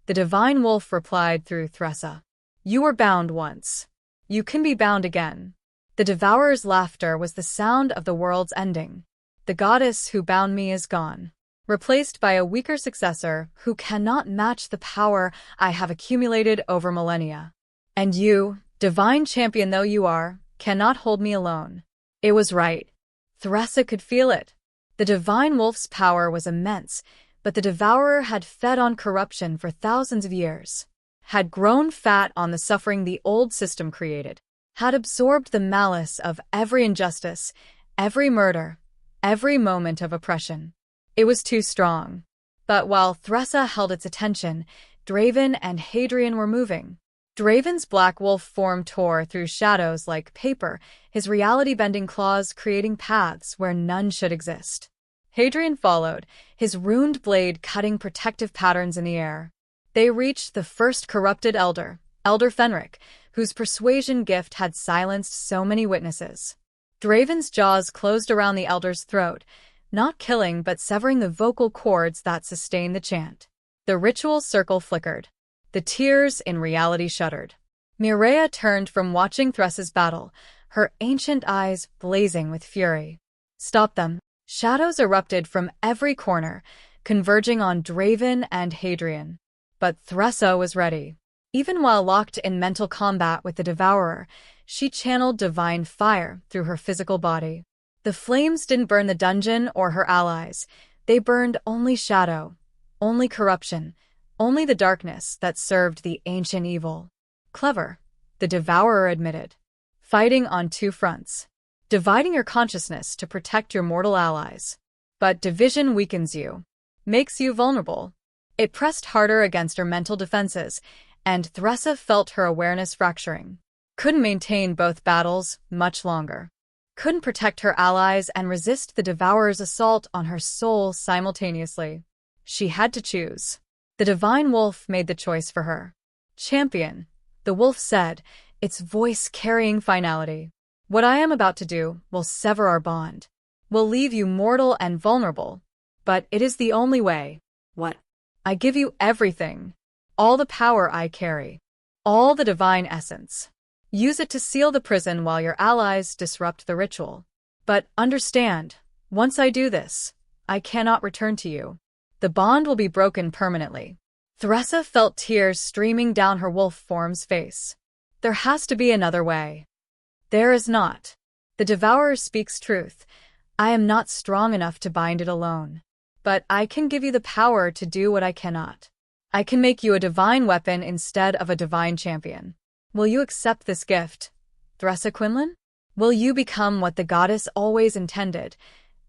S3: the divine wolf replied through Thressa. You were bound once. You can be bound again. The Devourer's laughter was the sound of the world's ending. The goddess who bound me is gone, replaced by a weaker successor who cannot match the power I have accumulated over millennia. And you, divine champion though you are, cannot hold me alone. It was right. Thressa could feel it. The divine wolf's power was immense, but the Devourer had fed on corruption for thousands of years, had grown fat on the suffering the old system created, had absorbed the malice of every injustice, every murder, every moment of oppression. It was too strong. But while Thressa held its attention, Draven and Hadrian were moving. Draven's black wolf form tore through shadows like paper, his reality-bending claws creating paths where none should exist. Hadrian followed, his ruined blade cutting protective patterns in the air. They reached the first corrupted elder, Elder Fenric, whose persuasion gift had silenced so many witnesses. Draven's jaws closed around the elder's throat, not killing but severing the vocal cords that sustained the chant. The ritual circle flickered. The tears in reality shuddered. Mireia turned from watching Thressa's battle, her ancient eyes blazing with fury. Stop them. Shadows erupted from every corner, converging on Draven and Hadrian. But Thressa was ready. Even while locked in mental combat with the Devourer, she channeled divine fire through her physical body. The flames didn't burn the dungeon or her allies. They burned only shadow, only corruption, only the darkness that served the ancient evil. Clever, the Devourer admitted. Fighting on two fronts. Dividing your consciousness to protect your mortal allies. But division weakens you, makes you vulnerable. It pressed harder against her mental defenses, and Thressa felt her awareness fracturing. Couldn't maintain both battles much longer. Couldn't protect her allies and resist the Devourer's assault on her soul simultaneously. She had to choose. The divine wolf made the choice for her. Champion, the wolf said, its voice carrying finality. What I am about to do will sever our bond. Will leave you mortal and vulnerable. But it is the only way.
S4: What?
S3: I give you everything. All the power I carry. All the divine essence. Use it to seal the prison while your allies disrupt the ritual. But understand, once I do this, I cannot return to you. The bond will be broken permanently. Thressa felt tears streaming down her wolf form's face. There has to be another way. There is not. The Devourer speaks truth. I am not strong enough to bind it alone. But I can give you the power to do what I cannot. I can make you a divine weapon instead of a divine champion. Will you accept this gift, Thressa Quinlan? Will you become what the goddess always intended,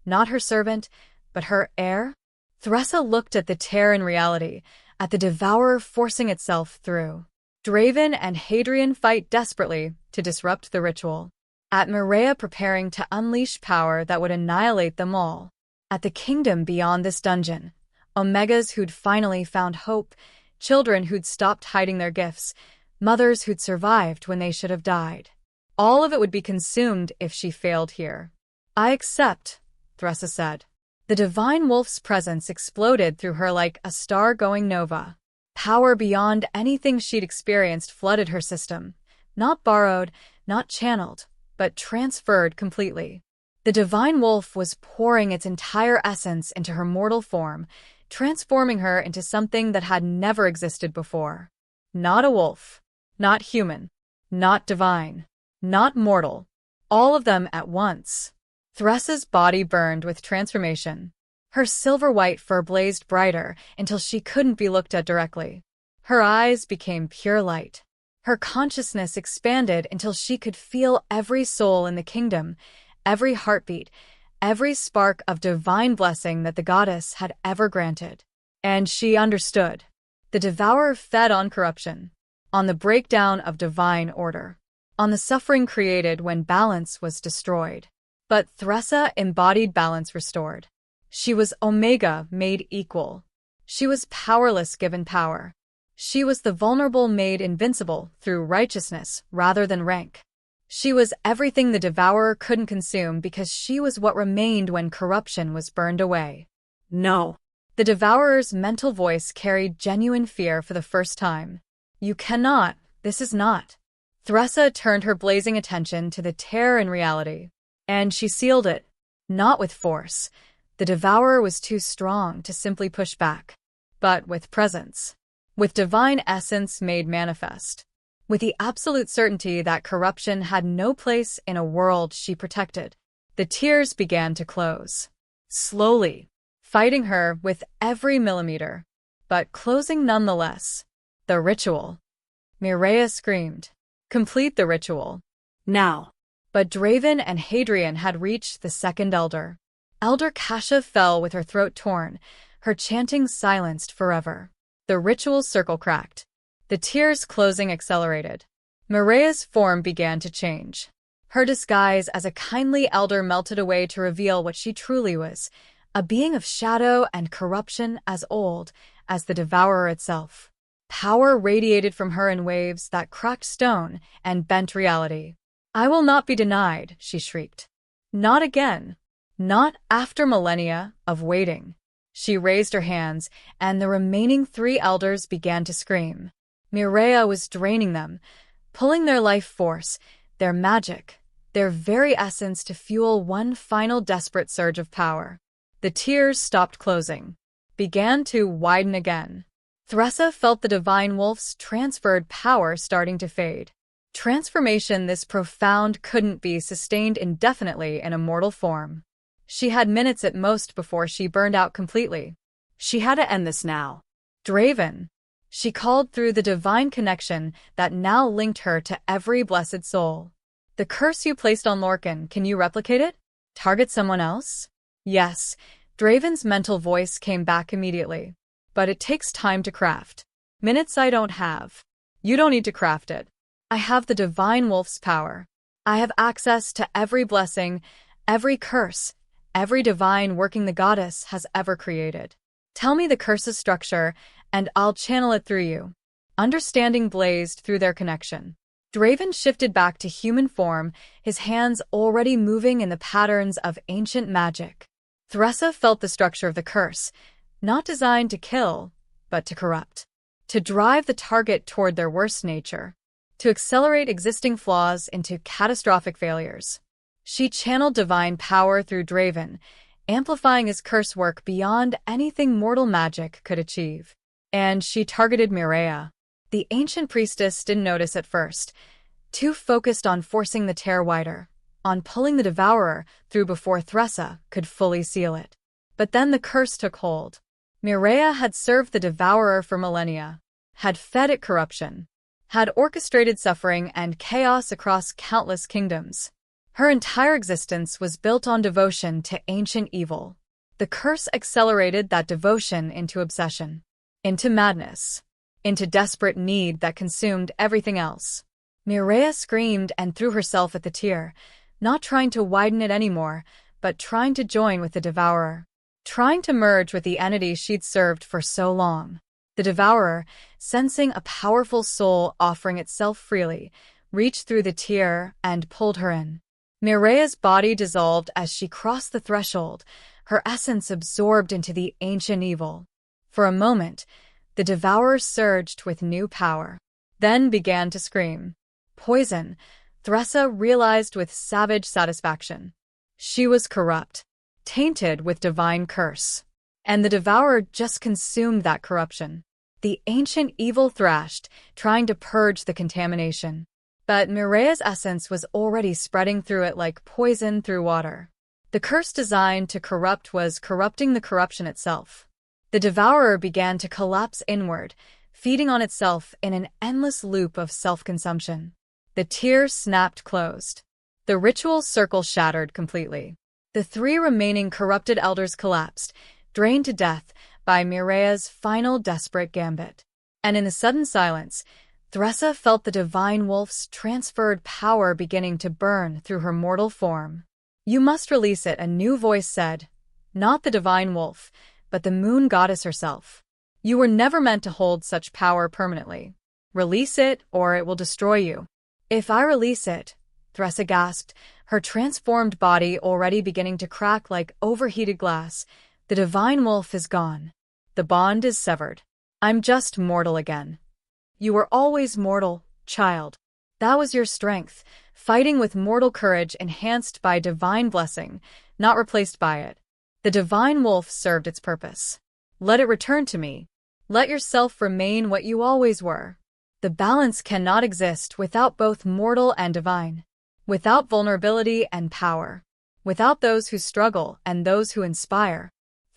S3: not her servant, but her heir? Thressa looked at the tear in reality, at the Devourer forcing itself through. Draven and Hadrian fight desperately to disrupt the ritual. At Mireia preparing to unleash power that would annihilate them all. At the kingdom beyond this dungeon, Omegas who'd finally found hope, children who'd stopped hiding their gifts, mothers who'd survived when they should have died. All of it would be consumed if she failed here. I accept, Thressa said. The divine wolf's presence exploded through her like a star-going nova. Power beyond anything she'd experienced flooded her system, not borrowed, not channeled, but transferred completely. The divine wolf was pouring its entire essence into her mortal form, transforming her into something that had never existed before. Not a wolf, not human, not divine, not mortal, all of them at once. Thressa's body burned with transformation. Her silver-white fur blazed brighter until she couldn't be looked at directly. Her eyes became pure light. Her consciousness expanded until she could feel every soul in the kingdom, every heartbeat, every spark of divine blessing that the goddess had ever granted. And she understood. The devourer fed on corruption, on the breakdown of divine order, on the suffering created when balance was destroyed. But Thressa embodied balance restored. She was Omega made equal. She was powerless given power. She was the vulnerable made invincible through righteousness rather than rank. She was everything the devourer couldn't consume because she was what remained when corruption was burned away.
S4: No.
S3: The devourer's mental voice carried genuine fear for the first time. You cannot. This is not. Thressa turned her blazing attention to the terror in reality. And she sealed it. Not with force. The devourer was too strong to simply push back. But with presence. With divine essence made manifest. With the absolute certainty that corruption had no place in a world she protected. The tears began to close. Slowly. Fighting her with every millimeter. But closing nonetheless. The ritual. Mireia screamed. Complete the ritual.
S4: Now.
S3: But Draven and Hadrian had reached the second elder. Elder Kasha fell with her throat torn, her chanting silenced forever. The ritual circle cracked. The tears closing accelerated. Mireia's form began to change. Her disguise as a kindly elder melted away to reveal what she truly was, a being of shadow and corruption as old as the devourer itself. Power radiated from her in waves that cracked stone and bent reality. I will not be denied, she shrieked. Not again. Not after millennia of waiting. She raised her hands, and the remaining 3 elders began to scream. Mireia was draining them, pulling their life force, their magic, their very essence to fuel one final desperate surge of power. The tears stopped closing, began to widen again. Thressa felt the divine wolf's transferred power starting to fade. Transformation this profound couldn't be sustained indefinitely in a mortal form. She had minutes at most before she burned out completely. She had to end this now. Draven. She called through the divine connection that now linked her to every blessed soul. The curse you placed on Lorcan, can you replicate it? Target someone else? Yes. Draven's mental voice came back immediately. But it takes time to craft. Minutes I don't have. You don't need to craft it. I have the divine wolf's power. I have access to every blessing, every curse, every divine working the goddess has ever created. Tell me the curse's structure, and I'll channel it through you. Understanding blazed through their connection. Draven shifted back to human form, his hands already moving in the patterns of ancient magic. Thressa felt the structure of the curse, not designed to kill, but to corrupt. To drive the target toward their worst nature. To accelerate existing flaws into catastrophic failures. She channeled divine power through Draven, amplifying his curse work beyond anything mortal magic could achieve. And she targeted Mireia. The ancient priestess didn't notice at first, too focused on forcing the tear wider, on pulling the devourer through before Thressa could fully seal it. But then the curse took hold. Mireia had served the devourer for millennia, had fed it corruption, had orchestrated suffering and chaos across countless kingdoms. Her entire existence was built on devotion to ancient evil. The curse accelerated that devotion into obsession, into madness, into desperate need that consumed everything else. Mireia screamed and threw herself at the tear, not trying to widen it anymore, but trying to join with the devourer, trying to merge with the entity she'd served for so long. The devourer, sensing a powerful soul offering itself freely, reached through the tear and pulled her in. Mireia's body dissolved as she crossed the threshold, her essence absorbed into the ancient evil. For a moment, the devourer surged with new power, then began to scream. Poison, Thressa realized with savage satisfaction. She was corrupt, tainted with divine curse. And the devourer just consumed that corruption. The ancient evil thrashed, trying to purge the contamination. But Mirea's essence was already spreading through it like poison through water. The curse designed to corrupt was corrupting the corruption itself. The devourer began to collapse inward, feeding on itself in an endless loop of self-consumption. The tears snapped closed. The ritual circle shattered completely. The 3 remaining corrupted elders collapsed, drained to death by Mirea's final desperate gambit. And in the sudden silence, Thressa felt the divine wolf's transferred power beginning to burn through her mortal form. "You must release it," a new voice said. "Not the divine wolf, but the moon goddess herself. You were never meant to hold such power permanently. Release it, or it will destroy you." "If I release it," Thressa gasped, her transformed body already beginning to crack like overheated glass, "the divine wolf is gone. The bond is severed. I'm just mortal again." "You were always mortal, child. That was your strength, fighting with mortal courage enhanced by divine blessing, not replaced by it. The divine wolf served its purpose. Let it return to me. Let yourself remain what you always were. The balance cannot exist without both mortal and divine, without vulnerability and power, without those who struggle and those who inspire."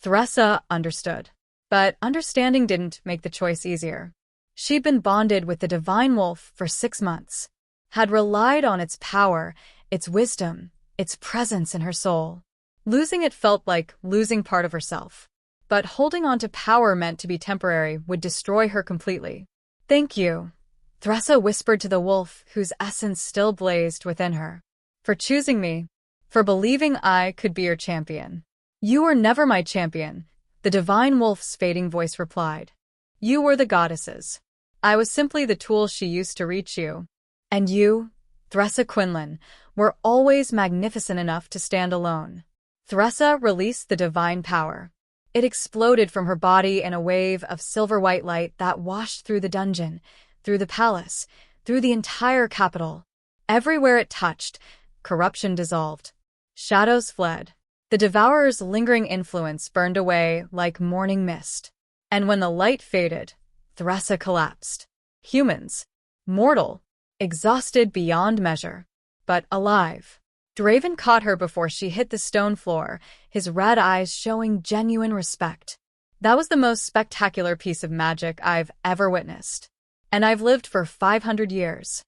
S3: Thressa understood. But understanding didn't make the choice easier. She'd been bonded with the divine wolf for 6 months, had relied on its power, its wisdom, its presence in her soul. Losing it felt like losing part of herself. But holding on to power meant to be temporary would destroy her completely. "Thank you," Thressa whispered to the wolf whose essence still blazed within her. "For choosing me, for believing I could be your champion." "You were never my champion," the divine wolf's fading voice replied. "You were the goddess's. I was simply the tool she used to reach you. And you, Thressa Quinlan, were always magnificent enough to stand alone." Thressa released the divine power. It exploded from her body in a wave of silver-white light that washed through the dungeon, through the palace, through the entire capital. Everywhere it touched, corruption dissolved. Shadows fled. The devourer's lingering influence burned away like morning mist. And when the light faded, Thressa collapsed. Humans. Mortal. Exhausted beyond measure. But alive. Draven caught her before she hit the stone floor, his red eyes showing genuine respect. "That was the most spectacular piece of magic I've ever witnessed. And I've lived for 500 years.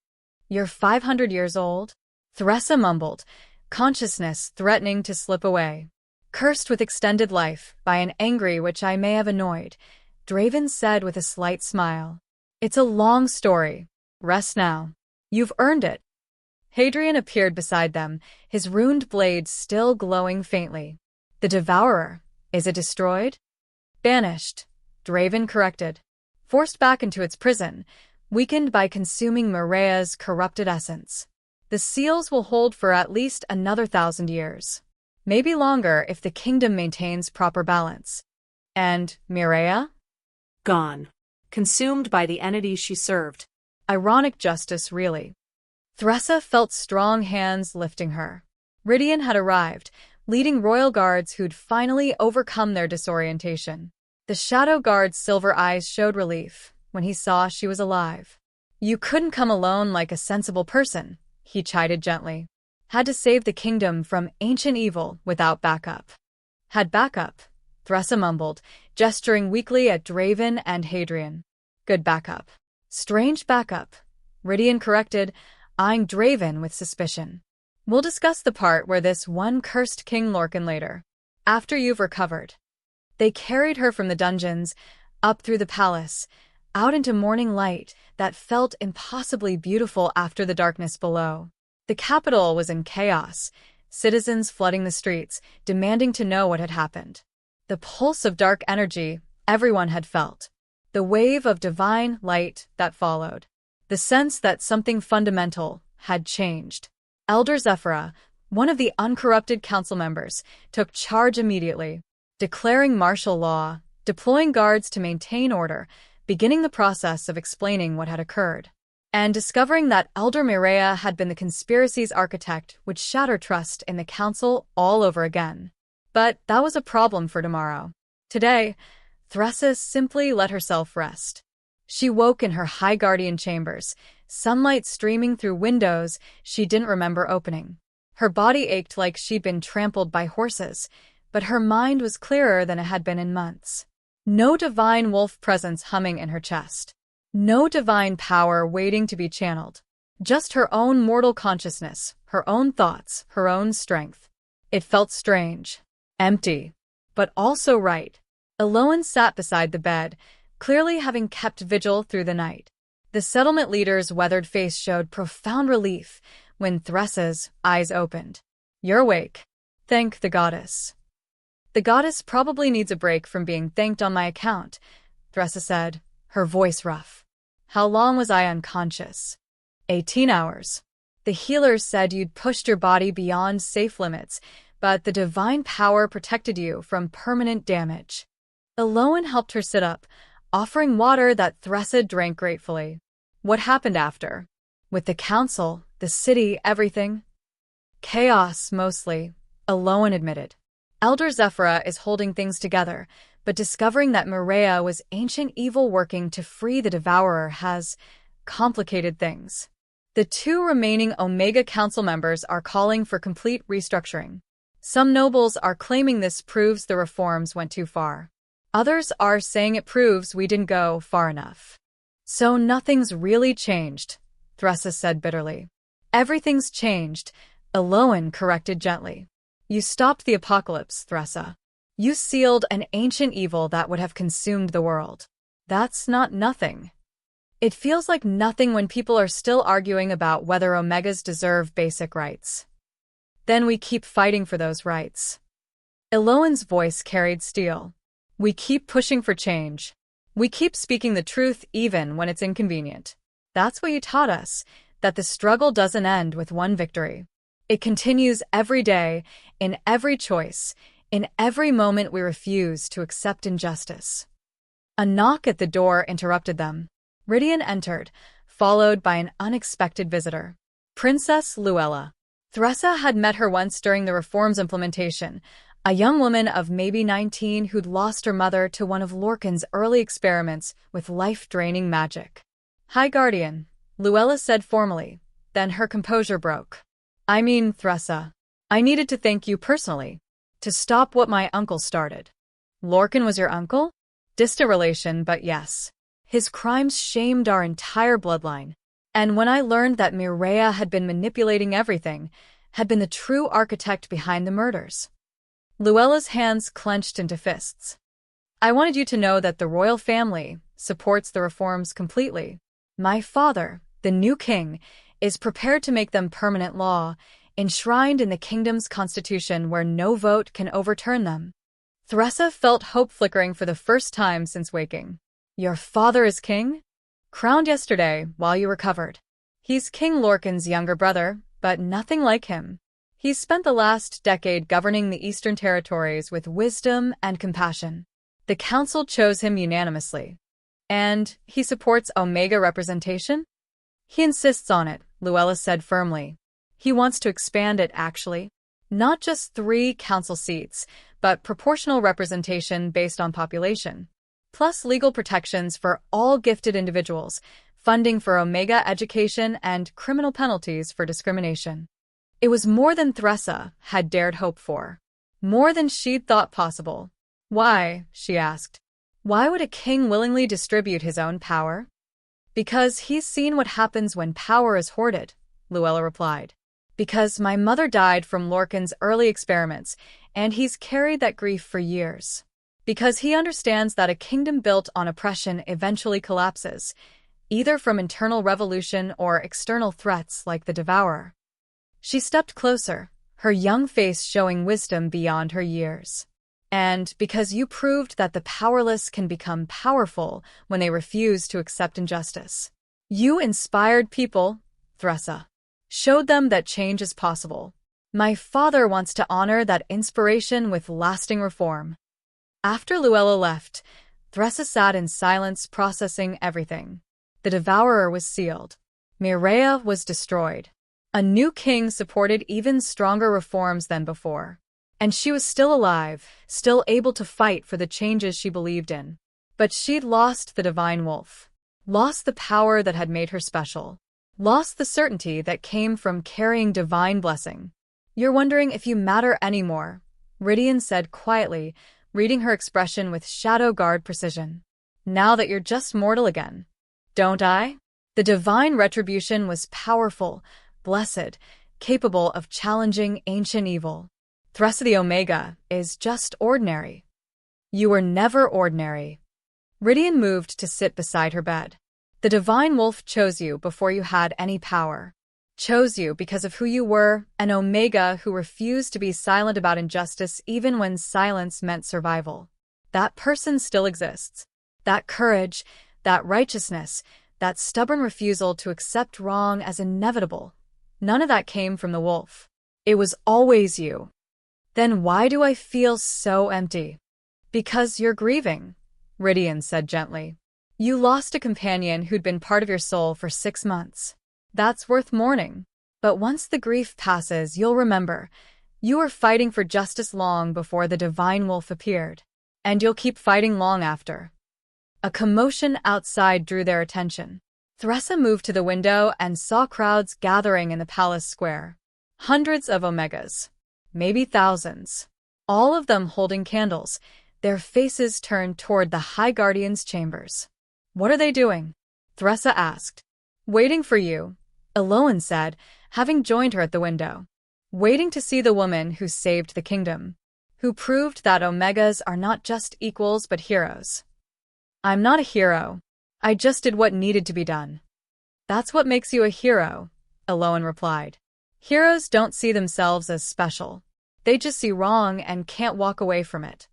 S3: "You're 500 years old?" Thressa mumbled, consciousness threatening to slip away. "Cursed with extended life by an angry which I may have annoyed," Draven said with a slight smile. "It's a long story. Rest now. You've earned it." Hadrian appeared beside them, his ruined blade still glowing faintly. "The devourer, is it destroyed?" "Banished," Draven corrected. "Forced back into its prison, weakened by consuming Mirea's corrupted essence. The seals will hold for at least another 1,000 years. Maybe longer if the kingdom maintains proper balance." "And Mirea?"
S4: Gone. Consumed by the entities she served.
S3: Ironic justice, really. Thressa felt strong hands lifting her. Rydian had arrived, leading royal guards who'd finally overcome their disorientation. The Shadow Guard's silver eyes showed relief when he saw she was alive. "You couldn't come alone like a sensible person," he chided gently. "Had to save the kingdom from ancient evil without backup." "Had backup," Thressa mumbled, gesturing weakly at Draven and Hadrian. "Good backup." "Strange backup," Rydian corrected, eyeing Draven with suspicion. "We'll discuss the part where this one cursed King Lorcan later. After you've recovered." They carried her from the dungeons, up through the palace, out into morning light that felt impossibly beautiful after the darkness below. The capital was in chaos, citizens flooding the streets, demanding to know what had happened. The pulse of dark energy everyone had felt. The wave of divine light that followed. The sense that something fundamental had changed. Elder Zephyra, one of the uncorrupted council members, took charge immediately, declaring martial law, deploying guards to maintain order, beginning the process of explaining what had occurred. And discovering that Elder Mireia had been the conspiracy's architect would shatter trust in the council all over again. But that was a problem for tomorrow. Today, Thressa simply let herself rest. She woke in her High Guardian chambers, sunlight streaming through windows she didn't remember opening. Her body ached like she'd been trampled by horses, but her mind was clearer than it had been in months. No divine wolf presence humming in her chest. No divine power waiting to be channeled. Just her own mortal consciousness, her own thoughts, her own strength. It felt strange, empty, but also right. Eloan sat beside the bed, clearly having kept vigil through the night. The settlement leader's weathered face showed profound relief when Thressa's eyes opened. "You're awake. Thank the goddess." "The goddess probably needs a break from being thanked on my account," Thressa said, her voice rough. "How long was I unconscious?" 18 hours. "The healers said you'd pushed your body beyond safe limits, but the divine power protected you from permanent damage." Eloan helped her sit up, offering water that Thressa drank gratefully. "What happened after?" "With the council, the city, everything?" "Chaos, mostly," Eloan admitted. "Elder Zephyra is holding things together, but discovering that Mireia was ancient evil working to free the Devourer has complicated things. The 2 remaining Omega Council members are calling for complete restructuring. Some nobles are claiming this proves the reforms went too far. Others are saying it proves we didn't go far enough." "So nothing's really changed," Thressa said bitterly. "Everything's changed," Eloan corrected gently. "You stopped the apocalypse, Thressa. You sealed an ancient evil that would have consumed the world. That's not nothing. It feels like nothing when people are still arguing about whether Omegas deserve basic rights. Then we keep fighting for those rights." Eloan's voice carried steel. "We keep pushing for change. We keep speaking the truth even when it's inconvenient. That's what you taught us, that the struggle doesn't end with one victory. It continues every day, in every choice, in every moment we refuse to accept injustice." A knock at the door interrupted them. Rydian entered, followed by an unexpected visitor. Princess Luella. Thressa had met her once during the reform's implementation, a young woman of maybe 19 who'd lost her mother to one of Lorcan's early experiments with life-draining magic. "High Guardian," Luella said formally, then her composure broke. "I mean, Thressa, I needed to thank you personally, to stop what my uncle started." "Lorcan was your uncle?" "Distant relation, but yes. His crimes shamed our entire bloodline. And when I learned that Mireia had been manipulating everything, had been the true architect behind the murders." Luella's hands clenched into fists. "I wanted you to know that the royal family supports the reforms completely. My father, the new king, is prepared to make them permanent law, enshrined in the kingdom's constitution where no vote can overturn them." Thressa felt hope flickering for the first time since waking. "Your father is king?" "Crowned yesterday while you recovered. He's King Lorcan's younger brother, but nothing like him. He's spent the last decade governing the Eastern Territories with wisdom and compassion. The council chose him unanimously. And he supports Omega representation?" "He insists on it," Luella said firmly. "He wants to expand it, actually. Not just 3 council seats, but proportional representation based on population. Plus legal protections for all gifted individuals, funding for Omega education, and criminal penalties for discrimination." It was more than Thressa had dared hope for. More than she'd thought possible. "Why?" she asked. "Why would a king willingly distribute his own power?" "Because he's seen what happens when power is hoarded," Luella replied. "Because my mother died from Lorcan's early experiments, and he's carried that grief for years. Because he understands that a kingdom built on oppression eventually collapses, either from internal revolution or external threats like the Devourer." She stepped closer, her young face showing wisdom beyond her years. "And because you proved that the powerless can become powerful when they refuse to accept injustice. You inspired people, Thressa. Showed them that change is possible. My father wants to honor that inspiration with lasting reform." After Luella left, Thressa sat in silence processing everything. The Devourer was sealed. Mireia was destroyed. A new king supported even stronger reforms than before. And she was still alive, still able to fight for the changes she believed in. But she'd lost the divine wolf. Lost the power that had made her special. Lost the certainty that came from carrying divine blessing. "You're wondering if you matter anymore," Rydian said quietly, reading her expression with shadow guard precision. "Now that you're just mortal again. Don't I?" The divine retribution was powerful, blessed, capable of challenging ancient evil. Thressa the Omega is just ordinary. You were never ordinary. Rydian moved to sit beside her bed. The divine wolf chose you before you had any power. Chose you because of who you were, an Omega who refused to be silent about injustice even when silence meant survival. That person still exists. That courage, that righteousness, that stubborn refusal to accept wrong as inevitable. None of that came from the wolf. It was always you. Then why do I feel so empty? Because you're grieving, Rydian said gently. You lost a companion who'd been part of your soul for 6 months. That's worth mourning. But once the grief passes, you'll remember. You were fighting for justice long before the divine wolf appeared. And you'll keep fighting long after. A commotion outside drew their attention. Thressa moved to the window and saw crowds gathering in the palace square. Hundreds of Omegas. Maybe thousands. All of them holding candles, their faces turned toward the High Guardian's chambers. What are they doing? Thressa asked. Waiting for you, Eloan said, having joined her at the window. Waiting to see the woman who saved the kingdom. Who proved that Omegas are not just equals but heroes. I'm not a hero. I just did what needed to be done. That's what makes you a hero, Eloan replied. Heroes don't see themselves as special. They just see wrong and can't walk away from it.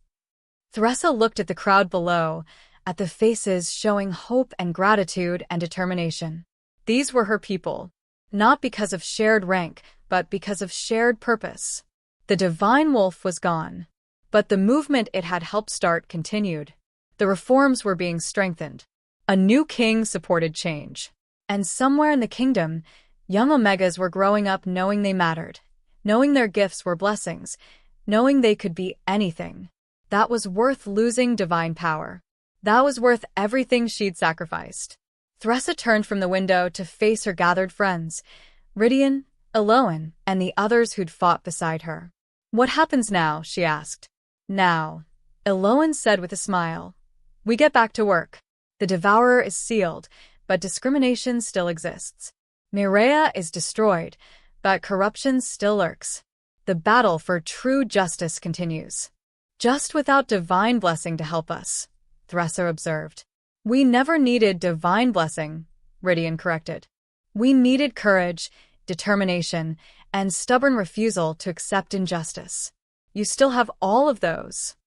S3: Thressa looked at the crowd below, at the faces showing hope and gratitude and determination. These were her people, not because of shared rank, but because of shared purpose. The divine wolf was gone, but the movement it had helped start continued. The reforms were being strengthened. A new king supported change. And somewhere in the kingdom, young Omegas were growing up knowing they mattered, knowing their gifts were blessings, knowing they could be anything. That was worth losing divine power. That was worth everything she'd sacrificed. Thressa turned from the window to face her gathered friends, Rydian, Eloan, and the others who'd fought beside her. What happens now? She asked. Now, Eloan said with a smile. We get back to work. The devourer is sealed, but discrimination still exists. Mireia is destroyed, but corruption still lurks. The battle for true justice continues. Just without divine blessing to help us, Thressa observed. We never needed divine blessing, Rydian corrected. We needed courage, determination, and stubborn refusal to accept injustice. You still have all of those.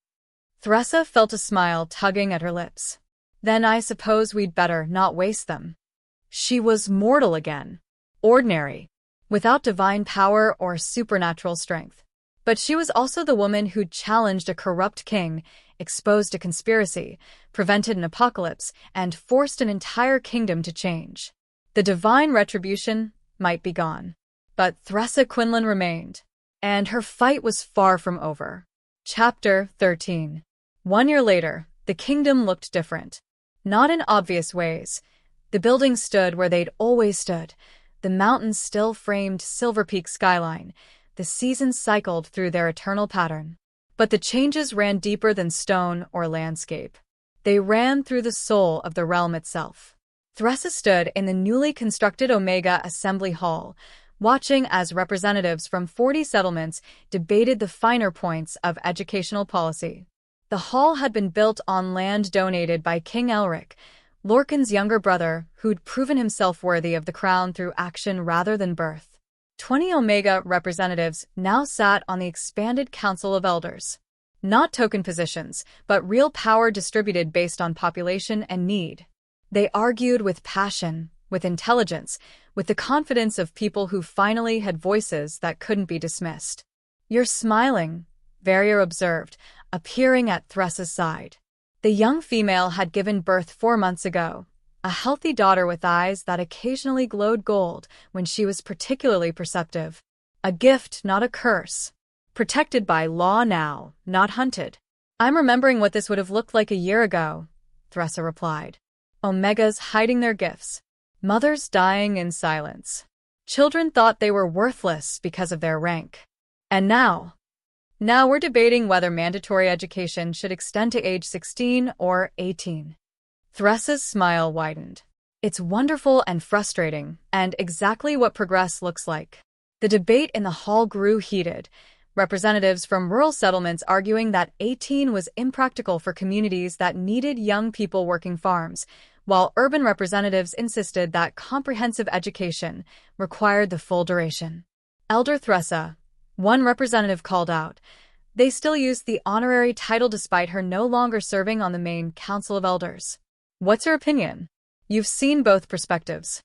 S3: Thressa felt a smile tugging at her lips. Then I suppose we'd better not waste them. She was mortal again. Ordinary. Without divine power or supernatural strength. But she was also the woman who'd challenged a corrupt king, exposed a conspiracy, prevented an apocalypse, and forced an entire kingdom to change. The divine retribution might be gone. But Thressa Quinlan remained. And her fight was far from over. Chapter 13. 1 year later, the kingdom looked different. Not in obvious ways. The buildings stood where they'd always stood. The mountains still framed Silver Peak skyline. The seasons cycled through their eternal pattern. But the changes ran deeper than stone or landscape. They ran through the soul of the realm itself. Thressa stood in the newly constructed Omega Assembly Hall, watching as representatives from 40 settlements debated the finer points of educational policy. The hall had been built on land donated by King Elric, Lorcan's younger brother, who'd proven himself worthy of the crown through action rather than birth. 20 Omega representatives now sat on the expanded Council of Elders. Not token positions, but real power distributed based on population and need. They argued with passion, with intelligence, with the confidence of people who finally had voices that couldn't be dismissed. You're smiling, Verrier observed, appearing at Thressa's side. The young female had given birth 4 months ago, A healthy daughter with eyes that occasionally glowed gold when she was particularly perceptive. A gift, not a curse. Protected by law now, not hunted. I'm remembering what this would have looked like a year ago, Thressa replied. Omegas hiding their gifts. Mothers dying in silence. Children thought they were worthless because of their rank. And now we're debating whether mandatory education should extend to age 16 or 18. Thressa's smile widened. It's wonderful and frustrating, and exactly what progress looks like. The debate in the hall grew heated, representatives from rural settlements arguing that 18 was impractical for communities that needed young people working farms, while urban representatives insisted that comprehensive education required the full duration. Elder Thressa, one representative called out, they still used the honorary title despite her no longer serving on the main Council of Elders. What's your opinion? You've seen both perspectives.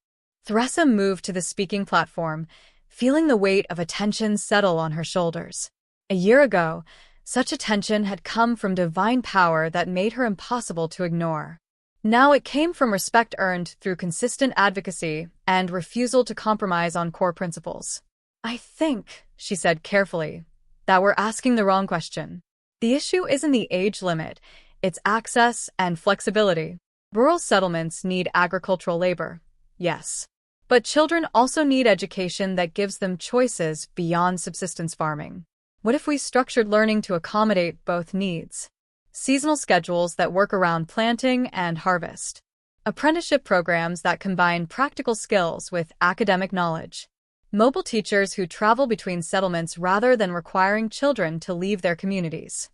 S3: Thressa moved to the speaking platform, feeling the weight of attention settle on her shoulders. A year ago, such attention had come from divine power that made her impossible to ignore. Now it came from respect earned through consistent advocacy and refusal to compromise on core principles. I think, she said carefully, that we're asking the wrong question. The issue isn't the age limit, it's access and flexibility. Rural settlements need agricultural labor, yes. But children also need education that gives them choices beyond subsistence farming. What if we structured learning to accommodate both needs? Seasonal schedules that work around planting and harvest. Apprenticeship programs that combine practical skills with academic knowledge. Mobile teachers who travel between settlements rather than requiring children to leave their communities.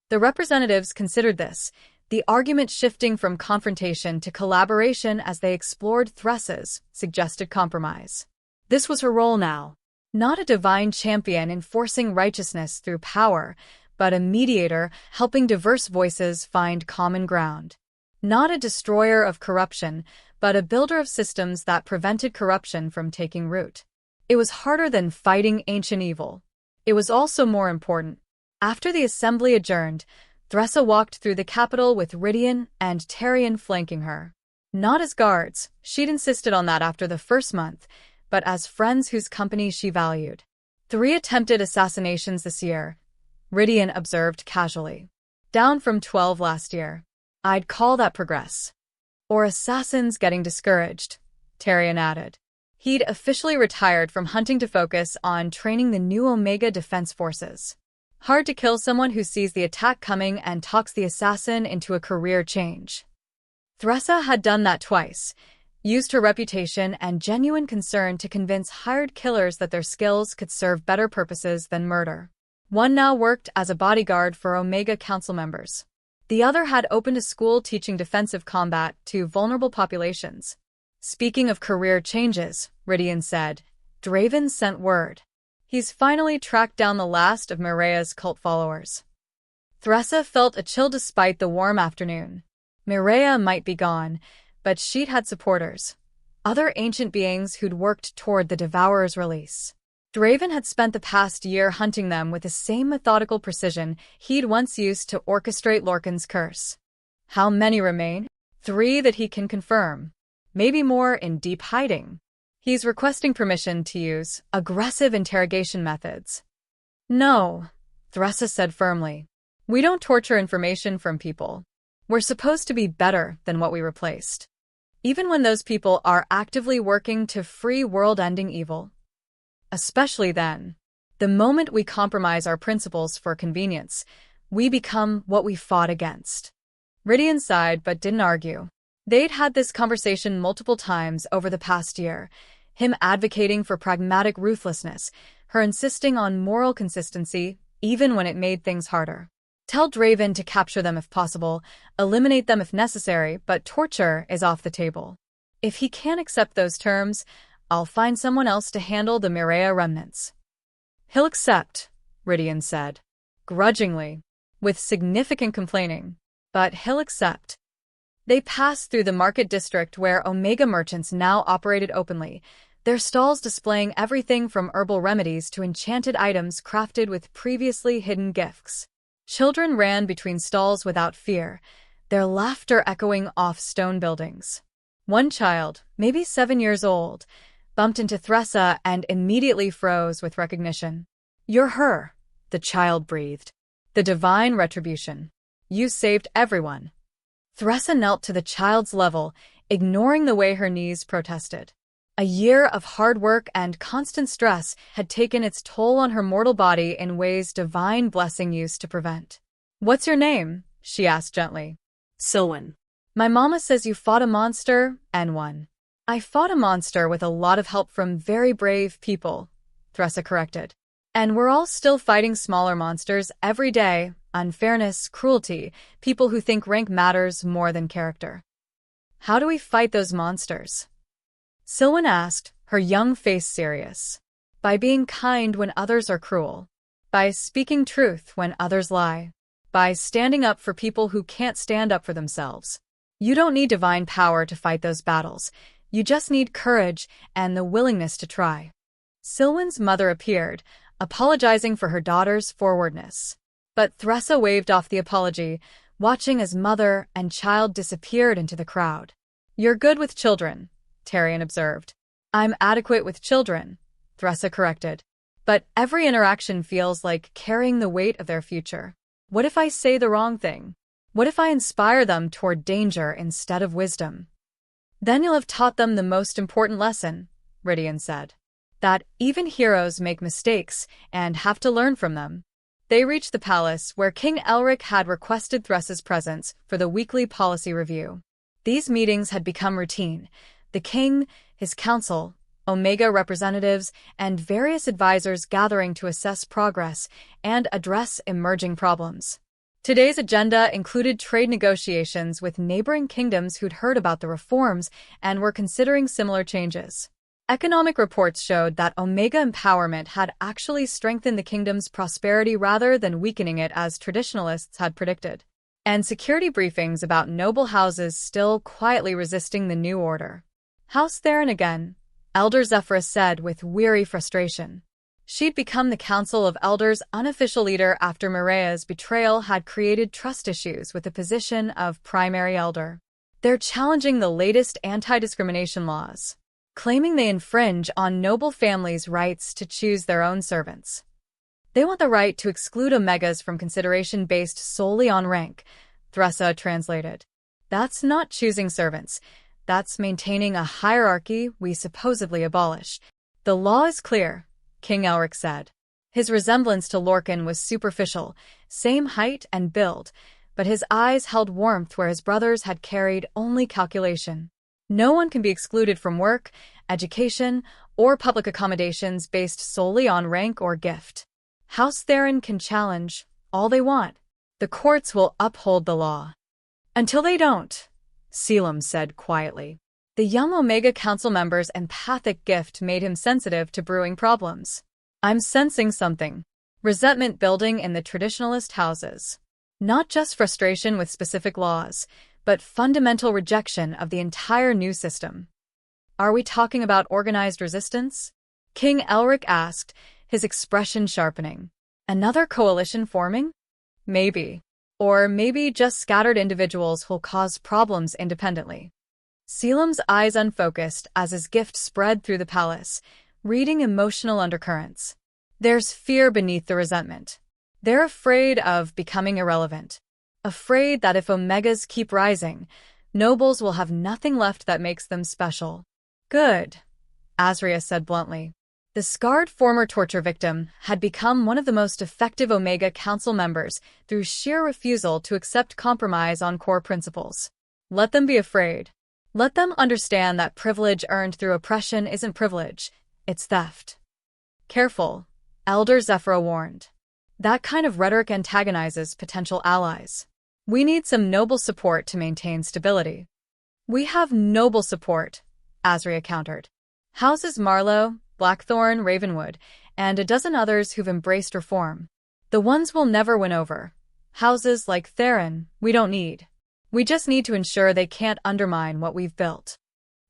S3: The representatives considered this, the argument shifting from confrontation to collaboration as they explored Thressa's suggested compromise. This was her role now. Not a divine champion enforcing righteousness through power, but a mediator helping diverse voices find common ground. Not a destroyer of corruption, but a builder of systems that prevented corruption from taking root. It was harder than fighting ancient evil. It was also more important. After the assembly adjourned, Thressa walked through the capital with Rydian and Tarion flanking her. Not as guards, she'd insisted on that after the first month, but as friends whose company she valued. 3 attempted assassinations this year, Rydian observed casually. Down from 12 last year. I'd call that progress. Or assassins getting discouraged, Tarion added. He'd officially retired from hunting to focus on training the new Omega Defense Forces. Hard to kill someone who sees the attack coming and talks the assassin into a career change. Thressa had done that twice, used her reputation and genuine concern to convince hired killers that their skills could serve better purposes than murder. One now worked as a bodyguard for Omega Council members. The other had opened a school teaching defensive combat to vulnerable populations. Speaking of career changes, Rydian said, Draven sent word. He's finally tracked down the last of Mirea's cult followers. Thressa felt a chill despite the warm afternoon. Mirea might be gone, but she'd had supporters. Other ancient beings who'd worked toward the Devourer's release. Draven had spent the past year hunting them with the same methodical precision he'd once used to orchestrate Lorcan's curse. How many remain? 3 that he can confirm. Maybe more in deep hiding. He's requesting permission to use aggressive interrogation methods. No, Thressa said firmly. We don't torture information from people. We're supposed to be better than what we replaced. Even when those people are actively working to free world-ending evil. Especially then. The moment we compromise our principles for convenience, we become what we fought against. Rydian sighed but didn't argue. They'd had this conversation multiple times over the past year, him advocating for pragmatic ruthlessness, her insisting on moral consistency, even when it made things harder. Tell Draven to capture them if possible, eliminate them if necessary, but torture is off the table. If he can't accept those terms, I'll find someone else to handle the Mirea remnants. He'll accept, Rydian said. Grudgingly, with significant complaining, but he'll accept. They passed through the market district where Omega merchants now operated openly, their stalls displaying everything from herbal remedies to enchanted items crafted with previously hidden gifts. Children ran between stalls without fear, their laughter echoing off stone buildings. One child, maybe 7 years old, bumped into Thressa and immediately froze with recognition. "You're her," the child breathed. "The divine Retribution. You saved everyone." Thressa knelt to the child's level, ignoring the way her knees protested. A year of hard work and constant stress had taken its toll on her mortal body in ways divine blessing used to prevent. "What's your name?" she asked gently.
S4: Silwen.
S3: "My mama says you fought a monster and won." "I fought a monster with a lot of help from very brave people," Thressa corrected. "And we're all still fighting smaller monsters every day. Unfairness, cruelty, people who think rank matters more than character." "How do we fight those monsters?" Silwen asked, her young face serious. "By being kind when others are cruel. By speaking truth when others lie. By standing up for people who can't stand up for themselves. You don't need divine power to fight those battles. You just need courage and the willingness to try." Silwen's mother appeared, apologizing for her daughter's forwardness. But Thressa waved off the apology, watching as mother and child disappeared into the crowd. "You're good with children," Tarion observed. "I'm adequate with children," Thressa corrected. "But every interaction feels like carrying the weight of their future. What if I say the wrong thing? What if I inspire them toward danger instead of wisdom?" "Then you'll have taught them the most important lesson," Rydian said. "That even heroes make mistakes and have to learn from them." They reached the palace where King Elric had requested Thressa's presence for the weekly policy review. These meetings had become routine. The king, his council, Omega representatives, and various advisors gathering to assess progress and address emerging problems. Today's agenda included trade negotiations with neighboring kingdoms who'd heard about the reforms and were considering similar changes. Economic reports showed that Omega empowerment had actually strengthened the kingdom's prosperity rather than weakening it as traditionalists had predicted. And security briefings about noble houses still quietly resisting the new order. "House Theron again," Elder Zephyrus said with weary frustration. She'd become the Council of Elders' unofficial leader after Mirea's betrayal had created trust issues with the position of primary elder. They're challenging the latest anti-discrimination laws, claiming they infringe on noble families' rights to choose their own servants. They want the right to exclude Omegas from consideration based solely on rank, Thressa translated. "That's not choosing servants. That's maintaining a hierarchy we supposedly abolish." "The law is clear," King Elric said. His resemblance to Lorcan was superficial, same height and build, but his eyes held warmth where his brothers had carried only calculation. "No one can be excluded from work, education, or public accommodations based solely on rank or gift. House Theron can challenge all they want. The courts will uphold the law." "Until they don't," Selim said quietly. The young Omega Council member's empathic gift made him sensitive to brewing problems. "I'm sensing something. Resentment building in the traditionalist houses. Not just frustration with specific laws, but fundamental rejection of the entire new system." "Are we talking about organized resistance?" King Elric asked, his expression sharpening. "Another coalition forming? Maybe. Or maybe just scattered individuals who'll cause problems independently." Selim's eyes unfocused as his gift spread through the palace, reading emotional undercurrents. There's fear beneath the resentment. They're afraid of becoming irrelevant. Afraid that if Omegas keep rising, nobles will have nothing left that makes them special. "Good," Azria said bluntly. The scarred former torture victim had become one of the most effective Omega Council members through sheer refusal to accept compromise on core principles. Let them be afraid. Let them understand that privilege earned through oppression isn't privilege, it's theft. "Careful," Elder Zephyra warned. "That kind of rhetoric antagonizes potential allies. We need some noble support to maintain stability." "We have noble support," Azria countered. "Houses Marlowe, Blackthorn, Ravenwood, and a dozen others who've embraced reform. The ones we'll never win over. Houses like Theron, we don't need. We just need to ensure they can't undermine what we've built."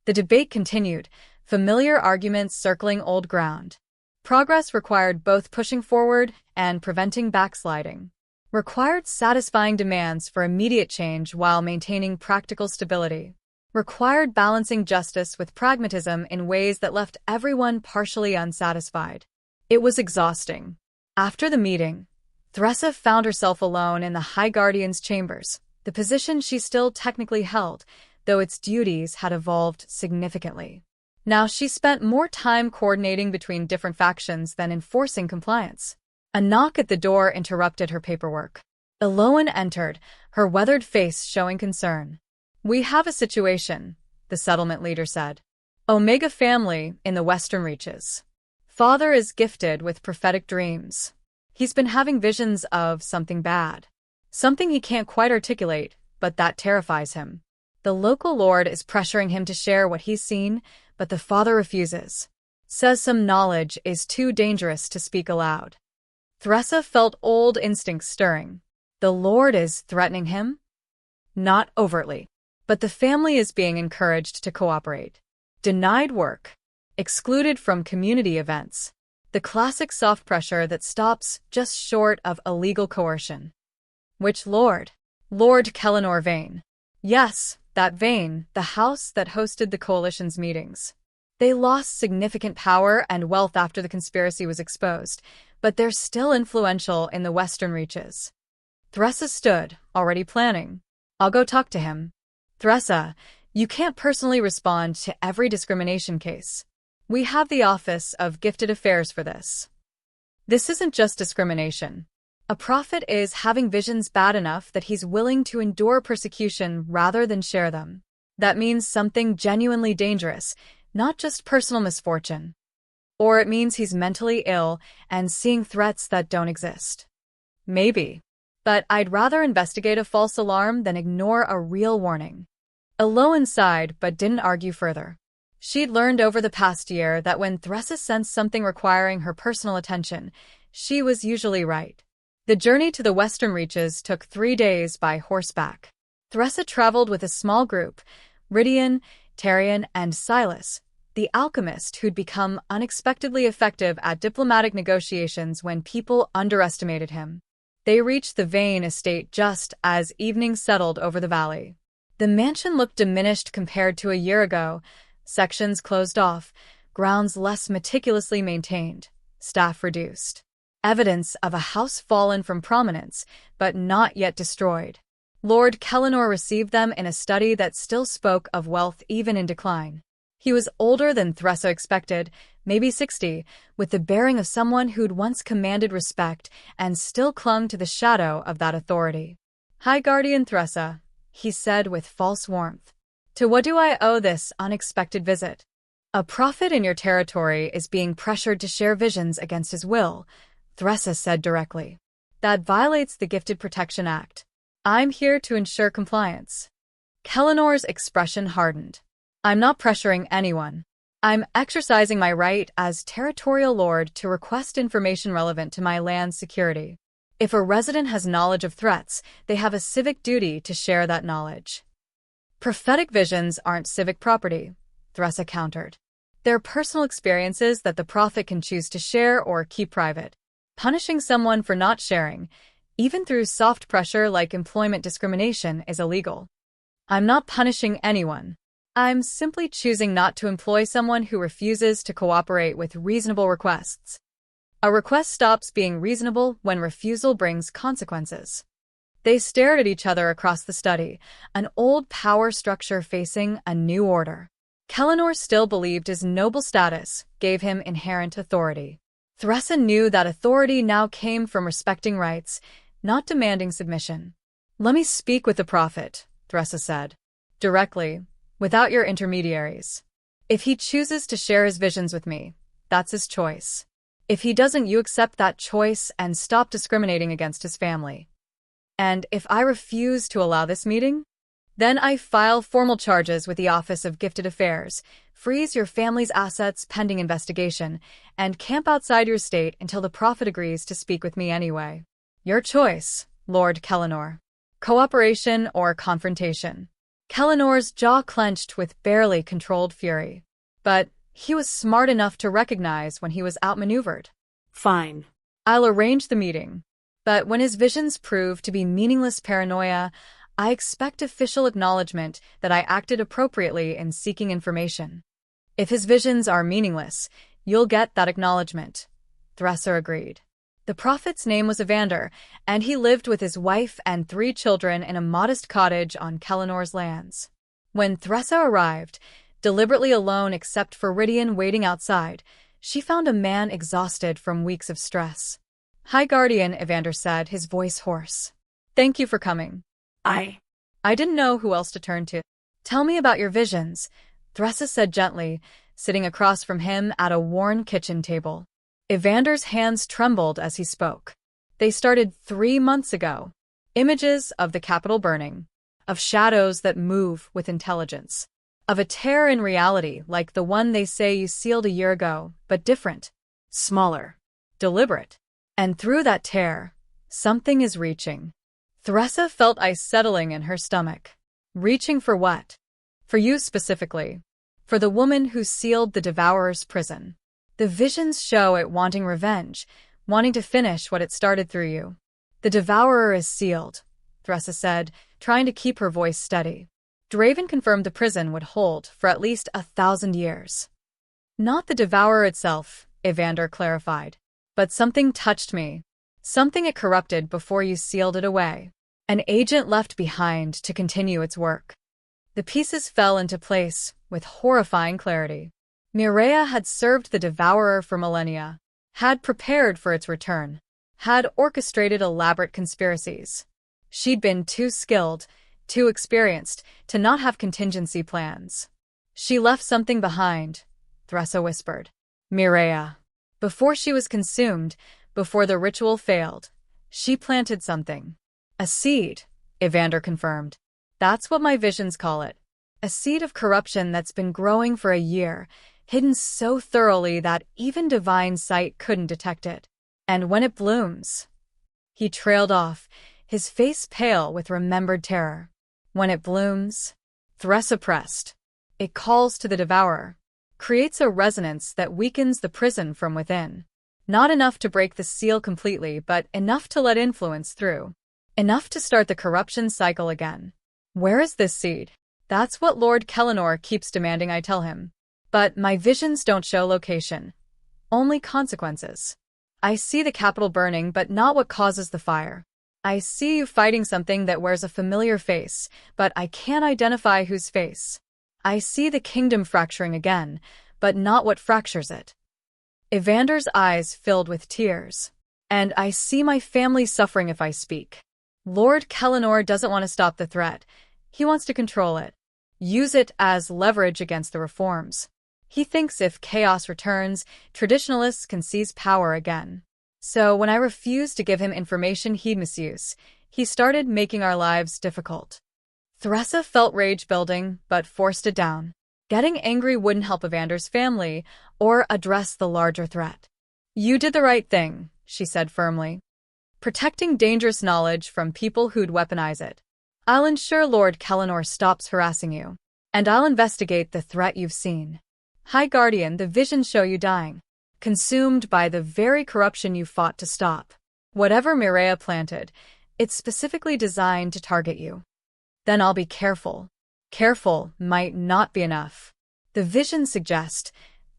S3: The debate continued, familiar arguments circling old ground. Progress required both pushing forward and preventing backsliding. Required satisfying demands for immediate change while maintaining practical stability. required balancing justice with pragmatism in ways that left everyone partially unsatisfied. It was exhausting. After the meeting, Theresa found herself alone in the High Guardian's chambers, the position she still technically held, though its duties had evolved significantly. Now she spent more time coordinating between different factions than enforcing compliance. A knock at the door interrupted her paperwork. Eloan entered, her weathered face showing concern. "We have a situation," the settlement leader said. "Omega family in the Western Reaches. Father is gifted with prophetic dreams. He's been having visions of something bad. Something he can't quite articulate, but that terrifies him. The local lord is pressuring him to share what he's seen, but the father refuses. Says some knowledge is too dangerous to speak aloud." Theresa felt old instincts stirring. The lord is threatening him? Not overtly. But the family is being encouraged to cooperate. Denied work. Excluded from community events. The classic soft pressure that stops just short of illegal coercion. Which lord? Lord Kellinor Vane. Yes, that Vane, the house that hosted the coalition's meetings. They lost significant power and wealth after the conspiracy was exposed, but they're still influential in the Western Reaches. Theresa stood, already planning. "I'll go talk to him." "Theresa, you can't personally respond to every discrimination case. We have the Office of Gifted Affairs for this. This isn't just discrimination. A prophet is having visions bad enough that he's willing to endure persecution rather than share them. That means something genuinely dangerous, not just personal misfortune. Or it means he's mentally ill and seeing threats that don't exist. Maybe. But I'd rather investigate a false alarm than ignore a real warning." Eloan sighed but didn't argue further. She'd learned over the past year that when Theresa sensed something requiring her personal attention, she was usually right. The journey to the Western Reaches took 3 days by horseback. Theresa traveled with a small group, Rydian, Tarian, and Silas, the alchemist who'd become unexpectedly effective at diplomatic negotiations when people underestimated him. They reached the Vane estate just as evening settled over the valley. The mansion looked diminished compared to a year ago, sections closed off, grounds less meticulously maintained, staff reduced. Evidence of a house fallen from prominence, but not yet destroyed. Lord Kellinor received them in a study that still spoke of wealth even in decline. He was older than Theresa expected, maybe 60, with the bearing of someone who'd once commanded respect and still clung to the shadow of that authority. "High Guardian Theresa," he said with false warmth. "To what do I owe this unexpected visit?" "A prophet in your territory is being pressured to share visions against his will," Theresa said directly. "That violates the Gifted Protection Act. I'm here to ensure compliance." Kellinor's expression hardened. "I'm not pressuring anyone. I'm exercising my right as territorial lord to request information relevant to my land's security. If a resident has knowledge of threats, they have a civic duty to share that knowledge." "Prophetic visions aren't civic property," Theresa countered. "They're personal experiences that the prophet can choose to share or keep private. Punishing someone for not sharing, even through soft pressure like employment discrimination, is illegal. I'm not punishing anyone. I'm simply choosing not to employ someone who refuses to cooperate with reasonable requests. A request stops being reasonable when refusal brings consequences." They stared at each other across the study, an old power structure facing a new order. Kellinor still believed his noble status gave him inherent authority. Theresa knew that authority now came from respecting rights, not demanding submission. "Let me speak with the prophet," Theresa said. "Directly. Without your intermediaries. If he chooses to share his visions with me, that's his choice. If he doesn't, you accept that choice and stop discriminating against his family. And if I refuse to allow this meeting, then I file formal charges with the Office of Gifted Affairs, freeze your family's assets pending investigation, and camp outside your state until the prophet agrees to speak with me anyway. Your choice, Lord Kellinor. Cooperation or confrontation." Kellinor's jaw clenched with barely controlled fury. But he was smart enough to recognize when he was outmaneuvered.
S4: "Fine.
S3: "I'll arrange the meeting. But when his visions prove to be meaningless paranoia, I expect official acknowledgement that I acted appropriately in seeking information. If his visions are meaningless, you'll get that acknowledgement. Thresher agreed. The prophet's name was Evander, and he lived with his wife and 3 children in a modest cottage on Kelenor's lands. When Thresher arrived, deliberately alone except for Rydian waiting outside, she found a man exhausted from weeks of stress. "Hi, Guardian," Evander said, his voice hoarse. "Thank you for coming. I didn't know who else to turn to." "Tell me about your visions," Thresher said gently, sitting across from him at a worn kitchen table. Evander's hands trembled as he spoke. "They started 3 months ago. Images of the capital burning, of shadows that move with intelligence, of a tear in reality like the one they say you sealed a year ago, but different, smaller, deliberate. And through that tear, something is reaching." Thresher felt ice settling in her stomach. Reaching for what? For you specifically. For the woman who sealed the Devourer's prison. The visions show it wanting revenge, wanting to finish what it started through you. "The Devourer is sealed," Thresher said, trying to keep her voice steady. Draven confirmed the prison would hold for at least 1,000 years. "Not the Devourer itself," Evander clarified. "But something touched me. Something it corrupted before you sealed it away. An agent left behind to continue its work." The pieces fell into place with horrifying clarity. Mireia had served the Devourer for millennia, had prepared for its return, had orchestrated elaborate conspiracies. She'd been too skilled, too experienced, to not have contingency plans. "She left something behind," Thresher whispered. "Mireia. Before she was consumed, before the ritual failed, she planted something. A seed," Evander confirmed. "That's what my visions call it. A seed of corruption that's been growing for a year, hidden so thoroughly that even divine sight couldn't detect it. And when it blooms..." He trailed off, his face pale with remembered terror. "When it blooms," Thresher pressed, "it calls to the Devourer, creates a resonance that weakens the prison from within. Not enough to break the seal completely, but enough to let influence through. Enough to start the corruption cycle again. Where is this seed? That's what Lord Kelenor keeps demanding I tell him. But my visions don't show location. Only consequences. I see the capital burning, but not what causes the fire. I see you fighting something that wears a familiar face, but I can't identify whose face. I see the kingdom fracturing again, but not what fractures it." Evander's eyes filled with tears. "And I see my family suffering if I speak. Lord Kelenor doesn't want to stop the threat. He wants to control it. Use it as leverage against the reforms. He thinks if chaos returns, traditionalists can seize power again. So when I refused to give him information he'd misuse, he started making our lives difficult." Thresher felt rage building, but forced it down. Getting angry wouldn't help Evander's family or address the larger threat. "You did the right thing," she said firmly. "Protecting dangerous knowledge from people who'd weaponize it. I'll ensure Lord Kelenor stops harassing you. And I'll investigate the threat you've seen. High Guardian, the visions show you dying, consumed by the very corruption you fought to stop. Whatever Mireia planted, it's specifically designed to target you. Then I'll be careful. Careful might not be enough. The visions suggest..."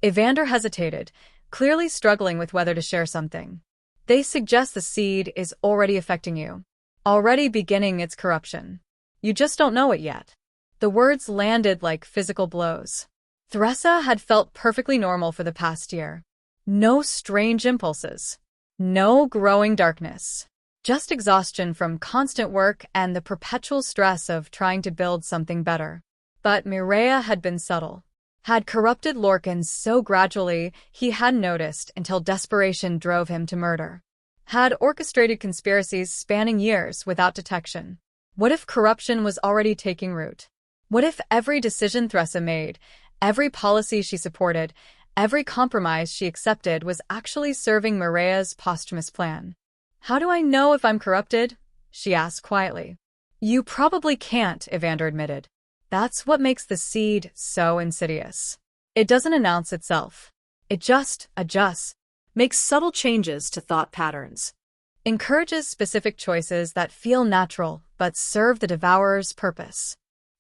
S3: Evander hesitated, clearly struggling with whether to share something. "They suggest the seed is already affecting you. Already beginning its corruption. You just don't know it yet." The words landed like physical blows. Thresher had felt perfectly normal for the past year. No strange impulses. No growing darkness. Just exhaustion from constant work and the perpetual stress of trying to build something better. But Mireia had been subtle. Had corrupted Lorcan so gradually he hadn't noticed until desperation drove him to murder. Had orchestrated conspiracies spanning years without detection. What if corruption was already taking root? What if every decision Thresher made, every policy she supported, every compromise she accepted was actually serving Mireia's posthumous plan? "How do I know if I'm corrupted?" she asked quietly. "You probably can't," Evander admitted. "That's what makes the seed so insidious. It doesn't announce itself. It just adjusts, makes subtle changes to thought patterns. encourages specific choices that feel natural but serve the Devourer's purpose.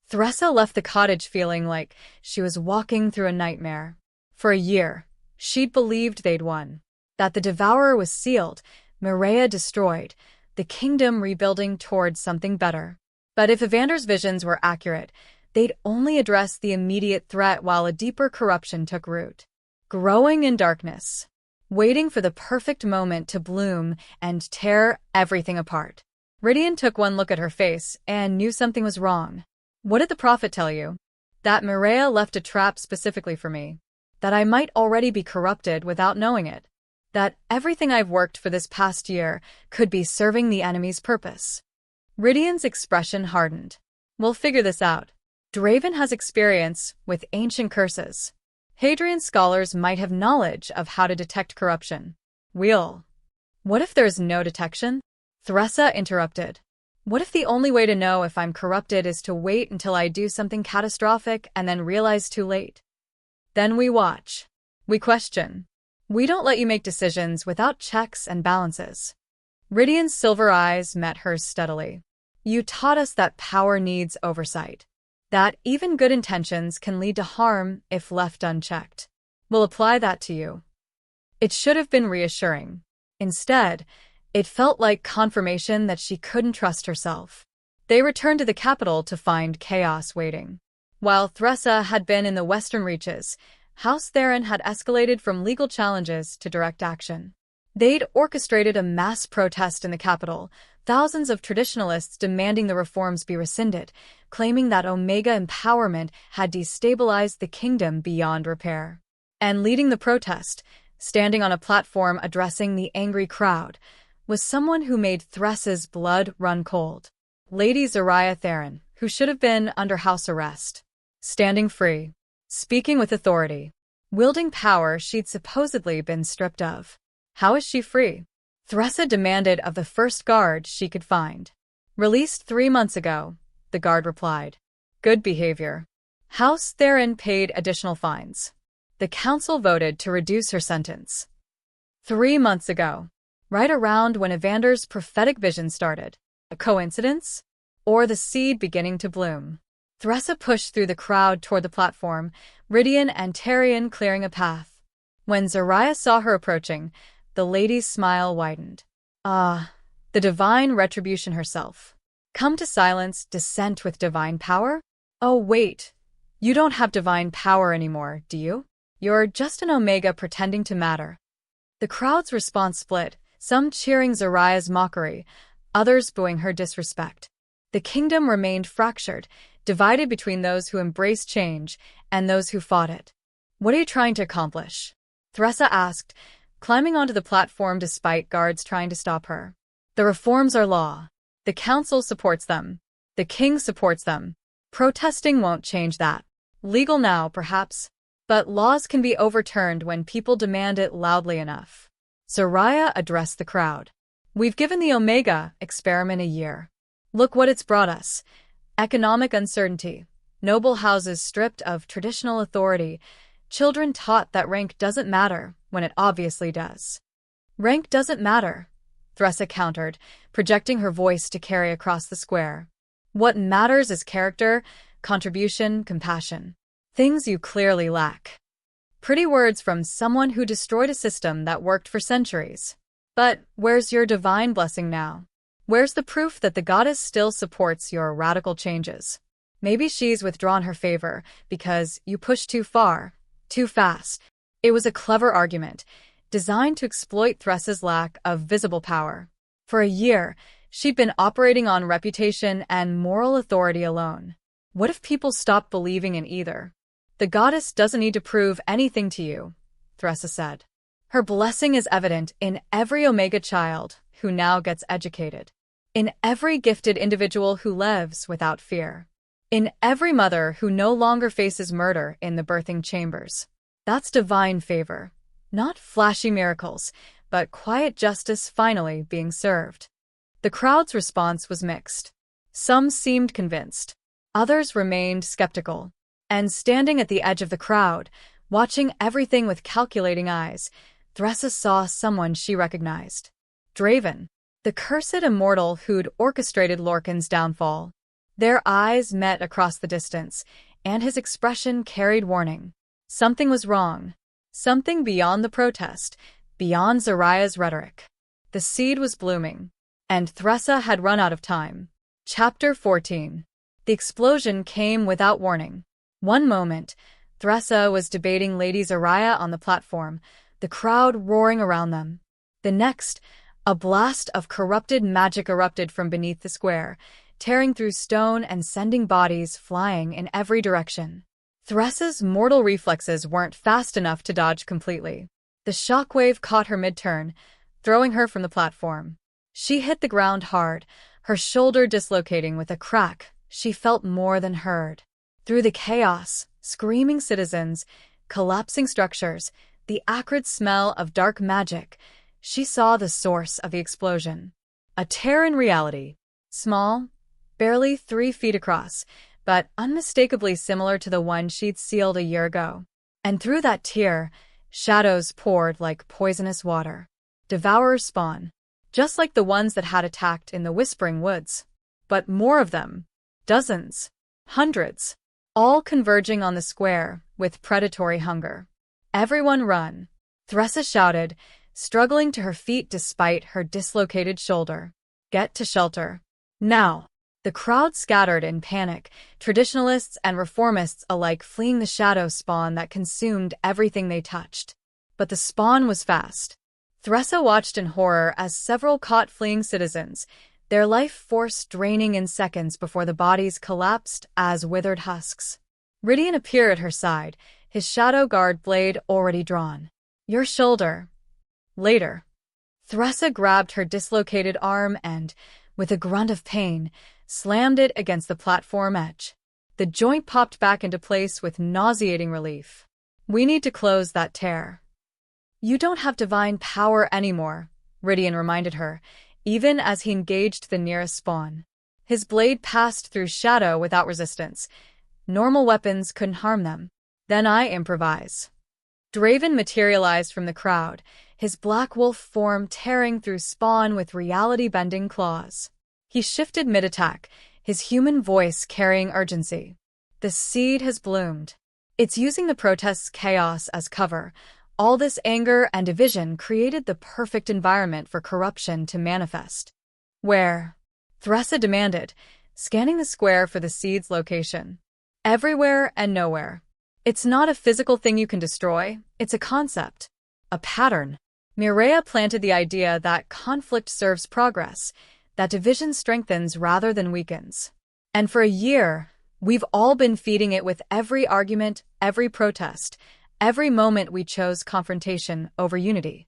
S3: Thressa left the cottage feeling like she was walking through a nightmare. For a year, she'd believed they'd won, that the Devourer was sealed, Mireia destroyed, the kingdom rebuilding towards something better. But if Evander's visions were accurate, they'd only address the immediate threat while a deeper corruption took root, growing in darkness, waiting for the perfect moment to bloom and tear everything apart. Rydian took one look at her face and knew something was wrong. What did the prophet tell you? That Mireia left a trap specifically for me. That I might already be corrupted without knowing it. That everything I've worked for this past year could be serving the enemy's purpose. Rydian's expression hardened. We'll figure this out. Draven has experience with ancient curses. Hadrian scholars might have knowledge of how to detect corruption. What if there's no detection? Thressa interrupted. What if the only way to know if I'm corrupted is to wait until I do something catastrophic and then realize too late? Then we watch. We question. We don't let you make decisions without checks and balances. Rydian's silver eyes met hers steadily. You taught us that power needs oversight. That even good intentions can lead to harm if left unchecked. We'll apply that to you. It should have been reassuring. Instead, it felt like confirmation that she couldn't trust herself. They returned to the capital to find chaos waiting. While Thressa had been in the western reaches, House Theron had escalated from legal challenges to direct action. They'd orchestrated a mass protest in the capital, thousands of traditionalists demanding the reforms be rescinded, claiming that Omega empowerment had destabilized the kingdom beyond repair. And leading the protest, standing on a platform addressing the angry crowd, was someone who made Thressa's blood run cold. Lady Zariah Theron, who should have been under house arrest. Standing free. Speaking with authority. Wielding power she'd supposedly been stripped of. How is she free? Thressa demanded of the first guard she could find. Released 3 months ago, the guard replied. Good behavior. House Theron paid additional fines. The council voted to reduce her sentence. 3 months ago. Right around when Evander's prophetic vision started. A coincidence? Or the seed beginning to bloom? Thressa pushed through the crowd toward the platform, Rydian and Tarion clearing a path. When Zariah saw her approaching, the lady's smile widened. Ah, the divine Retribution herself. Come to silence dissent with divine power? Oh wait, you don't have divine power anymore, do you? You're just an Omega pretending to matter. The crowd's response split, some cheering Zariah's mockery, others booing her disrespect. The kingdom remained fractured, divided between those who embraced change and those who fought it. What are you trying to accomplish? Thressa asked, climbing onto the platform despite guards trying to stop her. The reforms are law. The council supports them. The king supports them. Protesting won't change that. Legal now, perhaps. But laws can be overturned when people demand it loudly enough. Zariah addressed the crowd. We've given the Omega experiment a year. Look what it's brought us. Economic uncertainty. Noble houses stripped of traditional authority. Children taught that rank doesn't matter when it obviously does. Rank doesn't matter, Thressa countered, projecting her voice to carry across the square. What matters is character, contribution, compassion. Things you clearly lack. Pretty words from someone who destroyed a system that worked for centuries. But where's your divine blessing now? Where's the proof that the goddess still supports your radical changes? Maybe she's withdrawn her favor because you pushed too far, too fast. It was a clever argument, designed to exploit Thressa's lack of visible power. For a year, she'd been operating on reputation and moral authority alone. What if people stopped believing in either? The goddess doesn't need to prove anything to you, Thressa said. Her blessing is evident in every Omega child who now gets educated. In every gifted individual who lives without fear. In every mother who no longer faces murder in the birthing chambers. That's divine favor. Not flashy miracles, but quiet justice finally being served. The crowd's response was mixed. Some seemed convinced. Others remained skeptical. And standing at the edge of the crowd, watching everything with calculating eyes, Thressa saw someone she recognized. Draven. the cursed immortal who'd orchestrated Lorcan's downfall. Their eyes met across the distance, and his expression carried warning. Something was wrong. Something beyond the protest, beyond Zariah's rhetoric. The seed was blooming, and Thressa had run out of time. Chapter 14. The explosion came without warning. One moment, Thressa was debating Lady Zariah on the platform, the crowd roaring around them. The next, a blast of corrupted magic erupted from beneath the square, tearing through stone and sending bodies flying in every direction. Thressa's mortal reflexes weren't fast enough to dodge completely. The shockwave caught her mid-turn, throwing her from the platform. She hit the ground hard, her shoulder dislocating with a crack she felt more than heard. Through the chaos, screaming citizens, collapsing structures, the acrid smell of dark magic, she saw the source of the explosion. A tear in reality. Small, barely 3 feet across, but unmistakably similar to the one she'd sealed a year ago. And through that tear, shadows poured like poisonous water. Devourers spawn, just like the ones that had attacked in the Whispering Woods. But more of them. Dozens. Hundreds. All converging on the square with predatory hunger. Everyone run, Thressa shouted, struggling to her feet despite her dislocated shoulder. Get to shelter. Now. The crowd scattered in panic, traditionalists and reformists alike fleeing the shadow spawn that consumed everything they touched. But the spawn was fast. Thressa watched in horror as several caught fleeing citizens, their life force draining in seconds before the bodies collapsed as withered husks. Rydian appeared at her side, his shadow guard blade already drawn. Your shoulder. Later. Thressa grabbed her dislocated arm and, with a grunt of pain, slammed it against the platform edge. The joint popped back into place with nauseating relief. We need to close that tear. You don't have divine power anymore, Rydian reminded her, even as he engaged the nearest spawn. His blade passed through shadow without resistance. Normal weapons couldn't harm them. Then I improvise. Draven materialized from the crowd, his black wolf form tearing through spawn with reality-bending claws. He shifted mid-attack, his human voice carrying urgency. The seed has bloomed. It's using the protest's chaos as cover. All this anger and division created the perfect environment for corruption to manifest. Where? Thressa demanded, scanning the square for the seed's location. Everywhere and nowhere. It's not a physical thing you can destroy, it's a concept. A pattern. Mireia planted the idea that conflict serves progress, that division strengthens rather than weakens. And for a year, we've all been feeding it with every argument, every protest, every moment we chose confrontation over unity.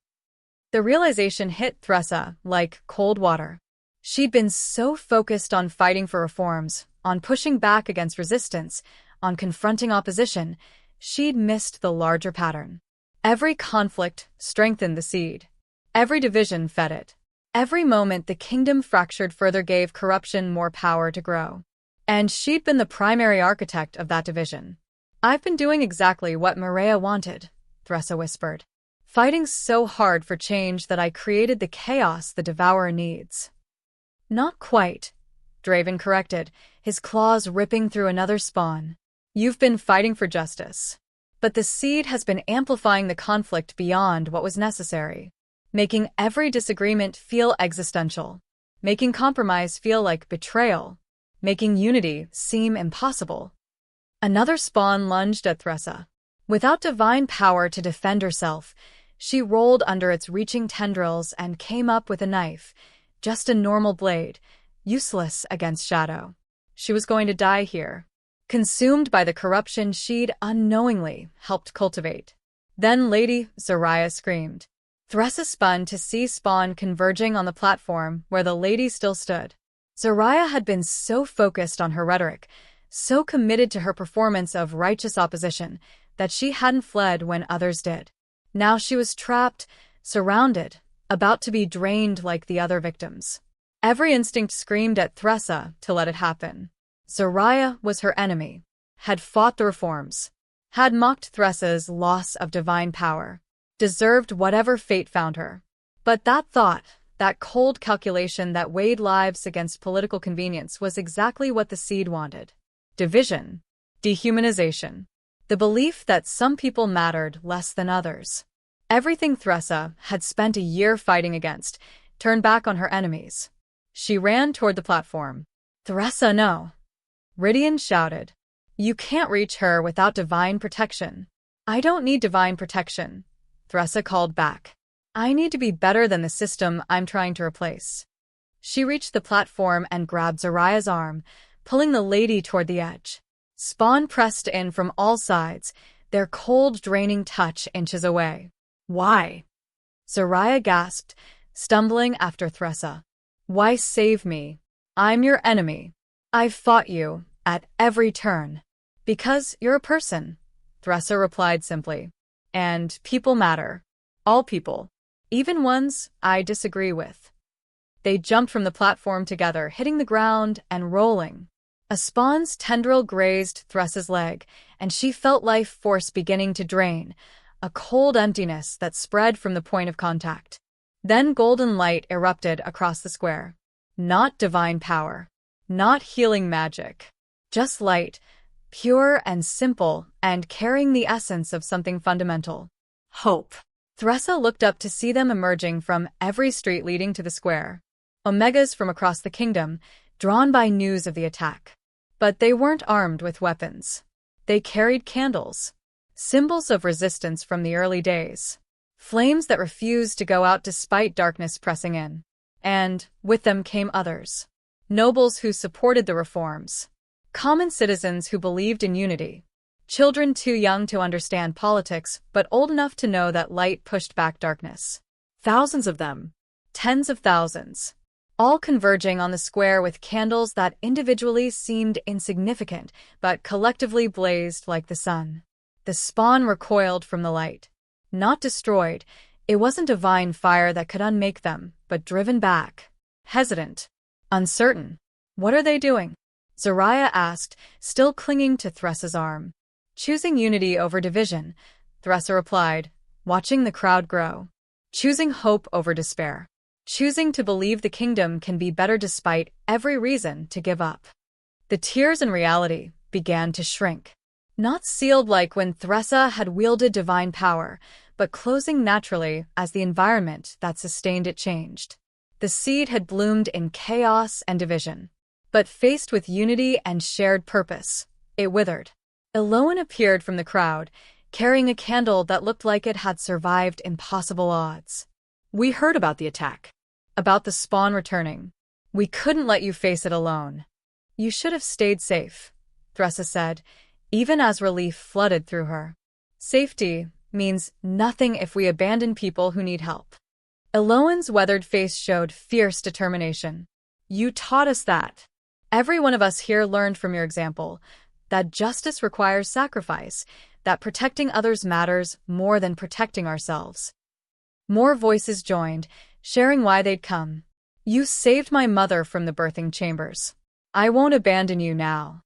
S3: The realization hit Thressa like cold water. She'd been so focused on fighting for reforms, on pushing back against resistance, on confronting opposition, she'd missed the larger pattern. Every conflict strengthened the seed. Every division fed it. Every moment the kingdom fractured further gave corruption more power to grow. And she'd been the primary architect of that division. I've been doing exactly what Mireia wanted, Thressa whispered. Fighting so hard for change that I created the chaos the Devourer needs. Not quite, Draven corrected, his claws ripping through another spawn. You've been fighting for justice. But the seed has been amplifying the conflict beyond what was necessary. Making every disagreement feel existential, making compromise feel like betrayal, making unity seem impossible. Another spawn lunged at Thressa. Without divine power to defend herself, she rolled under its reaching tendrils and came up with a knife, just a normal blade, useless against shadow. She was going to die here, consumed by the corruption she'd unknowingly helped cultivate. Then Lady Zariah screamed. Thressa spun to see spawn converging on the platform where the lady still stood. Zariah had been so focused on her rhetoric, so committed to her performance of righteous opposition, that she hadn't fled when others did. Now she was trapped, surrounded, about to be drained like the other victims. Every instinct screamed at Thressa to let it happen. Zariah was her enemy, had fought the reforms, had mocked Thressa's loss of divine power. Deserved whatever fate found her. But that thought, That cold calculation that weighed lives against political convenience was exactly what the seed wanted. Division. Dehumanization. The belief that some people mattered less than others. Everything Thressa had spent a year fighting against turned back on her enemies. She ran toward the platform. "Thressa, no!" Rydian shouted. "You can't reach her without divine protection." "I don't need divine protection," Thressa called back. "I need to be better than the system I'm trying to replace." She reached the platform and grabbed Zariah's arm, pulling the lady toward the edge. Spawn pressed in from all sides, their cold, draining touch inches away. "Why?" Zariah gasped, stumbling after Thressa. "Why save me? I'm your enemy. I've fought you, at every turn." "Because you're a person," Thressa replied simply. "And people matter. All people. Even ones I disagree with." They jumped from the platform together, hitting the ground and rolling. A spawn's tendril grazed Thressa's leg, and she felt life force beginning to drain, a cold emptiness that spread from the point of contact. Then golden light erupted across the square. Not divine power. Not healing magic. Just light, pure and simple, and carrying the essence of something fundamental. Hope. Thressa looked up to see them emerging from every street leading to the square. Omegas from across the kingdom, drawn by news of the attack. But they weren't armed with weapons. They carried candles. Symbols of resistance from the early days. Flames that refused to go out despite darkness pressing in. And, with them came others. Nobles who supported the reforms. Common citizens who believed in unity. Children too young to understand politics, but old enough to know that light pushed back darkness. Thousands of them. Tens of thousands. All converging on the square with candles that individually seemed insignificant, but collectively blazed like the sun. The spawn recoiled from the light. Not destroyed, it wasn't divine fire that could unmake them, but driven back. Hesitant. Uncertain. "What are they doing?" Zariah asked, still clinging to Thressa's arm. "Choosing unity over division," Thressa replied, watching the crowd grow. "Choosing hope over despair. Choosing to believe the kingdom can be better despite every reason to give up." The tears in reality began to shrink. Not sealed like when Thressa had wielded divine power, but closing naturally as the environment that sustained it changed. The seed had bloomed in chaos and division. But faced with unity and shared purpose, it withered. Eloan appeared from the crowd, carrying a candle that looked like it had survived impossible odds. "We heard about the attack. About the spawn returning. We couldn't let you face it alone." "You should have stayed safe," Thressa said, even as relief flooded through her. "Safety means nothing if we abandon people who need help." Eloan's weathered face showed fierce determination. "You taught us that. Every one of us here learned from your example that justice requires sacrifice, that protecting others matters more than protecting ourselves." More voices joined, sharing why they'd come. "You saved my mother from the birthing chambers. I won't abandon you now.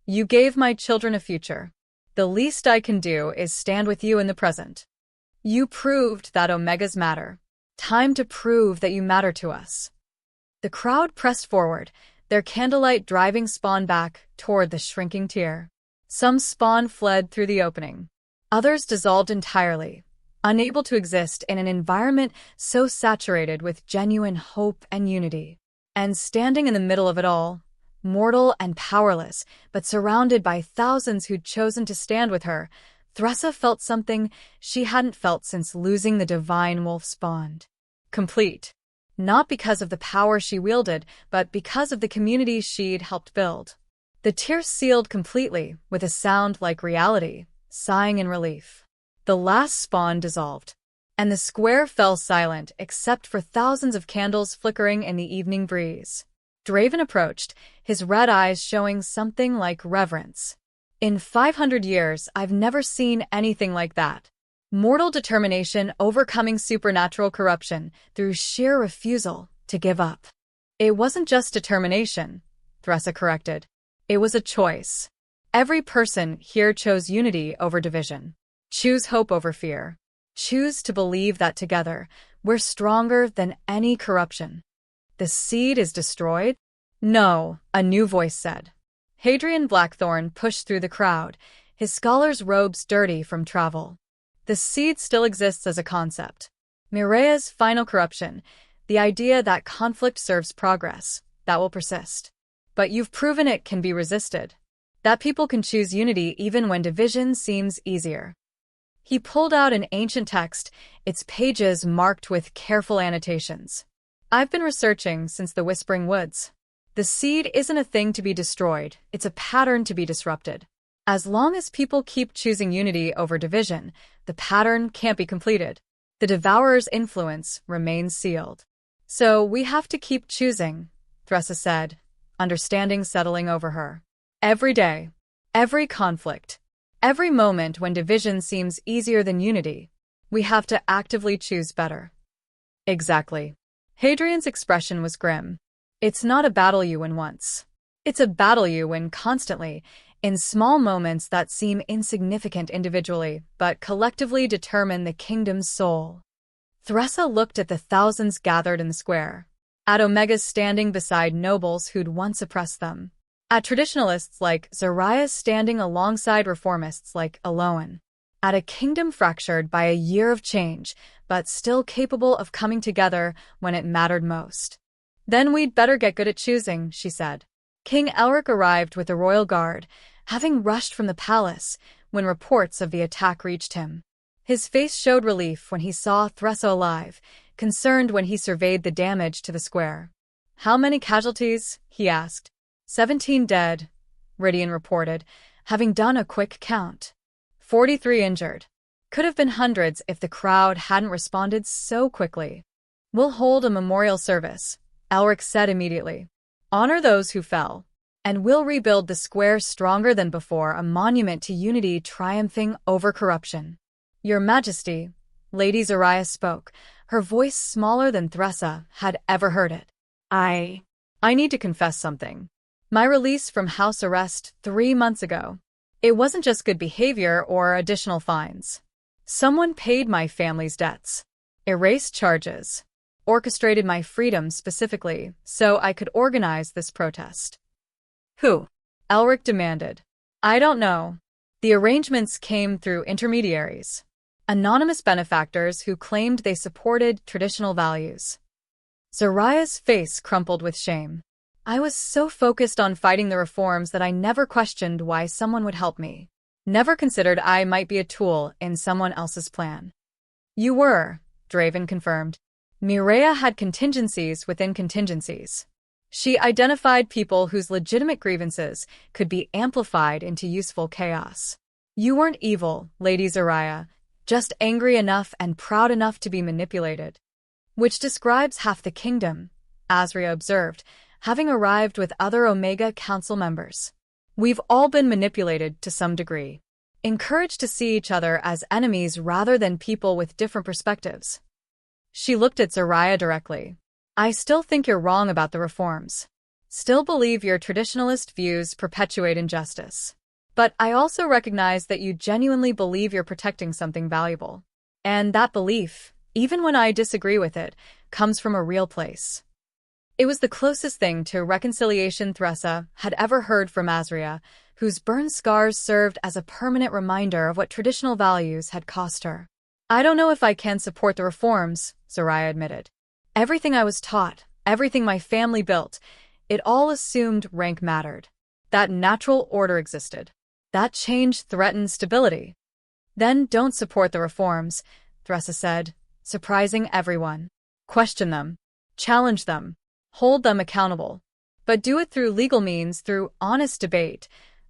S3: You gave my children a future. The least I can do is stand with you in the present. You proved that Omegas matter. Time to prove that you matter to us." The crowd pressed forward, their candlelight driving spawn back toward the shrinking tier. Some spawn fled through the opening. Others dissolved entirely, unable to exist in an environment so saturated with genuine hope and unity. And standing in the middle of it all, mortal and powerless, but surrounded by thousands who'd chosen to stand with her, Thressa felt something she hadn't felt since losing the divine wolf spawn. Complete. Not because of the power she wielded, but because of the community she'd helped build. The tears sealed completely, with a sound like reality, sighing in relief. The last spawn dissolved, and the square fell silent except for thousands of candles flickering in the evening breeze. Draven approached, his red eyes showing something like reverence. "In 500 years, I've never seen anything like that. Mortal determination overcoming supernatural corruption through sheer refusal to give up." "It wasn't just determination," Thressa corrected. "It was a choice. Every person here chose unity over division. Choose hope over fear. Choose to believe that together, We're stronger than any corruption. The seed is destroyed? No, a new voice said. Hadrian Blackthorn pushed through the crowd, his scholar's robes dirty from travel. The seed still exists as a concept. Mirea's final corruption, the idea that conflict serves progress, that will persist. But you've proven it can be resisted. That people can choose unity even when division seems easier. He pulled out an ancient text, its pages marked with careful annotations. I've been researching since the Whispering Woods. The seed isn't a thing to be destroyed, it's a pattern to be disrupted. As long as people keep choosing unity over division, the pattern can't be completed. The devourer's influence remains sealed. So we have to keep choosing, Thressa said, understanding settling over her. Every day, every conflict, every moment when division seems easier than unity, we have to actively choose better. Exactly. Hadrian's expression was grim. It's not a battle you win once. It's a battle you win constantly, in small moments that seem insignificant individually, but collectively determine the kingdom's soul. Thressa looked at the thousands gathered in the square, at omegas standing beside nobles who'd once oppressed them, at traditionalists like Zariah standing alongside reformists like Eloan, at a kingdom fractured by a year of change, but still capable of coming together when it mattered most. Then we'd better get good at choosing, she said. King Elric arrived with the royal guard, having rushed from the palace when reports of the attack reached him. His face showed relief when he saw Thressa alive, concerned when he surveyed the damage to the square. How many casualties? He asked. 17 dead, Rydian reported, having done a quick count. 43 injured. Could have been hundreds if the crowd hadn't responded so quickly. We'll hold a memorial service, Elric said immediately. Honor those who fell. And we'll rebuild the square stronger than before, a monument to unity triumphing over corruption. Your Majesty, Lady Zariah spoke, her voice smaller than Thressa had ever heard it. I need to confess something. My release from house arrest 3 months ago. It wasn't just good behavior or additional fines. Someone paid my family's debts, erased charges, orchestrated my freedom specifically so I could organize this protest. Who? Elric demanded. I don't know. The arrangements came through intermediaries. Anonymous benefactors who claimed they supported traditional values. Zariah's face crumpled with shame. I was so focused on fighting the reforms that I never questioned why someone would help me. Never considered I might be a tool in someone else's plan. You were, Draven confirmed. Mireia had contingencies within contingencies. She identified people whose legitimate grievances could be amplified into useful chaos. You weren't evil, Lady Zariah, just angry enough and proud enough to be manipulated. Which describes half the kingdom, Azria observed, having arrived with other Omega Council members. We've all been manipulated to some degree, encouraged to see each other as enemies rather than people with different perspectives. She looked at Zariah directly. I still think you're wrong about the reforms. Still believe your traditionalist views perpetuate injustice. But I also recognize that you genuinely believe you're protecting something valuable. And that belief, even when I disagree with it, comes from a real place. It was the closest thing to reconciliation Thressa had ever heard from Azria, whose burned scars served as a permanent reminder of what traditional values had cost her. I don't know if I can support the reforms, Zariah admitted. Everything I was taught, everything my family built, it all assumed rank mattered. That natural order existed. That change threatened stability. Then don't support the reforms, Thressa said, surprising everyone. Question them. Challenge them. Hold them accountable. But do it through legal means, through honest debate,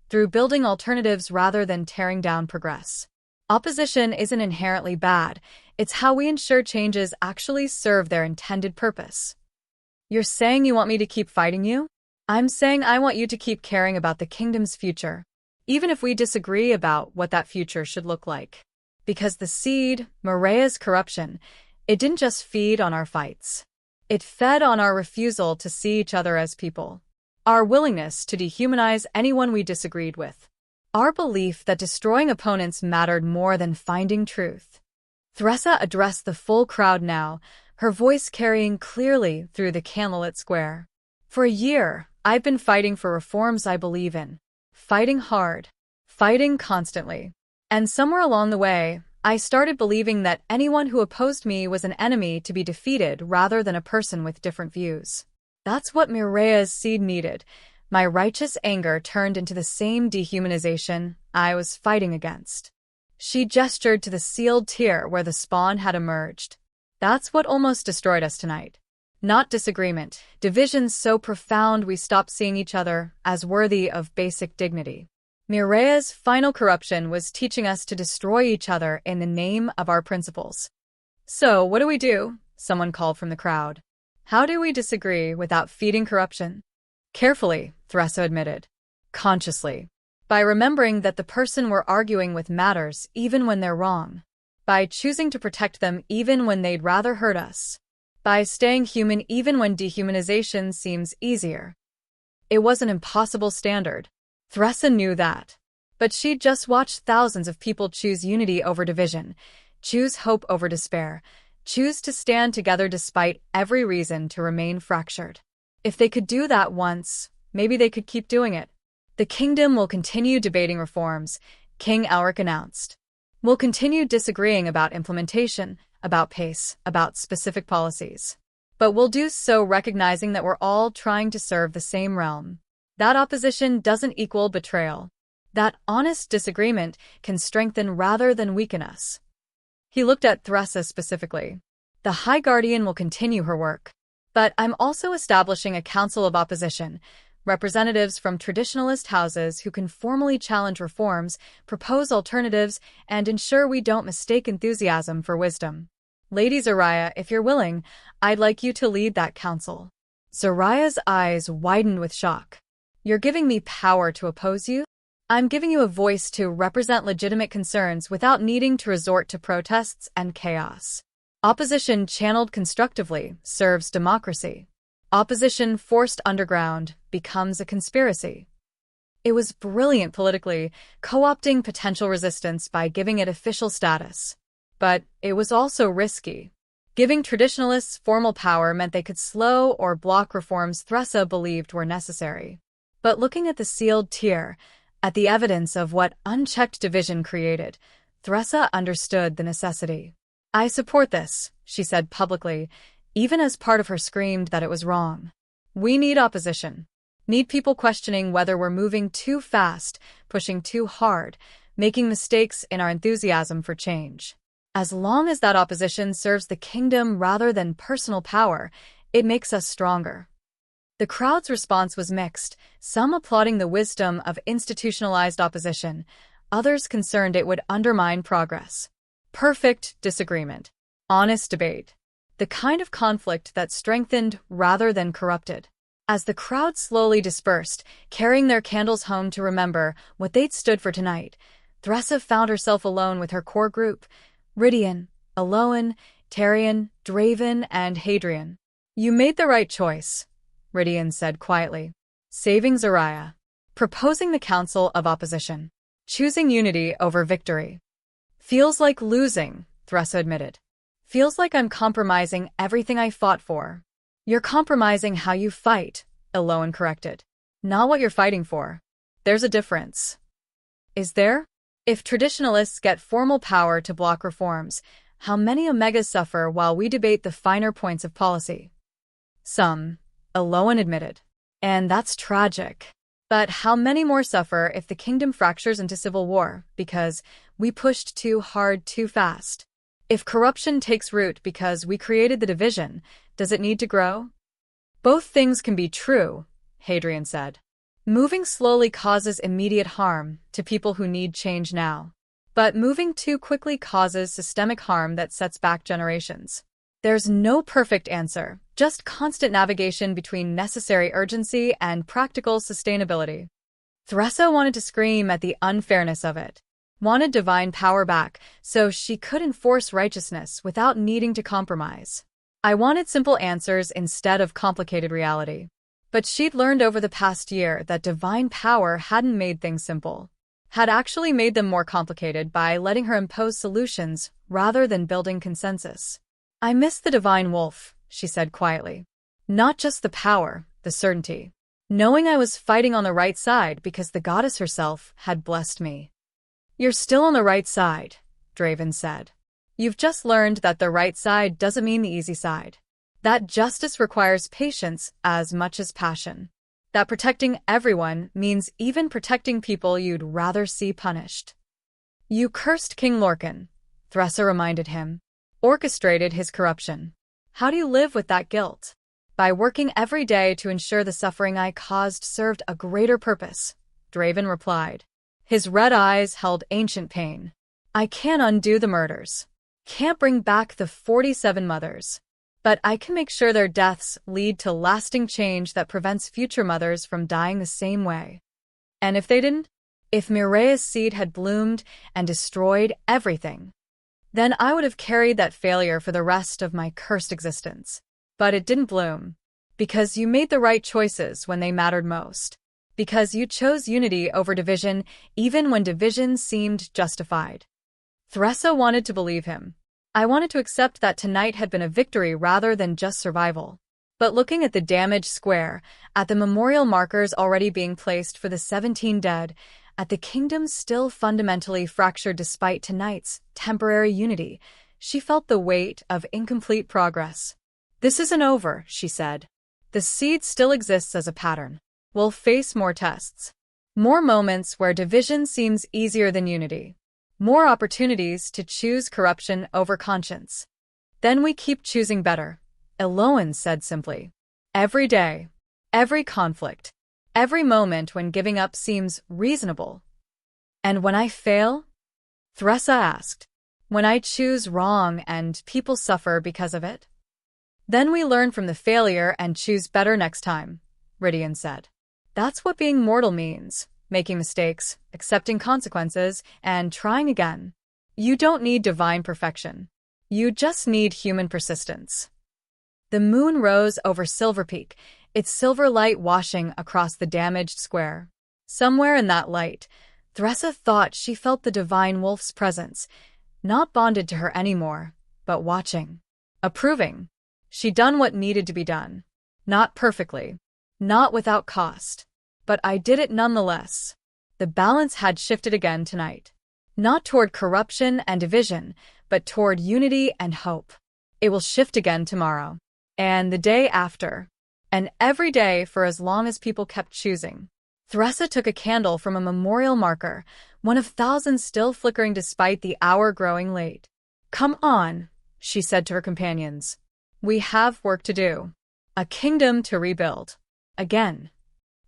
S3: through building alternatives rather than tearing down progress. Opposition isn't inherently bad. It's how we ensure changes actually serve their intended purpose. You're saying you want me to keep fighting you? I'm saying I want you to keep caring about the kingdom's future, even if we disagree about what that future should look like. Because the seed, Mireia's corruption, it didn't just feed on our fights. It fed on our refusal to see each other as people, our willingness to dehumanize anyone we disagreed with, our belief that destroying opponents mattered more than finding truth. Thressa addressed the full crowd now, her voice carrying clearly through the candlelit square. For a year, I've been fighting for reforms I believe in. Fighting hard. Fighting constantly. And somewhere along the way, I started believing that anyone who opposed me was an enemy to be defeated rather than a person with different views. That's what Mirea's seed needed. My righteous anger turned into the same dehumanization I was fighting against. She gestured to the sealed tier where the spawn had emerged. That's what almost destroyed us tonight. Not disagreement, divisions so profound we stopped seeing each other as worthy of basic dignity. Mirea's final corruption was teaching us to destroy each other in the name of our principles. So, what do we do? Someone called from the crowd. How do we disagree without feeding corruption? Carefully, Thressa admitted. Consciously. By remembering that the person we're arguing with matters even when they're wrong. By choosing to protect them even when they'd rather hurt us. By staying human even when dehumanization seems easier. It was an impossible standard. Thressa knew that. But she'd just watched thousands of people choose unity over division, choose hope over despair, choose to stand together despite every reason to remain fractured. If they could do that once, maybe they could keep doing it. The kingdom will continue debating reforms, King Alric announced. We'll continue disagreeing about implementation, about pace, about specific policies. But we'll do so recognizing that we're all trying to serve the same realm. That opposition doesn't equal betrayal. That honest disagreement can strengthen rather than weaken us. He looked at Thressa specifically. The High Guardian will continue her work. But I'm also establishing a council of opposition, representatives from traditionalist houses who can formally challenge reforms, propose alternatives, and ensure we don't mistake enthusiasm for wisdom. Lady Zoraya, if you're willing, I'd like you to lead that council. Zoraya's eyes widened with shock. You're giving me power to oppose you? I'm giving you a voice to represent legitimate concerns without needing to resort to protests and chaos. Opposition channeled constructively serves democracy. Opposition forced underground becomes a conspiracy. It was brilliant politically, co-opting potential resistance by giving it official status. But it was also risky. Giving traditionalists formal power meant they could slow or block reforms Thressa believed were necessary. But looking at the sealed tier, at the evidence of what unchecked division created, Thressa understood the necessity. I support this, she said publicly, even as part of her screamed that it was wrong. We need opposition. Need people questioning whether we're moving too fast, pushing too hard, making mistakes in our enthusiasm for change. As long as that opposition serves the kingdom rather than personal power, it makes us stronger. The crowd's response was mixed, some applauding the wisdom of institutionalized opposition, others concerned it would undermine progress. Perfect disagreement. Honest debate. The kind of conflict that strengthened rather than corrupted. As the crowd slowly dispersed, carrying their candles home to remember what they'd stood for tonight, Thressa found herself alone with her core group, Rydian, Aloan, Tarian, Draven, and Hadrian. You made the right choice, Rydian said quietly. Saving Zoraya. Proposing the Council of Opposition. Choosing unity over victory. Feels like losing, Thressa admitted. Feels like I'm compromising everything I fought for. You're compromising how you fight, Aloan corrected. Not what you're fighting for. There's a difference. Is there? If traditionalists get formal power to block reforms, how many Omegas suffer while we debate the finer points of policy? Some, Aloan admitted. And that's tragic. But how many more suffer if the kingdom fractures into civil war because we pushed too hard too fast? If corruption takes root because we created the division, does it need to grow? Both things can be true, Hadrian said. Moving slowly causes immediate harm to people who need change now. But moving too quickly causes systemic harm that sets back generations. There's no perfect answer, just constant navigation between necessary urgency and practical sustainability. Thressa wanted to scream at the unfairness of it. Wanted divine power back so she could enforce righteousness without needing to compromise. I wanted simple answers instead of complicated reality. But she'd learned over the past year that divine power hadn't made things simple. Had actually made them more complicated by letting her impose solutions rather than building consensus. I miss the divine wolf, she said quietly. Not just the power, the certainty. Knowing I was fighting on the right side because the goddess herself had blessed me. You're still on the right side, Draven said. You've just learned that the right side doesn't mean the easy side. That justice requires patience as much as passion. That protecting everyone means even protecting people you'd rather see punished. You cursed King Lorcan, Thressa reminded him. Orchestrated his corruption. How do you live with that guilt? By working every day to ensure the suffering I caused served a greater purpose, Draven replied. His red eyes held ancient pain. I can't undo the murders. Can't bring back the 47 mothers. But I can make sure their deaths lead to lasting change that prevents future mothers from dying the same way. And if they didn't? If Mireille's seed had bloomed and destroyed everything, then I would have carried that failure for the rest of my cursed existence. But it didn't bloom. Because you made the right choices when they mattered most. Because you chose unity over division even when division seemed justified. Thressa wanted to believe him. I wanted to accept that tonight had been a victory rather than just survival. But looking at the damaged square, at the memorial markers already being placed for the 17 dead, at the kingdom still fundamentally fractured despite tonight's temporary unity, she felt the weight of incomplete progress. This isn't over, she said. The seed still exists as a pattern. We'll face more tests. More moments where division seems easier than unity. More opportunities to choose corruption over conscience. Then we keep choosing better, Eloan said simply. Every day, every conflict, every moment when giving up seems reasonable. And when I fail? Thressa asked. When I choose wrong and people suffer because of it? Then we learn from the failure and choose better next time, Rydian said. That's what being mortal means. Making mistakes, accepting consequences, and trying again. You don't need divine perfection. You just need human persistence. The moon rose over Silver Peak, its silver light washing across the damaged square. Somewhere in that light, Thressa thought she felt the divine wolf's presence, not bonded to her anymore, but watching. Approving. She'd done what needed to be done. Not perfectly. Not without cost. But I did it nonetheless. The balance had shifted again tonight. Not toward corruption and division, but toward unity and hope. It will shift again tomorrow. And the day after. And every day for as long as people kept choosing. Thressa took a candle from a memorial marker, one of thousands still flickering despite the hour growing late. Come on, she said to her companions. We have work to do. A kingdom to rebuild. Again.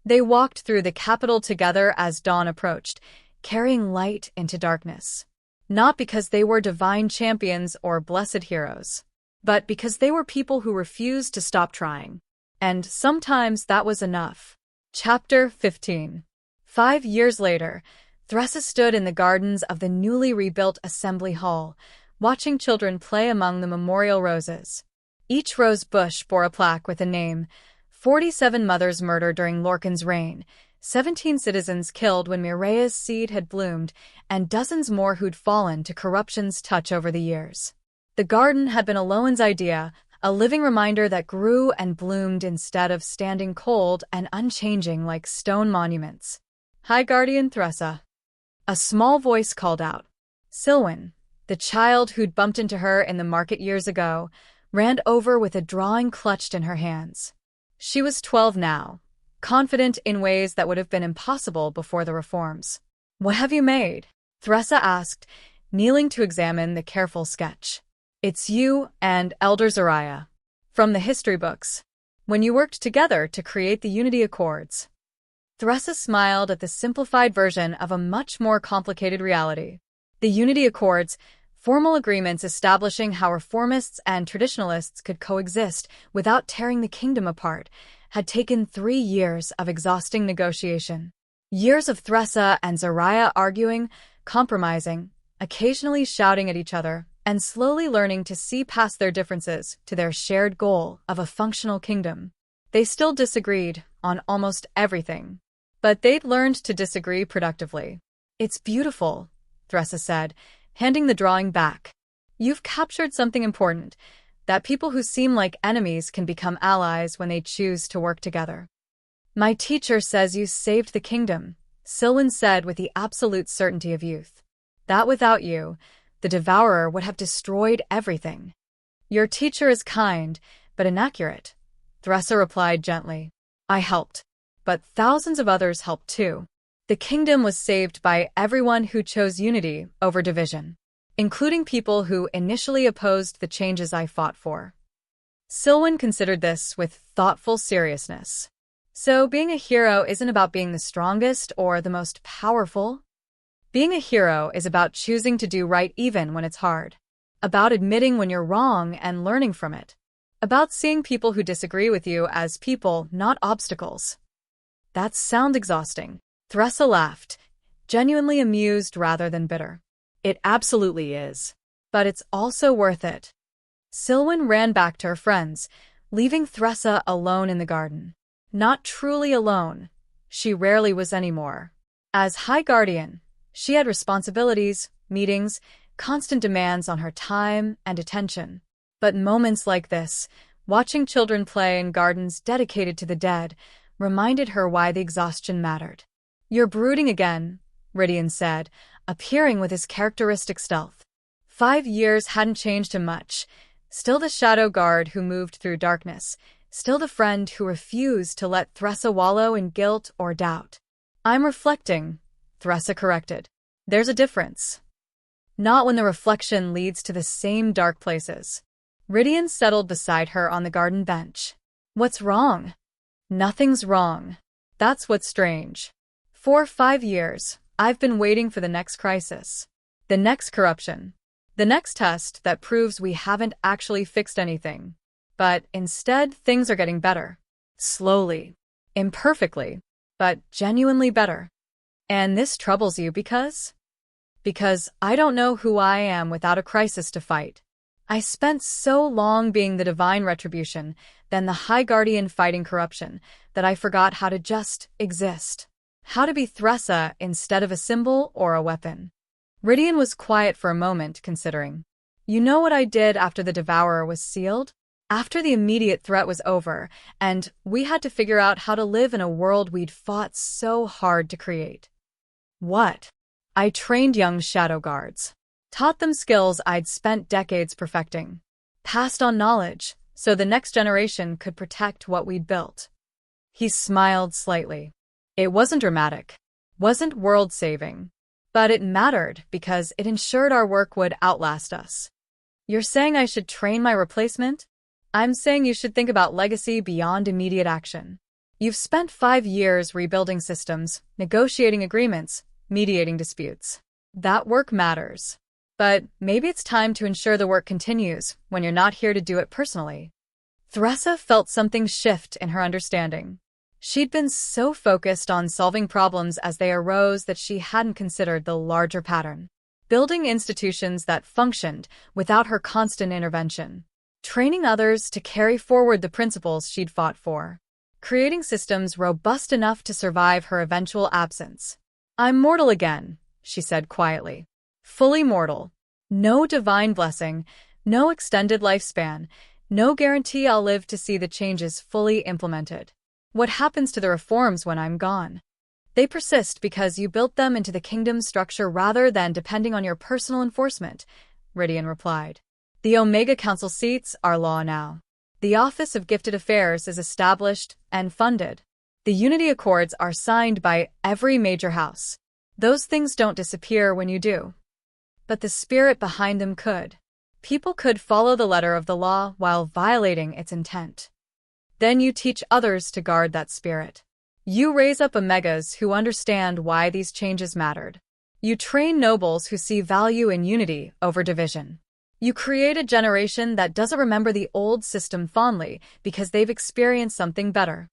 S3: They walked through the capital together as dawn approached, carrying light into darkness. Not because they were divine champions or blessed heroes, but because they were people who refused to stop trying. And sometimes that was enough. Chapter 15. 5 years later, Thressa stood in the gardens of the newly rebuilt assembly hall, watching children play among the memorial roses. Each rose bush bore a plaque with a name: 47 mothers murdered during Lorcan's reign, 17 citizens killed when Mireille's seed had bloomed, and dozens more who'd fallen to corruption's touch over the years. The garden had been Eloan's idea, a living reminder that grew and bloomed instead of standing cold and unchanging like stone monuments. Hi, Guardian Thressa. A small voice called out. Silwen, the child who'd bumped into her in the market years ago, ran over with a drawing clutched in her hands. She was 12 now, confident in ways that would have been impossible before the reforms. What have you made? Thressa asked, kneeling to examine the careful sketch. It's you and Elder Zariah. From the history books. When you worked together to create the Unity Accords. Thressa smiled at the simplified version of a much more complicated reality. The Unity Accords, formal agreements establishing how reformists and traditionalists could coexist without tearing the kingdom apart, had taken 3 years of exhausting negotiation. Years of Thressa and Zariah arguing, compromising, occasionally shouting at each other, and slowly learning to see past their differences to their shared goal of a functional kingdom. They still disagreed on almost everything, but they'd learned to disagree productively. It's beautiful, Thressa said, handing the drawing back. You've captured something important, That people who seem like enemies can become allies when they choose to work together. My teacher says you saved the kingdom, Silwen said with the absolute certainty of youth. That without you, the Devourer would have destroyed everything. Your teacher is kind, but inaccurate, Thressa replied gently. I helped, but thousands of others helped too. The kingdom was saved by everyone who chose unity over division, including people who initially opposed the changes I fought for. Silwen considered this with thoughtful seriousness. So being a hero isn't about being the strongest or the most powerful. Being a hero is about choosing to do right even when it's hard. About admitting when you're wrong and learning from it. About seeing people who disagree with you as people, not obstacles. That sounds exhausting. Thressa laughed, genuinely amused rather than bitter. It absolutely is. But it's also worth it. Silwen ran back to her friends, leaving Thressa alone in the garden. Not truly alone. She rarely was anymore. As High Guardian, she had responsibilities, meetings, constant demands on her time and attention. But moments like this, watching children play in gardens dedicated to the dead, reminded her why the exhaustion mattered. You're brooding again, Ridian said, appearing with his characteristic stealth. 5 years hadn't changed him much. Still the shadow guard who moved through darkness. Still the friend who refused to let Thressa wallow in guilt or doubt. I'm reflecting, Thressa corrected. There's a difference. Not when the reflection leads to the same dark places. Ridian settled beside her on the garden bench. What's wrong? Nothing's wrong. That's what's strange. For 5 years, I've been waiting for the next crisis. The next corruption. The next test that proves we haven't actually fixed anything. But instead, things are getting better. Slowly. Imperfectly. But genuinely better. And this troubles you because? Because I don't know who I am without a crisis to fight. I spent so long being the divine Retribution, then the High Guardian fighting corruption, that I forgot how to just exist. How to be Thressa instead of a symbol or a weapon. Ridian was quiet for a moment, considering. You know what I did after the Devourer was sealed? After the immediate threat was over, and we had to figure out how to live in a world we'd fought so hard to create. What? I trained young shadow guards. Taught them skills I'd spent decades perfecting. Passed on knowledge, so the next generation could protect what we'd built. He smiled slightly. It wasn't dramatic. Wasn't world-saving. But it mattered because it ensured our work would outlast us. You're saying I should train my replacement? I'm saying you should think about legacy beyond immediate action. You've spent 5 years rebuilding systems, negotiating agreements, mediating disputes. That work matters. But maybe it's time to ensure the work continues when you're not here to do it personally. Thressa felt something shift in her understanding. She'd been so focused on solving problems as they arose that she hadn't considered the larger pattern. Building institutions that functioned without her constant intervention. Training others to carry forward the principles she'd fought for. Creating systems robust enough to survive her eventual absence. I'm mortal again, she said quietly. Fully mortal. No divine blessing, no extended lifespan, no guarantee I'll live to see the changes fully implemented. What happens to the reforms when I'm gone? They persist because you built them into the kingdom's structure rather than depending on your personal enforcement, Ridian replied. The Omega Council seats are law now. The Office of Gifted Affairs is established and funded. The Unity Accords are signed by every major house. Those things don't disappear when you do. But the spirit behind them could. People could follow the letter of the law while violating its intent. Then you teach others to guard that spirit. You raise up Omegas who understand why these changes mattered. You train nobles who see value in unity over division. You create a generation that doesn't remember the old system fondly because they've experienced something better.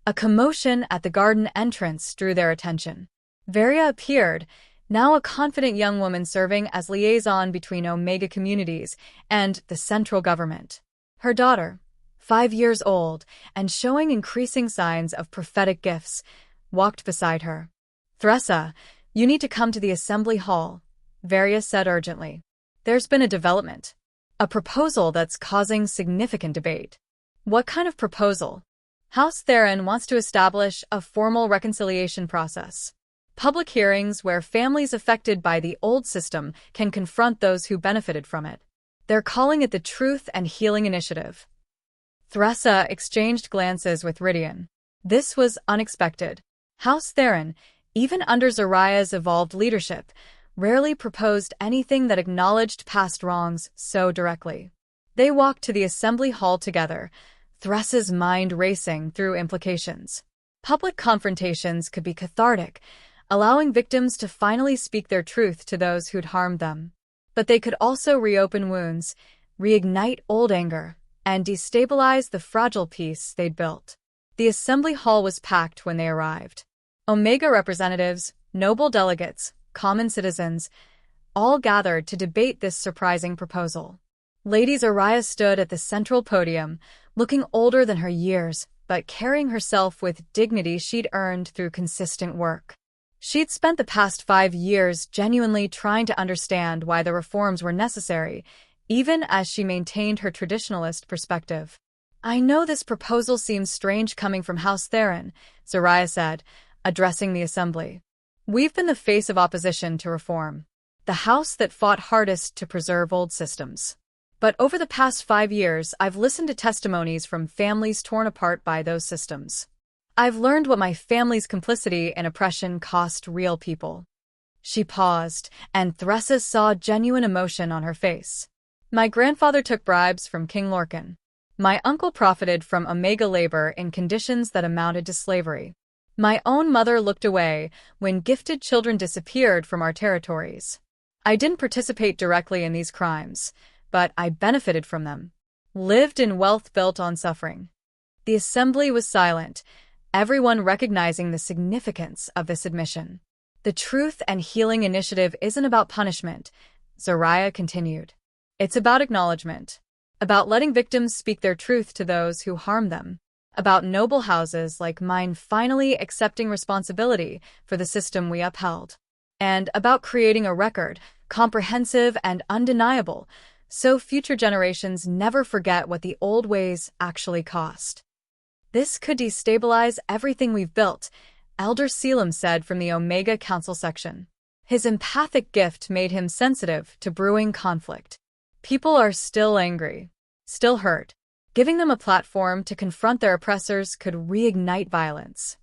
S3: A commotion at the garden entrance drew their attention. Varia appeared, now a confident young woman serving as liaison between Omega communities and the central government. Her daughter, 5 years old and showing increasing signs of prophetic gifts, walked beside her. Thressa, you need to come to the assembly hall, Varia said urgently. There's been a development. A proposal that's causing significant debate. What kind of proposal? House Theron wants to establish a formal reconciliation process. Public hearings where families affected by the old system can confront those who benefited from it. They're calling it the Truth and Healing Initiative. Thressa exchanged glances with Rydian. This was unexpected. House Theron, even under Zariah's evolved leadership, rarely proposed anything that acknowledged past wrongs so directly. They walked to the assembly hall together, Thressa's mind racing through implications. Public confrontations could be cathartic, allowing victims to finally speak their truth to those who'd harmed them. But they could also reopen wounds, reignite old anger, and destabilize the fragile peace they'd built. The assembly hall was packed when they arrived. Omega representatives, noble delegates, common citizens, all gathered to debate this surprising proposal. Lady Zariah stood at the central podium, looking older than her years, but carrying herself with dignity she'd earned through consistent work. She'd spent the past 5 years genuinely trying to understand why the reforms were necessary, even as she maintained her traditionalist perspective. I know this proposal seems strange coming from House Theron, Zariah said, addressing the assembly. We've been the face of opposition to reform, the house that fought hardest to preserve old systems. But over the past 5 years, I've listened to testimonies from families torn apart by those systems. I've learned what my family's complicity in oppression cost real people. She paused, and Thressa saw genuine emotion on her face. My grandfather took bribes from King Lorcan. My uncle profited from Omega labor in conditions that amounted to slavery. My own mother looked away when gifted children disappeared from our territories. I didn't participate directly in these crimes, but I benefited from them. Lived in wealth built on suffering. The assembly was silent, everyone recognizing the significance of this admission. The Truth and Healing Initiative isn't about punishment, Zariah continued. It's about acknowledgement, about letting victims speak their truth to those who harm them, about noble houses like mine finally accepting responsibility for the system we upheld, and about creating a record, comprehensive and undeniable, so future generations never forget what the old ways actually cost. This could destabilize everything we've built, Elder Selim said from the Omega Council section. His empathic gift made him sensitive to brewing conflict. People are still angry, still hurt. Giving them a platform to confront their oppressors could reignite violence.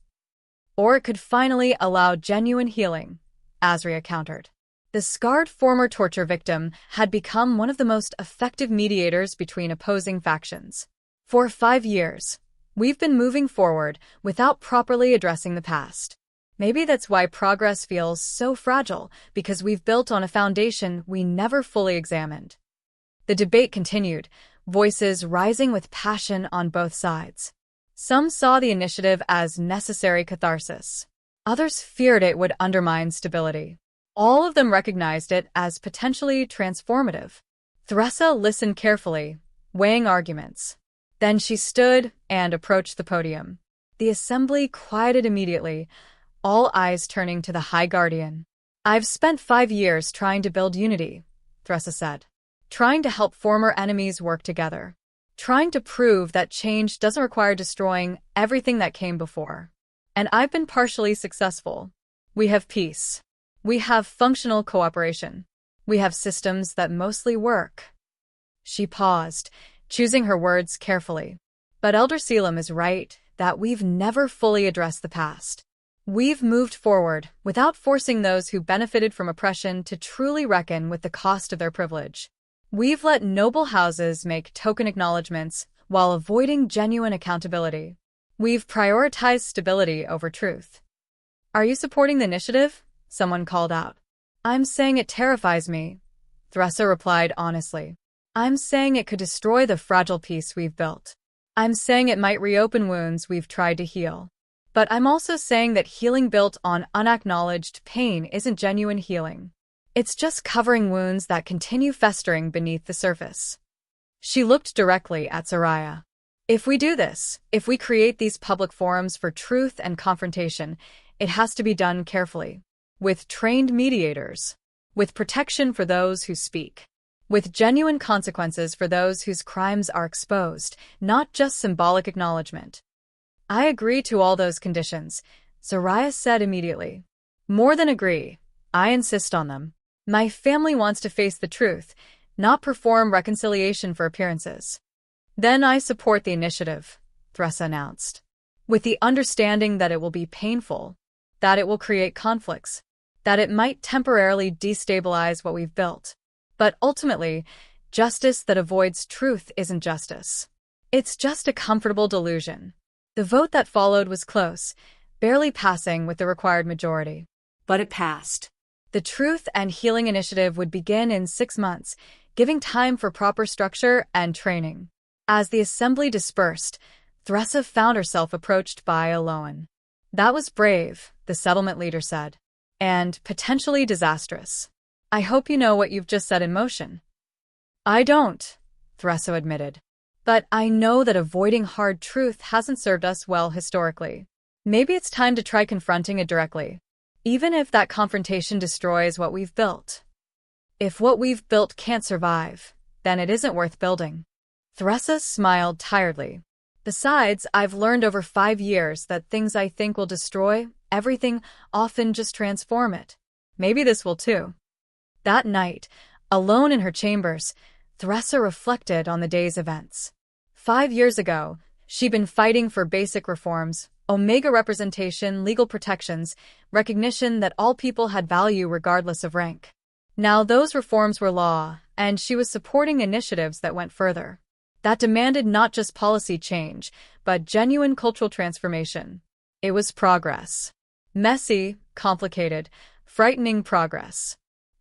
S3: Or it could finally allow genuine healing, Azria countered. The scarred former torture victim had become one of the most effective mediators between opposing factions. For 5 years, we've been moving forward without properly addressing the past. Maybe that's why progress feels so fragile, because we've built on a foundation we never fully examined. The debate continued, voices rising with passion on both sides. Some saw the initiative as necessary catharsis. Others feared it would undermine stability. All of them recognized it as potentially transformative. Thressa listened carefully, weighing arguments. Then she stood and approached the podium. The assembly quieted immediately, all eyes turning to the High Guardian. I've spent 5 years trying to build unity, Thressa said. Trying to help former enemies work together. Trying to prove that change doesn't require destroying everything that came before. And I've been partially successful. We have peace. We have functional cooperation. We have systems that mostly work. She paused, choosing her words carefully. But Elder Selim is right that we've never fully addressed the past. We've moved forward without forcing those who benefited from oppression to truly reckon with the cost of their privilege. We've let noble houses make token acknowledgments while avoiding genuine accountability. We've prioritized stability over truth. Are you supporting the initiative? Someone called out. I'm saying it terrifies me, Thressa replied honestly. I'm saying it could destroy the fragile peace we've built. I'm saying it might reopen wounds we've tried to heal. But I'm also saying that healing built on unacknowledged pain isn't genuine healing. It's just covering wounds that continue festering beneath the surface. She looked directly at Zariah. If we do this, if we create these public forums for truth and confrontation, it has to be done carefully. With trained mediators. With protection for those who speak. with genuine consequences for those whose crimes are exposed, not just symbolic acknowledgement. I agree to all those conditions, Zariah said immediately. More than agree, I insist on them. My family wants to face the truth, not perform reconciliation for appearances. Then I support the initiative, Thressa announced, with the understanding that it will be painful, that it will create conflicts, that it might temporarily destabilize what we've built. But ultimately, justice that avoids truth isn't justice. It's just a comfortable delusion. The vote that followed was close, barely passing with the required majority.
S4: But it passed.
S3: The Truth and Healing Initiative would begin in 6 months, giving time for proper structure and training. As the assembly dispersed, Thressa found herself approached by Aloan. That was brave, the settlement leader said, and potentially disastrous. I hope you know what you've just set in motion. I don't, Thressa admitted. But I know that avoiding hard truth hasn't served us well historically. Maybe it's time to try confronting it directly, even if that confrontation destroys what we've built. If what we've built can't survive, then it isn't worth building. Thressa smiled tiredly. Besides, I've learned over 5 years that things I think will destroy everything often just transform it. Maybe this will too. That night, alone in her chambers, Thressa reflected on the day's events. 5 years ago, she'd been fighting for basic reforms, Omega representation, legal protections, recognition that all people had value regardless of rank. Now those reforms were law, and she was supporting initiatives that went further. That demanded not just policy change, but genuine cultural transformation. It was progress. Messy, complicated, frightening progress.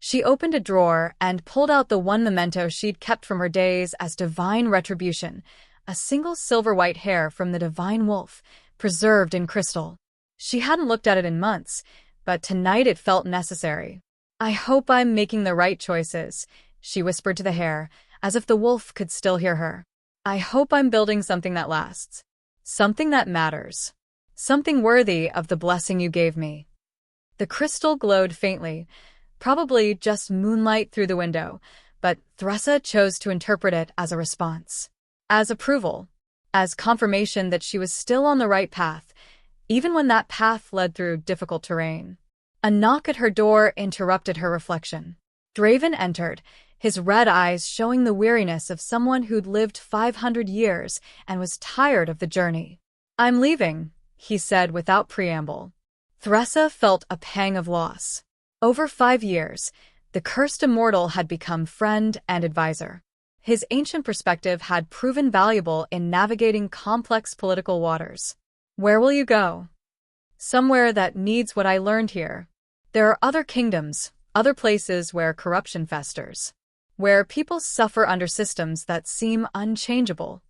S3: She opened a drawer and pulled out the one memento she'd kept from her days as divine retribution, a single silver-white hair from the divine wolf, preserved in crystal. She hadn't looked at it in months, but tonight it felt necessary. I hope I'm making the right choices, she whispered to the hair, as if the wolf could still hear her. I hope I'm building something that lasts. Something that matters. Something worthy of the blessing you gave me. The crystal glowed faintly, probably just moonlight through the window, but Thressa chose to interpret it as a response. As approval. As confirmation that she was still on the right path, even when that path led through difficult terrain. A knock at her door interrupted her reflection. Draven entered, his red eyes showing the weariness of someone who'd lived 500 years and was tired of the journey. I'm leaving, he said without preamble. Thressa felt a pang of loss. Over 5 years, the cursed immortal had become friend and advisor. His ancient perspective had proven valuable in navigating complex political waters. Where will you go? Somewhere that needs what I learned here. There are other kingdoms, other places where corruption festers, where people suffer under systems that seem unchangeable.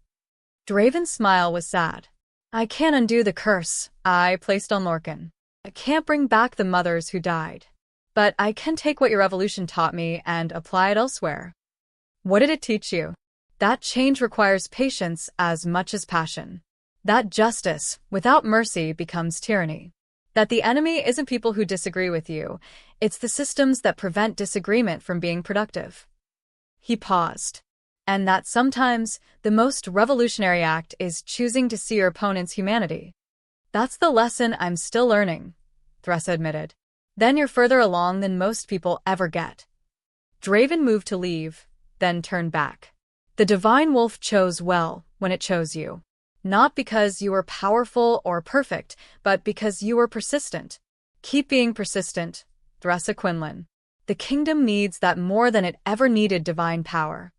S3: Draven's smile was sad. I can't undo the curse I placed on Lorcan. I can't bring back the mothers who died. But I can take what your evolution taught me and apply it elsewhere. What did it teach you? That change requires patience as much as passion. That justice, without mercy, becomes tyranny. That the enemy isn't people who disagree with you, it's the systems that prevent disagreement from being productive. He paused. And that sometimes, the most revolutionary act is choosing to see your opponent's humanity. That's the lesson I'm still learning, Thressa admitted. Then you're further along than most people ever get. Draven moved to leave, then turned back. The divine wolf chose well when it chose you. Not because you were powerful or perfect, but because you were persistent. Keep being persistent, Thressa Quinlan. The kingdom needs that more than it ever needed divine power.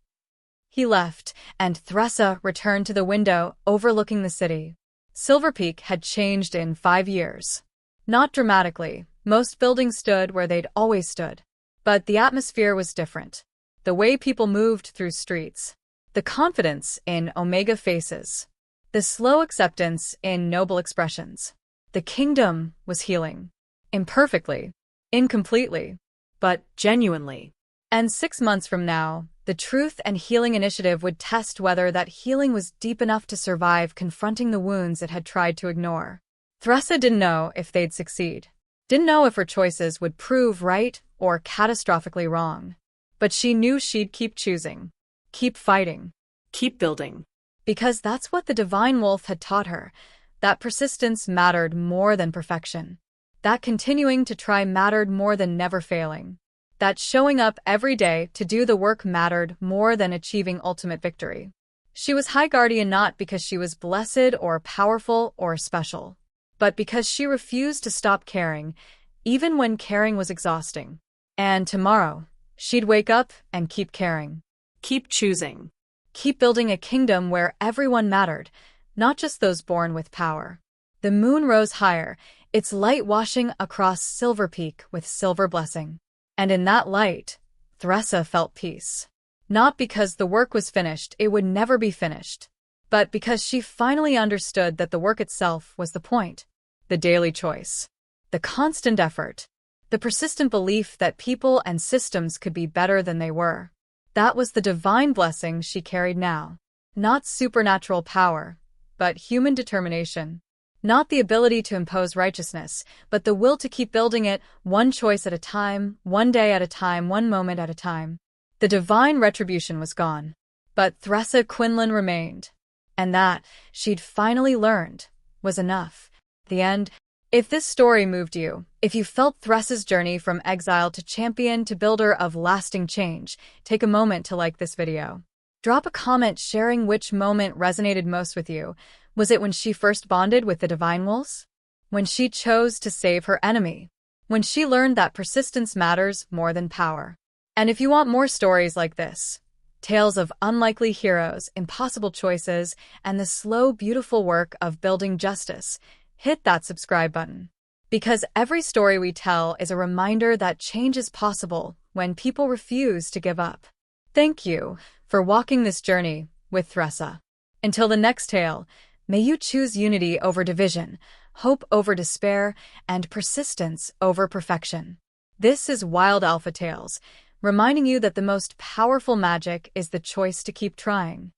S3: He left, and Thressa returned to the window overlooking the city. Silver Peak had changed in 5 years. Not dramatically, most buildings stood where they'd always stood. But the atmosphere was different. The way people moved through streets. The confidence in Omega faces. The slow acceptance in noble expressions. The kingdom was healing. Imperfectly. Incompletely. But genuinely. And 6 months from now, the Truth and Healing Initiative would test whether that healing was deep enough to survive confronting the wounds it had tried to ignore. Thressa didn't know if they'd succeed. Didn't know if her choices would prove right or catastrophically wrong. But she knew she'd keep choosing, keep fighting,
S4: Keep building.
S3: because that's what the divine wolf had taught her, that persistence mattered more than perfection, that continuing to try mattered more than never failing, that showing up every day to do the work mattered more than achieving ultimate victory. She was High Guardian not because she was blessed or powerful or special, but because she refused to stop caring, even when caring was exhausting. And tomorrow, she'd wake up and keep caring.
S4: Keep choosing.
S3: Keep building a kingdom where everyone mattered, not just those born with power. The moon rose higher, its light washing across Silver Peak with silver blessing. And in that light, Thressa felt peace. Not because the work was finished, it would never be finished, but because she finally understood that the work itself was the point, the daily choice, the constant effort, the persistent belief that people and systems could be better than they were. That was the divine blessing she carried now. Not supernatural power, but human determination. Not the ability to impose righteousness, but the will to keep building it, one choice at a time, one day at a time, one moment at a time. The divine retribution was gone, but Thressa Quinlan remained. And that, she'd finally learned, was enough. The end. If this story moved you, if you felt Thressa's journey from exile to champion to builder of lasting change, take a moment to like this video. Drop a comment sharing which moment resonated most with you. Was it when she first bonded with the divine wolves? When she chose to save her enemy? When she learned that persistence matters more than power? And if you want more stories like this, tales of unlikely heroes, impossible choices, and the slow, beautiful work of building justice, hit that subscribe button. Because every story we tell is a reminder that change is possible when people refuse to give up. Thank you for walking this journey with Thressa. Until the next tale, may you choose unity over division, hope over despair, and persistence over perfection. This is Wild Alpha Tales, reminding you that the most powerful magic is the choice to keep trying.